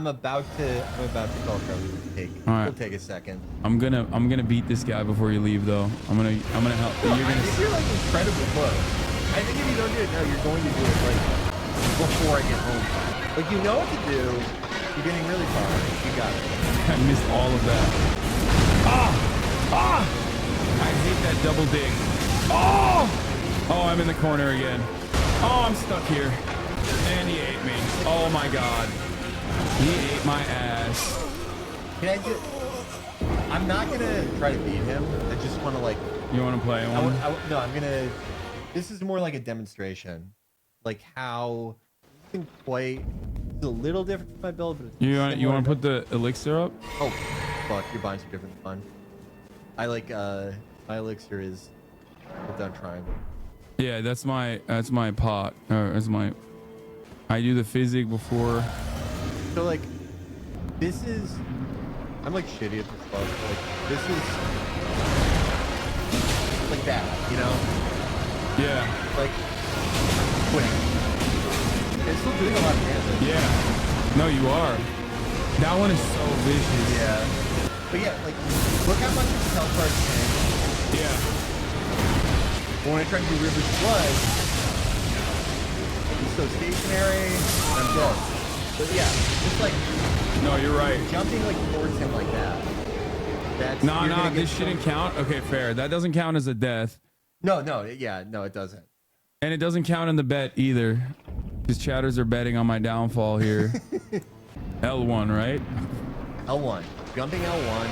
Speaker 13: about to call cover. It'll take a second.
Speaker 4: I'm gonna beat this guy before you leave though. I'm gonna help.
Speaker 13: No, I think you're like incredibly close. I think if you don't do it now, you're going to do it like before I get home. Like you know what to do. You're getting really far. You got it.
Speaker 4: I missed all of that. I hate that double dig. Oh, I'm in the corner again. Oh, I'm stuck here. And he ate me. Oh my god. He ate my ass.
Speaker 13: Can I just... I'm not gonna try to beat him. I just want to like...
Speaker 4: You want to play one?
Speaker 13: No, I'm gonna... This is more like a demonstration. Like how... It's a little different from my build, but
Speaker 4: you want to put the elixir up?
Speaker 13: Oh, fuck. Your binds are different than mine. I like... My elixir is... Put down triangle.
Speaker 4: Yeah, that's my pot. That's my... I do the physic before.
Speaker 13: So like, this is... I'm like shitty at this stuff. Like, this is... Like that, you know?
Speaker 4: Yeah.
Speaker 13: Like, quick. It's still doing a lot of damage.
Speaker 4: Yeah. No, you are. That one is so vicious.
Speaker 13: Yeah. But yeah, like, look how much its health bar changed.
Speaker 4: Yeah.
Speaker 13: When I try to do Rivers of Blood, he's so stationary, I'm dead. But yeah, it's like...
Speaker 4: No, you're right.
Speaker 13: Jumping like towards him like that. That's...
Speaker 4: No, this shouldn't count. Okay, fair. That doesn't count as a death.
Speaker 13: No, yeah, no, it doesn't.
Speaker 4: And it doesn't count in the bet either. Because chatters are betting on my downfall here. L1, right?
Speaker 13: L1. Jumping L1.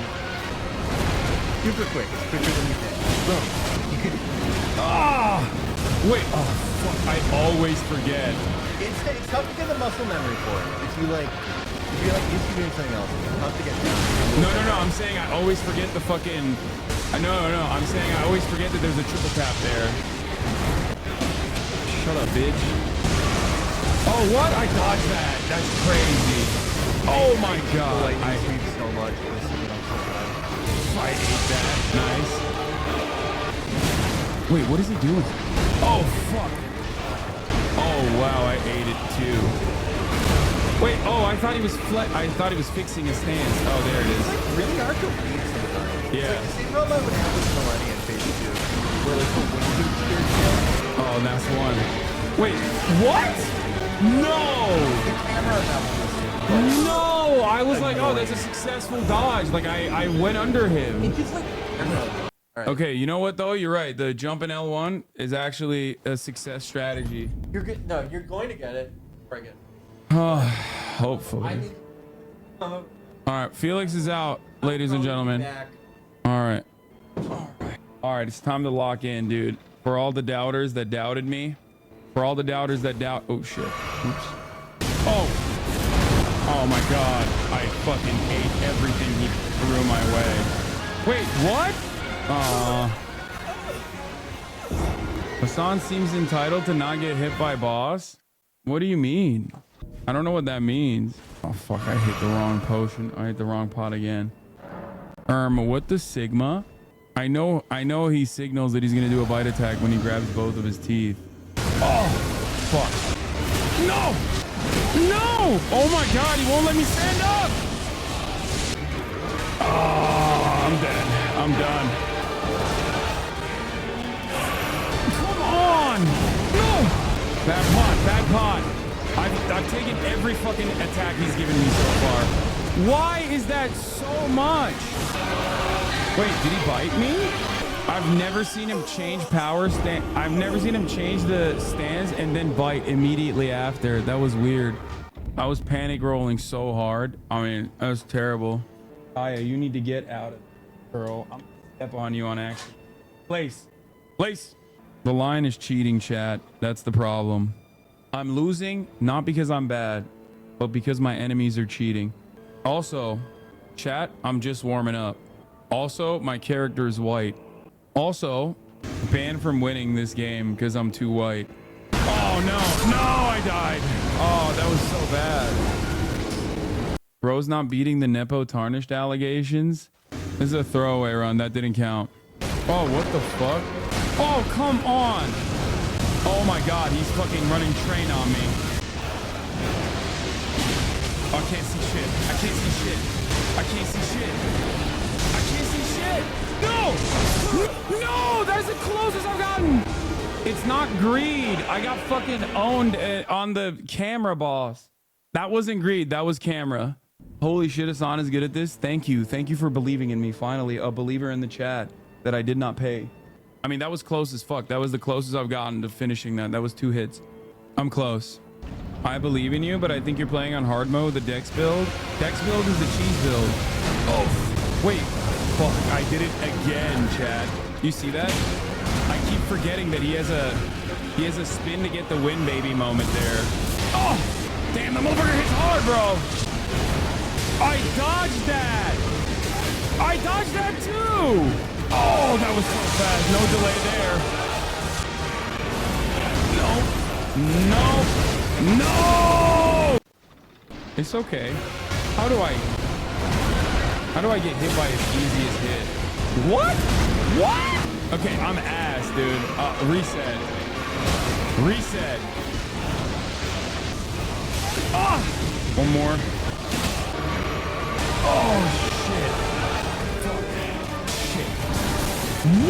Speaker 13: Super quick. It's quicker than you think. Boom. You could...
Speaker 4: Wait. Oh, fuck. I always forget.
Speaker 13: It's tough to get the muscle memory for it. If you're like used to doing something else, it's tough to get down.
Speaker 4: No. I'm saying I always forget the fucking... No. I'm saying I always forget that there's a triple tap there. Shut up, bitch. Oh, what? I dodged that. That's crazy. Oh my god. I hate
Speaker 3: so much.
Speaker 4: I hate that. Nice. Wait, what is he doing? Oh, fuck. Oh, wow. I ate it too. Wait, oh, I thought he was fixing his stance. Oh, there it is.
Speaker 3: Really hard to read sometimes.
Speaker 4: Yeah.
Speaker 3: Like, see, Robo would have this Millennium phase too. Where like the winged
Speaker 4: Oh, and that's one. Wait, what? No!
Speaker 3: The camera on that one was
Speaker 4: No! I was like, oh, that's a successful dodge. Like, I went under him.
Speaker 3: It just like...
Speaker 4: Okay, you know what, though? You're right. The jump in L1 is actually a success strategy.
Speaker 13: You're good. No, you're going to get it. Bring it.
Speaker 4: Hopefully. All right, Felix is out, ladies and gentlemen. All right. All right, it's time to lock in, dude. For all the doubters that doubted me. For all the doubters that doubt... Oh, shit. Oops. Oh. Oh, my God. I fucking ate everything he threw my way. Wait, what? Hasan seems entitled to not get hit by boss. What do you mean? I don't know what that means. Oh, fuck. I hit the wrong potion. I hit the wrong pot again. What the Sigma? I know he signals that he's going to do a bite attack when he grabs both of his teeth. Oh, fuck. No! No! Oh my god, he won't let me stand up! Oh, I'm dead. I'm done. Come on! No! Bad pot. I've taken every fucking attack he's given me so far. Why is that so much? Wait, did he bite me? I've never seen him change I've never seen him change the stance and then bite immediately after. That was weird. I was panic rolling so hard. I mean, that was terrible. Aya, you need to get out of it, girl. I'm gonna step on you on accident. Place. The line is cheating, chat. That's the problem. I'm losing, not because I'm bad, but because my enemies are cheating. Also, chat, I'm just warming up. Also, my character is white. Also, banned from winning this game because I'm too white. Oh, no, I died. Oh, that was so bad. Bro's not beating the Nepo tarnished allegations. This is a throwaway run. That didn't count. Oh, what the fuck? Oh, come on. Oh, my God. He's fucking running train on me. Oh, I can't see shit. I can't see shit. No! No! That's the closest I've gotten! It's not greed. I got fucking owned on the camera, boss. That wasn't greed. That was camera. Holy shit, Hasan is good at this. Thank you. Thank you for believing in me. Finally, a believer in the chat that I did not pay. I mean, that was close as fuck. That was the closest I've gotten to finishing that. That was 2 hits. I'm close. I believe in you, but I think you're playing on hard mode, the Dex build. Dex build is the cheese build. Oh, wait. Fuck, I did it again, Chad. You see that? I keep forgetting that he has a spin to get the win baby moment there. Oh, damn, the motherfucker hits hard, bro. I dodged that. Too. Oh, that was so fast. No delay there. No. It's okay. How do I get hit by his easiest hit? What? Okay, I'm ass, dude. Reset. Ah! One more. Oh, shit.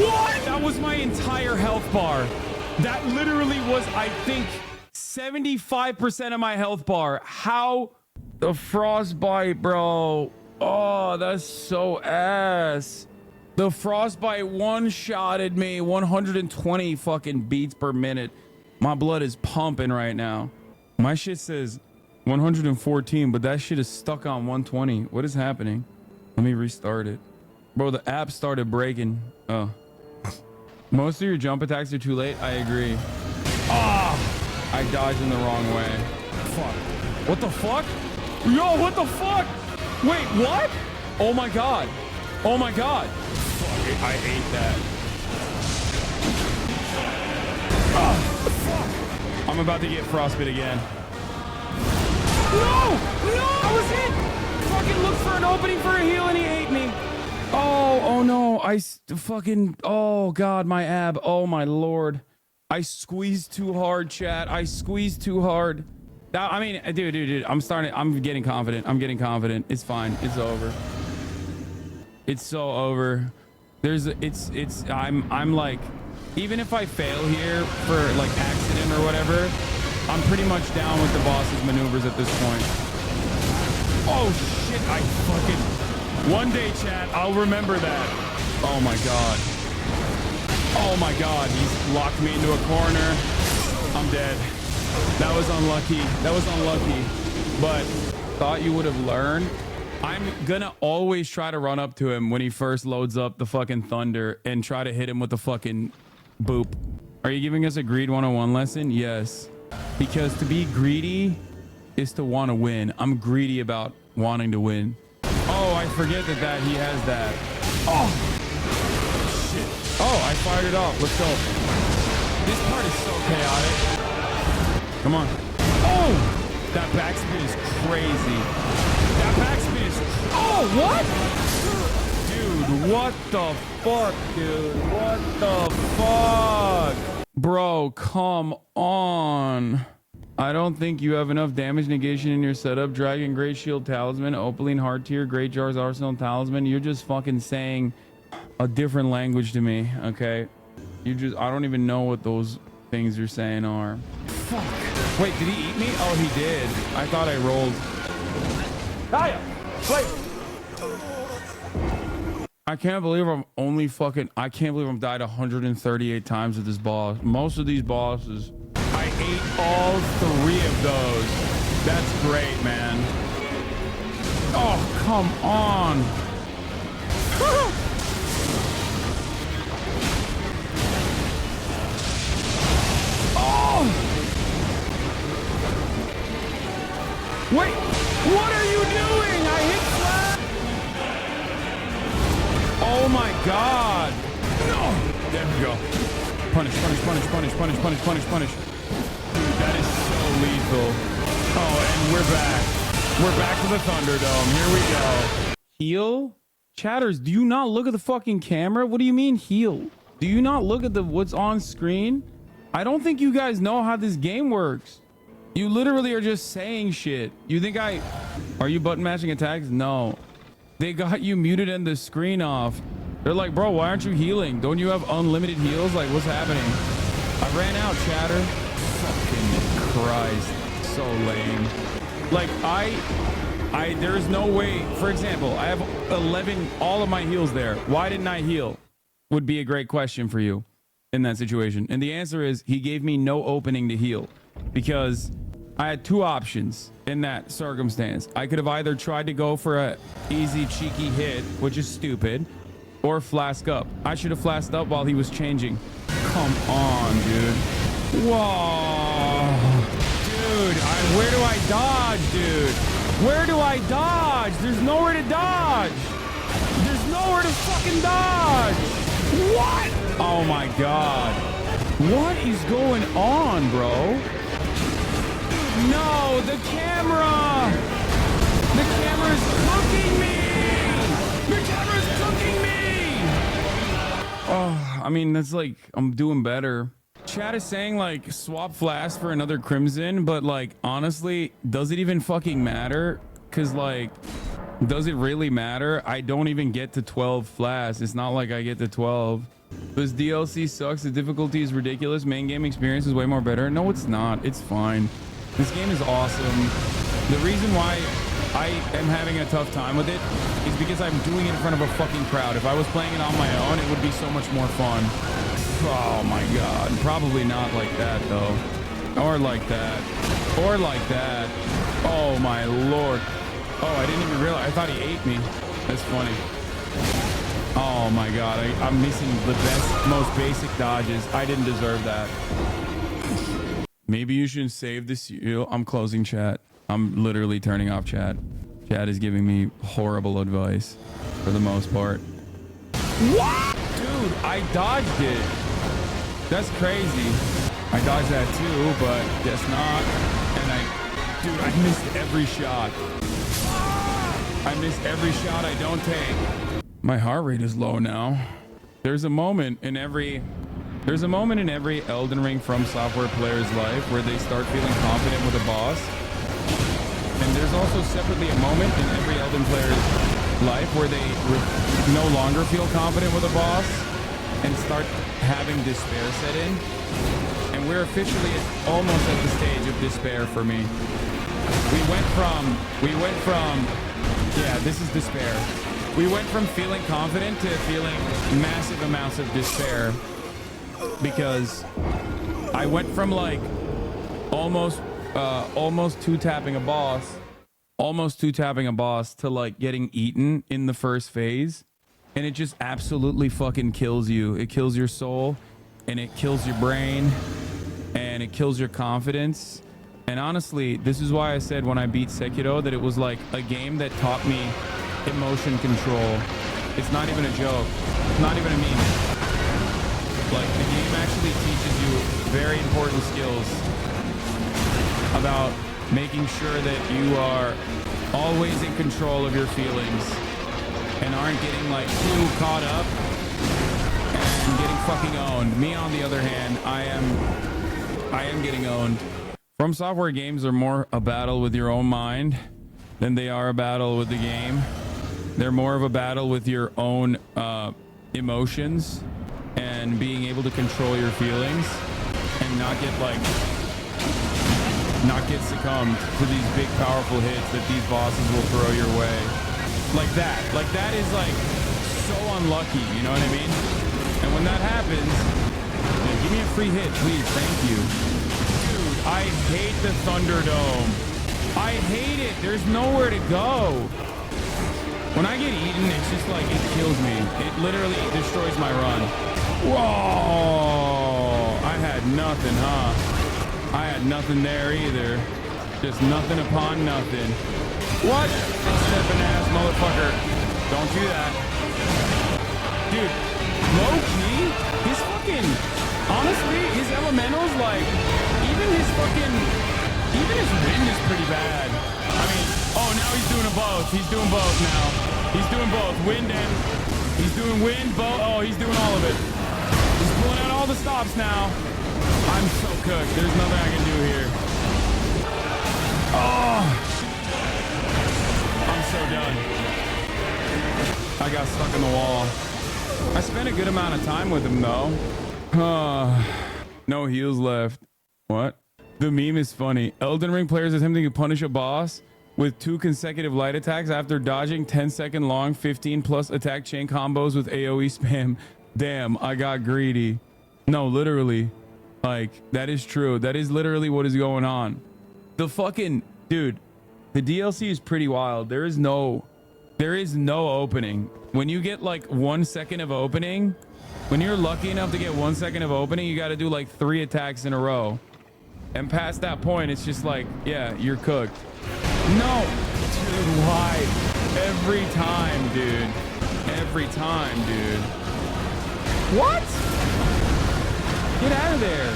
Speaker 4: What? That was my entire health bar. That literally was, I think, 75% of my health bar. How? The frostbite, bro. Oh, that's so ass. The frostbite one-shotted me 120 fucking beats per minute. My blood is pumping right now. My shit says 114, but that shit is stuck on 120. What is happening? Let me restart it. Bro, the app started breaking. Oh. Most of your jump attacks are too late. I agree. Ah! I dodged in the wrong way. Fuck. What the fuck? Yo, what the fuck? Wait, what? Oh my god. Fuck, I hate that. Oh, fuck. I'm about to get frostbite again. No! No! I was hit! Fucking looked for an opening for a heal and he ate me. Oh no. Oh God, my ab. Oh my Lord. I squeezed too hard, chat. I squeezed too hard. I mean, dude, I'm getting confident. It's fine. It's over. It's so over. I'm like, even if I fail here for like accident or whatever, I'm pretty much down with the boss's maneuvers at this point. Oh shit, one day, chat, I'll remember that. Oh my God. Oh my God, he's locked me into a corner. I'm dead. That was unlucky. But thought you would have learned. I'm gonna always try to run up to him when he first loads up the fucking thunder and try to hit him with the fucking boop. Are you giving us a greed 101 lesson? Yes. Because to be greedy is to want to win. I'm greedy about wanting to win. Oh, I forget that he has that. Oh, shit. Oh, I fired it off. Let's go. This part is so chaotic. Come on. Oh, that backspin is crazy. Oh, what? Dude, what the fuck, dude? What the fuck? Bro, come on. I don't think you have enough damage negation in your setup. Dragon, Great Shield, Talisman, Opaline, Hard Tier, Great Jars, Arsenal, Talisman. You're just fucking saying a different language to me, okay? I don't even know what those things you're saying are. Fuck. Wait, did he eat me? Oh, he did. I thought I rolled. Wait. I can't believe I'm died 138 times with this boss. Most of these bosses, I ate all 3 of those. That's great, man. Oh, come on. Oh! Wait, what are you doing? I hit flat. Oh my God. No. There we go. Punish. Dude, that is so lethal. Oh, and we're back. We're back to the Thunderdome. Here we go. Heal? Chatters, do you not look at the fucking camera? What do you mean heal? Do you not look at what's on screen? I don't think you guys know how this game works. You literally are just saying shit. You think are you button matching attacks? No. They got you muted and the screen off. They're like, bro, why aren't you healing? Don't you have unlimited heals? Like, what's happening? I ran out, chatter. Fucking Christ. So lame. Like, there's no way. For example, I have 11, all of my heals there. Why didn't I heal? Would be a great question for you in that situation. And the answer is he gave me no opening to heal because I had 2 options in that circumstance. I could have either tried to go for a easy cheeky hit, which is stupid, or flask up. I should have flasked up while he was changing. Come on, dude. Whoa. Dude, where do I dodge, dude? Where do I dodge? There's nowhere to dodge. There's nowhere to fucking dodge. What? Oh my God. What is going on, bro? No, the camera! The camera's cooking me! The camera's cooking me! Oh, I mean, that's like, I'm doing better. Chat is saying like swap flask for another Crimson, but like, honestly, does it even fucking matter? Cause like, does it really matter? I don't even get to 12 flasks. It's not like I get to 12. This DLC sucks. The difficulty is ridiculous. Main game experience is way more better. No, it's not. It's fine. This game is awesome. The reason why I am having a tough time with it is because I'm doing it in front of a fucking crowd. If I was playing it on my own, it would be so much more fun. Oh my God. Probably not like that though. Or like that. Or like that. Oh my Lord. Oh, I didn't even realize. I thought he ate me. That's funny. Oh my God. I'm missing the best, most basic dodges. I didn't deserve that. Maybe you should save this. I'm closing chat. I'm literally turning off chat. Chat is giving me horrible advice for the most part. What? Dude, I dodged it. That's crazy. I dodged that too, but guess not. And Dude, I missed every shot. I miss every shot I don't take. My heart rate is low now. There's a moment in every Elden Ring From Software player's life where they start feeling confident with a boss. And there's also separately a moment in every Elden player's life where they no longer feel confident with a boss and start having despair set in. And we're officially almost at the stage of despair for me. We went from yeah, this is despair. We went from feeling confident to feeling massive amounts of despair because I went from like almost two-tapping a boss to like getting eaten in the first phase, and it just absolutely fucking kills you. It kills your soul, and it kills your brain, and it kills your confidence. And honestly, this is why I said when I beat Sekiro that it was like a game that taught me emotion control. It's not even a joke. It's not even a meme. Like, the game actually teaches you very important skills about making sure that you are always in control of your feelings and aren't getting like too caught up and getting fucking owned. Me, on the other hand, I am getting owned. From Software games are more a battle with your own mind than they are a battle with the game. They're more of a battle with your own emotions and being able to control your feelings and not get succumbed to these big powerful hits that these bosses will throw your way. Like that is like so unlucky, you know what I mean? And when that happens, man, give me a free hit, please, thank you. I hate the Thunderdome. I hate it. There's nowhere to go. When I get eaten, it's just like, it kills me. It literally destroys my run. Whoa! I had nothing, huh? I had nothing there either. Just nothing upon nothing. What? Stepping ass motherfucker. Don't do that. Dude, low key, his fucking, honestly, his elementals, like, even his wind is pretty bad. I mean, oh, now he's doing both. He's doing both now. He's doing both. Wind and he's doing wind, both. Oh, he's doing all of it. He's pulling out all the stops now. I'm so cooked. There's nothing I can do here. Oh, I'm so done. I got stuck in the wall. I spent a good amount of time with him though. No heals left. What? The meme is funny. Elden Ring players attempting to punish a boss with 2 consecutive light attacks after dodging 10-second long 15+ attack chain combos with AoE spam. Damn, I got greedy. No, literally. Like, that is true. That is literally what is going on. The fucking dude, the DLC is pretty wild. There is no opening. When you get like 1 second of opening, when you're lucky enough to get 1 second of opening, you got to do like 3 attacks in a row. And past that point, it's just like, yeah, you're cooked. No, dude, why? Every time, dude. Every time, dude. What? Get out of there.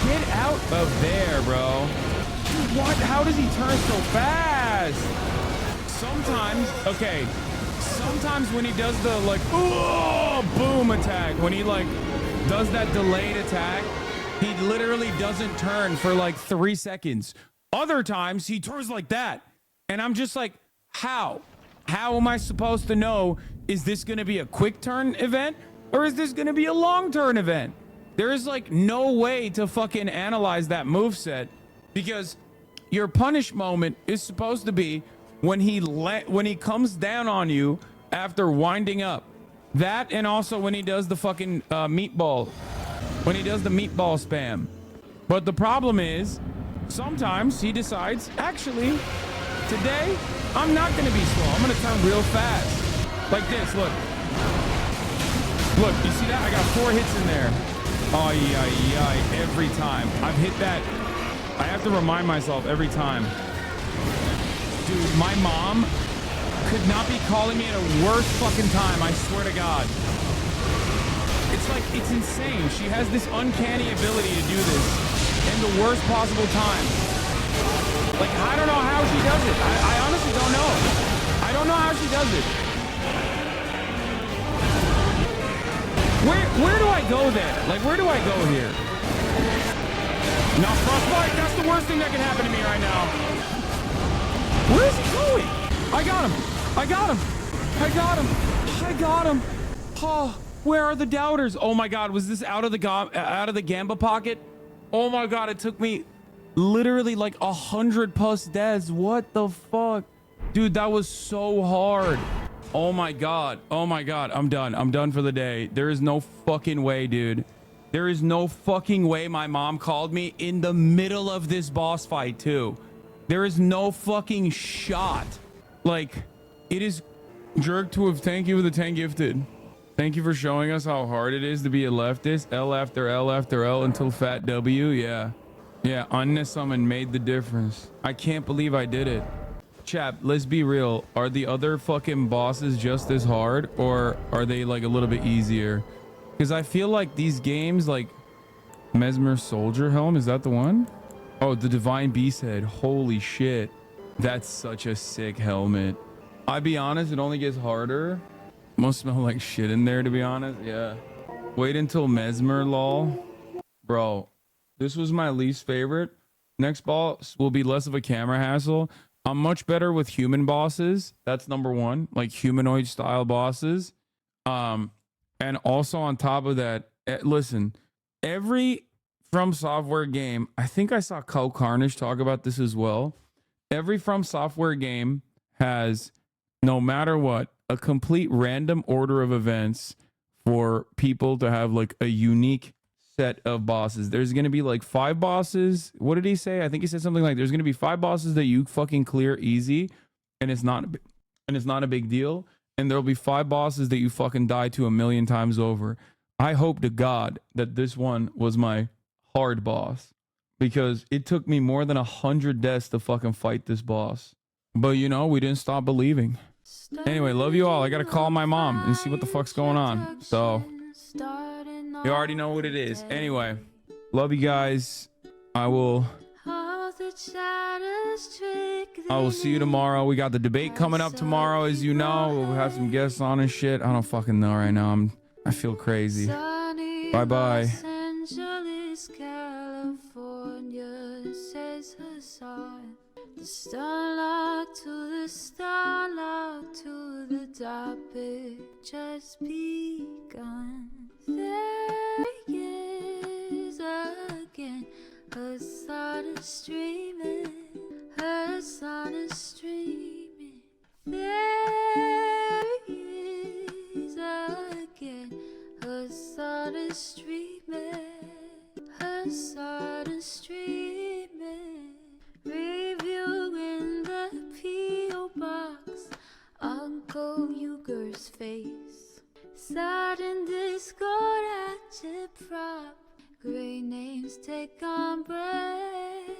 Speaker 4: Get out of there, bro. Dude, what? How does he turn so fast? Sometimes, okay. Sometimes when he does the like, oh, boom attack, when he like does that delayed attack, he literally doesn't turn for like 3 seconds. Other times he turns like that. And I'm just like, how? How am I supposed to know, is this going to be a quick turn event or is this going to be a long turn event? There is like no way to fucking analyze that moveset because your punish moment is supposed to be when he comes down on you after winding up. That, and also when he does the fucking meatball. When he does the meatball spam. But the problem is, sometimes he decides, actually, today, I'm not going to be slow. I'm going to turn real fast. Like this, look. Look, you see that? I got 4 hits in there. Oh, yeah, every time. I've hit that. I have to remind myself every time. Dude, my mom could not be calling me at a worse fucking time, I swear to God. It's like, it's insane. She has this uncanny ability to do this in the worst possible time. Like, I don't know how she does it. I honestly don't know. I don't know how she does it. Where do I go then? Like, where do I go here? No, frostbite. That's the worst thing that can happen to me right now. Where is he going? I got him. I got him. I got him. I got him. Oh, where are the doubters? Oh my God, was this out of the Gamba pocket? Oh my God, it took me literally like 100+ deaths. What the fuck? Dude, that was so hard. Oh my God. Oh my God. I'm done. I'm done for the day. There is no fucking way, dude. There is no fucking way my mom called me in the middle of this boss fight too. There is no fucking shot. Like, it is jerk to have. Thank you for the 10 gifted. Thank you for showing us how hard it is to be a leftist. L after L after L until fat W. Yeah. Yeah, unsummon made the difference. I can't believe I did it. Chap, let's be real. Are the other fucking bosses just as hard, or are they like a little bit easier? Because I feel like these games, like Mesmer Soldier Helm, is that the one? Oh, the Divine Beast Head. Holy shit. That's such a sick helmet. I'll be honest, it only gets harder. Must smell like shit in there, to be honest. Yeah. Wait until Mesmer, lol. Bro, this was my least favorite. Next boss will be less of a camera hassle. I'm much better with human bosses. That's number one, like humanoid style bosses. And also on top of that, listen, every From Software game, I think I saw Carnage talk about this as well. Every From Software game has, no matter what, a complete random order of events for people to have like a unique set of bosses. There's going to be like 5 bosses. What did he say? I think he said something like there's going to be 5 bosses that you fucking clear easy and it's not a big deal. And there'll be 5 bosses that you fucking die to 1,000,000 times over. I hope to God that this one was my hard boss, because it took me more than 100 deaths to fucking fight this boss. But you know, we didn't stop believing. Anyway, love you all. I gotta call my mom and see what the fuck's going on. So you already know what it is. Anyway, love you guys. I will see you tomorrow. We got the debate coming up tomorrow, as you know. We'll have some guests on and shit. I don't fucking know right now. I feel crazy. Bye bye.
Speaker 14: California, says Hasan. The starlock to the starlock to the topic just begun. There he is again. Hasan is streaming. Hasan is streaming. There he is again. Hasan is streaming. Hasan is streaming. Reviewing the P.O. box. Uncle Uger's face. Sudden Discord active prop. Great names take on break.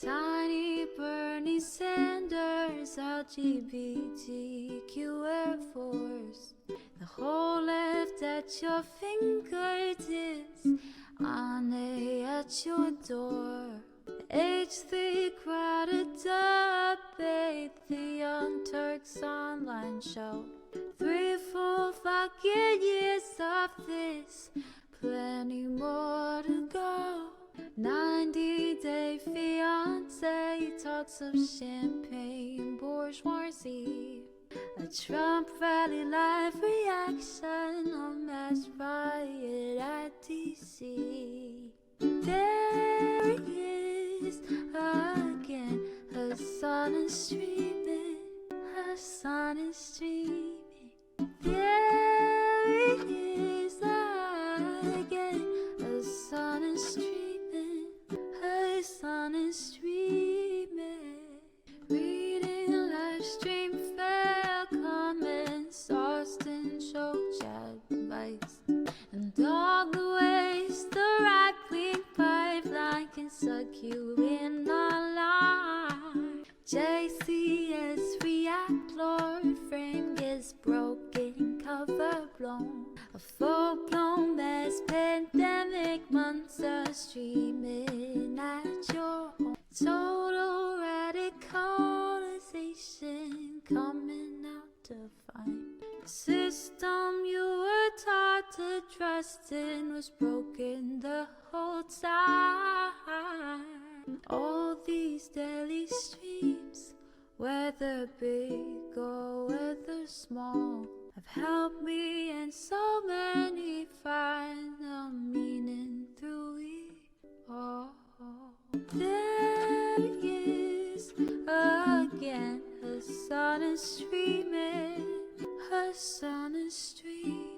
Speaker 14: Tiny Bernie Sanders, LGBTQ Air Force. The whole left at your fingertips. Ane at your door. H3 crowded debate, the Young Turks online show. 3 full fucking years of this, plenty more to go. 90-day fiance talks of champagne bourgeoisie. A Trump rally live reaction on mass riot at DC. There he is again. Hasan is streaming. Hasan is streaming. There he is again. Hasan is streaming. Hasan is streaming. Reading live stream fair comments. Austin show chat advice. And all the ways the right-wing pipeline can suck you in online. JCS react, Lord frame gets broken, cover blown. A full-blown mass pandemic monster streaming at your home. Total radical. coming out to find. The system you were taught to trust in was broken the whole time. All these daily streams, whether big or whether small, have helped me and so many find the meaning through it all. There is again, her sun is streaming, her sun is streaming.